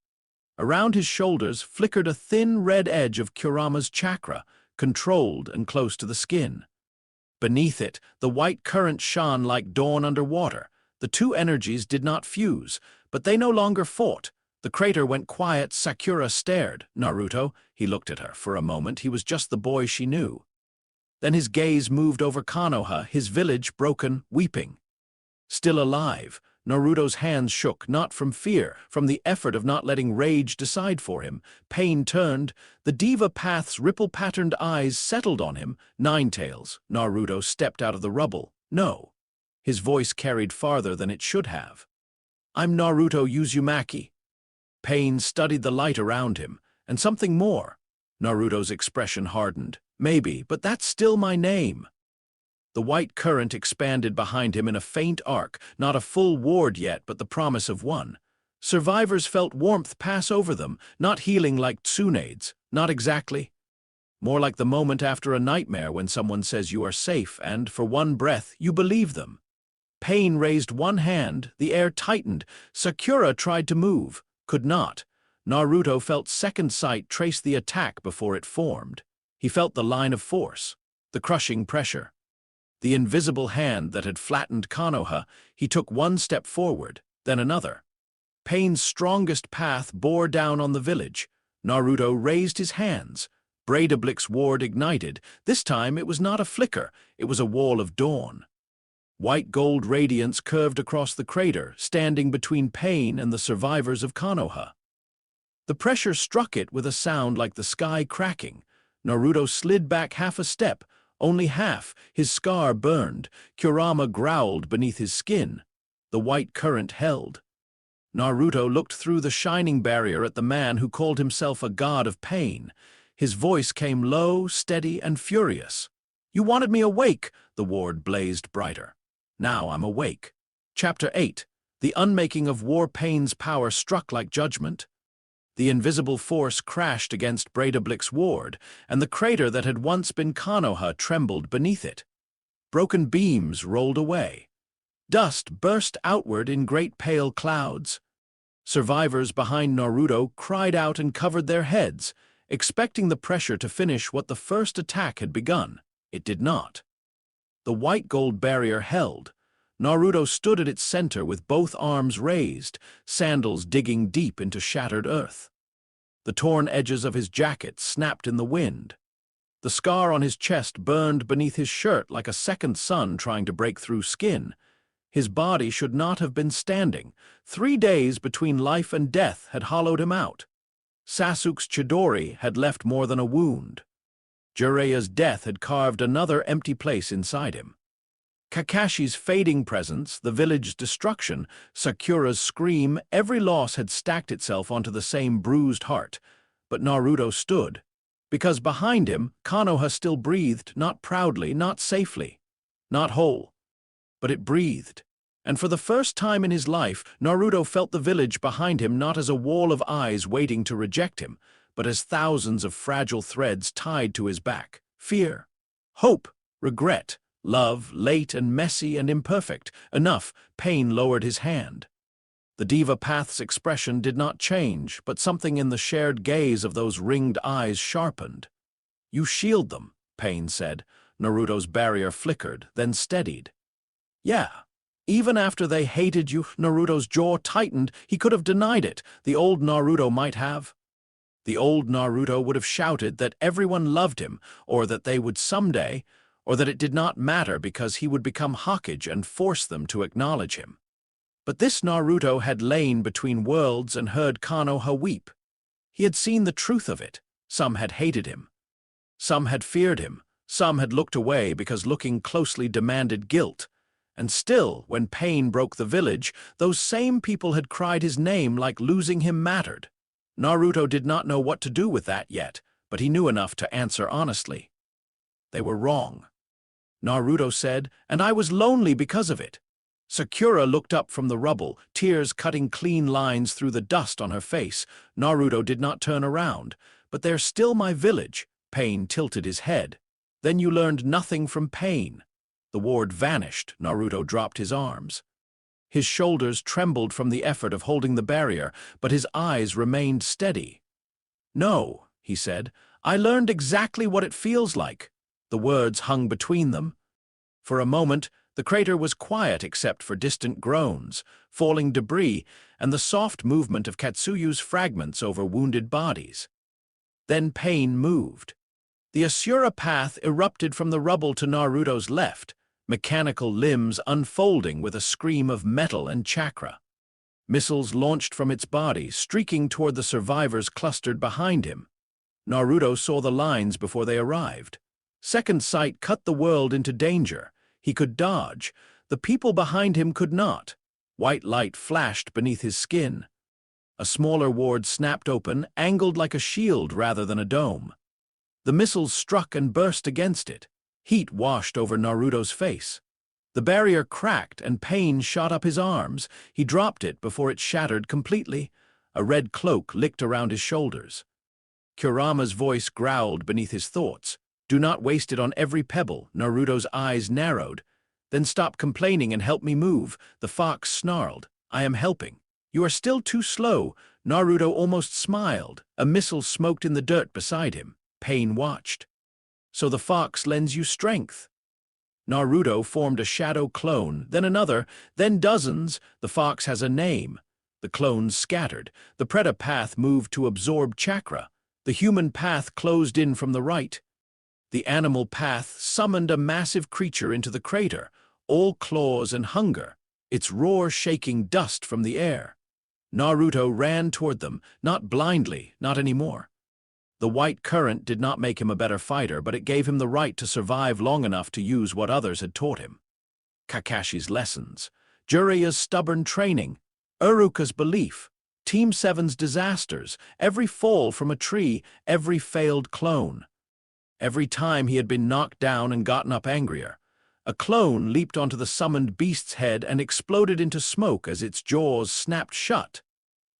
Around his shoulders flickered a thin red edge of Kurama's chakra, controlled and close to the skin. Beneath it, the white current shone like dawn under water. The two energies did not fuse, but they no longer fought. The crater went quiet. Sakura stared. Naruto, he looked at her. For a moment, he was just the boy she knew. Then his gaze moved over Konoha, his village broken, weeping. Still alive, Naruto's hands shook, not from fear, from the effort of not letting rage decide for him. Pain turned. The diva path's ripple-patterned eyes settled on him. Ninetales. Naruto stepped out of the rubble. No. His voice carried farther than it should have. I'm Naruto Uzumaki. Pain studied the light around him, and something more. Naruto's expression hardened. Maybe, but that's still my name. The white current expanded behind him in a faint arc, not a full ward yet, but the promise of one. Survivors felt warmth pass over them, not healing like tsunades, not exactly. More like the moment after a nightmare when someone says you are safe and, for one breath, you believe them. Pain raised one hand, the air tightened. Sakura tried to move, could not. Naruto felt second sight trace the attack before it formed. He felt the line of force, the crushing pressure. The invisible hand that had flattened Konoha, he took one step forward, then another. Pain's strongest path bore down on the village. Naruto raised his hands. Breidablik's ward ignited. This time it was not a flicker, it was a wall of dawn. White gold radiance curved across the crater, standing between Pain and the survivors of Konoha. The pressure struck it with a sound like the sky cracking. Naruto slid back half a step, only half, his scar burned. Kurama growled beneath his skin. The white current held. Naruto looked through the shining barrier at the man who called himself a god of pain. His voice came low, steady, and furious. "You wanted me awake," the ward blazed brighter. "Now I'm awake." Chapter 8. The unmaking of War Pain's power struck like judgment. The invisible force crashed against Breidablik's ward, and the crater that had once been Konoha trembled beneath it. Broken beams rolled away. Dust burst outward in great pale clouds. Survivors behind Naruto cried out and covered their heads, expecting the pressure to finish what the first attack had begun. It did not. The white gold barrier held. Naruto stood at its center with both arms raised, sandals digging deep into shattered earth. The torn edges of his jacket snapped in the wind. The scar on his chest burned beneath his shirt like a second sun trying to break through skin. His body should not have been standing. 3 days between life and death had hollowed him out. Sasuke's Chidori had left more than a wound. Jiraiya's death had carved another empty place inside him. Kakashi's fading presence, the village's destruction, Sakura's scream, every loss had stacked itself onto the same bruised heart. But Naruto stood. Because behind him, Konoha still breathed, not proudly, not safely, not whole. But it breathed. And for the first time in his life, Naruto felt the village behind him not as a wall of eyes waiting to reject him, but as thousands of fragile threads tied to his back. Fear, hope, regret, love, late and messy and imperfect. Enough, Pain lowered his hand. The Diva Path's expression did not change, but something in the shared gaze of those ringed eyes sharpened. "You shield them," Pain said. Naruto's barrier flickered, then steadied. "Yeah. Even after they hated you," Naruto's jaw tightened. He could have denied it. The old Naruto might have. The old Naruto would have shouted that everyone loved him, or that they would someday, or that it did not matter because he would become Hokage and force them to acknowledge him. But this Naruto had lain between worlds and heard Konoha weep. He had seen the truth of it. Some had hated him. Some had feared him. Some had looked away because looking closely demanded guilt. And still, when Pain broke the village, those same people had cried his name like losing him mattered. Naruto did not know what to do with that yet, but he knew enough to answer honestly. They were wrong. Naruto said, and I was lonely because of it. Sakura looked up from the rubble, tears cutting clean lines through the dust on her face. Naruto did not turn around. But they're still my village. Pain tilted his head. Then you learned nothing from Pain. The ward vanished. Naruto dropped his arms. His shoulders trembled from the effort of holding the barrier, but his eyes remained steady. "No," he said, "I learned exactly what it feels like." The words hung between them. For a moment, the crater was quiet except for distant groans, falling debris, and the soft movement of Katsuyu's fragments over wounded bodies. Then Pain moved. The Asura path erupted from the rubble to Naruto's left, mechanical limbs unfolding with a scream of metal and chakra. Missiles launched from its body, streaking toward the survivors clustered behind him. Naruto saw the lines before they arrived. Second sight cut the world into danger. He could dodge. The people behind him could not. White light flashed beneath his skin. A smaller ward snapped open, angled like a shield rather than a dome. The missiles struck and burst against it. Heat washed over Naruto's face. The barrier cracked and pain shot up his arms. He dropped it before it shattered completely. A red cloak licked around his shoulders. Kurama's voice growled beneath his thoughts. "Do not waste it on every pebble." Naruto's eyes narrowed. "Then stop complaining and help me move." The fox snarled. "I am helping." "You are still too slow." Naruto almost smiled. A missile smoked in the dirt beside him. Pain watched. "So the fox lends you strength." Naruto formed a shadow clone, then another, then dozens. The fox has a name. The clones scattered. The Preta path moved to absorb chakra. The human path closed in from the right. The animal path summoned a massive creature into the crater, all claws and hunger, its roar shaking dust from the air. Naruto ran toward them, not blindly, not anymore. The white current did not make him a better fighter, but it gave him the right to survive long enough to use what others had taught him. Kakashi's lessons, Jiraiya's stubborn training, Uruka's belief, Team 7's disasters, every fall from a tree, every failed clone. Every time he had been knocked down and gotten up angrier. A clone leaped onto the summoned beast's head and exploded into smoke as its jaws snapped shut.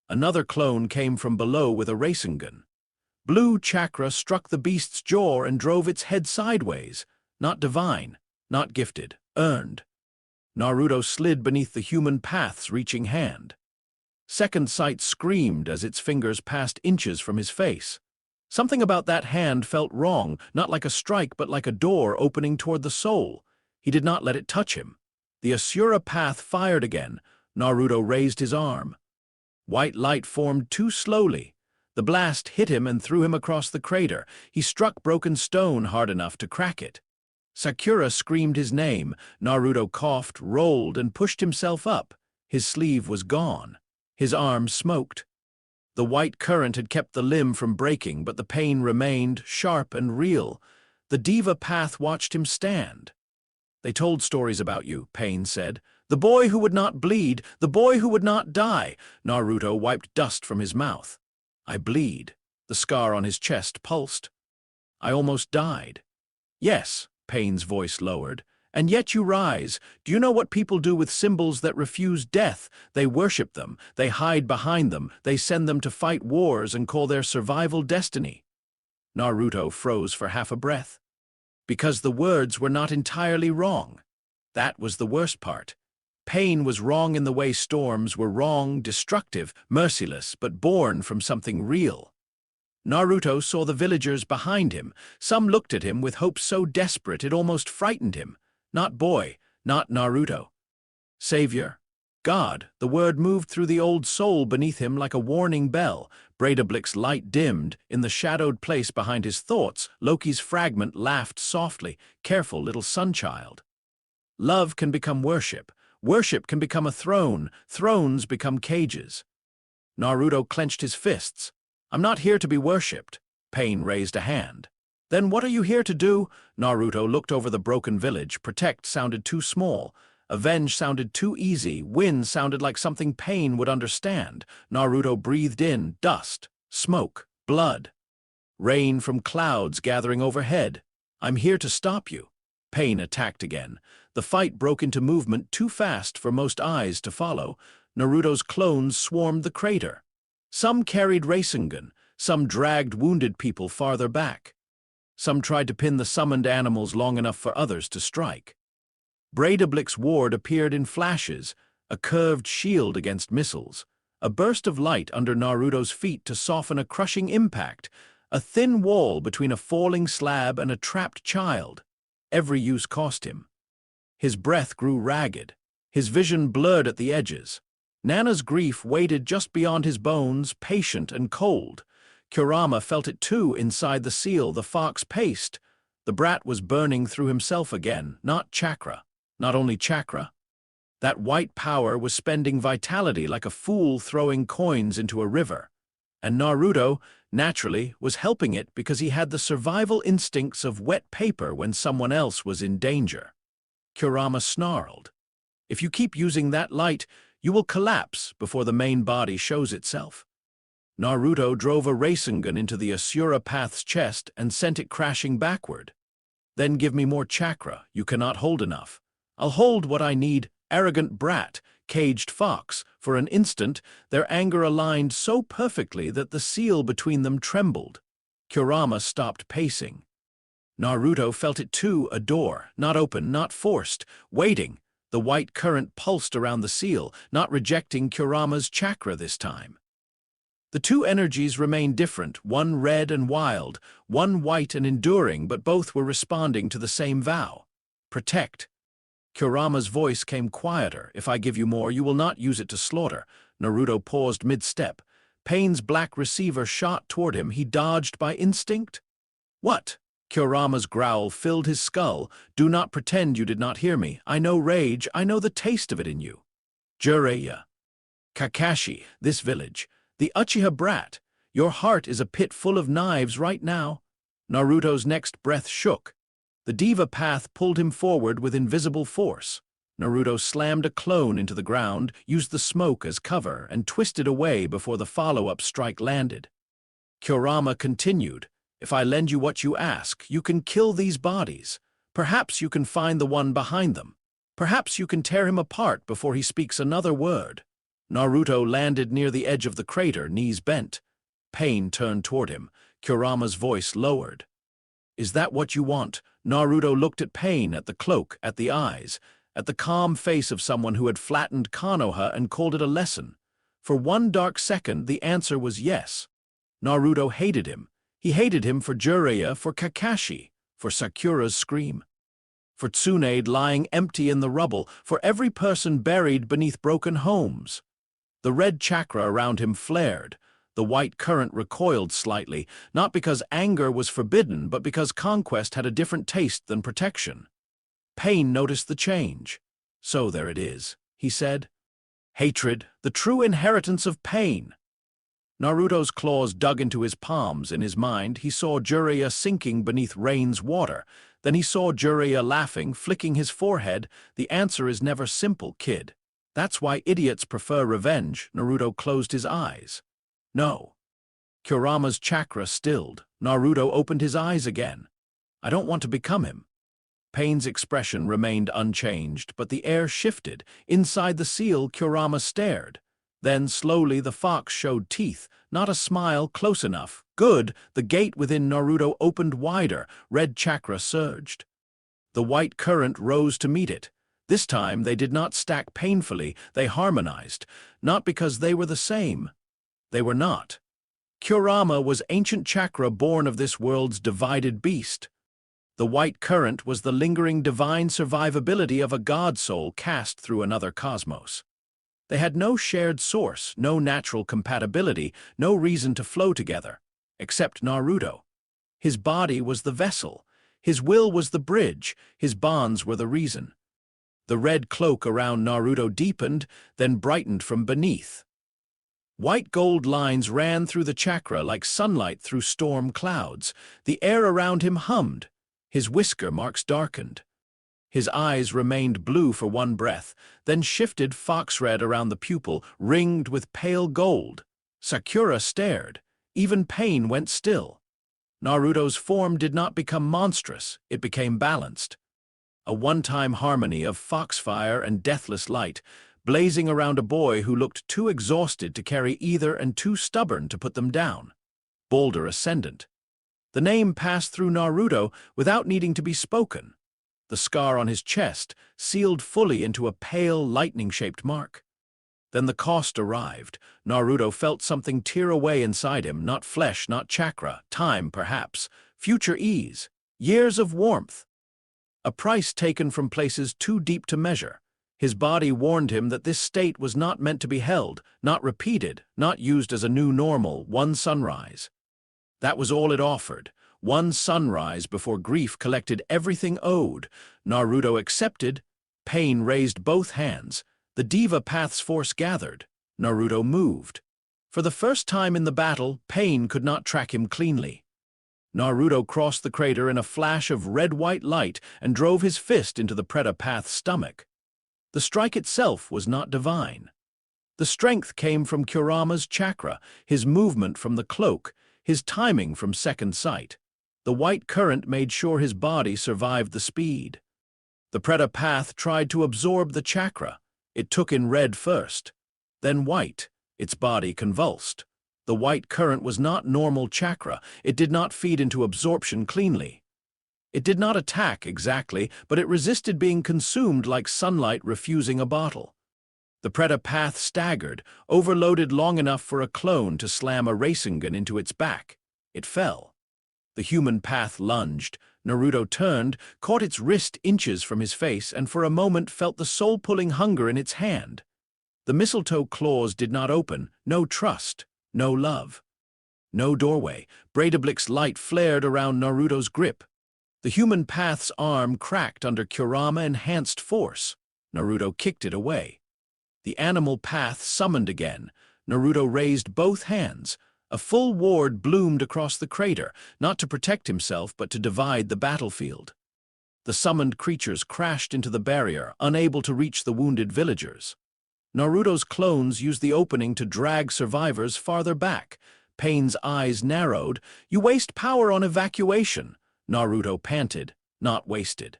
Another clone came from below with a Rasengan. Blue chakra struck the beast's jaw and drove its head sideways. Not divine, not gifted, earned. Naruto slid beneath the human path's reaching hand. Second Sight screamed as its fingers passed inches from his face. Something about that hand felt wrong, not like a strike but like a door opening toward the soul. He did not let it touch him. The Asura path fired again. Naruto raised his arm. White light formed too slowly. The blast hit him and threw him across the crater. He struck broken stone hard enough to crack it. Sakura screamed his name. Naruto coughed, rolled, and pushed himself up. His sleeve was gone. His arm smoked. The white current had kept the limb from breaking, but the pain remained, sharp and real. The diva path watched him stand. "They told stories about you," Pain said. "The boy who would not bleed, the boy who would not die." Naruto wiped dust from his mouth. "I bleed." The scar on his chest pulsed. "I almost died." "Yes," Pain's voice lowered. "And yet you rise. Do you know what people do with symbols that refuse death? They worship them, they hide behind them, they send them to fight wars and call their survival destiny." Naruto froze for half a breath. Because the words were not entirely wrong. That was the worst part. Pain was wrong in the way storms were wrong, destructive, merciless, but born from something real. Naruto saw the villagers behind him. Some looked at him with hope so desperate it almost frightened him. Not boy, not Naruto. Savior, God, the word moved through the old soul beneath him like a warning bell. Breidablik's light dimmed. In the shadowed place behind his thoughts, Loki's fragment laughed softly. "Careful, little sunchild. Love can become worship. Worship can become a throne. Thrones become cages." Naruto clenched his fists. "I'm not here to be worshipped." Pain raised a hand. "Then what are you here to do?" Naruto looked over the broken village. Protect sounded too small. Avenge sounded too easy. Win sounded like something Pain would understand. Naruto breathed in dust, smoke, blood. Rain from clouds gathering overhead. "I'm here to stop you." Pain attacked again. The fight broke into movement too fast for most eyes to follow. Naruto's clones swarmed the crater. Some carried Rasengan. Some dragged wounded people farther back. Some tried to pin the summoned animals long enough for others to strike. Breidablik's ward appeared in flashes, a curved shield against missiles, a burst of light under Naruto's feet to soften a crushing impact, a thin wall between a falling slab and a trapped child. Every use cost him. His breath grew ragged, his vision blurred at the edges. Nana's grief waited just beyond his bones, patient and cold. Kurama felt it too inside the seal. The fox paced. The brat was burning through himself again, not chakra, not only chakra. That white power was spending vitality like a fool throwing coins into a river. And Naruto, naturally, was helping it because he had the survival instincts of wet paper when someone else was in danger. Kurama snarled. "If you keep using that light, You will collapse before the main body shows itself. Naruto drove a Rasengan into the Asura Path's chest and sent it crashing backward. Then give me more chakra, you cannot hold enough. I'll hold what I need, arrogant brat, caged fox. For an instant, their anger aligned so perfectly that the seal between them trembled. Kurama stopped pacing. Naruto felt it too, a door, not open, not forced, waiting. The white current pulsed around the seal, not rejecting Kurama's chakra this time. The two energies remained different, one red and wild, one white and enduring, but both were responding to the same vow. Protect. Kurama's voice came quieter. If I give you more, you will not use it to slaughter. Naruto paused mid-step. Pain's black receiver shot toward him. He dodged by instinct. What? Kurama's growl filled his skull. Do not pretend you did not hear me. I know rage. I know the taste of it in you. Jiraiya. Kakashi, this village. The Uchiha brat. Your heart is a pit full of knives right now. Naruto's next breath shook. The Diva Path pulled him forward with invisible force. Naruto slammed a clone into the ground, used the smoke as cover, and twisted away before the follow-up strike landed. Kurama continued, if I lend you what you ask, you can kill these bodies. Perhaps you can find the one behind them. Perhaps you can tear him apart before he speaks another word. Naruto landed near the edge of the crater, knees bent. Pain turned toward him. Kurama's voice lowered. Is that what you want? Naruto looked at Pain, at the cloak, at the eyes, at the calm face of someone who had flattened Konoha and called it a lesson. For one dark second, the answer was yes. Naruto hated him. He hated him for Jiraiya, for Kakashi, for Sakura's scream, for Tsunade lying empty in the rubble, for every person buried beneath broken homes. The red chakra around him flared. The white current recoiled slightly, not because anger was forbidden, but because conquest had a different taste than protection. Pain noticed the change. So there it is, he said. Hatred, the true inheritance of pain. Naruto's claws dug into his palms. In his mind, he saw Jiraiya sinking beneath rain's water. Then he saw Jiraiya laughing, flicking his forehead. The answer is never simple, kid. That's why idiots prefer revenge. Naruto closed his eyes. No. Kurama's chakra stilled. Naruto opened his eyes again. I don't want to become him. Pain's expression remained unchanged, but the air shifted. Inside the seal, Kurama stared. Then, slowly, the fox showed teeth. Not a smile, close enough. Good. The gate within Naruto opened wider. Red chakra surged. The white current rose to meet it. This time, they did not stack painfully. They harmonized. Not because they were the same. They were not. Kurama was ancient chakra born of this world's divided beast. The white current was the lingering divine survivability of a god soul cast through another cosmos. They had no shared source, no natural compatibility, no reason to flow together, except Naruto. His body was the vessel. His will was the bridge. His bonds were the reason. The red cloak around Naruto deepened, then brightened from beneath. White gold lines ran through the chakra like sunlight through storm clouds. The air around him hummed. His whisker marks darkened. His eyes remained blue for one breath, then shifted fox red around the pupil, ringed with pale gold. Sakura stared. Even Pain went still. Naruto's form did not become monstrous, it became balanced. A one-time harmony of foxfire and deathless light, blazing around a boy who looked too exhausted to carry either and too stubborn to put them down. Boulder Ascendant. The name passed through Naruto without needing to be spoken. The scar on his chest sealed fully into a pale, lightning-shaped mark. Then the cost arrived. Naruto felt something tear away inside him, not flesh, not chakra, time, perhaps, future ease, years of warmth. A price taken from places too deep to measure. His body warned him that this state was not meant to be held, not repeated, not used as a new normal, one sunrise. That was all it offered. One sunrise before grief collected everything owed. Naruto accepted. Pain raised both hands. The Diva Path's force gathered. Naruto moved. For the first time in the battle, Pain could not track him cleanly. Naruto crossed the crater in a flash of red-white light and drove his fist into the Preta Path's stomach. The strike itself was not divine. The strength came from Kurama's chakra, his movement from the cloak, his timing from second sight. The white current made sure his body survived the speed. The Preta path tried to absorb the chakra. It took in red first, then white. Its body convulsed. The white current was not normal chakra. It did not feed into absorption cleanly. It did not attack exactly, but it resisted being consumed like sunlight refusing a bottle. The Preta path staggered, overloaded long enough for a clone to slam a Rasengan into its back. It fell. The human path lunged. Naruto turned, caught its wrist inches from his face, and for a moment felt the soul-pulling hunger in its hand. The mistletoe claws did not open. No trust. No love. No doorway. Breidablik's light flared around Naruto's grip. The human path's arm cracked under Kurama-enhanced force. Naruto kicked it away. The animal path summoned again. Naruto raised both hands. A full ward bloomed across the crater, not to protect himself but to divide the battlefield. The summoned creatures crashed into the barrier, unable to reach the wounded villagers. Naruto's clones used the opening to drag survivors farther back. Pain's eyes narrowed. "You waste power on evacuation," Naruto panted. "Not wasted."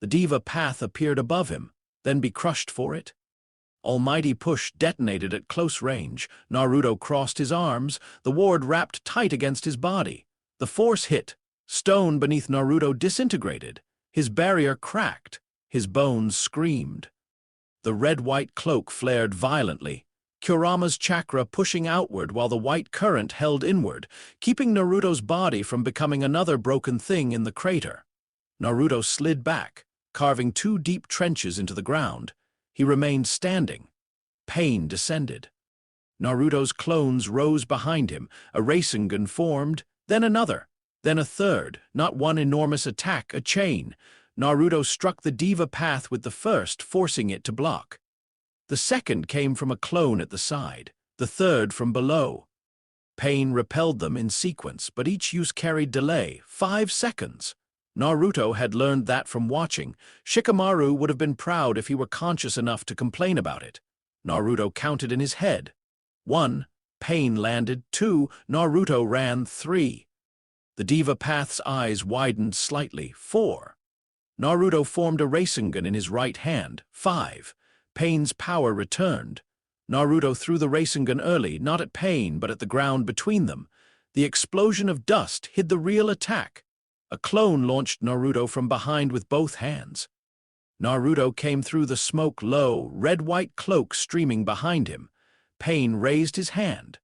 The diva path appeared above him, then be crushed for it. Almighty push detonated at close range. Naruto crossed his arms, the ward wrapped tight against his body. The force hit. Stone beneath Naruto disintegrated. His barrier cracked. His bones screamed. The red-white cloak flared violently, Kurama's chakra pushing outward while the white current held inward, keeping Naruto's body from becoming another broken thing in the crater. Naruto slid back, carving 2 deep trenches into the ground. He remained standing. Pain descended. Naruto's clones rose behind him. A Rasengan formed, then another, then a third. Not one enormous attack, a chain. Naruto struck the diva path with the first, forcing it to block. The second came from a clone at the side, the third from below. Pain repelled them in sequence, but each use carried delay, 5 seconds. Naruto had learned that from watching. Shikamaru would have been proud if he were conscious enough to complain about it. Naruto counted in his head. 1. Pain landed. 2. Naruto ran. 3. The diva path's eyes widened slightly. 4. Naruto formed a Rasengan in his right hand. 5. Pain's power returned. Naruto threw the Rasengan early, not at Pain, but at the ground between them. The explosion of dust hid the real attack. A clone launched Naruto from behind with both hands. Naruto came through the smoke low, red-white cloak streaming behind him. Pain raised his hand.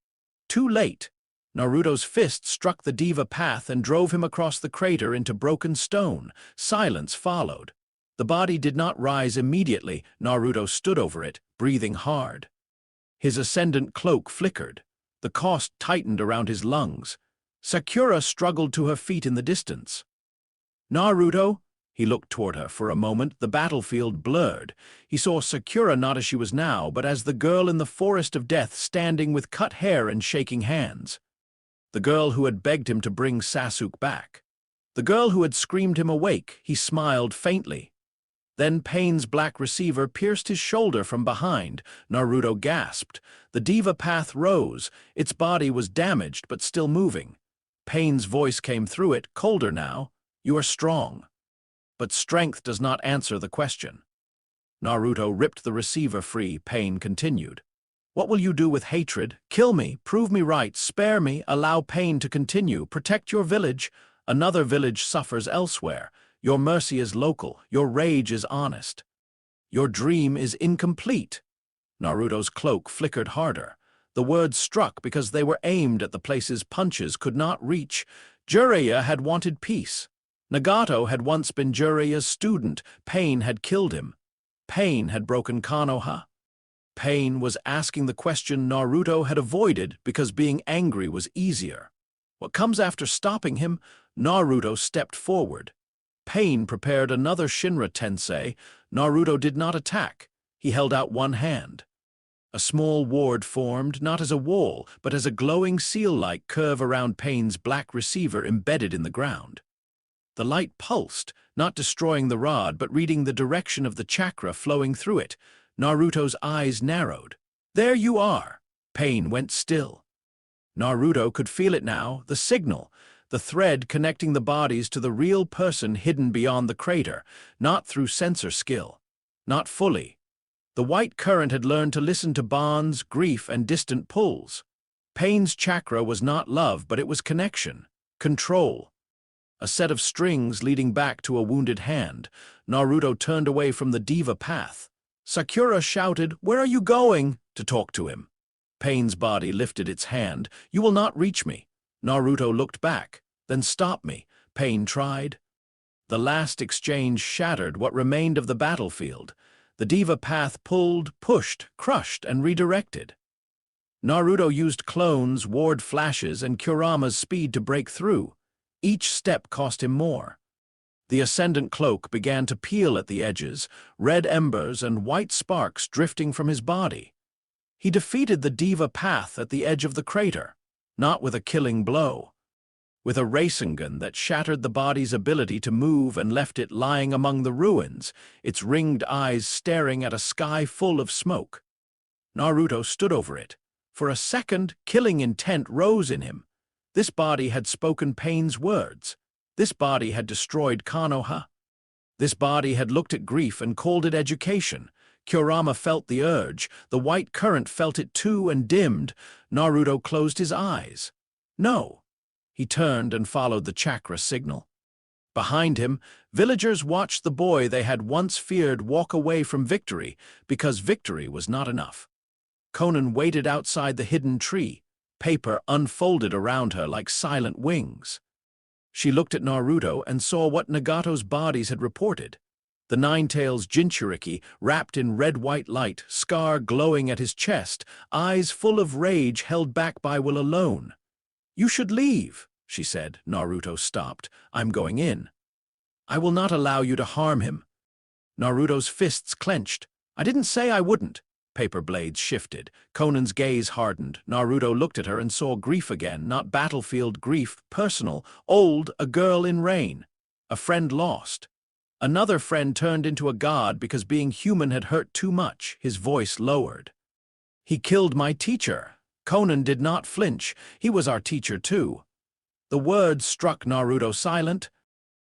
Too late. Naruto's fist struck the diva path and drove him across the crater into broken stone. Silence followed. The body did not rise immediately. Naruto stood over it, breathing hard. His ascendant cloak flickered. The cost tightened around his lungs. Sakura struggled to her feet in the distance. "Naruto?" He looked toward her. For a moment, the battlefield blurred. He saw Sakura not as she was now, but as the girl in the forest of death, standing with cut hair and shaking hands. The girl who had begged him to bring Sasuke back. The girl who had screamed him awake. He smiled faintly. Then Pain's black receiver pierced his shoulder from behind. Naruto gasped. The diva path rose. Its body was damaged but still moving. Pain's voice came through it, colder now. "You are strong. But strength does not answer the question." Naruto ripped the receiver free. Pain continued. "What will you do with hatred? Kill me, prove me right, spare me, allow pain to continue, protect your village. Another village suffers elsewhere. Your mercy is local, your rage is honest. Your dream is incomplete." Naruto's cloak flickered harder. The words struck because they were aimed at the places punches could not reach. Jiraiya had wanted peace. Nagato had once been Jiraiya's student. Pain had killed him. Pain had broken Konoha. Pain was asking the question Naruto had avoided because being angry was easier. What comes after stopping him? Naruto stepped forward. Pain prepared another Shinra Tensei. Naruto did not attack. He held out one hand. A small ward formed, not as a wall, but as a glowing seal-like curve around Pain's black receiver embedded in the ground. The light pulsed, not destroying the rod, but reading the direction of the chakra flowing through it. Naruto's eyes narrowed. There you are. Pain went still. Naruto could feel it now, the signal, the thread connecting the bodies to the real person hidden beyond the crater, not through sensor skill. Not fully. The white current had learned to listen to bonds, grief, and distant pulls. Pain's chakra was not love, but it was connection, control. A set of strings leading back to a wounded hand. Naruto turned away from the diva path. Sakura shouted, "Where are you going?" to talk to him. Pain's body lifted its hand. "You will not reach me." Naruto looked back. "Then stop me." Pain tried. The last exchange shattered what remained of the battlefield. The diva path pulled, pushed, crushed, and redirected. Naruto used clones, ward flashes, and Kurama's speed to break through. Each step cost him more. The ascendant cloak began to peel at the edges, red embers and white sparks drifting from his body. He defeated the diva path at the edge of the crater, not with a killing blow, with a Rasengan that shattered the body's ability to move and left it lying among the ruins, its ringed eyes staring at a sky full of smoke. Naruto stood over it. For a second, killing intent rose in him. This body had spoken Pain's words. This body had destroyed Konoha. This body had looked at grief and called it education. Kurama felt the urge. The white current felt it too and dimmed. Naruto closed his eyes. No. He turned and followed the chakra signal. Behind him, villagers watched the boy they had once feared walk away from victory because victory was not enough. Konan waited outside the hidden tree. Paper unfolded around her like silent wings. She looked at Naruto and saw what Nagato's bodies had reported. The Nine-Tails Jinchuriki, wrapped in red-white light, scar glowing at his chest, eyes full of rage held back by will alone. "You should leave," she said. Naruto stopped. "I'm going in." "I will not allow you to harm him." Naruto's fists clenched. "I didn't say I wouldn't." Paper blades shifted. Konan's gaze hardened. Naruto looked at her and saw grief again, not battlefield grief, personal, old, a girl in rain. A friend lost. Another friend turned into a god because being human had hurt too much, his voice lowered. "He killed my teacher." Konan did not flinch. He was our teacher too. The words struck Naruto silent.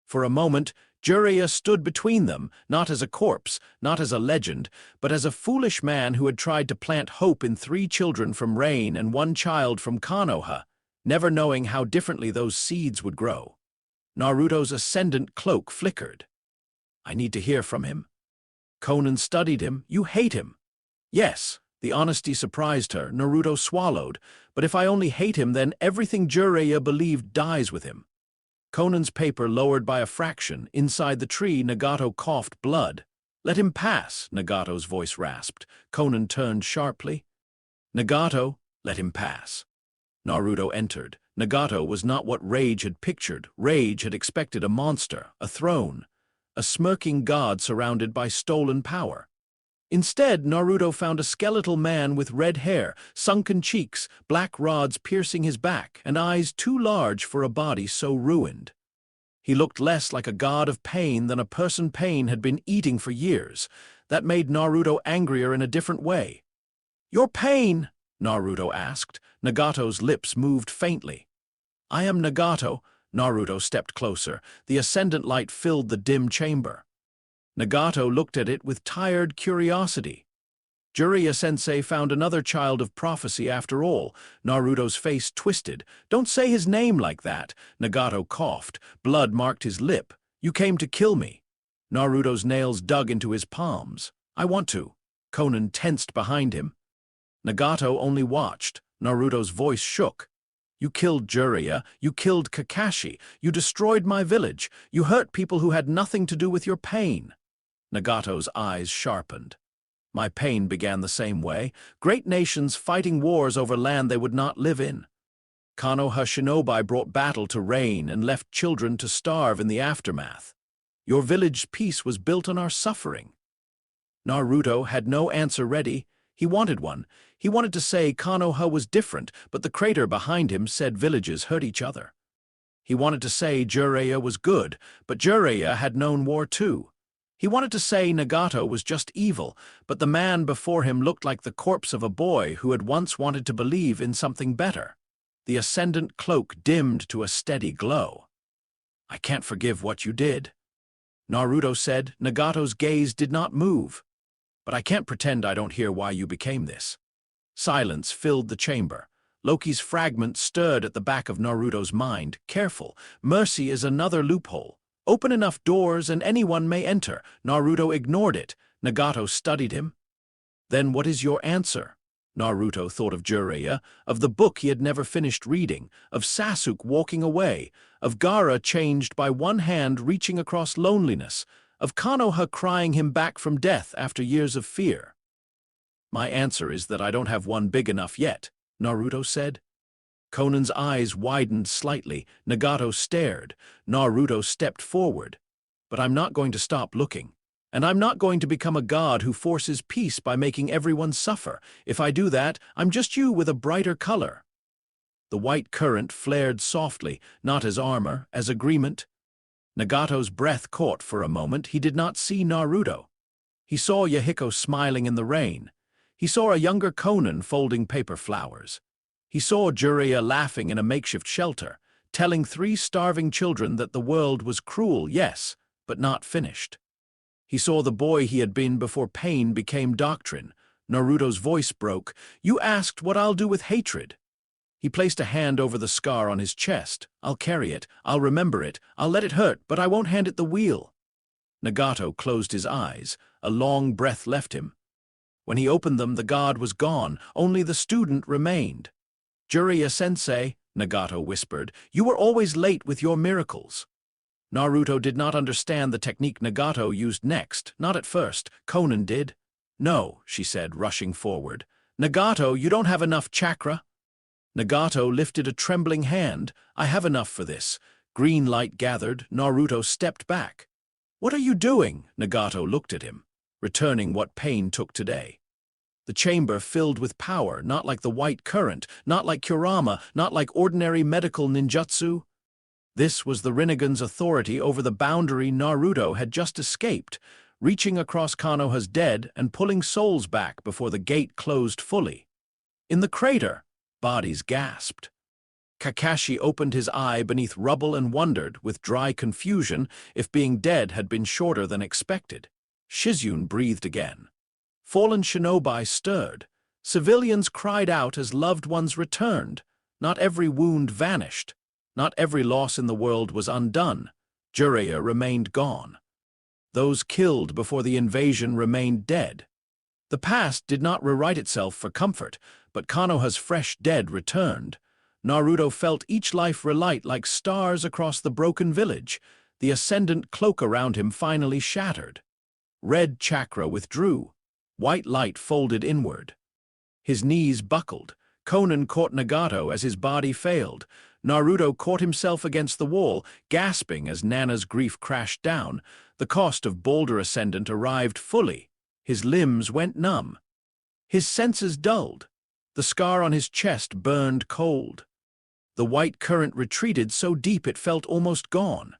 For a moment, Jiraiya stood between them, not as a corpse, not as a legend, but as a foolish man who had tried to plant hope in 3 children from Rain and 1 child from Konoha, never knowing how differently those seeds would grow. Naruto's ascendant cloak flickered. "I need to hear from him." Konan studied him. "You hate him." "Yes." The honesty surprised her. Naruto swallowed. "But if I only hate him, then everything Jiraiya believed dies with him." Konan's paper lowered by a fraction. Inside the tree, Nagato coughed blood. "Let him pass," Nagato's voice rasped. Konan turned sharply. "Nagato, let him pass." Naruto entered. Nagato was not what Rage had pictured. Rage had expected a monster, a throne, a smirking god surrounded by stolen power. Instead, Naruto found a skeletal man with red hair, sunken cheeks, black rods piercing his back, and eyes too large for a body so ruined. He looked less like a god of pain than a person pain had been eating for years. That made Naruto angrier in a different way. "Your pain?" Naruto asked. Nagato's lips moved faintly. "I am Nagato." Naruto stepped closer. The ascendant light filled the dim chamber. Nagato looked at it with tired curiosity. Jiraiya-sensei found another child of prophecy after all. Naruto's face twisted. "Don't say his name like that." Nagato coughed. Blood marked his lip. "You came to kill me." Naruto's nails dug into his palms. "I want to." Konan tensed behind him. Nagato only watched. Naruto's voice shook. "You killed Jiraiya. You killed Kakashi. You destroyed my village. You hurt people who had nothing to do with your pain." Nagato's eyes sharpened. "My pain began the same way. Great nations fighting wars over land they would not live in. Konoha shinobi brought battle to Rain and left children to starve in the aftermath. Your village's peace was built on our suffering." Naruto had no answer ready. He wanted one. He wanted to say Konoha was different, but the crater behind him said villages hurt each other. He wanted to say Jiraiya was good, but Jiraiya had known war too. He wanted to say Nagato was just evil, but the man before him looked like the corpse of a boy who had once wanted to believe in something better. The ascendant cloak dimmed to a steady glow. "I can't forgive what you did," Naruto said. Nagato's gaze did not move. "But I can't pretend I don't hear why you became this." Silence filled the chamber. Loki's fragment stirred at the back of Naruto's mind. Careful, mercy is another loophole. Open enough doors and anyone may enter. Naruto ignored it. Nagato studied him. "Then what is your answer?" Naruto thought of Jiraiya, of the book he had never finished reading, of Sasuke walking away, of Gaara changed by one hand reaching across loneliness, of Konoha crying him back from death after years of fear. "My answer is that I don't have one big enough yet," Naruto said. Conan's eyes widened slightly. Nagato stared. Naruto stepped forward. "But I'm not going to stop looking. And I'm not going to become a god who forces peace by making everyone suffer. If I do that, I'm just you with a brighter color." The white current flared softly, not as armor, as agreement. Nagato's breath caught for a moment. He did not see Naruto. He saw Yahiko smiling in the rain. He saw a younger Conan folding paper flowers. He saw Jiraiya laughing in a makeshift shelter, telling 3 starving children that the world was cruel, yes, but not finished. He saw the boy he had been before pain became doctrine. Naruto's voice broke. "You asked what I'll do with hatred." He placed a hand over the scar on his chest. "I'll carry it. I'll remember it. I'll let it hurt, but I won't hand it the wheel." Nagato closed his eyes. A long breath left him. When he opened them, the god was gone. Only the student remained. "Jiraiya-sensei," Nagato whispered, "you were always late with your miracles." Naruto did not understand the technique Nagato used next, not at first. Conan did. "No," she said, rushing forward. "Nagato, you don't have enough chakra." Nagato lifted a trembling hand. "I have enough for this." Green light gathered. Naruto stepped back. "What are you doing?" Nagato looked at him. "Returning what pain took today." The chamber filled with power, not like the white current, not like Kurama, not like ordinary medical ninjutsu. This was the Rinnegan's authority over the boundary Naruto had just escaped, reaching across Konoha's dead and pulling souls back before the gate closed fully. In the crater, bodies gasped. Kakashi opened his eye beneath rubble and wondered, with dry confusion, if being dead had been shorter than expected. Shizune breathed again. Fallen shinobi stirred. Civilians cried out as loved ones returned. Not every wound vanished. Not every loss in the world was undone. Jiraiya remained gone. Those killed before the invasion remained dead. The past did not rewrite itself for comfort, but Konoha's fresh dead returned. Naruto felt each life relight like stars across the broken village. The ascendant cloak around him finally shattered. Red chakra withdrew. White light folded inward. His knees buckled. Conan caught Nagato as his body failed. Naruto caught himself against the wall, gasping as Nana's grief crashed down. The cost of Boulder Ascendant arrived fully. His limbs went numb. His senses dulled. The scar on his chest burned cold. The white current retreated so deep it felt almost gone.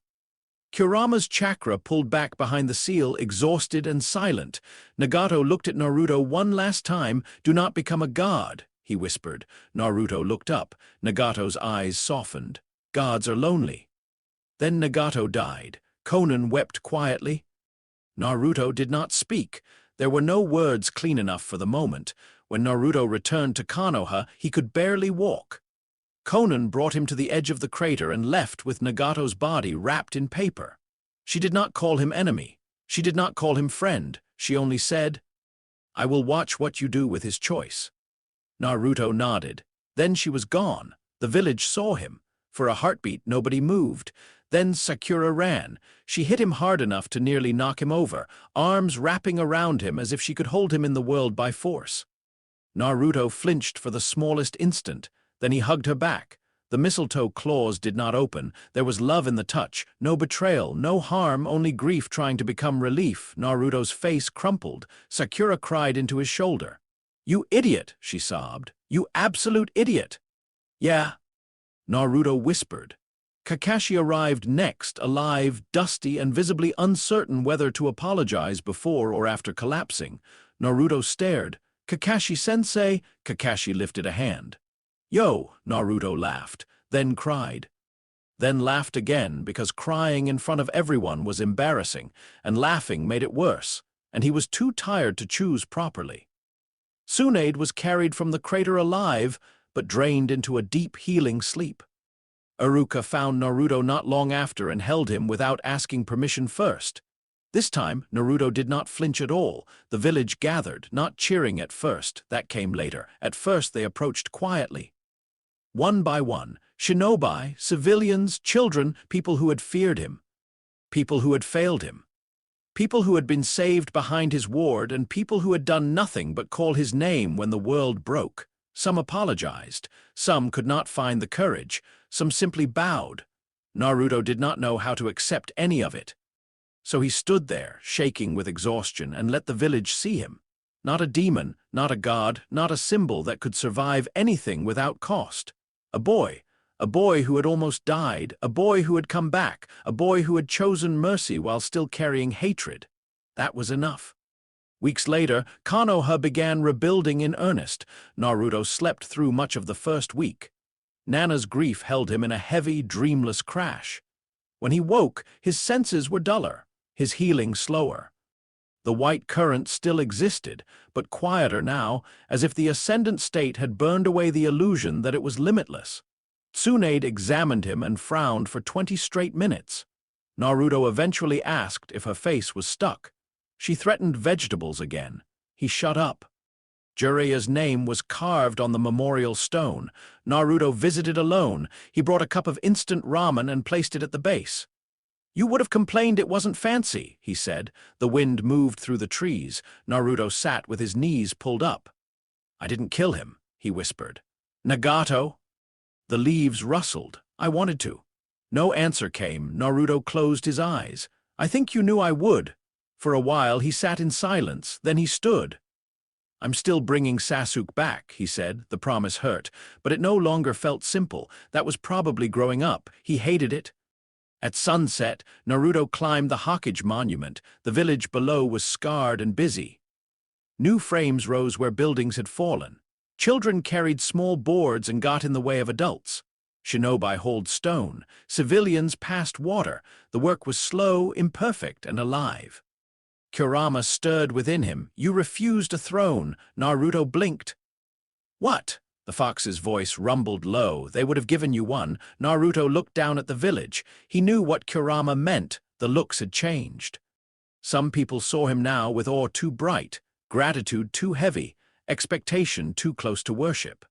Kurama's chakra pulled back behind the seal, exhausted and silent. Nagato looked at Naruto one last time. "Do not become a god," he whispered. Naruto looked up. Nagato's eyes softened. "Gods are lonely." Then Nagato died. Conan wept quietly. Naruto did not speak. There were no words clean enough for the moment. When Naruto returned to Konoha, he could barely walk. Conan brought him to the edge of the crater and left with Nagato's body wrapped in paper. She did not call him enemy. She did not call him friend. She only said, "I will watch what you do with his choice." Naruto nodded. Then she was gone. The village saw him. For a heartbeat, nobody moved. Then Sakura ran. She hit him hard enough to nearly knock him over, arms wrapping around him as if she could hold him in the world by force. Naruto flinched for the smallest instant. Then he hugged her back. The mistletoe claws did not open. There was love in the touch, no betrayal, no harm, only grief trying to become relief. Naruto's face crumpled. Sakura cried into his shoulder. "You idiot," she sobbed. "You absolute idiot." "Yeah," Naruto whispered. Kakashi arrived next, alive, dusty, and visibly uncertain whether to apologize before or after collapsing. Naruto stared. "Kakashi-sensei." Kakashi lifted a hand. "Yo," Naruto laughed, then cried. Then laughed again because crying in front of everyone was embarrassing, and laughing made it worse, and he was too tired to choose properly. Tsunade was carried from the crater alive, but drained into a deep healing sleep. Iruka found Naruto not long after and held him without asking permission first. This time, Naruto did not flinch at all. The village gathered, not cheering at first. That came later. At first, they approached quietly. One by one, shinobi, civilians, children, people who had feared him, people who had failed him, people who had been saved behind his ward, and people who had done nothing but call his name when the world broke. Some apologized, some could not find the courage, some simply bowed. Naruto did not know how to accept any of it. So he stood there, shaking with exhaustion, and let the village see him. Not a demon, not a god, not a symbol that could survive anything without cost. A boy who had almost died, a boy who had come back, a boy who had chosen mercy while still carrying hatred. That was enough. Weeks later, Konoha began rebuilding in earnest. Naruto slept through much of the first week. Nana's grief held him in a heavy, dreamless crash. When he woke, his senses were duller, his healing slower. The white current still existed, but quieter now, as if the ascendant state had burned away the illusion that it was limitless. Tsunade examined him and frowned for 20 straight minutes. Naruto eventually asked if her face was stuck. She threatened vegetables again. He shut up. Jiraiya's name was carved on the memorial stone. Naruto visited alone. He brought a cup of instant ramen and placed it at the base. "You would have complained it wasn't fancy," he said. The wind moved through the trees. Naruto sat with his knees pulled up. "I didn't kill him," he whispered. "Nagato?" The leaves rustled. "I wanted to." No answer came. Naruto closed his eyes. "I think you knew I would." For a while he sat in silence, then he stood. "I'm still bringing Sasuke back," he said. The promise hurt, but it no longer felt simple. That was probably growing up. He hated it. At sunset, Naruto climbed the Hokage monument. The village below was scarred and busy. New frames rose where buildings had fallen. Children carried small boards and got in the way of adults. Shinobi hauled stone. Civilians passed water. The work was slow, imperfect, and alive. Kurama stirred within him. "You refused a throne." Naruto blinked. "What?" The fox's voice rumbled low. "They would have given you one." Naruto looked down at the village. He knew what Kurama meant. The looks had changed. Some people saw him now with awe too bright, gratitude too heavy, expectation too close to worship.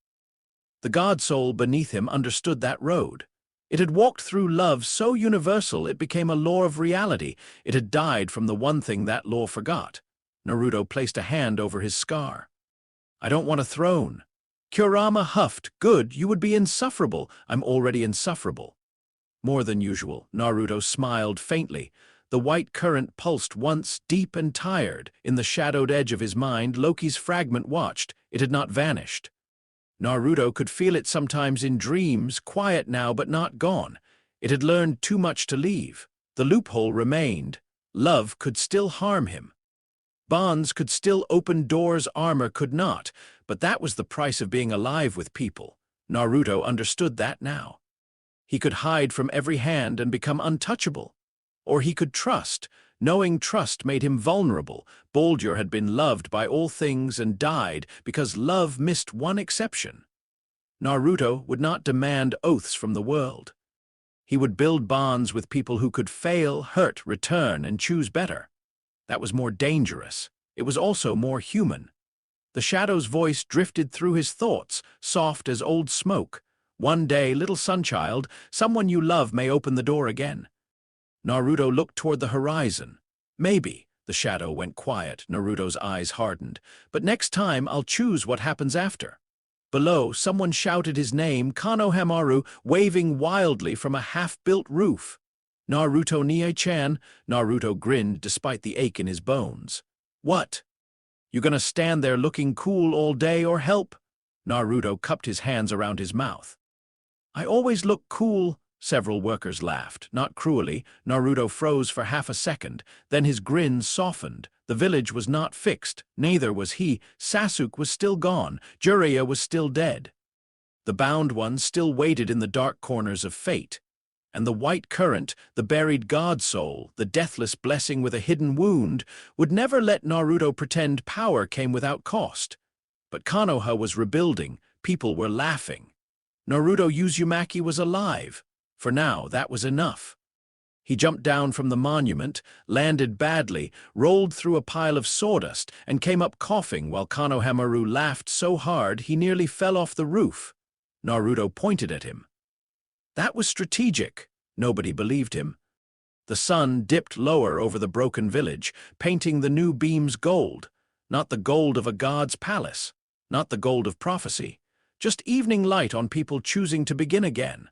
The god soul beneath him understood that road. It had walked through love so universal it became a law of reality. It had died from the one thing that law forgot. Naruto placed a hand over his scar. "I don't want a throne." Kurama huffed. "Good, you would be insufferable." "I'm already insufferable." More than usual, Naruto smiled faintly. The white current pulsed once, deep and tired. In the shadowed edge of his mind, Loki's fragment watched. It had not vanished. Naruto could feel it sometimes in dreams, quiet now but not gone. It had learned too much to leave. The loophole remained. Love could still harm him. Bonds could still open doors armor could not, but that was the price of being alive with people. Naruto understood that now. He could hide from every hand and become untouchable. Or he could trust. Knowing trust made him vulnerable. Bolger had been loved by all things and died because love missed one exception. Naruto would not demand oaths from the world. He would build bonds with people who could fail, hurt, return, and choose better. That was more dangerous. It was also more human. The shadow's voice drifted through his thoughts, soft as old smoke. "One day, little sunchild, someone you love may open the door again." Naruto looked toward the horizon. "Maybe." The shadow went quiet. Naruto's eyes hardened. "But next time I'll choose what happens after." Below, someone shouted his name, Konohamaru, waving wildly from a half-built roof. "Naruto Nie-chan." Naruto grinned despite the ache in his bones. "What? You gonna stand there looking cool all day or help?" Naruto cupped his hands around his mouth. "I always look cool." Several workers laughed, not cruelly. Naruto froze for half a second, then his grin softened. The village was not fixed, neither was he. Sasuke was still gone, Jiraiya was still dead. The bound ones still waited in the dark corners of fate. And the white current, the buried god soul, the deathless blessing with a hidden wound, would never let Naruto pretend power came without cost. But Konoha was rebuilding, people were laughing. Naruto Uzumaki was alive. For now, that was enough. He jumped down from the monument, landed badly, rolled through a pile of sawdust, and came up coughing while Konohamaru laughed so hard he nearly fell off the roof. Naruto pointed at him. That was strategic. Nobody believed him. The sun dipped lower over the broken village, painting the new beams gold. Not the gold of a god's palace, not the gold of prophecy, just evening light on people choosing to begin again.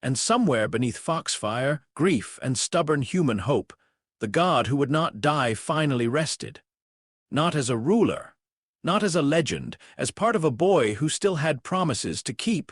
And somewhere beneath foxfire, grief, and stubborn human hope, the god who would not die finally rested. Not as a ruler, not as a legend, as part of a boy who still had promises to keep.